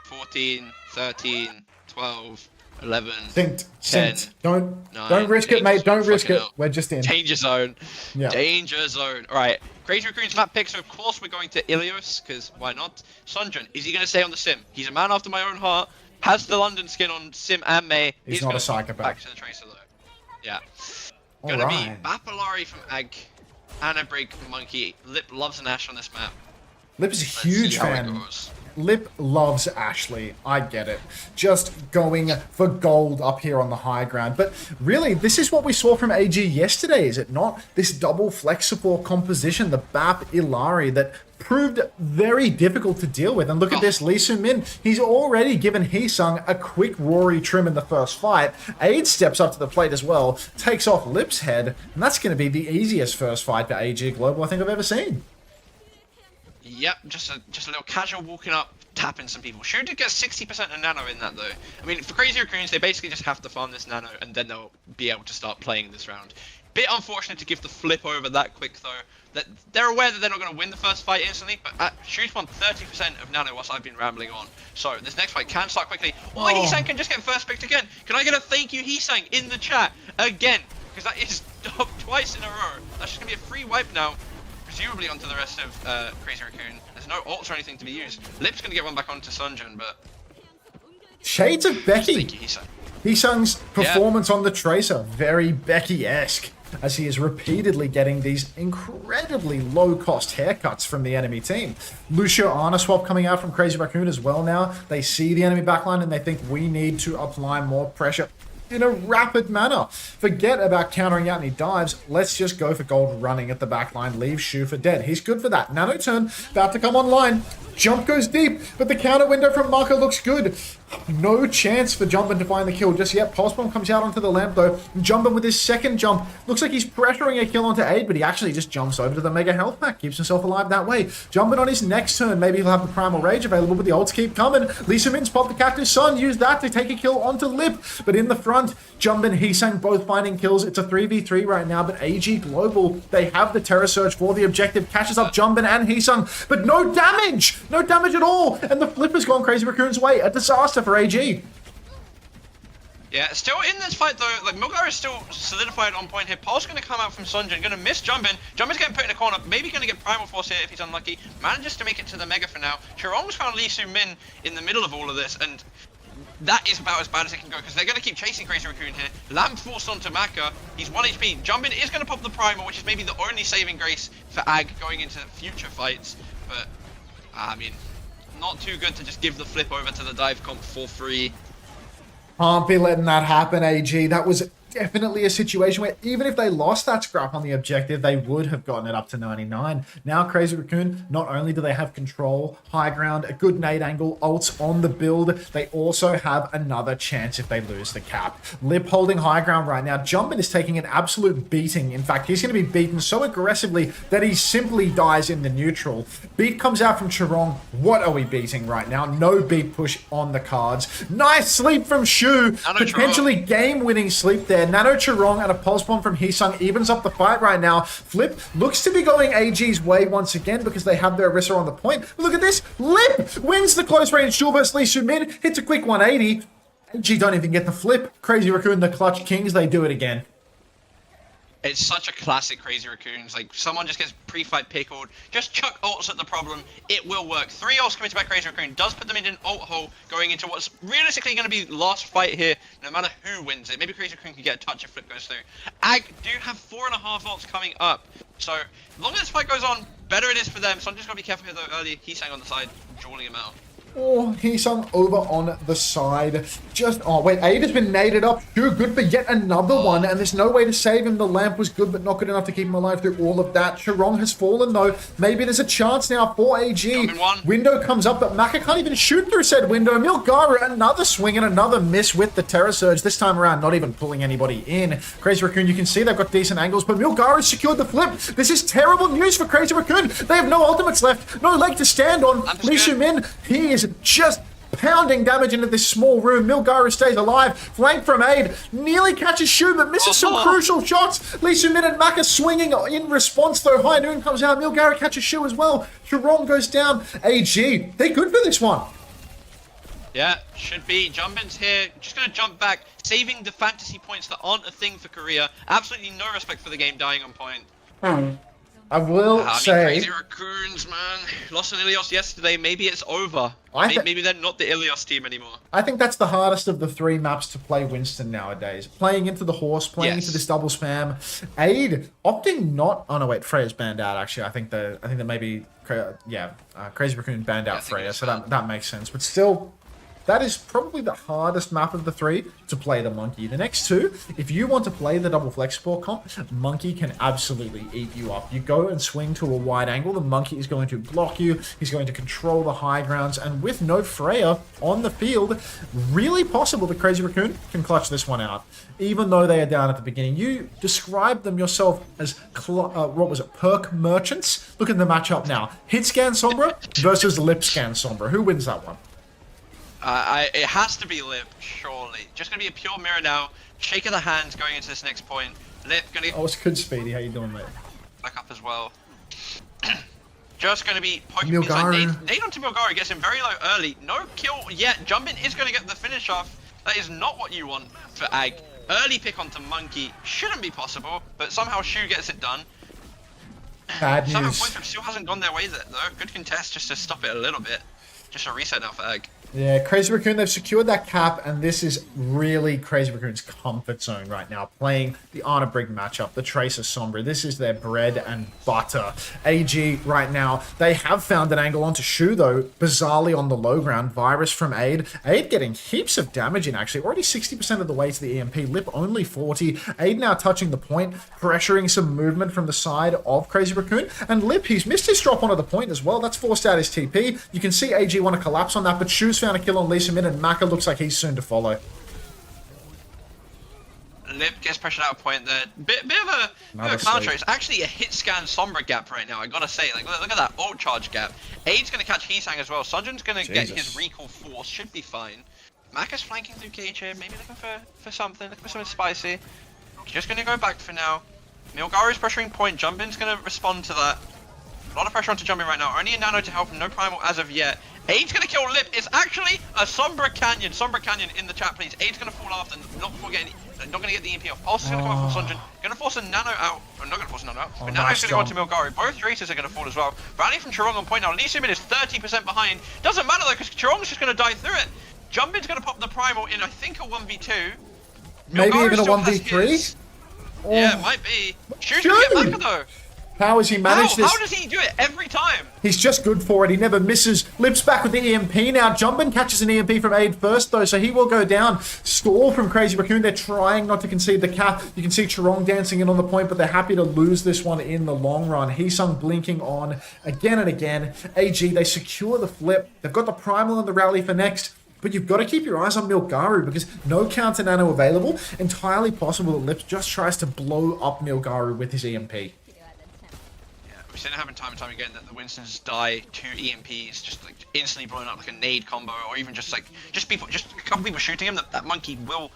14, 13, 12, 11, Synced. 10, Don't 9, risk it, 8, mate. Don't risk it. hell. We're just in. Danger zone. Yeah. Danger zone. Alright. Crazy Raccoon's map pick, so of course we're going to Ilios, because why not? Sunjun, is he going to stay on the sim? He's a man after my own heart. Has the London skin on sim and May. He's not gonna a psychopath. Back to the tracer though. Yeah. Gonna be Bapalari from Ag. Anna Break Monkey. Lip loves an Ash on this map. Lip is a Let's huge see how it fan. goes. Lip loves Ashley. I get it. Just going for gold up here on the high ground. But really, this is what we saw from AG yesterday, is it not? This double flex support composition, the Bap Ilari, that proved very difficult to deal with. And look at this, Lee Soo-min. He's already given Hee-sung a quick Rory trim in the first fight. Aid steps up to the plate as well, takes off Lip's head, and that's going to be the easiest first fight for AG Global I think I've ever seen. Yep, just a little casual walking up, tapping some people. Sure did get 60% of nano in that though. I mean, for Crazy Raccoons, they basically just have to farm this nano and then they'll be able to start playing this round. Bit unfortunate to give the flip over that quick though. That they're aware that they're not going to win the first fight instantly, but Shoot won 30% of nano whilst I've been rambling on. So this next fight can start quickly. Oh, Hee-sang can just get first picked again. Can I get a thank you Hee-sang in the chat again? Because that is twice in a row. That's just going to be a free wipe now. Presumably onto the rest of Crazy Raccoon. There's no ults or anything to be used. Lip's going to get one back onto Sunjun, but... Shades of Becky. Hee-sung's performance on the Tracer, very Becky-esque, as he is repeatedly getting these incredibly low-cost haircuts from the enemy team. Lucio Ana swap coming out from Crazy Raccoon as well now. They see the enemy backline and they think we need to apply more pressure in a rapid manner. Forget about countering out any dives. Let's just go for gold running at the backline. Leave Shu for dead. He's good for that. Nano turn about to come online. Jump goes deep, but the counter window from Marco looks good. No chance for Jumpin to find the kill just yet. Pulse Bomb comes out onto the lamp though. Jumpin with his second jump. Looks like he's pressuring a kill onto Aid, but he actually just jumps over to the Mega Health Pack. Keeps himself alive that way. Jumpin on his next turn. Maybe he'll have the Primal Rage available, but the ults keep coming. Lee Soo-min's popped the Cactus Sun. Use that to take a kill onto Lip. But in the front, Jumpin, Hee-sang both finding kills. It's a 3v3 right now, but AG Global, they have the Terror Surge for the objective. Catches up Jumpin and Hee-sung, but no damage! No damage at all! And the flip has gone Crazy Raccoon's way. A disaster for AG. Yeah, still in this fight though, like Milgar is still solidified on point here. Paul's going to come out from Sunjun, going to miss Jumpin. Jumpin's getting put in a corner, maybe going to get Primal Force here if he's unlucky. Manages to make it to the Mega for now. Chirong's found Lee Soo-min in the middle of all of this, and that is about as bad as it can go, because they're going to keep chasing Crazy Raccoon here. Lamp forced onto Maka, he's 1 HP. Jumpin is going to pop the Primal, which is maybe the only saving grace for Ag going into future fights, but I mean, not too good to just give the flip over to the dive comp for free. Can't be letting that happen, AG. That was definitely a situation where even if they lost that scrap on the objective, they would have gotten it up to 99. Now, Crazy Raccoon, not only do they have control, high ground, a good nade angle, ults on the build, they also have another chance if they lose the cap. Lip holding high ground right now. Jumpin is taking an absolute beating. In fact, he's going to be beaten so aggressively that he simply dies in the neutral. Beat comes out from Chirong. What are we beating right now? No beat push on the cards. Nice sleep from Shu. Potentially game-winning sleep there. Nano Chirong and a pulse bomb from Heesung evens up the fight right now. Flip looks to be going AG's way once again because they have their Orisa on the point. Look at this. Lip wins the close range duel versus Lee Soo-min. Hits a quick 180. AG don't even get the flip. Crazy Raccoon, the clutch kings, they do it again. It's such a classic Crazy Raccoons. Like, someone just gets pre-fight pickled. Just chuck ults at the problem. It will work. 3 ults committed by Crazy Raccoon does put them in an ult hole going into what's realistically going to be the last fight here, no matter who wins it. Maybe Crazy Raccoon can get a touch if Flip goes through. Ag do have 4.5 ults coming up. So, as long as this fight goes on, better it is for them. So I'm just going to be careful here, though, early. He's on the side, dueling him out. Oh, Heesung over on the side. Oh wait, Aid has been naded up. Sure, good for yet another one, and there's no way to save him. The lamp was good, but not good enough to keep him alive through all of that. Chirong has fallen though. Maybe there's a chance now for AG. Window comes up, but Maka can't even shoot through said window. Milgara, another swing and another miss with the Terror Surge. This time around, not even pulling anybody in. Crazy Raccoon, you can see they've got decent angles, but Milgara secured the flip. This is terrible news for Crazy Raccoon. They have no ultimates left, no leg to stand on. Lee Soo-min, he is just pounding damage into this small room. Milgara stays alive. Flank from Aid. Nearly catches Shu, but misses some crucial shots. Lee Soo-min and Maka swinging in response, though. High Noon comes out. Milgara catches Shu as well. Chirong goes down. AG, they're good for this one. Yeah, should be. Jumpin's here. Just going to jump back. Saving the fantasy points that aren't a thing for Korea. Absolutely no respect for the game dying on point. I will say... Crazy Raccoons, man. Lost an Ilios yesterday. Maybe it's over. Maybe they're not the Ilios team anymore. I think that's the hardest of the 3 maps to play Winston nowadays. Playing into the horse, playing into this double spam. Aid opting not... Oh, no, wait. Freya's banned out, actually. I think that maybe... Crazy Raccoon banned out Freya, so that makes sense. But still... That is probably the hardest map of the 3 to play the Monkey. The next 2, if you want to play the double flex support comp, Monkey can absolutely eat you up. You go and swing to a wide angle, the Monkey is going to block you, he's going to control the high grounds, and with no Freya on the field, really possible that Crazy Raccoon can clutch this one out. Even though they are down at the beginning. You described them yourself as, perk merchants? Look at the matchup now. Hit Scan Sombra versus Lip Scan Sombra. Who wins that one? It has to be Lip, surely. Just gonna be a pure mirror now. Shake of the hands going into this next point. Lip gonna get... Oh, it's good, Speedy. How you doing, mate? Back up as well. Just gonna be poking me like nade onto Milgara, gets him very low early. No kill yet. Jumpin is gonna get the finish off. That is not what you want for Ag. Early pick onto Monkey shouldn't be possible, but somehow Shu gets it done. Bad news. Somehow Point still hasn't gone their way though. Good contest just to stop it a little bit. Just a reset now for Ag. Yeah, Crazy Raccoon, they've secured that cap, and this is really Crazy Raccoon's comfort zone right now, playing the Honor Brig matchup, the Tracer Sombra. This is their bread and butter. AG right now, they have found an angle onto Shu, though, bizarrely on the low ground. Virus from Aid. Aid getting heaps of damage in, actually. Already 60% of the way to the EMP. Lip only 40. Aid now touching the point, pressuring some movement from the side of Crazy Raccoon. And Lip, he's missed his drop onto the point as well. That's forced out his TP. You can see AG want to collapse on that, but Shu's found a kill on Lee Soo-min, and Maka looks like he's soon to follow. Lip gets pressured out of point there. Bit of a counter. It's actually a hit scan Sombra gap right now, I gotta say. Like, look at that ult charge gap. Aid's gonna catch Heesang as well. Sunjun's gonna get his recall force, should be fine. Maka's flanking through cage here, maybe looking for something, looking for something spicy. Just gonna go back for now. Milgara's pressuring point, Jumpin's gonna respond to that. A lot of pressure onto Jumpin right now. Only a nano to help him, no primal as of yet. Aid's gonna kill Lip. It's actually a Sombra Canyon. Sombra Canyon in the chat, please. Aid's gonna fall after, not gonna get the EMP off. Pulse is gonna come out from Sunjun. Gonna force a nano out. I'm not gonna force a nano out. But nano's gonna go onto Milgari. Both Racers are gonna fall as well. Rally from Chirong on point now. Lee Soo-min is 30% behind. Doesn't matter though, because Chirong's just gonna die through it. Jumpin's gonna pop the primal in, I think, a 1v2. Maybe even a 1v3? Yeah, it might be. Shu's gonna get Maka though. How has he managed this? How does he do it every time? He's just good for it. He never misses. Lips back with the EMP now. Jumpin catches an EMP from Aid first, though, so he will go down. Stall from Crazy Raccoon. They're trying not to concede the cap. You can see Chirong dancing in on the point, but they're happy to lose this one in the long run. Heesung blinking on again and again. AG, they secure the flip. They've got the primal and the rally for next. But you've got to keep your eyes on Milgaru because no counter nano available. Entirely possible that Lips just tries to blow up Milgaru with his EMP. We've seen it happen time and time again that the Winstons die to EMPs, just like instantly blowing up like a nade combo, or even just a couple people shooting him. That monkey will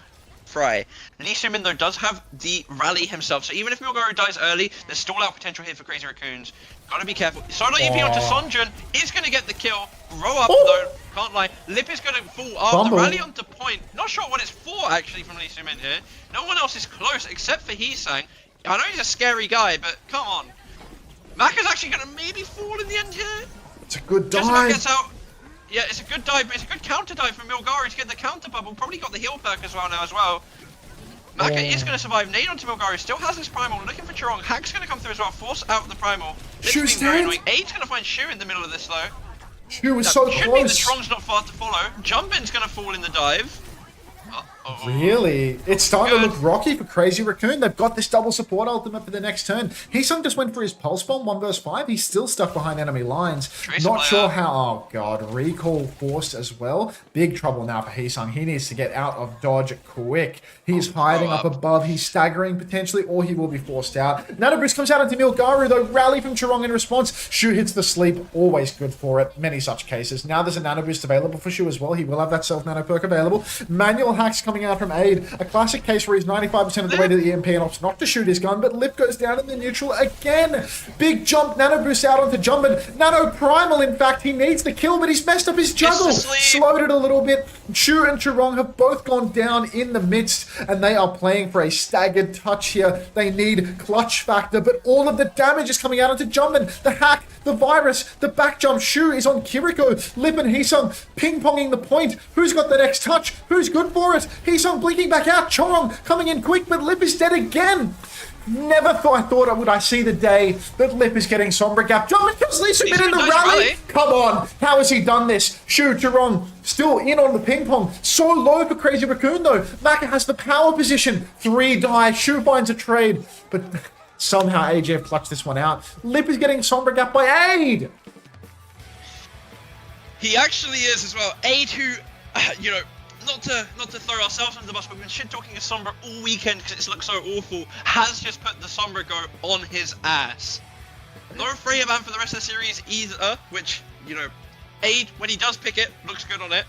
fry. Lee Sumin though does have the rally himself, so even if Milgaru dies early, there's stall out potential here for Crazy Raccoons. Gotta be careful. Solo EMP onto Sonjun is gonna get the kill. Row up though, can't lie. Lip is gonna fall after rally onto point. Not sure what it's for actually from Lee Sumin here. No one else is close except for Heesang. I know he's a scary guy, but come on. Maka's actually going to maybe fall in the end here. It's a good dive. Just about gets out. Yeah, it's a good dive, but it's a good counter dive from Milgaru to get the counter bubble. Probably got the heal perk as well now as well. Maka is going to survive. Nade onto Milgaru. Still has his primal. Looking for Chirong. Hack's going to come through as well. Force out the primal. Shu's very dead. annoying. Eight's going to find Shu in the middle of this though. Shu was so should mean the close. Chirong's not far to follow. Jumpin's going to fall in the dive. Really? It's starting to look rocky for Crazy Raccoon. They've got this double support ultimate for the next turn. Heesung just went for his pulse bomb, 1 versus 5. He's still stuck behind enemy lines. Not sure how... Oh, God. Recall forced as well. Big trouble now for Heesung. He needs to get out of dodge quick. He's hiding up above. He's staggering potentially, or he will be forced out. Nano Boost comes out into Milgaru, though. Rally from Chirong in response. Shu hits the sleep. Always good for it. Many such cases. Now there's a Nano Boost available for Shu as well. He will have that self-nano perk available. Manual hacks coming out from Aid. A classic case where he's 95% of the way to the EMP and opts not to shoot his gun, but Lip goes down in the neutral again. Big jump, Nano Boost out onto Jumpin. Nano Primal, in fact, he needs the kill, but he's messed up his juggle. Slowed it a little bit. Shu and Chirong have both gone down in the midst, and they are playing for a staggered touch here. They need clutch factor, but all of the damage is coming out onto Jumpin. The hack, the virus, the back jump. Shu is on Kiriko. Lip and Heesung ping-ponging the point. Who's got the next touch? Who's good for it? Heesung blinking back out. Chorong coming in quick, but Lip is dead again. Never thought would I see the day that Lip is getting Sombra Gap. Jumpin kills Lee Sumin in the rally. Come on. How has he done this? Shu, Chirong still in on the ping pong. So low for Crazy Raccoon though. Maka has the power position. 3 die. Shu finds a trade, but somehow AJ clutched this one out. Lip is getting Sombra Gap by Aid. He actually is as well. Aid who, you know, not to throw ourselves under the bus, but we've been shit talking a Sombra all weekend because it's looked so awful, has just put the Sombra go on his ass. No Freya ban for the rest of the series either, which, you know, Aid, when he does pick it, looks good on it.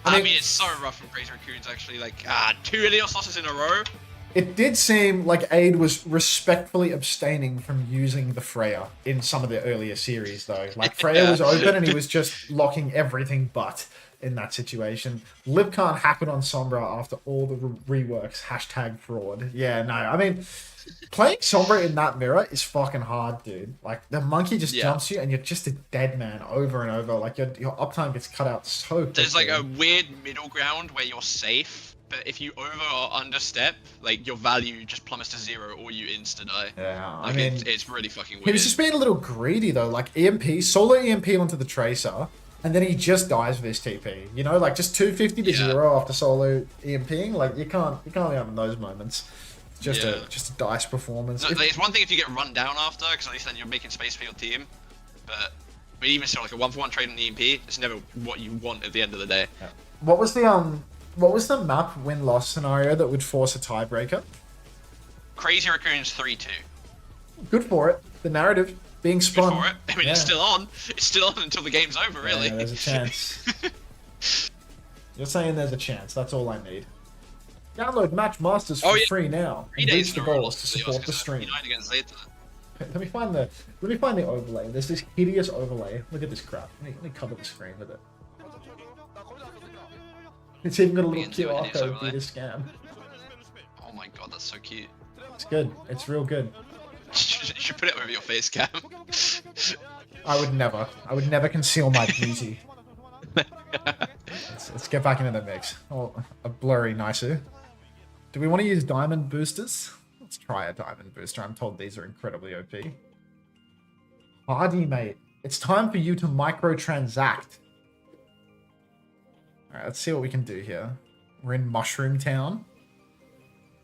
I mean, it's so rough from Crazy Raccoons actually, like, 2 Ilios losses in a row. It did seem like Aid was respectfully abstaining from using the Freya in some of the earlier series though. Like Freya was open and he was just locking everything but in that situation. Lip can't happen on Sombra after all the reworks. #fraud. Yeah, no, I mean, playing Sombra in that mirror is fucking hard, dude. Like, the monkey just jumps you and you're just a dead man over and over. Like, your uptime gets cut out so quickly. There's like a weird middle ground where you're safe, but if you over or understep, like, your value just plummets to 0 or you insta-die. Yeah, like, I mean, it's really fucking weird. He was just being a little greedy, though. Like, solo EMP onto the Tracer, and then he just dies with his TP. You know, like, just 250 to 0 after solo EMPing. Like, you can't be having those moments. It's just a dice performance. No, it's one thing if you get run down after, because at least then you're making space for your team. But even still, like a 1-for-1 trade on the EMP, it's never what you want at the end of the day. Yeah. What was the map win-loss scenario that would force a tiebreaker? Crazy Raccoons 3-2. Good for it. The narrative being spun. Good for it. I mean, it's still on. It's still on until the game's over, really. Yeah, there's a chance. You're saying there's a chance. That's all I need. Download Match Masters for free now. And reach the goals to support the stream. Against Zeta. Let me find the overlay. There's this hideous overlay. Look at this crap. Let me cover the screen with it. It's even got a little QR code for you to scan. Oh my god, that's so cute. It's good. It's real good. You should put it over your face cam. I would never conceal my beauty. Let's get back into the mix. Oh, a blurry nicer. Do we want to use diamond boosters? Let's try a diamond booster. I'm told these are incredibly OP. Hardy, mate. It's time for you to microtransact. Alright, let's see what we can do here. We're in Mushroom Town.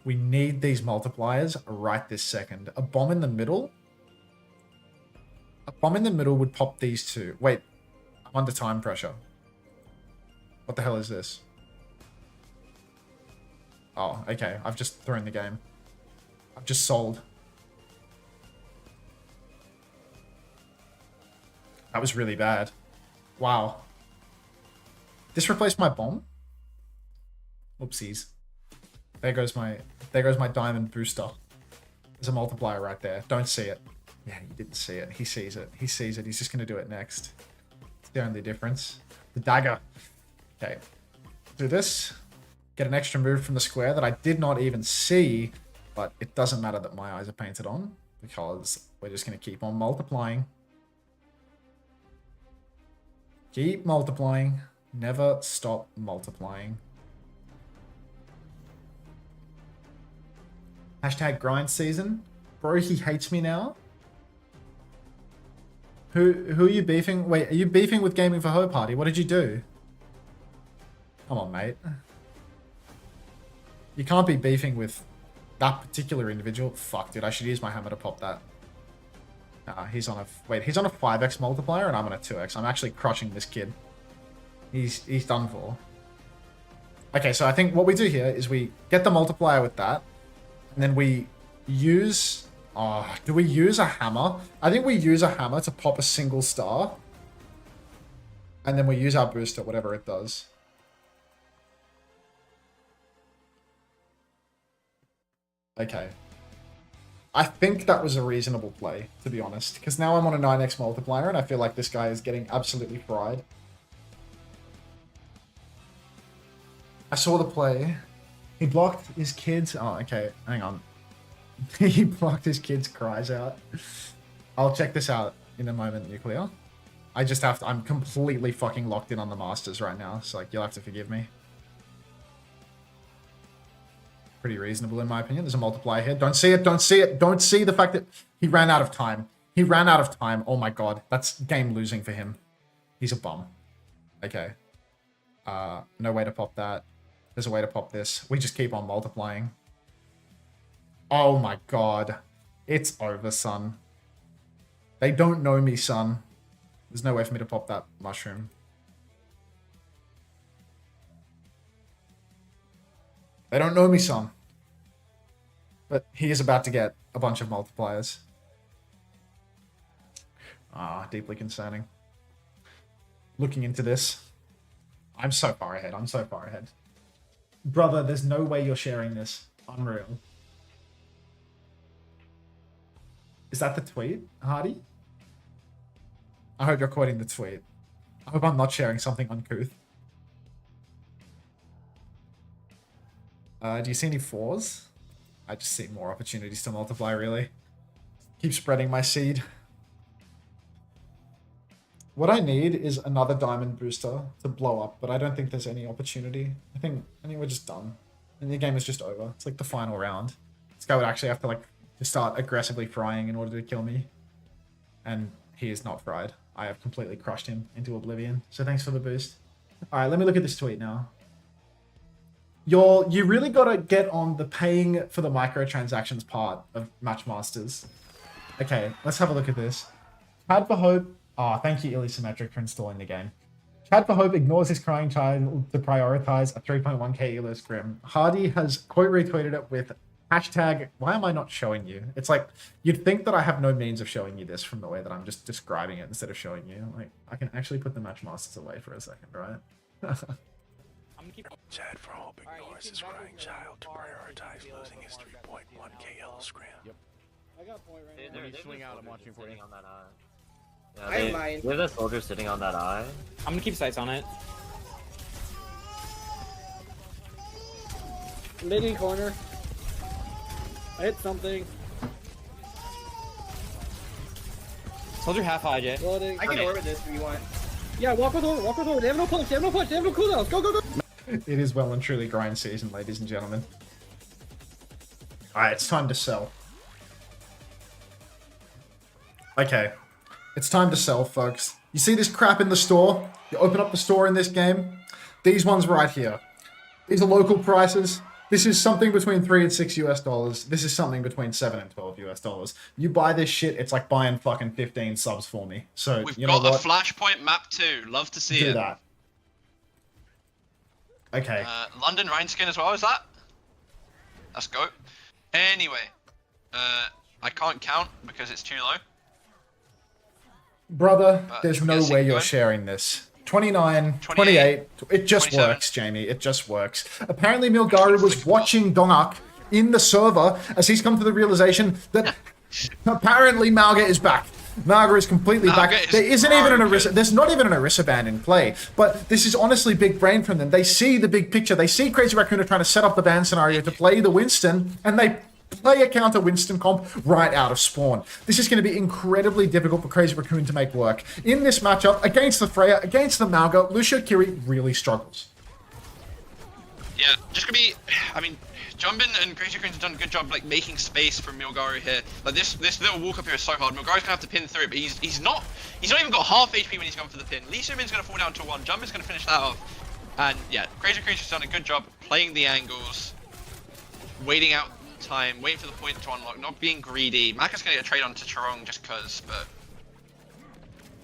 We need these multipliers right this second. A bomb in the middle? A bomb in the middle would pop these two. Wait, I'm under time pressure. What the hell is this? Oh, okay. I've just thrown the game. I've just sold. That was really bad. Wow. This replaced my bomb? Whoopsies. There goes my diamond booster. There's a multiplier right there. Don't see it. Yeah, you didn't see it. He sees it. He sees it. He's just going to do it next. It's the only difference. The dagger. Okay. Do this. Get an extra move from the square that I did not even see. But it doesn't matter that my eyes are painted on. Because we're just going to keep on multiplying. Keep multiplying. Never stop multiplying. Hashtag grind season. Bro, he hates me now. Who are you beefing? Wait, are you beefing with Gaming for Hope Party? What did you do? Come on, mate. You can't be beefing with that particular individual. Fuck, dude, I should use my hammer to pop that. He's on a... Wait, he's on a 5x multiplier and I'm on a 2x. I'm actually crushing this kid. He's done for. Okay, so I think what we do here is we get the multiplier with that. And then we use... Oh, do we use a hammer? I think we use a hammer to pop a single star. And then we use our booster, whatever it does. Okay. I think that was a reasonable play, to be honest. Because now I'm on a 9x multiplier and I feel like this guy is getting absolutely fried. I saw the play. He blocked his kids. Oh, okay. Hang on. He blocked his kids' cries out. I'll check this out in a moment, Nuclear. I just have to... I'm completely fucking locked in on the Masters right now. So, like, you'll have to forgive me. Pretty reasonable, in my opinion. There's a multiplier here. Don't see it. Don't see it. Don't see the fact that he ran out of time. He ran out of time. Oh, my God. That's game losing for him. He's a bum. Okay. No way to pop that. There's a way to pop this. We just keep on multiplying. Oh my god. It's over, son. They don't know me, son. There's no way for me to pop that mushroom. They don't know me, son. But he is about to get a bunch of multipliers. Ah, deeply concerning. Looking into this. I'm so far ahead. I'm so far ahead. Brother, there's no way you're sharing this. Unreal. Is that the tweet, Hardy? I hope you're quoting the tweet. I hope I'm not sharing something uncouth. Do you see any 4s? I just see more opportunities to multiply, really. Keep spreading my seed. What I need is another diamond booster to blow up, but I don't think there's any opportunity. I think we're just done. And the game is just over. It's like the final round. This guy would actually have to like to start aggressively frying in order to kill me. And he is not fried. I have completely crushed him into oblivion. So thanks for the boost. Alright, let me look at this tweet now. You really gotta get on the paying for the microtransactions part of Matchmasters. Okay, let's have a look at this. Chad for Hope. Oh, thank you, Illusymmetric, for installing the game. Chad for Hope ignores his crying child to prioritize a 3.1k Ilios Grim. Hardy has quote retweeted it with hashtag, why am I not showing you? It's like, you'd think that I have no means of showing you this from the way that I'm just describing it instead of showing you. Like, I can actually put the Matchmasters away for a second, right? Chad for Hope ignores his crying child to prioritize losing his 3.1k Ilios Grim. Yep. I got a point right now. When you swing out, I'm watching for you. On that eye. Yeah, I am mine. We have the soldier sitting on that eye. I'm gonna keep sights on it. Mid corner. I hit something. Soldier half high, Jay. Loading. I can orbit this if you want. Yeah, walk with over, walk with over. They have no punch, they have no punch, they have no cooldowns. Go, go, go! It is well and truly grind season, ladies and gentlemen. Alright, it's time to sell. Okay. It's time to sell, folks. You see this crap in the store? You open up the store in this game. These ones right here. These are local prices. This is something between $3 and $6 US. This is something between $7 and $12 US. You buy this shit, it's like buying fucking 15 subs for me. So We've you know got what? a Flashpoint map too. Love to see Do it. that. Okay. London Rhine skin as well, is that? Let's go. Anyway, I can't count because it's too low. Brother, there's should we no get a way sync you're going? sharing this. 29, 28, 28. It just 27. works, Jamie. It just works. Apparently, Milgaru was watching Dongak in the server as he's come to the realization that apparently Malga is back. Malga is completely Malga back. is There isn't even an broken. Orisa. There's not even an Orisa ban in play. But this is honestly big brain from them. They see the big picture. They see Crazy Raccoon are trying to set up the ban scenario to play the Winston, and they play a counter Winston comp right out of spawn. This is going to be incredibly difficult for Crazy Raccoon to make work. In this matchup, against the Freya, against the Malga, Lucio Kiri really struggles. Yeah, just gonna be. I mean, Jumbin and Crazy Raccoon's done a good job like making space for Milgaru here. Like this little walk up here is so hard. Milgaru's gonna have to pin through it, but he's not even got half HP when he's gone for the pin. Lee Sumin's gonna fall down to 1. Jumbin's gonna finish that off. And yeah, Crazy Raccoon's just done a good job playing the angles, waiting out time, waiting for the point to unlock, not being greedy. Maka's gonna get a trade onto Charong just cause, but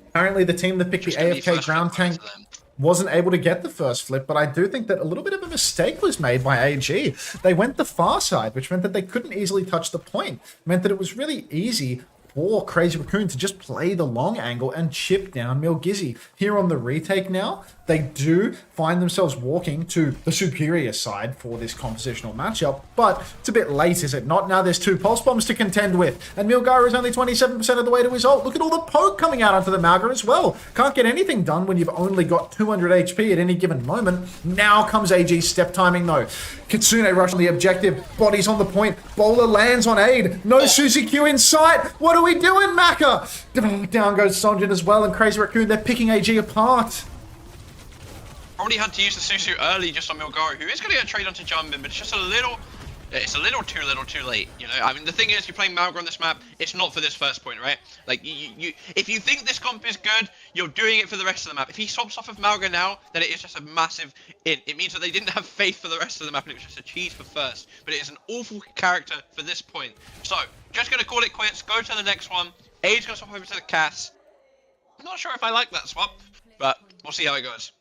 Apparently, the team that picked the just gonna be AFK first ground flip tank over to them. wasn't able to get the first flip, but I do think that a little bit of a mistake was made by AG. They went the far side, which meant that they couldn't easily touch the point. Meant that it was really easy for Crazy Raccoon to just play the long angle and chip down Milgizzy. Here on the retake now, they do find themselves walking to the superior side for this compositional matchup, but it's a bit late, is it not? Now there's 2 pulse bombs to contend with, and Milgaru is only 27% of the way to his ult. Look at all the poke coming out onto the Malga as well. Can't get anything done when you've only got 200 HP at any given moment. Now comes AG's step timing though. Kitsune rush on the objective, bodies on the point, Bowler lands on aid, no Suzy Q in sight. What are we doing, Maka? Down goes Sonjin as well, and Crazy Raccoon, they're picking AG apart. Probably had to use the Susu early just on Milgaru, who is going to get a trade onto Jumbin, but it's just a little too late, you know? I mean, the thing is, you're playing Malga on this map, it's not for this first point, right? Like, if you think this comp is good, you're doing it for the rest of the map. If he swaps off of Malga now, then it is just a massive in. It means that they didn't have faith for the rest of the map, and it was just a cheese for first. But it is an awful character for this point. So, just going to call it quits, go to the next one. Age's going to swap over to the Cass. I'm not sure if I like that swap, but we'll see how it goes.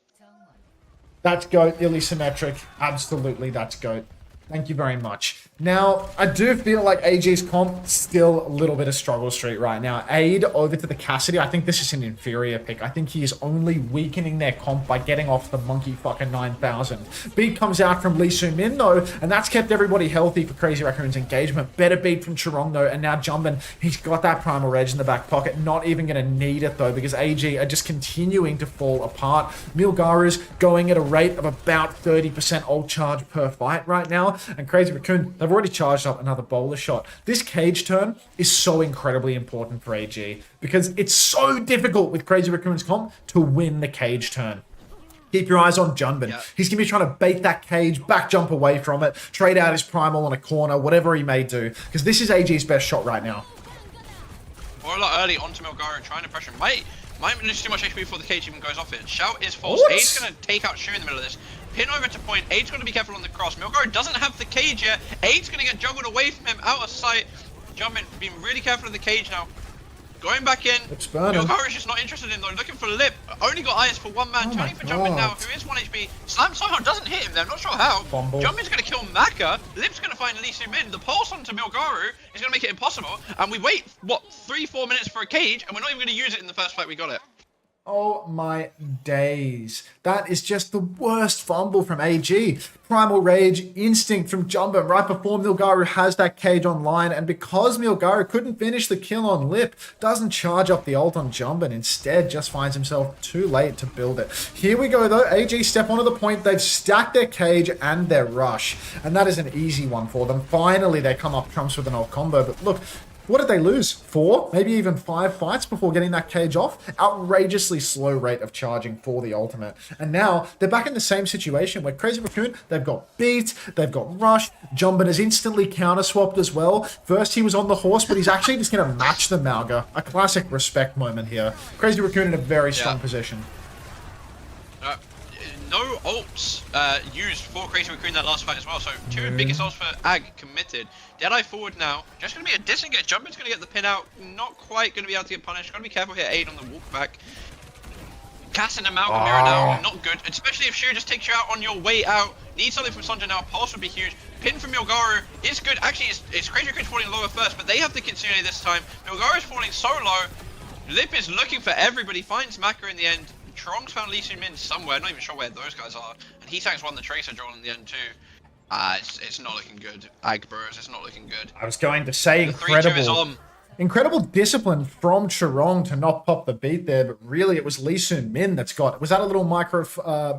That's GOAT, illy-symmetric. Absolutely, that's GOAT. Thank you very much. Now, I do feel like AG's comp still a little bit of struggle street right now. Aid over to the Cassidy. I think this is an inferior pick. I think he is only weakening their comp by getting off the monkey fucking 9000. Beat comes out from Lee Soo-min though, and that's kept everybody healthy for Crazy Raccoon's engagement. Better beat from Charong though, and now Jumbin, he's got that primal rage in the back pocket. Not even going to need it though, because AG are just continuing to fall apart. Milgaru's going at a rate of about 30% ult charge per fight right now, and Crazy Raccoon, they've already charged up another bowler shot. This cage turn is so incredibly important for AG because it's so difficult with Crazy Raccoon's comp to win the cage turn. Keep your eyes on Jumbin. Yep. He's going to be trying to bait that cage, back jump away from it, trade out his primal on a corner, whatever he may do, because this is AG's best shot right now. Or a lot early onto Milgaru, trying to pressure him. Might lose too much HP before the cage even goes off it. Shout is false. What? Aid's going to take out Shu in the middle of this. Pin over to point. Aid's going to be careful on the cross. Milgaru doesn't have the cage yet. Aid's going to get juggled away from him, out of sight. Jumping, being really careful of the cage now. Going back in. Milgaru's just not interested in though. Looking for Lip. Only got eyes for one man. Oh Turning my for Jumping now, God. who is 1 HP. Slam somehow doesn't hit him there. I'm not sure how. Fumble. Jumping's going to kill Maka. Lip's going to find Lee Soo-min. The pulse onto Milgaru is going to make it impossible. And we wait, what, 3-4 minutes for a cage, and we're not even going to use it in the first fight we got it. Oh my days. That is just the worst fumble from AG. Primal Rage, Instinct from Jumbin right before Milgaru has that cage online, and because Milgaru couldn't finish the kill on Lip, doesn't charge up the ult on Jumbin, instead just finds himself too late to build it. Here we go though, AG step onto the point, they've stacked their cage and their rush, and that is an easy one for them. Finally they come up trumps with an ult combo, but look, What did they lose? 4, maybe even 5 fights before getting that cage off? Outrageously slow rate of charging for the ultimate. And now they're back in the same situation where Crazy Raccoon, they've got beat, they've got rushed, Jumbin has instantly counter-swapped as well. First he was on the horse, but he's actually just going to match the Malga. A classic respect moment here. Crazy Raccoon in a very strong position. No ults used for Crazy Raccoon that last fight as well, so 2 biggest ults for Ag committed. Deadeye forward now, just going to be a disengage. Jumbin's going to get the pin out, not quite going to be able to get punished. Got to be careful here, Aid on the walk back. Casting a Malcolm mirror now, not good, especially if Shu just takes you out on your way out. Need something from Sanjay now, pulse would be huge. Pin from Milgaru is good, actually it's Crazy Raccoon's falling lower first, but they have the Kitsune this time. Milgaru's falling so low, Lip is looking for everybody, finds Maka in the end. Trong's found Lee Min somewhere, not even sure where those guys are. And Heatang's won the Tracer draw in the end too. It's not looking good. Ag Bros, it's not looking good. I was going to say The 3-2 is on. Incredible discipline from Chirong to not pop the beat there, but really it was Lee Min that's got. Was that a little micro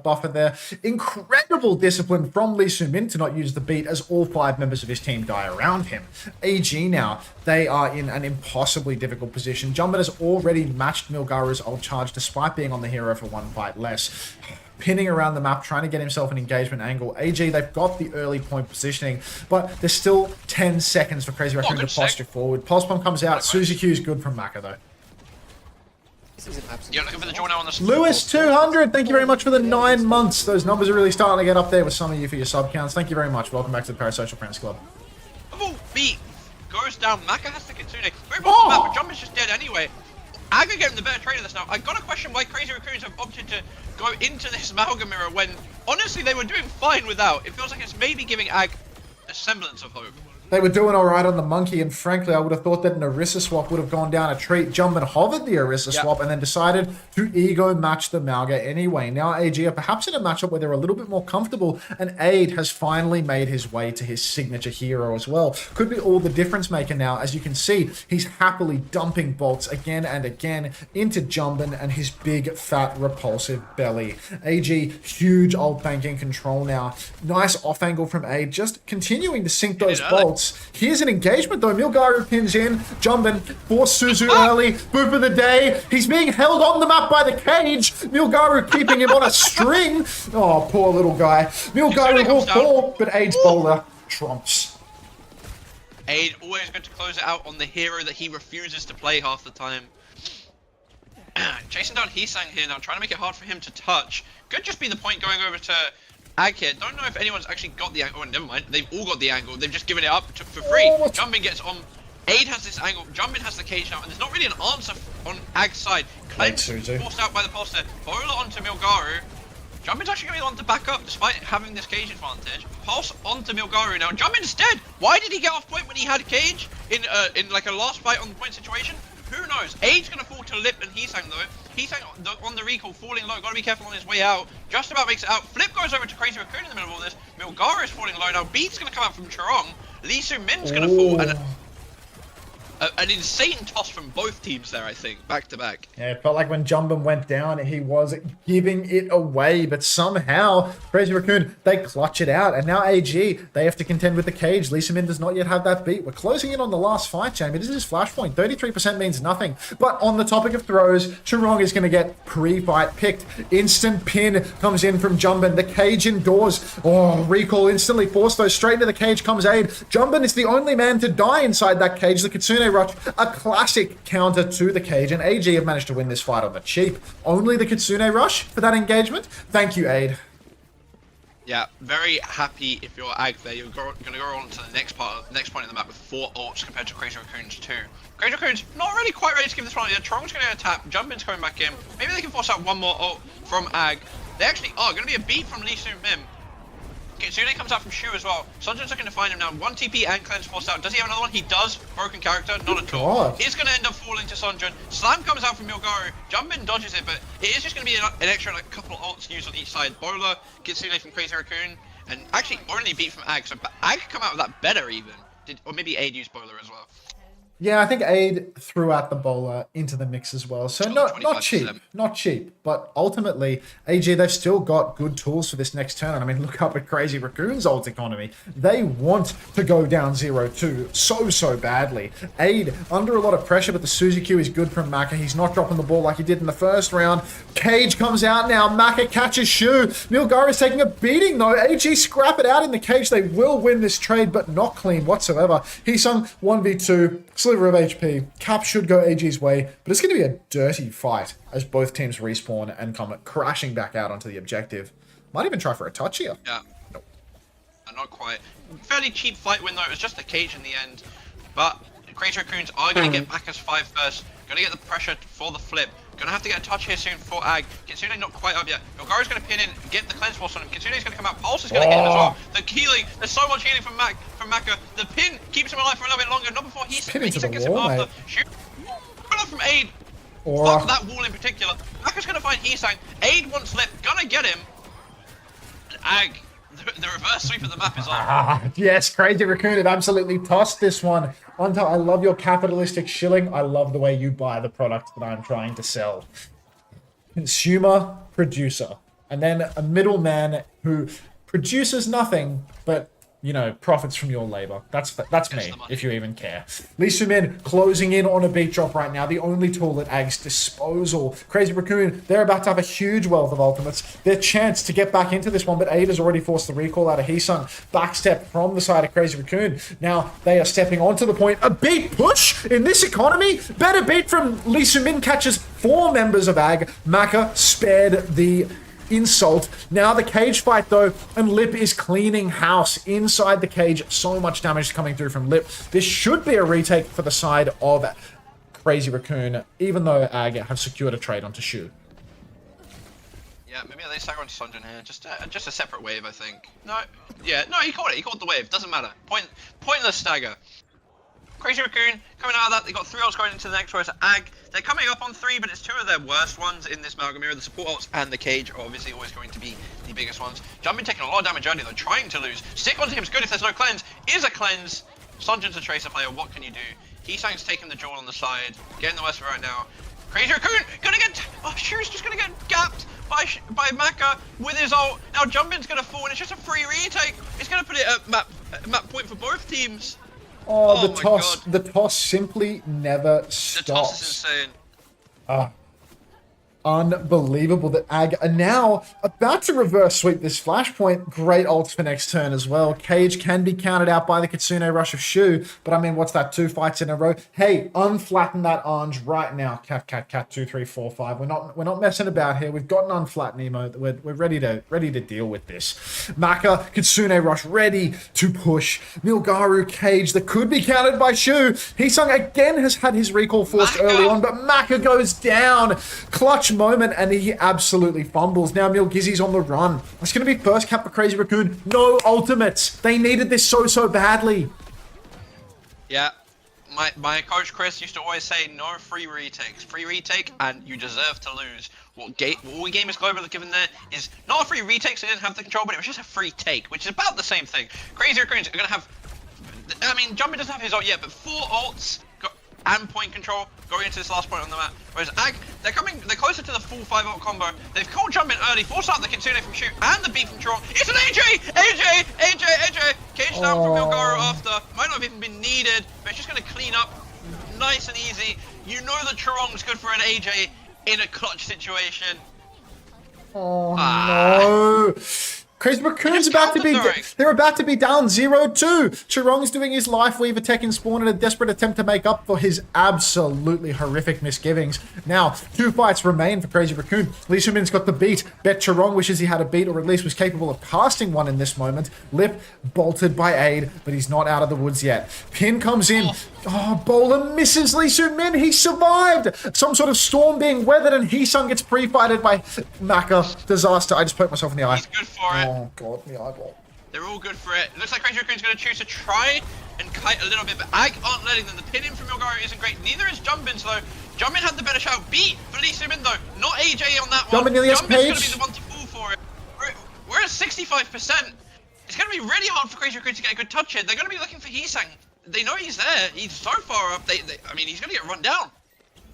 buffer there? Incredible discipline from Lee Min to not use the beat as all 5 members of his team die around him. AG now, they are in an impossibly difficult position. Jumbin has already matched Milgaru's ult charge despite being on the hero for 1 fight less. Pinning around the map, trying to get himself an engagement angle. AG, they've got the early point positioning, but there's still 10 seconds for Crazy Raccoon to posture forward. Pulse Bomb comes out. Suzuki is good from Maka, though. This is an absolute. You're looking for the draw now on the Lewis, 200. Thank you very much for the 9 months. Those numbers are really starting to get up there with some of you for your sub counts. Thank you very much. Welcome back to the Parasocial Friends Club. Beat goes down. Maka has the Kitsune. Very bottom map, but Jumbin's just dead anyway. Aga getting the better trade of this now. I gotta question why Crazy Raccoons have opted to go into this Malga mirror when honestly they were doing fine without. It feels like it's maybe giving Ag a semblance of hope. They were doing all right on the monkey, and frankly, I would have thought that an Orisa swap would have gone down a treat. Jumbin hovered the Orisa swap and then decided to ego match the Malga anyway. Now AG are perhaps in a matchup where they're a little bit more comfortable, and Aid has finally made his way to his signature hero as well. Could be all the difference maker now. As you can see, he's happily dumping bolts again and again into Jumbin and his big, fat, repulsive belly. AG, huge ult banking control now. Nice off angle from Aid, just continuing to sink those bolts. Here's an engagement though. Milgaru pins in. Jumbin forced Suzu early. Boop of the day. He's being held on the map by the cage. Milgaru keeping him on a string. Oh, poor little guy. Milgaru will fall, but Aid's bowler trumps. Aid always going to close it out on the hero that he refuses to play half the time. Chasing down Heesang here now, trying to make it hard for him to touch. Could just be the point going over to Ag here. Don't know if anyone's actually got the angle. Oh, never mind. They've all got the angle. They've just given it up for free. Jumbin gets on. Aid has this angle. Jumbin has the cage now, and there's not really an answer on Ag's side. Clem's forced out by the pulse there. Bowler onto Milgaru. Jumbin's actually going to be the one to back up despite having this cage advantage. Pulse onto Milgaru now. Jumbin's dead. Why did he get off point when he had a cage in like a last fight on the point situation? Who knows? Aid's going to fall to Lip and Heesang though. Heesang on the recall, falling low. Got to be careful on his way out. Just about makes it out. Flip goes over to Crazy Raccoon in the middle of all this. Milgaru is falling low now. Beat's going to come out from Chirong. Lee Min's going to fall. And an insane toss from both teams there, I think, back to back. Yeah, it felt like when Jumbin went down, he was giving it away, but somehow Crazy Raccoon, they clutch it out, and now AG, they have to contend with the cage. Lisa Min does not yet have that beat. We're closing in on the last fight, Jamie. This is Flashpoint. 33% means nothing, but on the topic of throws, Chirong is going to get pre-fight picked. Instant pin comes in from Jumbin. The cage indoors. Oh, recall instantly forced, though. Straight into the cage comes Aid. Jumbin is the only man to die inside that cage. The Kitsune Rush, a classic counter to the cage, and AG have managed to win this fight on the cheap. Only the Kitsune Rush for that engagement. Thank you, Aid. Yeah, very happy if you're Ag there. You're going to go on to the next point in the map with 4 ults compared to Crazy Raccoon's 2. Crazy Raccoon's not really quite ready to give this one. Trong's going to attack. Jumbin's coming back in. Maybe they can force out one more ult from Ag. They actually are going to be a beat from Lee Min. Kitsune comes out from Shu as well. Sanjin's looking to find him now. 1 TP and cleanse forced out. Does he have another one? He does. Broken character. Not at all. He's going to end up falling to Sanjin. Slam comes out from Milgaru. Jumbin dodges it, but it is just going to be an extra like couple of ults used on each side. Bowler, Kitsune from Crazy Raccoon, and actually only beat from Ag. So Ag come out with that better even. Or maybe Aid used Bowler as well. Yeah, I think Aid threw out the bowler into the mix as well. So not 25%. not cheap, but ultimately, AG, they've still got good tools for this next turn. And I mean, look up at Crazy Raccoon's ult economy. They want to go down 0-2 so badly. Aid under a lot of pressure, but the Suzy Q is good from Maka. He's not dropping the ball like he did in the first round. Cage comes out now. Maka catches Shu. Milgar is taking a beating though. AG scrap it out in the cage. They will win this trade, but not clean whatsoever. Heesung 1v2. Sliver of HP. Cap should go AG's way, but it's going to be a dirty fight as both teams respawn and come crashing back out onto the objective. Might even try for a touch here. Yeah. Nope. Not quite. Fairly cheap fight win though. It was just a cage in the end. But Crazy Raccoons are going to get back as 5 first. Going to get the pressure for the flip. Going to have to get a touch here soon for Ag. Kitsune not quite up yet. Milgaru's going to pin in, get the cleanse force on him. Kitsune's going to come out. Pulse is going to hit him as well. The healing. There's so much healing from Maka. The pin keeps him alive for a little bit longer. Not before he's gets him after. Shoot. From Aid. Fuck that wall in particular. Maka's going to find Heesang. Aid wants lip. Gonna get him. Ag. The reverse sweep of the map is on. Yes, Crazy Raccoon have absolutely tossed this one. Hunter, I love your capitalistic shilling. I love the way you buy the product that I'm trying to sell. Consumer, producer. And then a middleman who produces nothing, but, you know, profits from your labor. That's me, if you even care. Lee Sumin closing in on a beat drop right now. The only tool at Ag's disposal. Crazy Raccoon, they're about to have a huge wealth of ultimates. Their chance to get back into this one, but Aid has already forced the recall out of Heesung. Backstep from the side of Crazy Raccoon. Now they are stepping onto the point. A beat push in this economy. Better beat from Lee Sumin catches 4 members of Ag. Maka spared the insult. Now the cage fight though, and Lip is cleaning house inside the cage. So much damage coming through from Lip. This should be a retake for the side of Crazy Raccoon, even though Ag have secured a trade onto Shu. Yeah, maybe they stagger onto Sunjin here. Just a separate wave, I think. No, he caught it. He caught the wave. Doesn't matter. Pointless stagger. Crazy Raccoon coming out of that. They got 3 ults going into the next whereas Ag. They're coming up on 3, but it's 2 of their worst ones in this Malgamira. The support ults and the cage are obviously always going to be the biggest ones. Jumpin taking a lot of damage early though, trying to lose. Stick onto him is good if there's no cleanse. Is a cleanse. Sunjin's a tracer player. What can you do? Heesang's taking the jewel on the side. Getting the West right now. Crazy Raccoon gonna get. Oh, Shu's just gonna get gapped by Maka with his ult. Now Jumpin's gonna fall and it's just a free retake. It's gonna put it at map point for both teams. Oh, the toss simply never stops. The toss is insane. Unbelievable that Ag are now about to reverse sweep this flashpoint. Great ults for next turn as well. Cage can be counted out by the Kitsune rush of Shu, but I mean, what's that? 2 fights in a row. Hey, unflatten that orange right now. Cat 2 3 4 5. We're not messing about here. We've got an unflatten emote. We're ready to deal with this. Maka Kitsune rush ready to push. Milgaru Cage that could be counted by Shu. Heesung again has had his recall forced early on, but Maka goes down. Clutch moment and he absolutely fumbles. Now Milgizzy's on the run. It's going to be first cap for Crazy Raccoon. No ultimates. They needed this so badly. Yeah. My coach Chris used to always say no free retakes. Free retake and you deserve to lose. What we Gamers Global have given there is not a free retake, so they didn't have the control, but it was just a free take, which is about the same thing. Crazy Raccoons are going to have, I mean, Jumpin doesn't have his ult yet, but 4 ults and point control going into this last point on the map. Whereas Ag, they're closer to the full 5 ult combo. They've called Jumpin early, forced out the Kitsune from Shoot and the beat from Tron. It's an AJ! Cage down from Milgaru after. Might not have even been needed, but it's just going to clean up nice and easy. You know the Tron's good for an AJ in a clutch situation. Oh no. Crazy Raccoon's about to be, they're about to be down 0-2. Chirong's doing his Life Weaver tech in spawn in a desperate attempt to make up for his absolutely horrific misgivings. Now, 2 fights remain for Crazy Raccoon. Lee Sumin's got the beat. Bet Chirong wishes he had a beat, or at least was capable of casting one in this moment. Lip bolted by Aid, but he's not out of the woods yet. Pin comes in. Oh, Bowler misses Lee Sumin. He survived. Some sort of storm being weathered, and Heesung gets pre-fighted by Maka. Disaster. I just poked myself in the eye. He's good for it. Oh god, the eyeball. They're all good for it. Looks like Crazy Raccoon's going to choose to try and kite a little bit, but Ag aren't letting them. The pin in from Milgaru isn't great. Neither is Jumpin's though. Jumpin had the better shout. Beat for Lee Sumin though. Not AJ on that one. Jumpin Ilios Jumpin's going page. to be the one to fall for it. We're at 65%. It's going to be really hard for Crazy Raccoon to get a good touch here. They're going to be looking for Heesang. they know he's there. He's so far up. I mean, he's gonna get run down.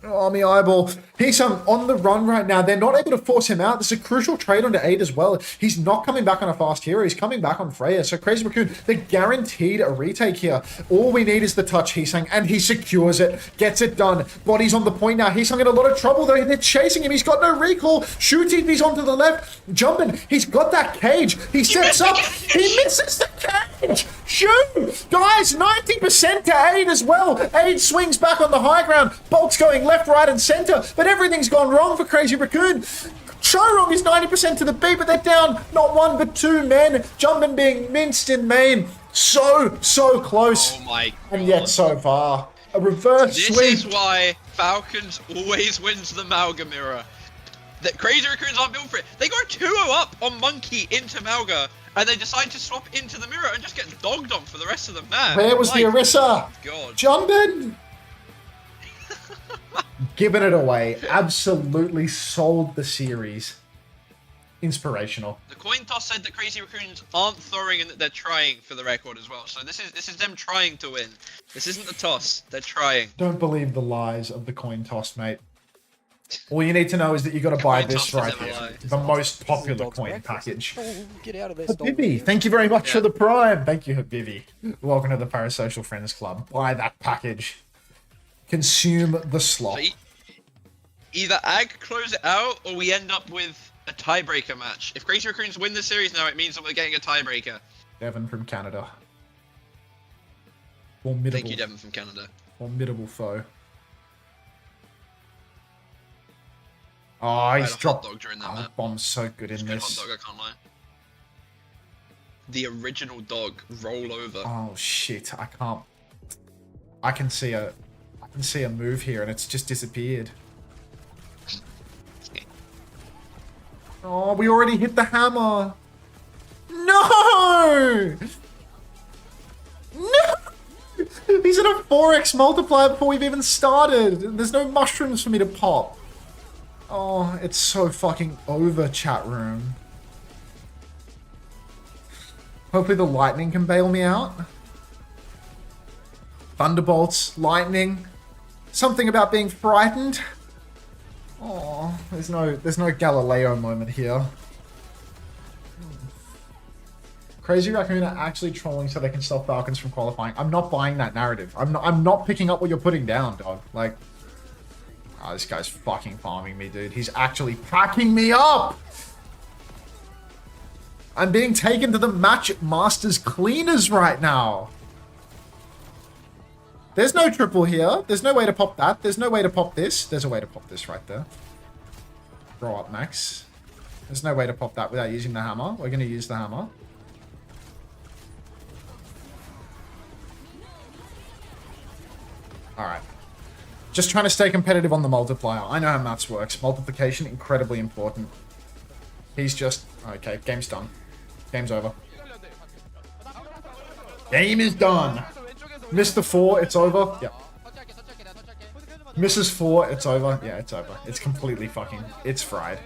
Oh, me eyeball. He's on the run right now. They're not able to force him out. This is a crucial trade onto 8 as well. He's not coming back on a fast hero. He's coming back on Freya. So Crazy Raccoon, they're guaranteed a retake here. All we need is the touch, Heesang, and he secures it. Gets it done. Body's on the point now. Heesang in a lot of trouble though. They're chasing him. He's got no recall. Shoot TP's onto the left. Jumping. He's got that cage. He steps up. He misses the cage. Shoot! Guys, 90% to 8 as well. 8 swings back on the high ground. Bolt's going left, right, and center. But everything's gone wrong for Crazy Raccoon. Showwrong is 90% to the beat, but they're down not 1 but 2 men. Jumping being minced in main. So close. Oh my god. And yet so far. A reverse This sweep. is why Falcons always wins the Malga mirror. That Crazy Raccoons aren't built for it. They go 2-0 up on Monkey into Malga, and they decide to swap into the mirror and just get dogged on for the rest of the match. Where was the Orisa? God. Jumping. Giving it away. Absolutely sold the series. Inspirational. The coin toss said that Crazy Raccoons aren't throwing and that they're trying for the record as well. So this is them trying to win. This isn't the toss. They're trying. Don't believe the lies of the coin toss, mate. All you need to know is that you got to buy Coin this toss right is never here. lie. The most popular Dog's coin breakfast. package. Oh, get out of this. Habibi, thank you very much for the prime. Thank you, Habibi. Welcome to the Parasocial Friends Club. Buy that package. Consume the slop. So either Ag close it out, or we end up with a tiebreaker match. If Crazy Raccoons win the series now, it means that we're getting a tiebreaker. Devon from Canada. Formidable. Thank you, Devon from Canada. Formidable foe. Oh, he's Hot dropped. dog during that Oh, map. Bomb's so good in Good hot this. dog, I can't lie. The original dog roll over. Oh shit! I can't. I can see a move here, and it's just disappeared. Oh, we already hit the hammer. No! No! He's at a 4x multiplier before we've even started. There's no mushrooms for me to pop. Oh, it's so fucking over, chat room. Hopefully the lightning can bail me out. Thunderbolts, lightning. Something about being frightened. Oh, there's no Galileo moment here. Crazy Raccoon are actually trolling so they can stop Falcons from qualifying. I'm not buying that narrative. I'm not picking up what you're putting down, dog. Like, oh, this guy's fucking farming me, dude. He's actually packing me up! I'm being taken to the Match Masters cleaners right now. There's no triple here. There's no way to pop that. There's no way to pop this. There's a way to pop this right there. Grow up, Max. There's no way to pop that without using the hammer. We're going to use the hammer. Alright. Just trying to stay competitive on the multiplier. I know how maths works. Multiplication, incredibly important. He's just... Okay, game's done. Game's over. Game is done. Missed the 4, it's over. Yep. Misses 4, it's over. Yeah, it's over. It's completely fucking... It's fried.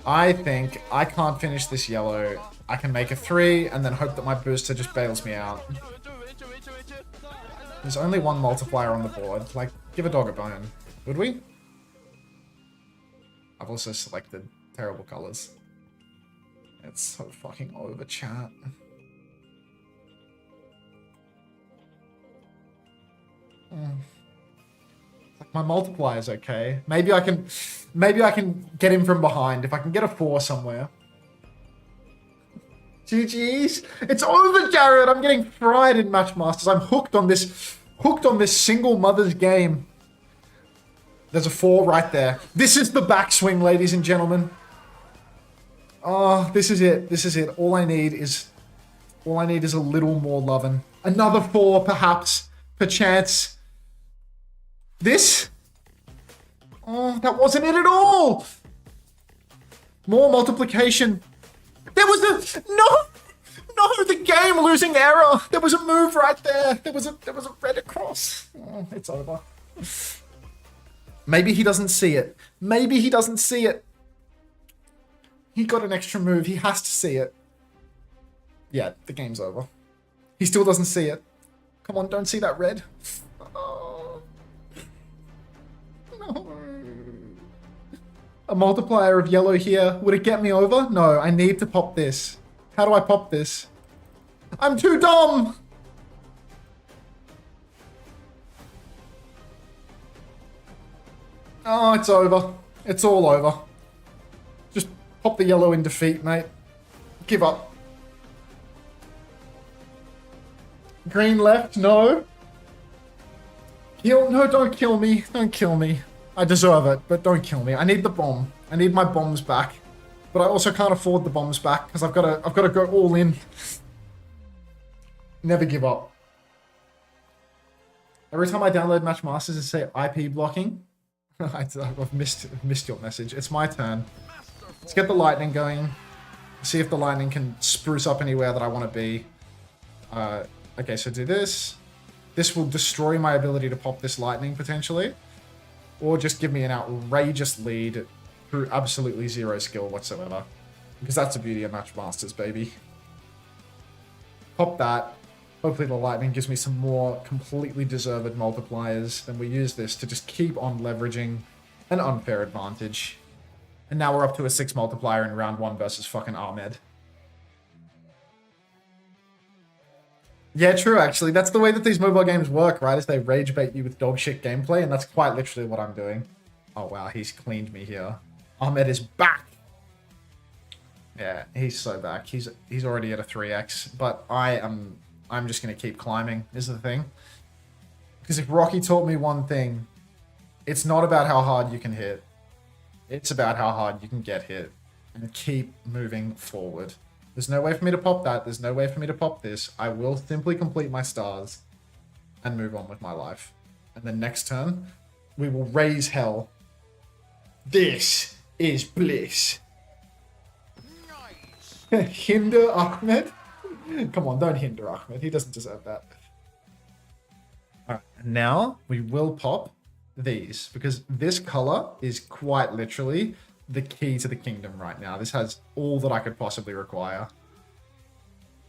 I think I can't finish this yellow. I can make a 3 and then hope that my booster just bails me out. There's only one multiplier on the board. Like, give a dog a bone. Would we? I've also selected terrible colors. It's so fucking over, chat. Like, my multiplier's okay. Maybe I can get him from behind. If I can get a 4 somewhere. GG's. It's over, Jared. I'm getting fried in Match Masters. I'm hooked on this single mother's game. There's a 4 right there. This is the backswing, ladies and gentlemen. Oh, this is it. This is it. All I need is a little more lovin'. Another 4, perhaps. Perchance. This? Oh, that wasn't it at all. More multiplication. There was no, the game losing error. There was a move right there. There was a red across. Oh, it's over. Maybe he doesn't see it. Maybe he doesn't see it. He got an extra move. He has to see it. Yeah, the game's over. He still doesn't see it. Come on, don't see that red. Oh. No. A multiplier of yellow here. Would it get me over? No, I need to pop this. How do I pop this? I'm too dumb! Oh, it's over. It's all over. Just pop the yellow in defeat, mate. Give up. Green left, no. No, don't kill me. Don't kill me. I deserve it, but don't kill me. I need the bomb. I need my bombs back. But I also can't afford the bombs back because I've got to go all in. Never give up. Every time I download Match Masters, it say IP blocking. I've missed your message. It's my turn. Let's get the lightning going. See if the lightning can spruce up anywhere that I want to be. Okay, so do this. This will destroy my ability to pop this lightning, potentially. Or just give me an outrageous lead through absolutely zero skill whatsoever. Because that's the beauty of Match Masters, baby. Pop that. Hopefully the lightning gives me some more completely deserved multipliers. Then we use this to just keep on leveraging an unfair advantage. And now we're up to a 6 multiplier in round 1 versus fucking Ahmed. Yeah, true, actually. That's the way that these mobile games work, right? Is they rage bait you with dog shit gameplay, and that's quite literally what I'm doing. Oh, wow, he's cleaned me here. Ahmed is back! Yeah, he's so back. He's already at a 3x, but I'm just going to keep climbing, is the thing. Because if Rocky taught me one thing, it's not about how hard you can hit. It's about how hard you can get hit. And keep moving forward. There's no way for me to pop that. There's no way for me to pop this. I will simply complete my stars and move on with my life. And then next turn, we will raise hell. This is bliss. Nice. Hinder Ahmed? Come on, don't hinder Ahmed. He doesn't deserve that. Alright, now we will pop these. Because this color is quite literally the key to the kingdom right now. This has all that I could possibly require.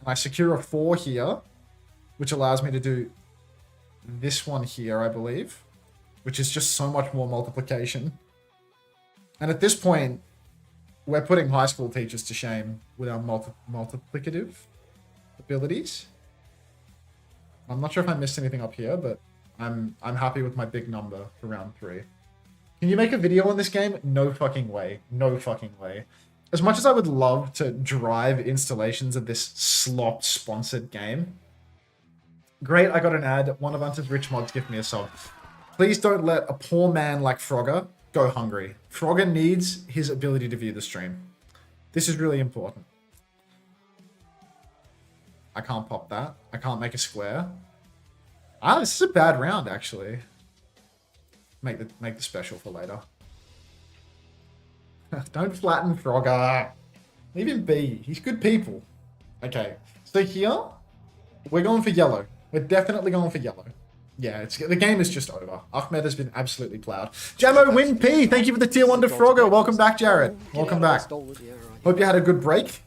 And I secure a 4 here, which allows me to do this one here, I believe, which is just so much more multiplication. And at this point, we're putting high school teachers to shame with our multiplicative abilities. I'm not sure if I missed anything up here, but I'm happy with my big number for round 3. Can you make a video on this game? No fucking way. No fucking way. As much as I would love to drive installations of this slop-sponsored game. Great, I got an ad. One of Hunter's rich mods give me a sub. Please don't let a poor man like Frogger go hungry. Frogger needs his ability to view the stream. This is really important. I can't pop that. I can't make a square. Ah, this is a bad round, actually. Make the special for later. Don't flatten Frogger. Leave him be. He's good people. Okay. So here, we're going for yellow. We're definitely going for yellow. Yeah, the game is just over. Ahmed has been absolutely plowed. Jamo Win P, thank you for the tier 1 to Frogger. Welcome back, Jared. Welcome back. Hope you had a good break.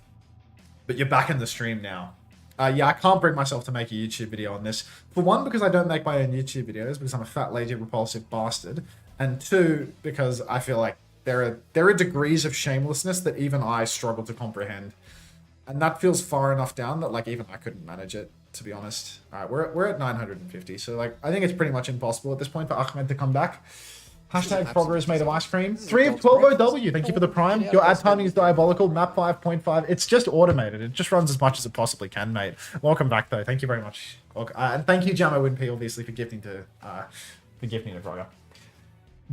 But you're back in the stream now. Yeah, I can't bring myself to make a YouTube video on this. For one, because I don't make my own YouTube videos, because I'm a fat, lazy, repulsive bastard. And two, because I feel like there are degrees of shamelessness that even I struggle to comprehend. And that feels far enough down that, like, even I couldn't manage it, to be honest. Alright, we're at 950, so, like, I think it's pretty much impossible at this point for Ahmed to come back. Hashtag Frogger is made of ice cream. 3 of 12 OW, thank you for the prime. Your ad timing is diabolical. Map 5.5. It's just automated. It just runs as much as it possibly can, mate. Welcome back, though. Thank you very much. And thank you, Jamo Winp, obviously, for gifting to Frogger.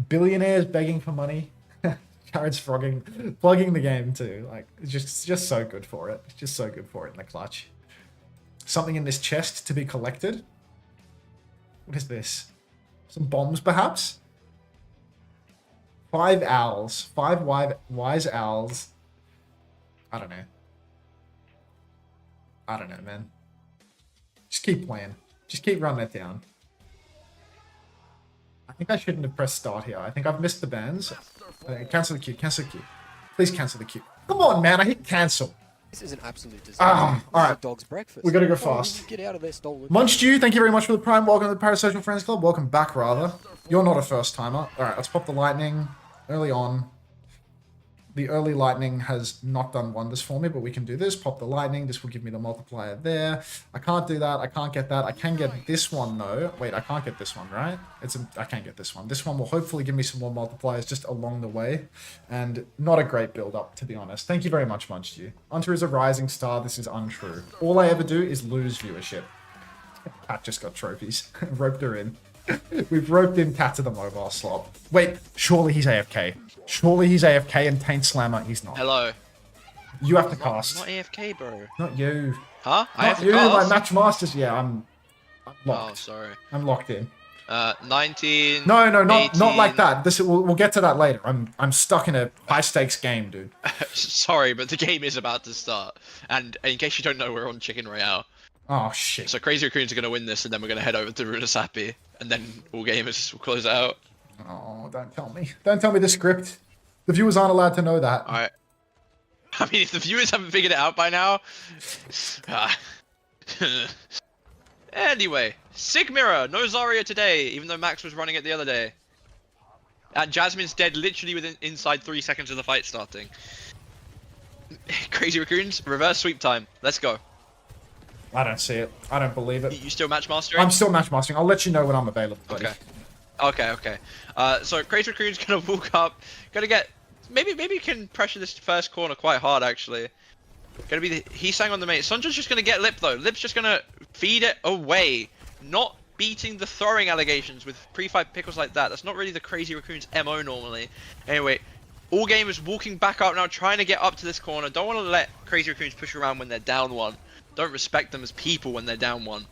Billionaires begging for money. Jared's plugging the game too. Like, it's just so good for it. It's just so good for it in the clutch. Something in this chest to be collected. What is this? Some bombs, perhaps? 5 owls. 5 wise owls. I don't know. I don't know, man. Just keep playing. Just keep running it down. I think I shouldn't have pressed start here. I think I've missed the bans. Cancel the queue. Cancel the queue. Please cancel the queue. Come on, man. I hit cancel. This is an absolute disaster. Ah, This is alright. a dog's breakfast. We gotta go Oh, fast. Get out of there, stolen. Munchdew, thank you very much for the prime. Welcome to the Parasocial Friends Club. Welcome back, rather. You're not a first timer. Alright, let's pop the lightning early on. The early lightning has not done wonders for me, but we can do this. Pop the lightning. This will give me the multiplier there. I can't do that. I can't get that. I can get this one, though. Wait, I can't get this one, right? I can't get this one. This one will hopefully give me some more multipliers just along the way. And not a great build-up, to be honest. Thank you very much, Munchdew. Hunter is a rising star. This is untrue. All I ever do is lose viewership. Cat just got trophies. Roped her in. We've roped in Cat to the mobile slot. Wait, surely he's AFK. Surely he's AFK and Taint Slammer, he's not. Hello. You have to cast. Not AFK, bro. Not you. Huh? I have Not to you, my cast? match masters. Yeah, I'm locked. Oh, sorry. I'm locked in. 19. No, not 18. like that. This we'll get to that later. I'm stuck in a high stakes game, dude. Sorry, but the game is about to start. And in case you don't know, we're on Chicken Royale. Oh shit. So Crazy Raccoons are going to win this, and then we're going to head over to Runasapi, and then all gamers will close out. Oh, don't tell me. Don't tell me the script. The viewers aren't allowed to know that. Alright. I mean, if the viewers haven't figured it out by now... Anyway, Sig Mirror, no Zarya today, even though Max was running it the other day. And Jasmine's dead literally inside 3 seconds of the fight starting. Crazy Raccoons, reverse sweep time. Let's go. I don't see it. I don't believe it. You still match mastering? I'm still match mastering. I'll let you know when I'm available, buddy. Okay. So Crazy Raccoon's gonna walk up, gonna get maybe you can pressure this first corner quite hard actually. Gonna be he sang on the mate. Sandra's just gonna get Lip though. Lip's just gonna feed it away, not beating the throwing allegations with pre-fight pickles like that. That's not really the Crazy Raccoon's MO normally. Anyway, all gamers walking back up now, trying to get up to this corner. Don't want to let Crazy Raccoons push around when they're down one. Don't respect them as people when they're down one.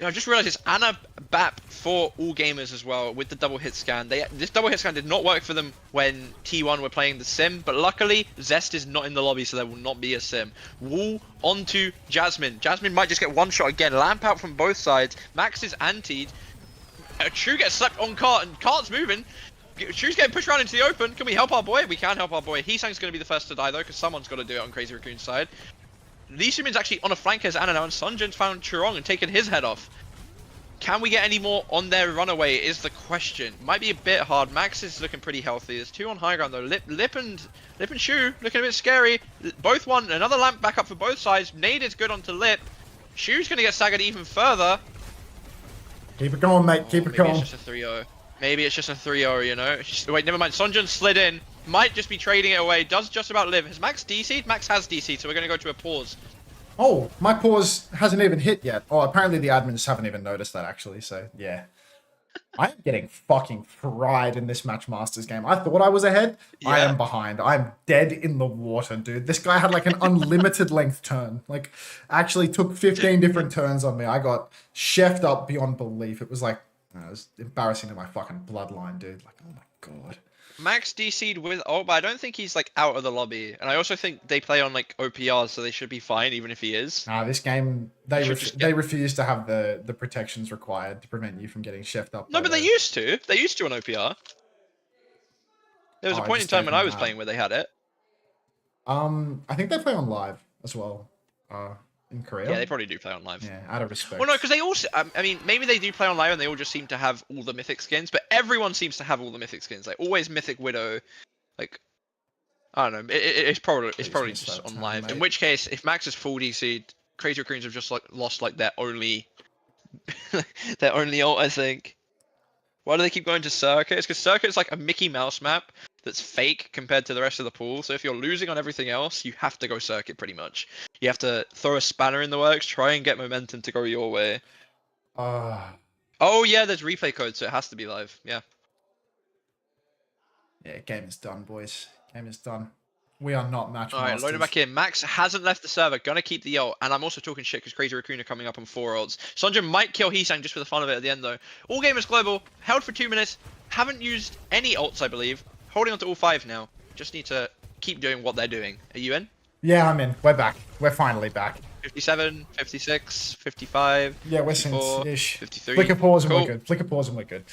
I just realized it's Anna Bap for all gamers as well with the double hit scan. This double hit scan did not work for them when T1 were playing the sim, but luckily Zest is not in the lobby, so there will not be a sim. Wall onto Jasmine. Jasmine might just get one shot again. Lamp out from both sides. Max is antied. True gets slapped on Cart, and Cart's moving. True's getting pushed around into the open. Can we help our boy? We can help our boy. Heesang's going to be the first to die though, because someone's got to do it on Crazy Raccoon's side. Lee Sumin's actually on a flank as Anna now, and Sunjin's found Churong and taken his head off. Can we get any more on their runaway is the question. Might be a bit hard. Max is looking pretty healthy. There's two on high ground though. Lip and Shu looking a bit scary. Both one. Another lamp back up for both sides. Nade is good onto Lip. Shu's going to get staggered even further. Keep it going, mate. Keep it going. Maybe it's just a 3-0. Maybe it's just a 3-0, you know? Wait, never mind. Sunjin slid in. Might just be trading it away. Does just about live. Has Max DC'd? Max has DC'd, so we're going to go to a pause. Oh, my pause hasn't even hit yet. Oh, apparently the admins haven't even noticed that, actually, so yeah. I am getting fucking fried in this Match Masters game. I thought I was ahead. Yeah. I am behind. I'm dead in the water, dude. This guy had like an unlimited length turn. Like, actually took 15 different turns on me. I got chefed up beyond belief. It was like, it was embarrassing to my fucking bloodline, dude. Like, oh my god. Max DC'd with ult, but I don't think he's like out of the lobby. And I also think they play on like OPRs, so they should be fine even if he is. Nah, this game, they refuse to have the protections required to prevent you from getting chefed up. No, but they used to. They used to on OPR. There was a point in time when I was playing where they had it. I think they play on live as well. In Korea. Yeah, they probably do play on live. Yeah, out of respect. Well, no, because they also, I mean, maybe they do play on live and they all just seem to have all the mythic skins, but everyone seems to have all the mythic skins. Like, always Mythic Widow. Like, I don't know. It's probably just on live. In which case, if Max is full DC'd, Crazy Raccoons have just like lost like their only ult, I think. Why do they keep going to Circuit? It's because Circuit is like a Mickey Mouse map that's fake compared to the rest of the pool. So if you're losing on everything else, you have to go Circuit pretty much. You have to throw a spanner in the works, try and get momentum to go your way. Oh yeah, there's replay code, so it has to be live. Yeah. Yeah, game is done, boys. Game is done. We are not match Alright, masters. load him back in. Max hasn't left the server. Gonna keep the ult. And I'm also talking shit because Crazy Raccoon are coming up on 4 ults. Sanjin might kill Heesang just for the fun of it at the end though. All gamers global. Held for 2 minutes. Haven't used any ults, I believe. Holding on to all 5 now. Just need to keep doing what they're doing. Are you in? Yeah, I'm in. We're back. We're finally back. 57, 56, 55. Yeah, we're 54, ish. 53. Flicker pause and Cool. we're good. Flicker pause and we're good.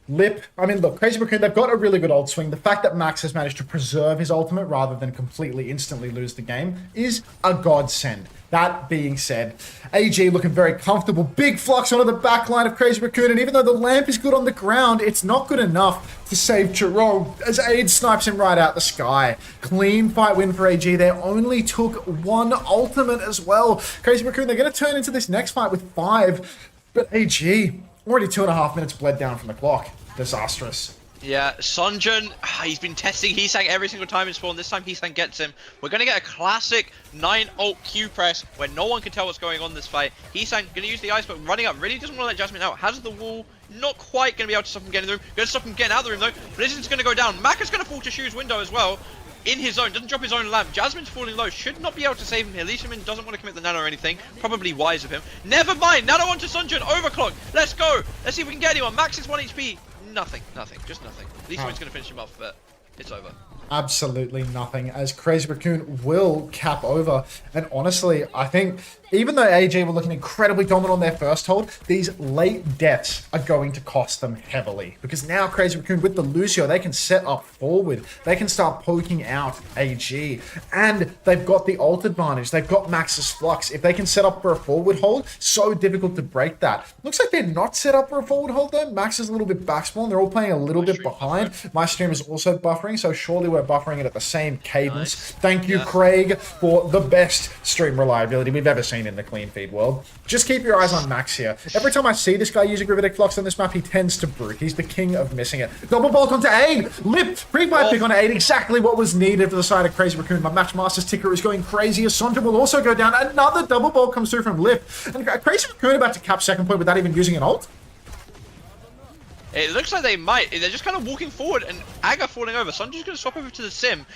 Lip, I mean, look, Crazy Raccoon, they've got a really good ult swing. The fact that Max has managed to preserve his ultimate rather than completely instantly lose the game is a godsend. That being said, AG looking very comfortable. Big flux onto the back line of Crazy Raccoon, and even though the lamp is good on the ground, it's not good enough to save Chirog as Aid snipes him right out the sky. Clean fight win for AG. They only took one ultimate as well. Crazy Raccoon, they're going to turn into this next fight with 5, but AG, already 2.5 minutes bled down from the clock. Disastrous. Yeah, Sunjun, he's been testing Heesang every single time in spawn. This time Heesang gets him. We're going to get a classic 9 ult Q press where no one can tell what's going on this fight. Heesang going to use the ice, but running up, really doesn't want to let Jasmine out. Has the wall, not quite going to be able to stop him getting in the room. Going to stop him getting out of the room though. Blizzard's going to go down. Maka's going to fall to Shu's window as well. In his zone, doesn't drop his own lamp. Jasmine's falling low, should not be able to save him here. Lee Min doesn't want to commit the nano or anything. Probably wise of him. Never mind, nano onto Sunjun, overclock. Let's go. Let's see if we can get anyone. Max is 1 HP. Nothing, just nothing. Lee Min's going to finish him off, but it's over. Absolutely nothing, as Crazy Raccoon will cap over. And honestly, I think even though AG were looking incredibly dominant on their first hold, these late deaths are going to cost them heavily. Because now Crazy Raccoon with the Lucio, they can set up forward. They can start poking out AG. And they've got the ult advantage. They've got Max's Flux. If they can set up for a forward hold, so difficult to break that. Looks like they're not set up for a forward hold though. Max is a little bit backspawn. They're all playing a little bit behind. My stream is also buffering, so surely we're buffering it at the same cadence. Nice. Thank you, Craig, for the best stream reliability we've ever seen in the clean feed world. Just keep your eyes on Max here. Every time I see this guy using Gravitic Flux on this map, he tends to brute. He's the king of missing it. Double bolt onto Aid. Lip. Pre-buy pick on Aid. Exactly what was needed for the side of Crazy Raccoon. My Matchmaster's ticker is going crazy. Sondra will also go down. Another double bolt comes through from Lip. And Crazy Raccoon about to cap second point without even using an ult. It looks like they might. They're just kind of walking forward and Aga falling over. Sandra's going to swap over to the sim.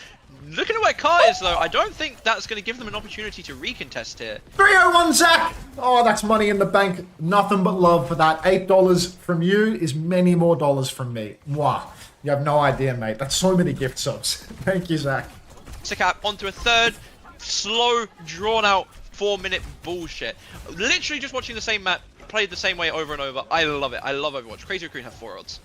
Looking at where Car is though, I don't think that's going to give them an opportunity to recontest here. 301 Zach! Oh, that's money in the bank. Nothing but love for that. $8 from you is many more dollars from me. Mwah. You have no idea, mate. That's so many gift subs. Thank you, Zach. Cap onto a third. Slow, drawn out 4-minute bullshit. Literally just watching the same map. Played the same way over and over. I love it. I love Overwatch. Crazy Raccoon have 4 odds.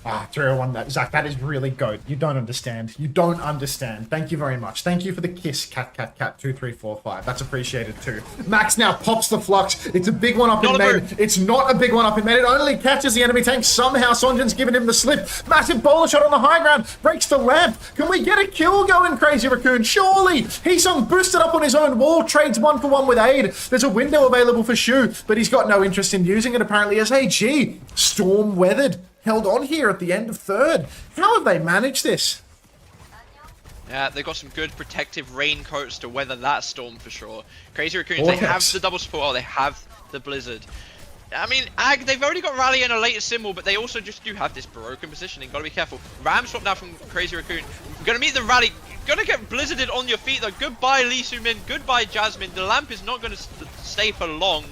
301 that. Zach, that is really good. You don't understand. You don't understand. Thank you very much. Thank you for the kiss, cat, 2345. That's appreciated too. Max now pops the Flux. It's a big one up in main. It's not a big one up in main. It only catches the enemy tank. Somehow Sonjin's given him the slip. Massive bowler shot on the high ground. Breaks the lamp. Can we get a kill going, Crazy Raccoon? Surely. Heesung boosted up on his own wall. Trades 1-for-1 with Aid. There's a window available for Shu, but he's got no interest in using it apparently as AG. Storm weathered. Held on here at the end of third. How have they managed this? Yeah, they've got some good protective raincoats to weather that storm for sure. Crazy Raccoons, they have the double support, they have the Blizzard. I mean, they've already got Rally and a late symbol, but they also just do have this broken positioning. Gotta be careful. Ram swap now from Crazy Raccoon. We're gonna meet the Rally. Gonna get Blizzarded on your feet though. Goodbye Lee Min, goodbye Jasmine. The lamp is not gonna stay for long.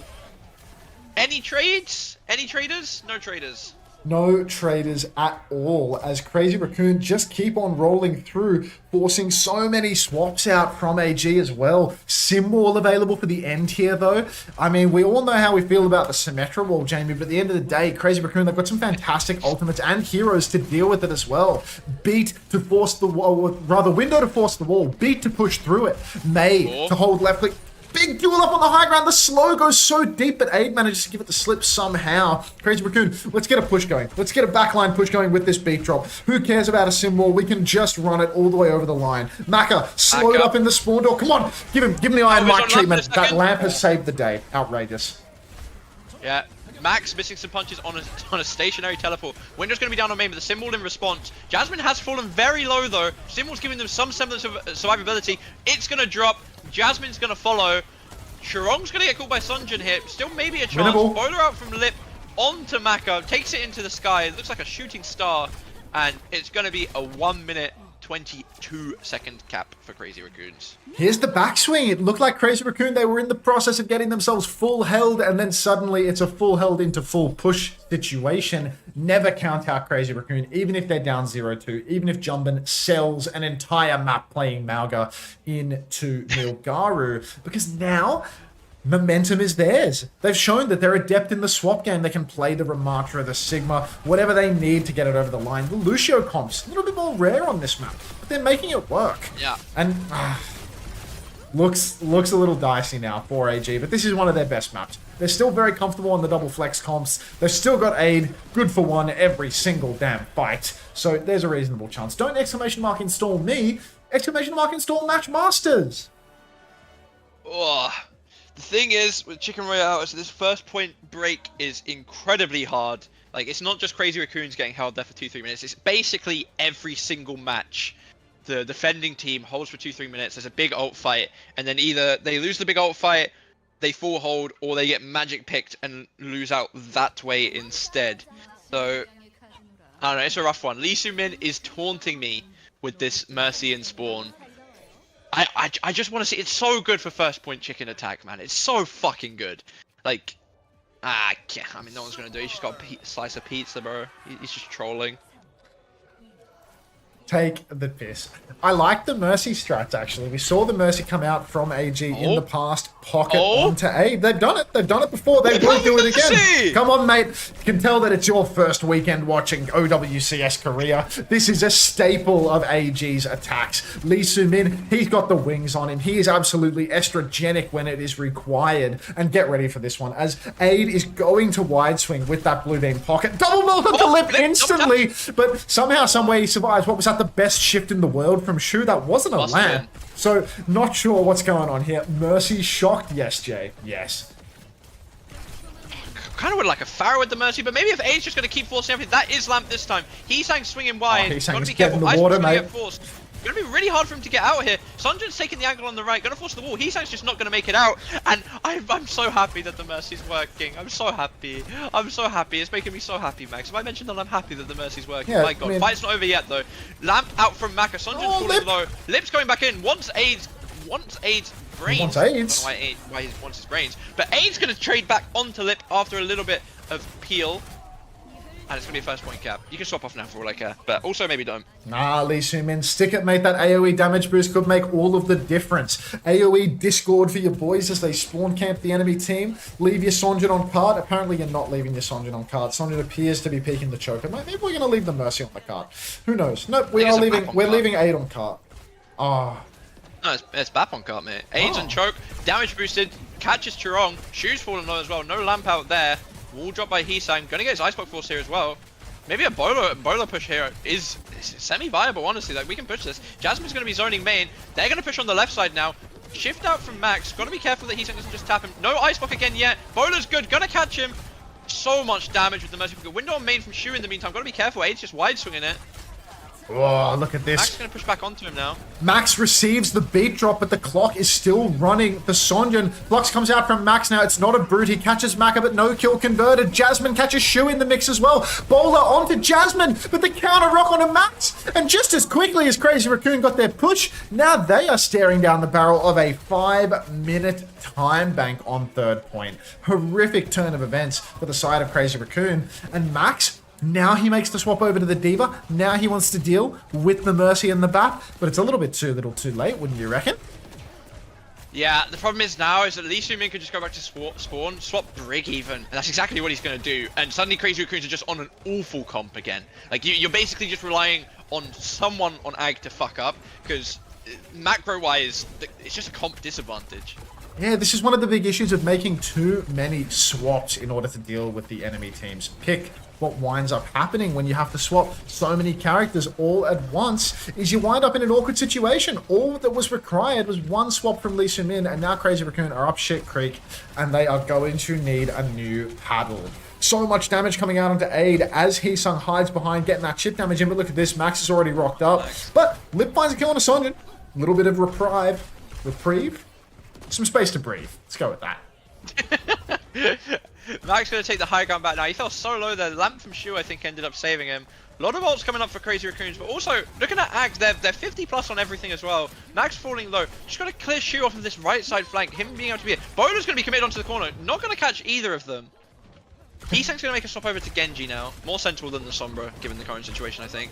Any trades? Any traders? No traders. No traders at all, as Crazy Raccoon just keep on rolling through, forcing so many swaps out from AG as well. Sim wall available for the end here though. I mean, we all know how we feel about the Symmetra wall, Jamie, but at the end of the day, Crazy Raccoon, they've got some fantastic ultimates and heroes to deal with it as well. Beat to force the wall, or rather Window to force the wall, Beat to push through it, May to hold left click. Big duel up on the high ground. The slow goes so deep, but Aid manages to give it the slip somehow. Crazy Raccoon, let's get a push going. Let's get a backline push going with this beat drop. Who cares about a sim wall? We can just run it all the way over the line. Maka slowed up in the spawn door. Come on, give him the Iron Mike treatment. That lamp has saved the day. Outrageous. Yeah. Max missing some punches on a stationary teleport. Window's going to be down on main, but the Symbol in response. Jasmine has fallen very low though. Symbol's giving them some semblance of survivability. It's going to drop. Jasmine's going to follow. Chirong's going to get caught by Sunjin here. Still maybe a chance. Bowler out from Lip onto Maka. Takes it into the sky. It looks like a shooting star. And it's going to be a 1-minute 22-second cap for Crazy Raccoons. Here's the backswing. It looked like Crazy Raccoon, they were in the process of getting themselves full held, and then suddenly it's a full held into full push situation. Never count out Crazy Raccoon, even if they're down 0-2, even if Jumbin sells an entire map playing Malga into Nilgaru, because now momentum is theirs. They've shown that they're adept in the swap game. They can play the Ramatra, the Sigma, whatever they need to get it over the line. The Lucio comps, a little bit more rare on this map, but they're making it work. Yeah. And looks a little dicey now for AG, but this is one of their best maps. They're still very comfortable on the double flex comps. They've still got aid, good for one every single damn fight. So there's a reasonable chance. Don't exclamation mark install me, exclamation mark install Match Masters. Oh. The thing is, with Chicken Royale, is this first point break is incredibly hard. Like, it's not just Crazy Raccoons getting held there for 2-3 minutes. It's basically every single match. The defending team holds for 2-3 minutes. There's a big ult fight, and then either they lose the big ult fight, they full hold, or they get magic picked and lose out that way instead. So, I don't know, it's a rough one. Lee Soo-min is taunting me with this Mercy and Spawn. I just want to see. It's so good for first point chicken attack, man. It's so fucking good. Like, I mean, no one's gonna do it. He's just got a slice of pizza, bro. He's just trolling. Take the piss. I like the Mercy strats, actually. We saw the Mercy come out from AG in the past, pocket onto A. They've done it. They've done it before. They will do it again. Come on, mate. You can tell that it's your first weekend watching OWCS Korea. This is a staple of AG's attacks. Lee Soo-min, he's got the wings on him. He is absolutely estrogenic when it is required. And get ready for this one, as Aid is going to wide swing with that blue beam pocket. Double melt on the lip instantly, but somehow, someway he survives. What was that? The best shift in the world from Shu? That wasn't a land. So, not sure what's going on here. Mercy shocked. Yes, Jay. Yes. Kind of would like a Pharaoh with the Mercy, but maybe if A's just going to keep forcing everything, that is Lamp this time. Heesang's swinging wide. Heesang's getting the water, mate. It's going to be really hard for him to get out here. Sunjun's taking the angle on the right, going to force the wall. Heesang's just not going to make it out. And I'm so happy that the Mercy's working. I'm so happy. I'm so happy. It's making me so happy, Max. If I mentioned that I'm happy that the Mercy's working. Yeah, My God. Fight's not over yet, though. Lamp out from Maka. Sunjun's falling low. Lip's going back in. Wants Aid's brains. Wants Aid's? I don't know why he wants his brains. But Aid's going to trade back onto Lip after a little bit of peel. And it's going to be a first point cap. You can swap off now for all I care. But also maybe don't. Nah, Lee Soo-min, stick it, mate. That AoE damage boost could make all of the difference. AoE Discord for your boys as they spawn camp the enemy team. Leave your Sonjun on cart. Apparently you're not leaving your Sonjun on cart. Sonjun appears to be peeking the choker. Maybe we're going to leave the Mercy on the cart. Who knows? Nope, we're leaving Aid on cart. Ah. No, it's Bap on cart, mate. Aid's on choke. Damage boosted. Catches Chirong. Shoe's falling low as well. No lamp out there. Wall drop by Heesang. Gonna get his Icebox Force here as well. Maybe a bowler push here is semi-viable, honestly. Like, we can push this. Jasmine's gonna be zoning main. They're gonna push on the left side now. Shift out from Max. Gotta be careful that Heesang doesn't just tap him. No Icebox again yet. Bowler's good. Gonna catch him. So much damage with the Mercy. Window on main from Shu in the meantime. Gotta be careful. Aid's just wide swinging it. Oh, look at this. Max is going to push back onto him now. Max receives the beat drop, but the clock is still running for Sonjun. Flux comes out from Max now. It's not a brute. He catches Maka, but no kill converted. Jasmine catches Shu in the mix as well. Bowler onto Jasmine, but the counter rock onto Max. And just as quickly as Crazy Raccoon got their push, now they are staring down the barrel of a 5-minute time bank on third point. Horrific turn of events for the side of Crazy Raccoon. And Max, now he makes the swap over to the D.Va. Now he wants to deal with the Mercy and the Bat, but it's a little bit too late, wouldn't you reckon? Yeah, the problem is now is that Lee Soo-min could just go back to spawn, swap Brig even, and that's exactly what he's going to do. And suddenly Crazy Raccoons are just on an awful comp again. Like, you're basically just relying on someone on Ag to fuck up, because macro-wise, it's just a comp disadvantage. Yeah, this is one of the big issues of making too many swaps in order to deal with the enemy team's pick. What winds up happening when you have to swap so many characters all at once is you wind up in an awkward situation. All that was required was one swap from Lee Soo-min, and now Crazy Raccoon are up shit creek, and they are going to need a new paddle. So much damage coming out onto Aid as Heesang hides behind getting that chip damage in, but look at this, Max is already rocked up. But Lip finds a kill on a Sonjun. A little bit of reprieve. Some space to breathe. Let's go with that. Max gonna take the high ground back now. He fell so low there. The lamp from Shu, I think, ended up saving him. A lot of ults coming up for Crazy Raccoons, but also looking at Ags, they're 50 plus on everything as well. Max falling low. Just gotta clear Shu off of this right side flank. Him being able to be here. Bowler's gonna be committed onto the corner. Not gonna catch either of them. Heesang's gonna make a swap over to Genji now. More sensible than the Sombra, given the current situation, I think.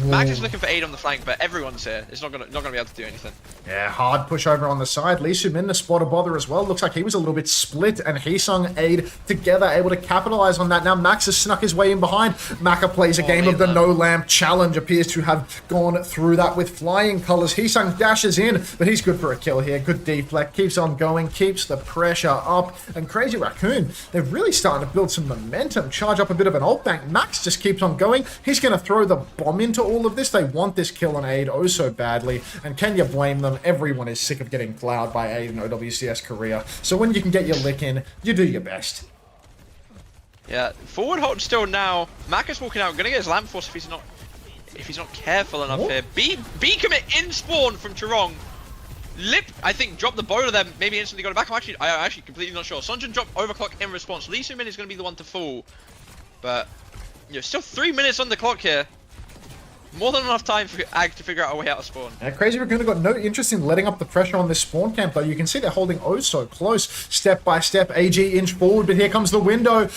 Max is looking for aid on the flank, but everyone's here. It's not gonna be able to do anything. Yeah, hard push over on the side. Lee Soo-min to spot a bother as well. Looks like he was a little bit split, and Heesung aid together, able to capitalize on that. Now Max has snuck his way in behind. Maka plays a game of the no lamp challenge, appears to have gone through that with flying colors. Heesung dashes in, but he's good for a kill here. Good deflect, keeps on going, keeps the pressure up. And Crazy Raccoon, they're really starting to build some momentum, charge up a bit of an ult bank. Max just keeps on going. He's going to throw the bomb into all of this. They want this kill on Aid oh so badly, and can you blame them? Everyone is sick of getting plowed by Aid in OWCS Korea, so when you can get your lick in, you do your best. Yeah, forward hold still now. Mac is walking out, gonna get his lamp force if he's not careful enough here. B commit in spawn from Chirong. Lip, I think, dropped the bow to them, maybe instantly got it back. I'm actually completely not sure. Sunjin dropped overclock in response. Lee Soo-min is gonna be the one to fall, but still 3 minutes on the clock here. More than enough time for Ag to figure out a way out of spawn. Crazy Raccoon have got no interest in letting up the pressure on this spawn camp, though. You can see they're holding oh so close, step by step. AG inch forward, but here comes the window.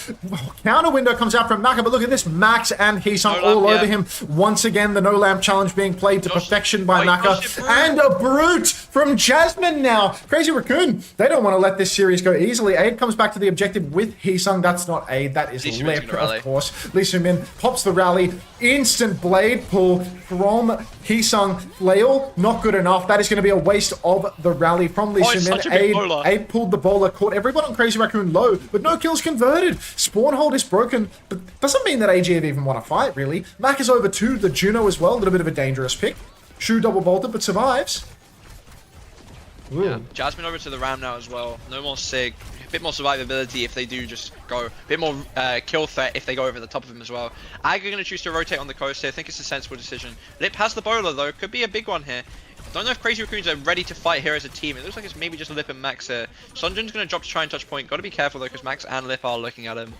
Counter window comes out from Maka, but look at this. Max and Heesung all over him. Once again, the no lamp challenge being played to perfection by Maka. And a brute from Jasmine now. Crazy Raccoon, they don't want to let this series go easily. Aid comes back to the objective with Heesung. That's not Aid, that is Lip, of course. Lee Soo-min pops the rally. Instant blade pull from Heesung. Flail, not good enough. That is going to be a waste of the rally from Lee Soo-min. Aid pulled the bowler, caught everyone on Crazy Raccoon low, but no kills converted. Spawn hold is broken, but doesn't mean that AG have even won a fight, really. Mac is over to the Juno as well. A little bit of a dangerous pick. Shu double bolted, but survives. Yeah, Jasmine over to the Ram now as well. No more Sig. A bit more survivability if they do just go. A bit more kill threat if they go over the top of him as well. Ag are going to choose to rotate on the coast here. I think it's a sensible decision. Lip has the bowler though. Could be a big one here. Don't know if Crazy Raccoons are ready to fight here as a team. It looks like it's maybe just Lip and Max here. Sunjin's going to drop to try and touch point. Got to be careful though because Max and Lip are looking at him.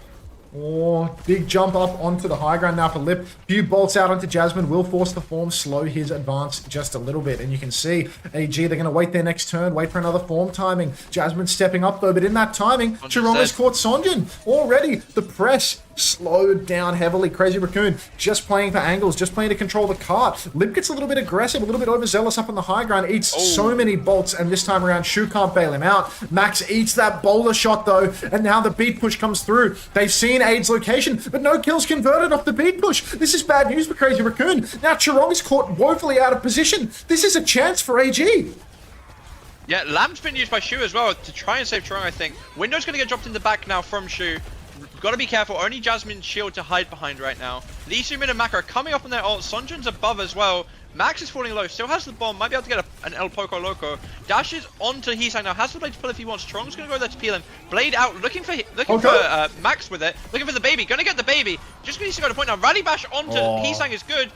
Oh, big jump up onto the high ground now for Lip. Few bolts out onto Jasmine. Will force the form, slow his advance just a little bit. And you can see AG, they're going to wait their next turn, wait for another form timing. Jasmine stepping up though, but in that timing, Chirong has caught Sonjin. Already, the press slowed down heavily. Crazy Raccoon just playing for angles, just playing to control the cart. Lip gets a little bit aggressive, a little bit overzealous up on the high ground, eats so many bolts, and this time around, Shu can't bail him out. Max eats that bowler shot though, and now the beat push comes through. They've seen Aid's location, but no kills converted off the beat push. This is bad news for Crazy Raccoon. Now Chirong is caught woefully out of position. This is a chance for AG. Yeah, Lamp's been used by Shu as well to try and save Chirong, I think. Window's going to get dropped in the back now from Shu. Gotta be careful, only Jasmine's shield to hide behind right now. Lee Soo-min and Maka are coming up on their ult. Sunjin's above as well. Max is falling low, still has the bomb, might be able to get an El Poco Loco. Dashes onto Heesung now, has the blade to pull if he wants. Chirong's gonna go there to peel him. Blade out, looking for Max with it, looking for the baby, gonna get the baby. Just needs to go to point now. Rally bash onto Heesung is good.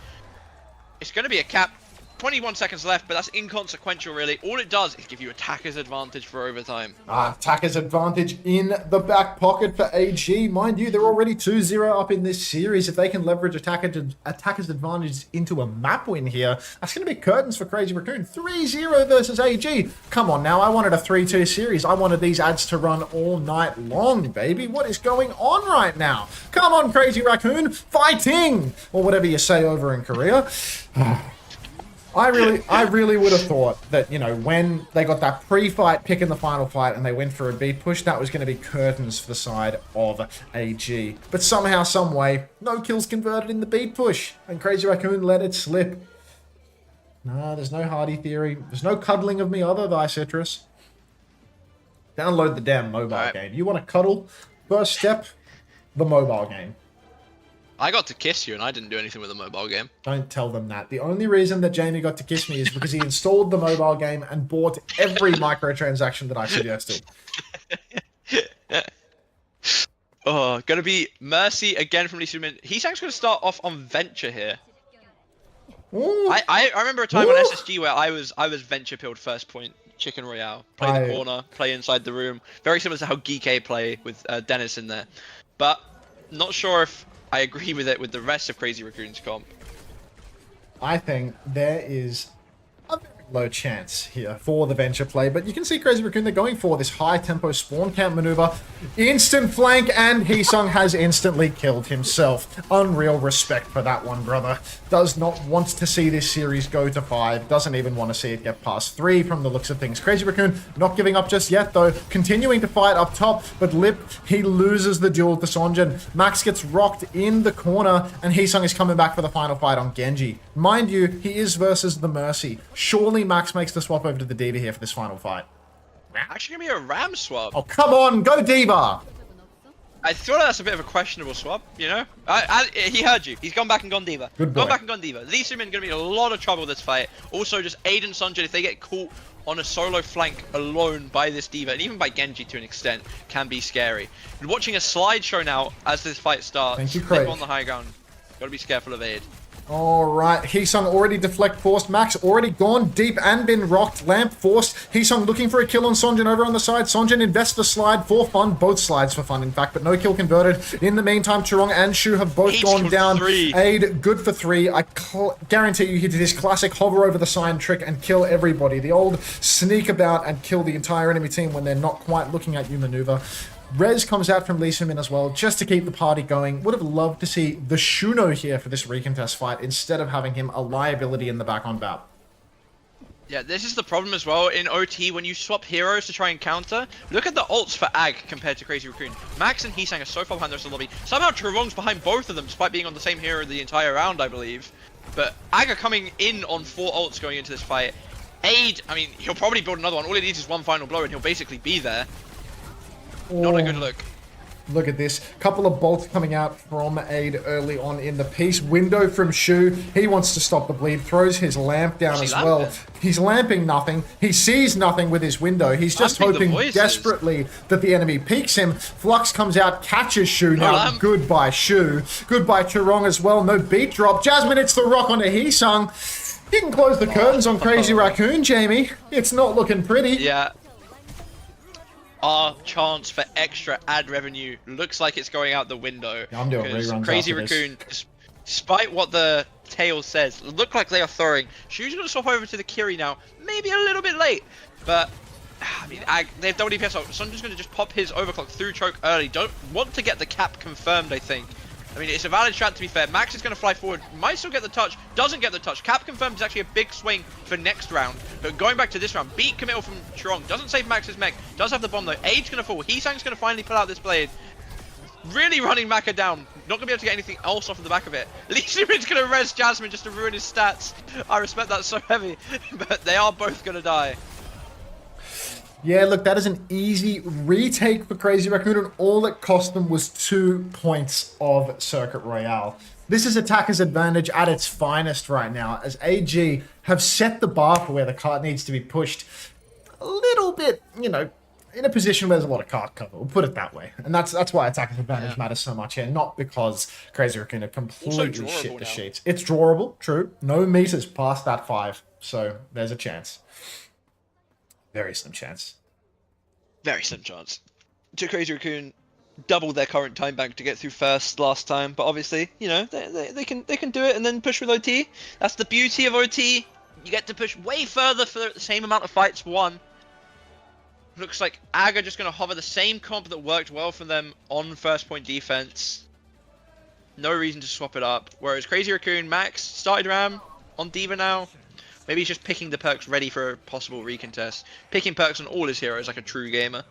It's gonna be a cap. 21 seconds left, but that's inconsequential really. All it does is give you attacker's advantage for overtime. Attacker's advantage in the back pocket for AG. Mind you, they're already 2-0 up in this series. If they can leverage attacker's advantage into a map win here, that's going to be curtains for Crazy Raccoon. 3-0 versus AG. Come on now, I wanted a 3-2 series. I wanted these ads to run all night long, baby. What is going on right now? Come on, Crazy Raccoon, fighting! Or whatever you say over in Korea. I really would have thought that, you know, when they got that pre-fight pick in the final fight and they went for a beat push, that was going to be curtains for the side of AG. But somehow, some way, no kills converted in the beat push, and Crazy Raccoon let it slip. No, there's no Hardy theory. There's no cuddling of me other, thy citrus. Download the damn mobile game. You want to cuddle? First step, the mobile game. I got to kiss you and I didn't do anything with the mobile game. Don't tell them that. The only reason that Jamie got to kiss me is because he installed the mobile game and bought every microtransaction that I suggested. Oh, gonna be Mercy again from Lee Soo-min. He's actually gonna start off on Venture here. I remember a time on SSG where I was Venture pilled first point, Chicken Royale. Play the corner, play inside the room. Very similar to how Geek play with Dennis in there. But not sure if I agree with it with the rest of Crazy Raccoon's comp. I think there is a very low chance here for the venture play. But you can see Crazy Raccoon, they're going for this high tempo spawn camp maneuver. Instant flank, and Heesung has instantly killed himself. Unreal respect for that one, brother. Does not want to see this series go to 5. Doesn't even want to see it get past 3 from the looks of things. Crazy Raccoon not giving up just yet, though. Continuing to fight up top, but Lip, he loses the duel to Sonjin. Max gets rocked in the corner, and Heesung is coming back for the final fight on Genji. Mind you, he is versus the Mercy. Surely Max makes the swap over to the D.Va here for this final fight. Actually gonna be a Ram swap. Oh, come on, go D.Va! I thought that's a bit of a questionable swap, you know? He heard you. He's gone back and gone D.Va. Good boy. Gone back and gone D.Va. Lee Sumin gonna be in a lot of trouble this fight. Also, just Aiden Sonjin, if they get caught on a solo flank alone by this D.Va, and even by Genji to an extent, can be scary. We're watching a slideshow now as this fight starts. Thank you, Craig. Flip on the high ground. Gotta be careful of Aid. Alright, Heesung already deflect forced. Max already gone deep and been rocked. Lamp forced. Heesung looking for a kill on Sonjin over on the side. Sonjin invests the slide for fun. Both slides for fun, in fact, but no kill converted. In the meantime, Churong and Shu have both gone down. 3. Aid, good for 3. I guarantee you he did his classic hover over the sign trick and kill everybody. The old sneak about and kill the entire enemy team when they're not quite looking at you maneuver. Rez comes out from Lee Sumin as well, just to keep the party going. Would have loved to see the Shuno here for this recontest fight, instead of having him a liability in the back on BAP. Yeah, this is the problem as well in OT when you swap heroes to try and counter. Look at the ults for Ag compared to Crazy Raccoon. Max and Heesang are so far behind the rest of the lobby. Somehow Churong's behind both of them, despite being on the same hero the entire round, I believe. But Ag are coming in on 4 ults going into this fight. Aid, I mean, he'll probably build another one. All he needs is one final blow and he'll basically be there. Not a good look. Look at this. Couple of bolts coming out from Aid early on in the piece. Window from Shu. He wants to stop the bleed. Throws his lamp down as well. He's lamping nothing. He sees nothing with his window. He's just hoping desperately that the enemy peeks him. Flux comes out, catches Shu. Now, goodbye Shu. Goodbye Churong as well. No beat drop. Jasmine hits the rock onto Heesung. He can close the curtains on Crazy Raccoon, Jamie. It's not looking pretty. Yeah. Our chance for extra ad revenue looks like it's going out the window. I'm doing reruns. Crazy Raccoon, despite what the tail says, look like they are throwing. Shu's going to swap over to the Kiri now. Maybe a little bit late, but I mean, they have double DPS. Sonjin's going to just pop his overclock through choke early. Don't want to get the cap confirmed, I think. I mean, it's a valid strat to be fair. Max is going to fly forward, might still get the touch, doesn't get the touch. Cap confirmed is actually a big swing for next round. But going back to this round, beat committal from Churong, doesn't save Max's mech, does have the bomb though. Aid's going to fall, Heesang's going to finally pull out this blade. Really running Maka down, not going to be able to get anything else off of the back of it. Lee Sumin's going to res Jasmine just to ruin his stats. I respect that so heavy, but they are both going to die. Yeah, look, that is an easy retake for Crazy Raccoon, and all it cost them was 2 points of Circuit Royale. This is attacker's advantage at its finest right now, as AG have set the bar for where the cart needs to be pushed a little bit, you know, in a position where there's a lot of cart cover. We'll put it that way. And that's why attacker's advantage matters so much here, not because Crazy Raccoon are completely shit the sheets. It's drawable, true. No meters past that 5, so there's a chance. Very slim chance. Very slim chance. To Crazy Raccoon, double their current time bank to get through first last time, but obviously, you know, they can do it and then push with OT. That's the beauty of OT. You get to push way further for the same amount of fights won. Looks like Ag are just going to hover the same comp that worked well for them on first point defense. No reason to swap it up. Whereas Crazy Raccoon, Max started Ram on D.Va now. Maybe he's just picking the perks ready for a possible recontest. Picking perks on all his heroes like a true gamer.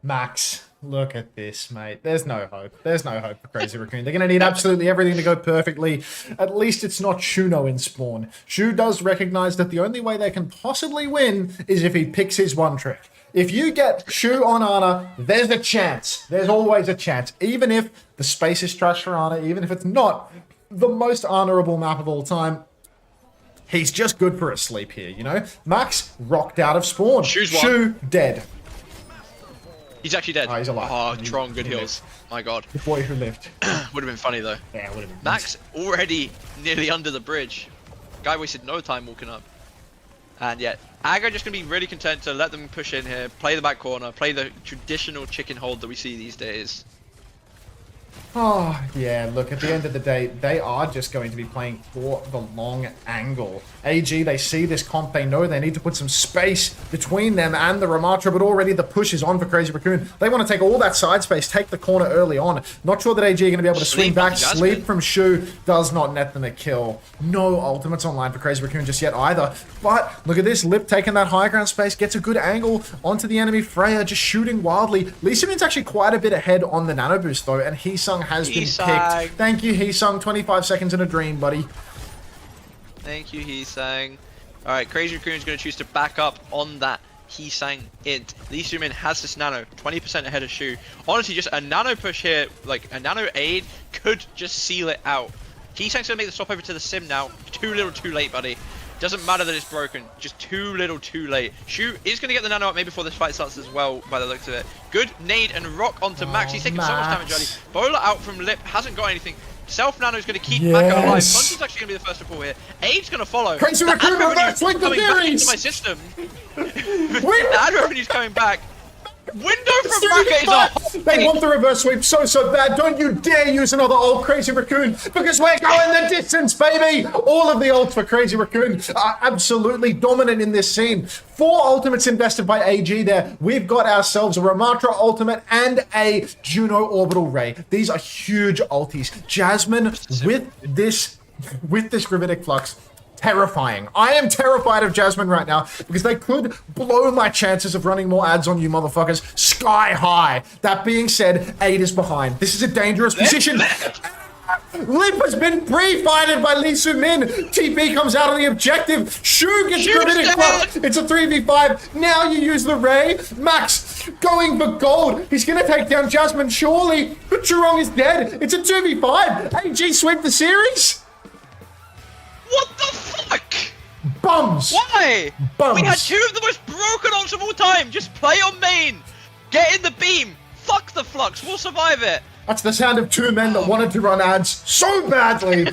Max, look at this, mate. There's no hope. There's no hope for Crazy Raccoon. They're going to need absolutely everything to go perfectly. At least it's not Shuno in spawn. Shu does recognize that the only way they can possibly win is if he picks his one trick. If you get Shu on Ana, there's a chance. There's always a chance. Even if the space is trash for Ana, even if it's not the most honorable map of all time, he's just good for a sleep here, you know? Max rocked out of spawn. Shu dead. He's actually dead. Oh, he's alive. Oh, Tron, good heals. My god. The boy who lived. Would have been funny though. Yeah, would have been. Max already nearly under the bridge. Guy wasted no time walking up. And yet, Ag are just going to be really content to let them push in here, play the back corner, play the traditional chicken hold that we see these days. Oh, yeah, look, at the end of the day, they are just going to be playing for the long angle. AG, they see this comp, they know they need to put some space between them and the Ramatra, but already the push is on for Crazy Raccoon. They want to take all that side space, take the corner early on. Not sure that AG are going to be able to swing back. Sleep from Shu does not net them a kill. No ultimates online for Crazy Raccoon just yet either. But look at this, Lip taking that high ground space, gets a good angle onto the enemy. Freya just shooting wildly. Lee Sumin's actually quite a bit ahead on the nano boost though, and Heesung has been picked. Thank you, Heesung. 25 seconds in a dream, buddy. Thank you, Heesang. Alright, Crazy Raccoon's going to choose to back up on that Heesang int. Lee Sumin has this nano, 20% ahead of Shu. Honestly, just a nano push here, like a nano aid, could just seal it out. Heesang's going to make the swap over to the sim now. Too little, too late, buddy. Doesn't matter that it's broken, just too little, too late. Shu is going to get the nano up maybe before this fight starts as well, by the looks of it. Good nade and rock onto Max. He's taking so much damage early. Bowler out from Lip, hasn't got anything. Self nano is going to keep Maka alive. Punch is actually going to be the first to fall here. Aid's going to follow. Crazy Raccoon reverse link the coming back into theories. my system. The ad revenue's coming back. Window from Maka is off. They want the reverse sweep so bad. Don't you dare use another ult, Crazy Raccoon, because we're going the distance, baby. All of the ults for Crazy Raccoon are absolutely dominant in this scene. 4 ultimates invested by AG there. We've got ourselves a Ramatra ultimate and a Juno orbital ray. These are huge ultis. Jasmine with this gravitic flux. Terrifying. I am terrified of Jasmine right now because they could blow my chances of running more ads on you motherfuckers sky high. That being said, 8 is behind. This is a dangerous position. Lip has been pre-fighted by Lee Sumin. TP comes out on the objective. Shu gets gravitic flux. It's a 3v5. Now you use the ray. Max going for gold. He's going to take down Jasmine surely. But Churong is dead. It's a 2v5. AG sweep the series. What the fuck? Bums! Why? Bums! We had 2 of the most broken ults of all time. Just play on main. Get in the beam. Fuck the flux. We'll survive it. That's the sound of 2 men that wanted to run ads so badly.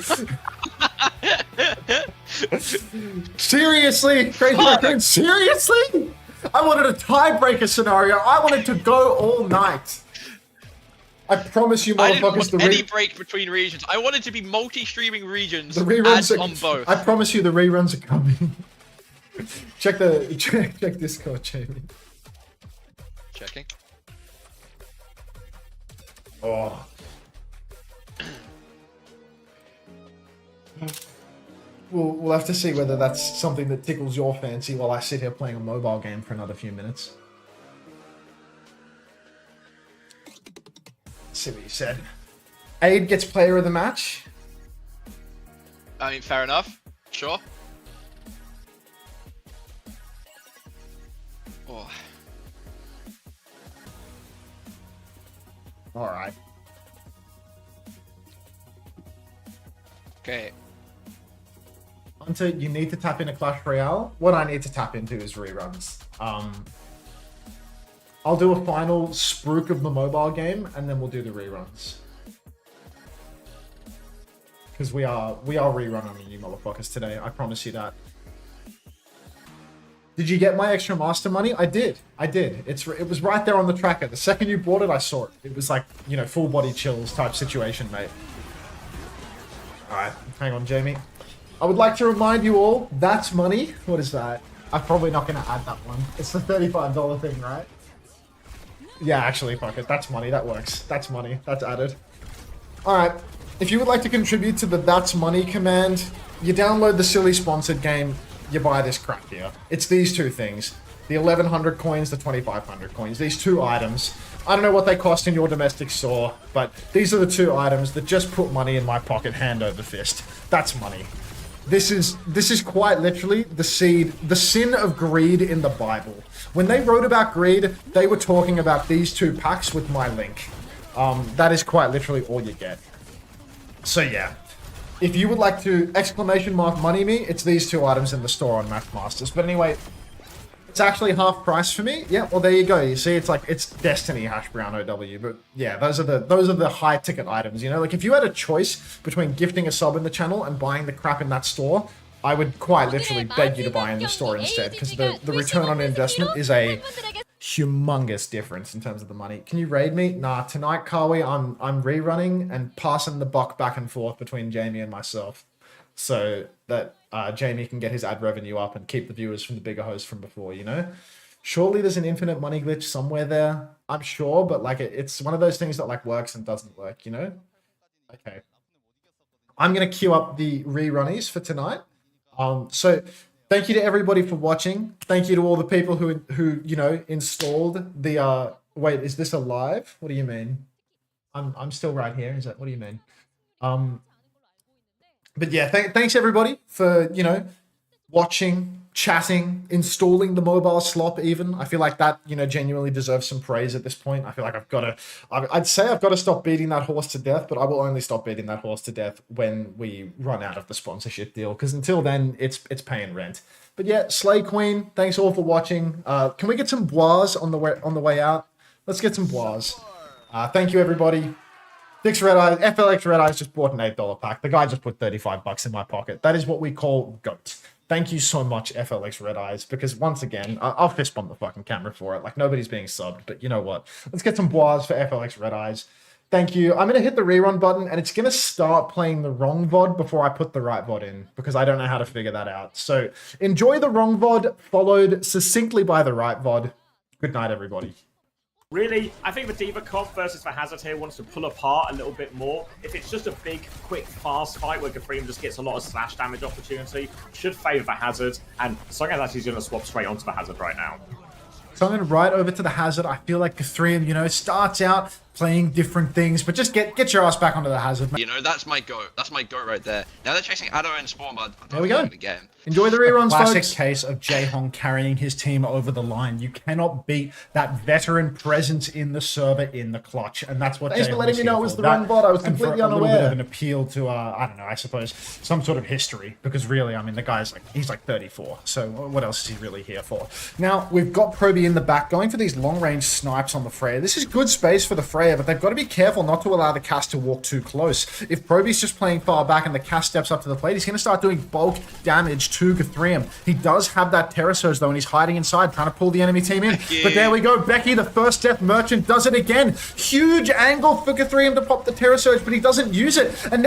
Seriously? Crazy Raccoon? Seriously? I wanted a tiebreaker scenario. I wanted to go all night. I promise you, motherfuckers, I didn't want any break between regions. I wanted to be multi-streaming regions. The reruns ads on both. I promise you, the reruns are coming. check Discord, Jamie. Checking. Oh. We'll have to see whether that's something that tickles your fancy while I sit here playing a mobile game for another few minutes. See what you said. Aid gets player of the match. I mean, fair enough. Sure. Oh. Alright. Okay. Hunter, you need to tap into Clash Royale. What I need to tap into is reruns. I'll do a final spruik of the mobile game, and then we'll do the reruns. Because we are rerunning you motherfuckers today. I promise you that. Did you get my extra master money? I did. It was right there on the tracker. The second you bought it, I saw it. It was like, you know, full body chills type situation, mate. Alright, hang on, Jamie. I would like to remind you all, that's money. What is that? I'm probably not going to add that one. It's the $35 thing, right? Yeah, actually, fuck it. That's money. That works. That's money. That's added. Alright. If you would like to contribute to the That's Money command, you download the silly sponsored game, you buy this crap here. It's these 2 things. The 1,100 coins, the 2,500 coins. These 2 items. I don't know what they cost in your domestic store, but these are the 2 items that just put money in my pocket hand over fist. That's money. This is quite literally the sin of greed in the Bible. When they wrote about greed, they were talking about these 2 packs with my link. That is quite literally all you get. So yeah, if you would like to exclamation mark money me, it's these 2 items in the store on Mathmasters. But anyway, it's actually half price for me. Yeah, well there you go. You see, it's like it's Destiny hash brown OW. But yeah, those are the high ticket items. You know, like if you had a choice between gifting a sub in the channel and buying the crap in that store, I would quite literally beg you to buy in the store instead, because the return on investment is a humongous difference in terms of the money. Can you raid me? Nah, tonight, Kawi, I'm rerunning and passing the buck back and forth between Jamie and myself, so that Jamie can get his ad revenue up and keep the viewers from the bigger host from before, you know? Surely there's an infinite money glitch somewhere there, I'm sure, but like it's one of those things that like works and doesn't work, you know? Okay. I'm going to queue up the rerunnies for tonight. So thank you to everybody for watching. Thank you to all the people who you know, installed the, wait, is this a live? What do you mean? I'm still right here. Is that, what do you mean? But yeah, thanks everybody for, you know, watching, chatting, installing the mobile slop even. I feel like that, you know, genuinely deserves some praise at this point. I feel like I'd say I've got to stop beating that horse to death, but I will only stop beating that horse to death when we run out of the sponsorship deal, because until then, it's paying rent. But yeah, Slay Queen, thanks all for watching. Can we get some bois on the way out? Let's get some bois. Thank you, everybody. Dix Red Eyes, FLX Red Eyes just bought an $8 pack. The guy just put 35 bucks in my pocket. That is what we call GOAT. Thank you so much, FLX Red Eyes, because once again, I'll fist bump the fucking camera for it. Like, nobody's being subbed, but you know what? Let's get some bois for FLX Red Eyes. Thank you. I'm going to hit the rerun button, and it's going to start playing the wrong VOD before I put the right VOD in, because I don't know how to figure that out. So enjoy the wrong VOD, followed succinctly by the right VOD. Good night, everybody. Really, I think the Diva comp versus the Hazard here wants to pull apart a little bit more. If it's just a big, quick, fast fight where Gafreem just gets a lot of slash damage opportunity, should favour the Hazard, and Song is actually going to swap straight onto the Hazard right now. So I'm going to right over to the Hazard. I feel like Gafreem, you know, starts out playing different things, but just get your ass back onto the Hazard. You know, that's my goat. That's my goat right there. Now they're chasing Addo and Spawn, but there we go. Again. Enjoy the reruns, Classic folks. case of Jae-Hong carrying his team over the line. You cannot beat that veteran presence in the server in the clutch, and that's what. Thanks for Jae-Hong letting is me know here it was for. the wrong bot. I was And for completely a little unaware. bit of an appeal to, I don't know, I suppose some sort of history, because really, I mean, the guy's like, he's like 34. So what else is he really here for? Now we've got Proby in the back going for these long-range snipes on the Freya. This is good space for the Freya, but they've got to be careful not to allow the cast to walk too close. If Proby's just playing far back and the cast steps up to the plate, he's going to start doing bulk damage to Gthreum. He does have that Terror Surge though, and he's hiding inside, trying to pull the enemy team in. But there we go, Becky, the first death merchant, does it again. Huge angle for Gthreum to pop the Terror Surge, but he doesn't use it. And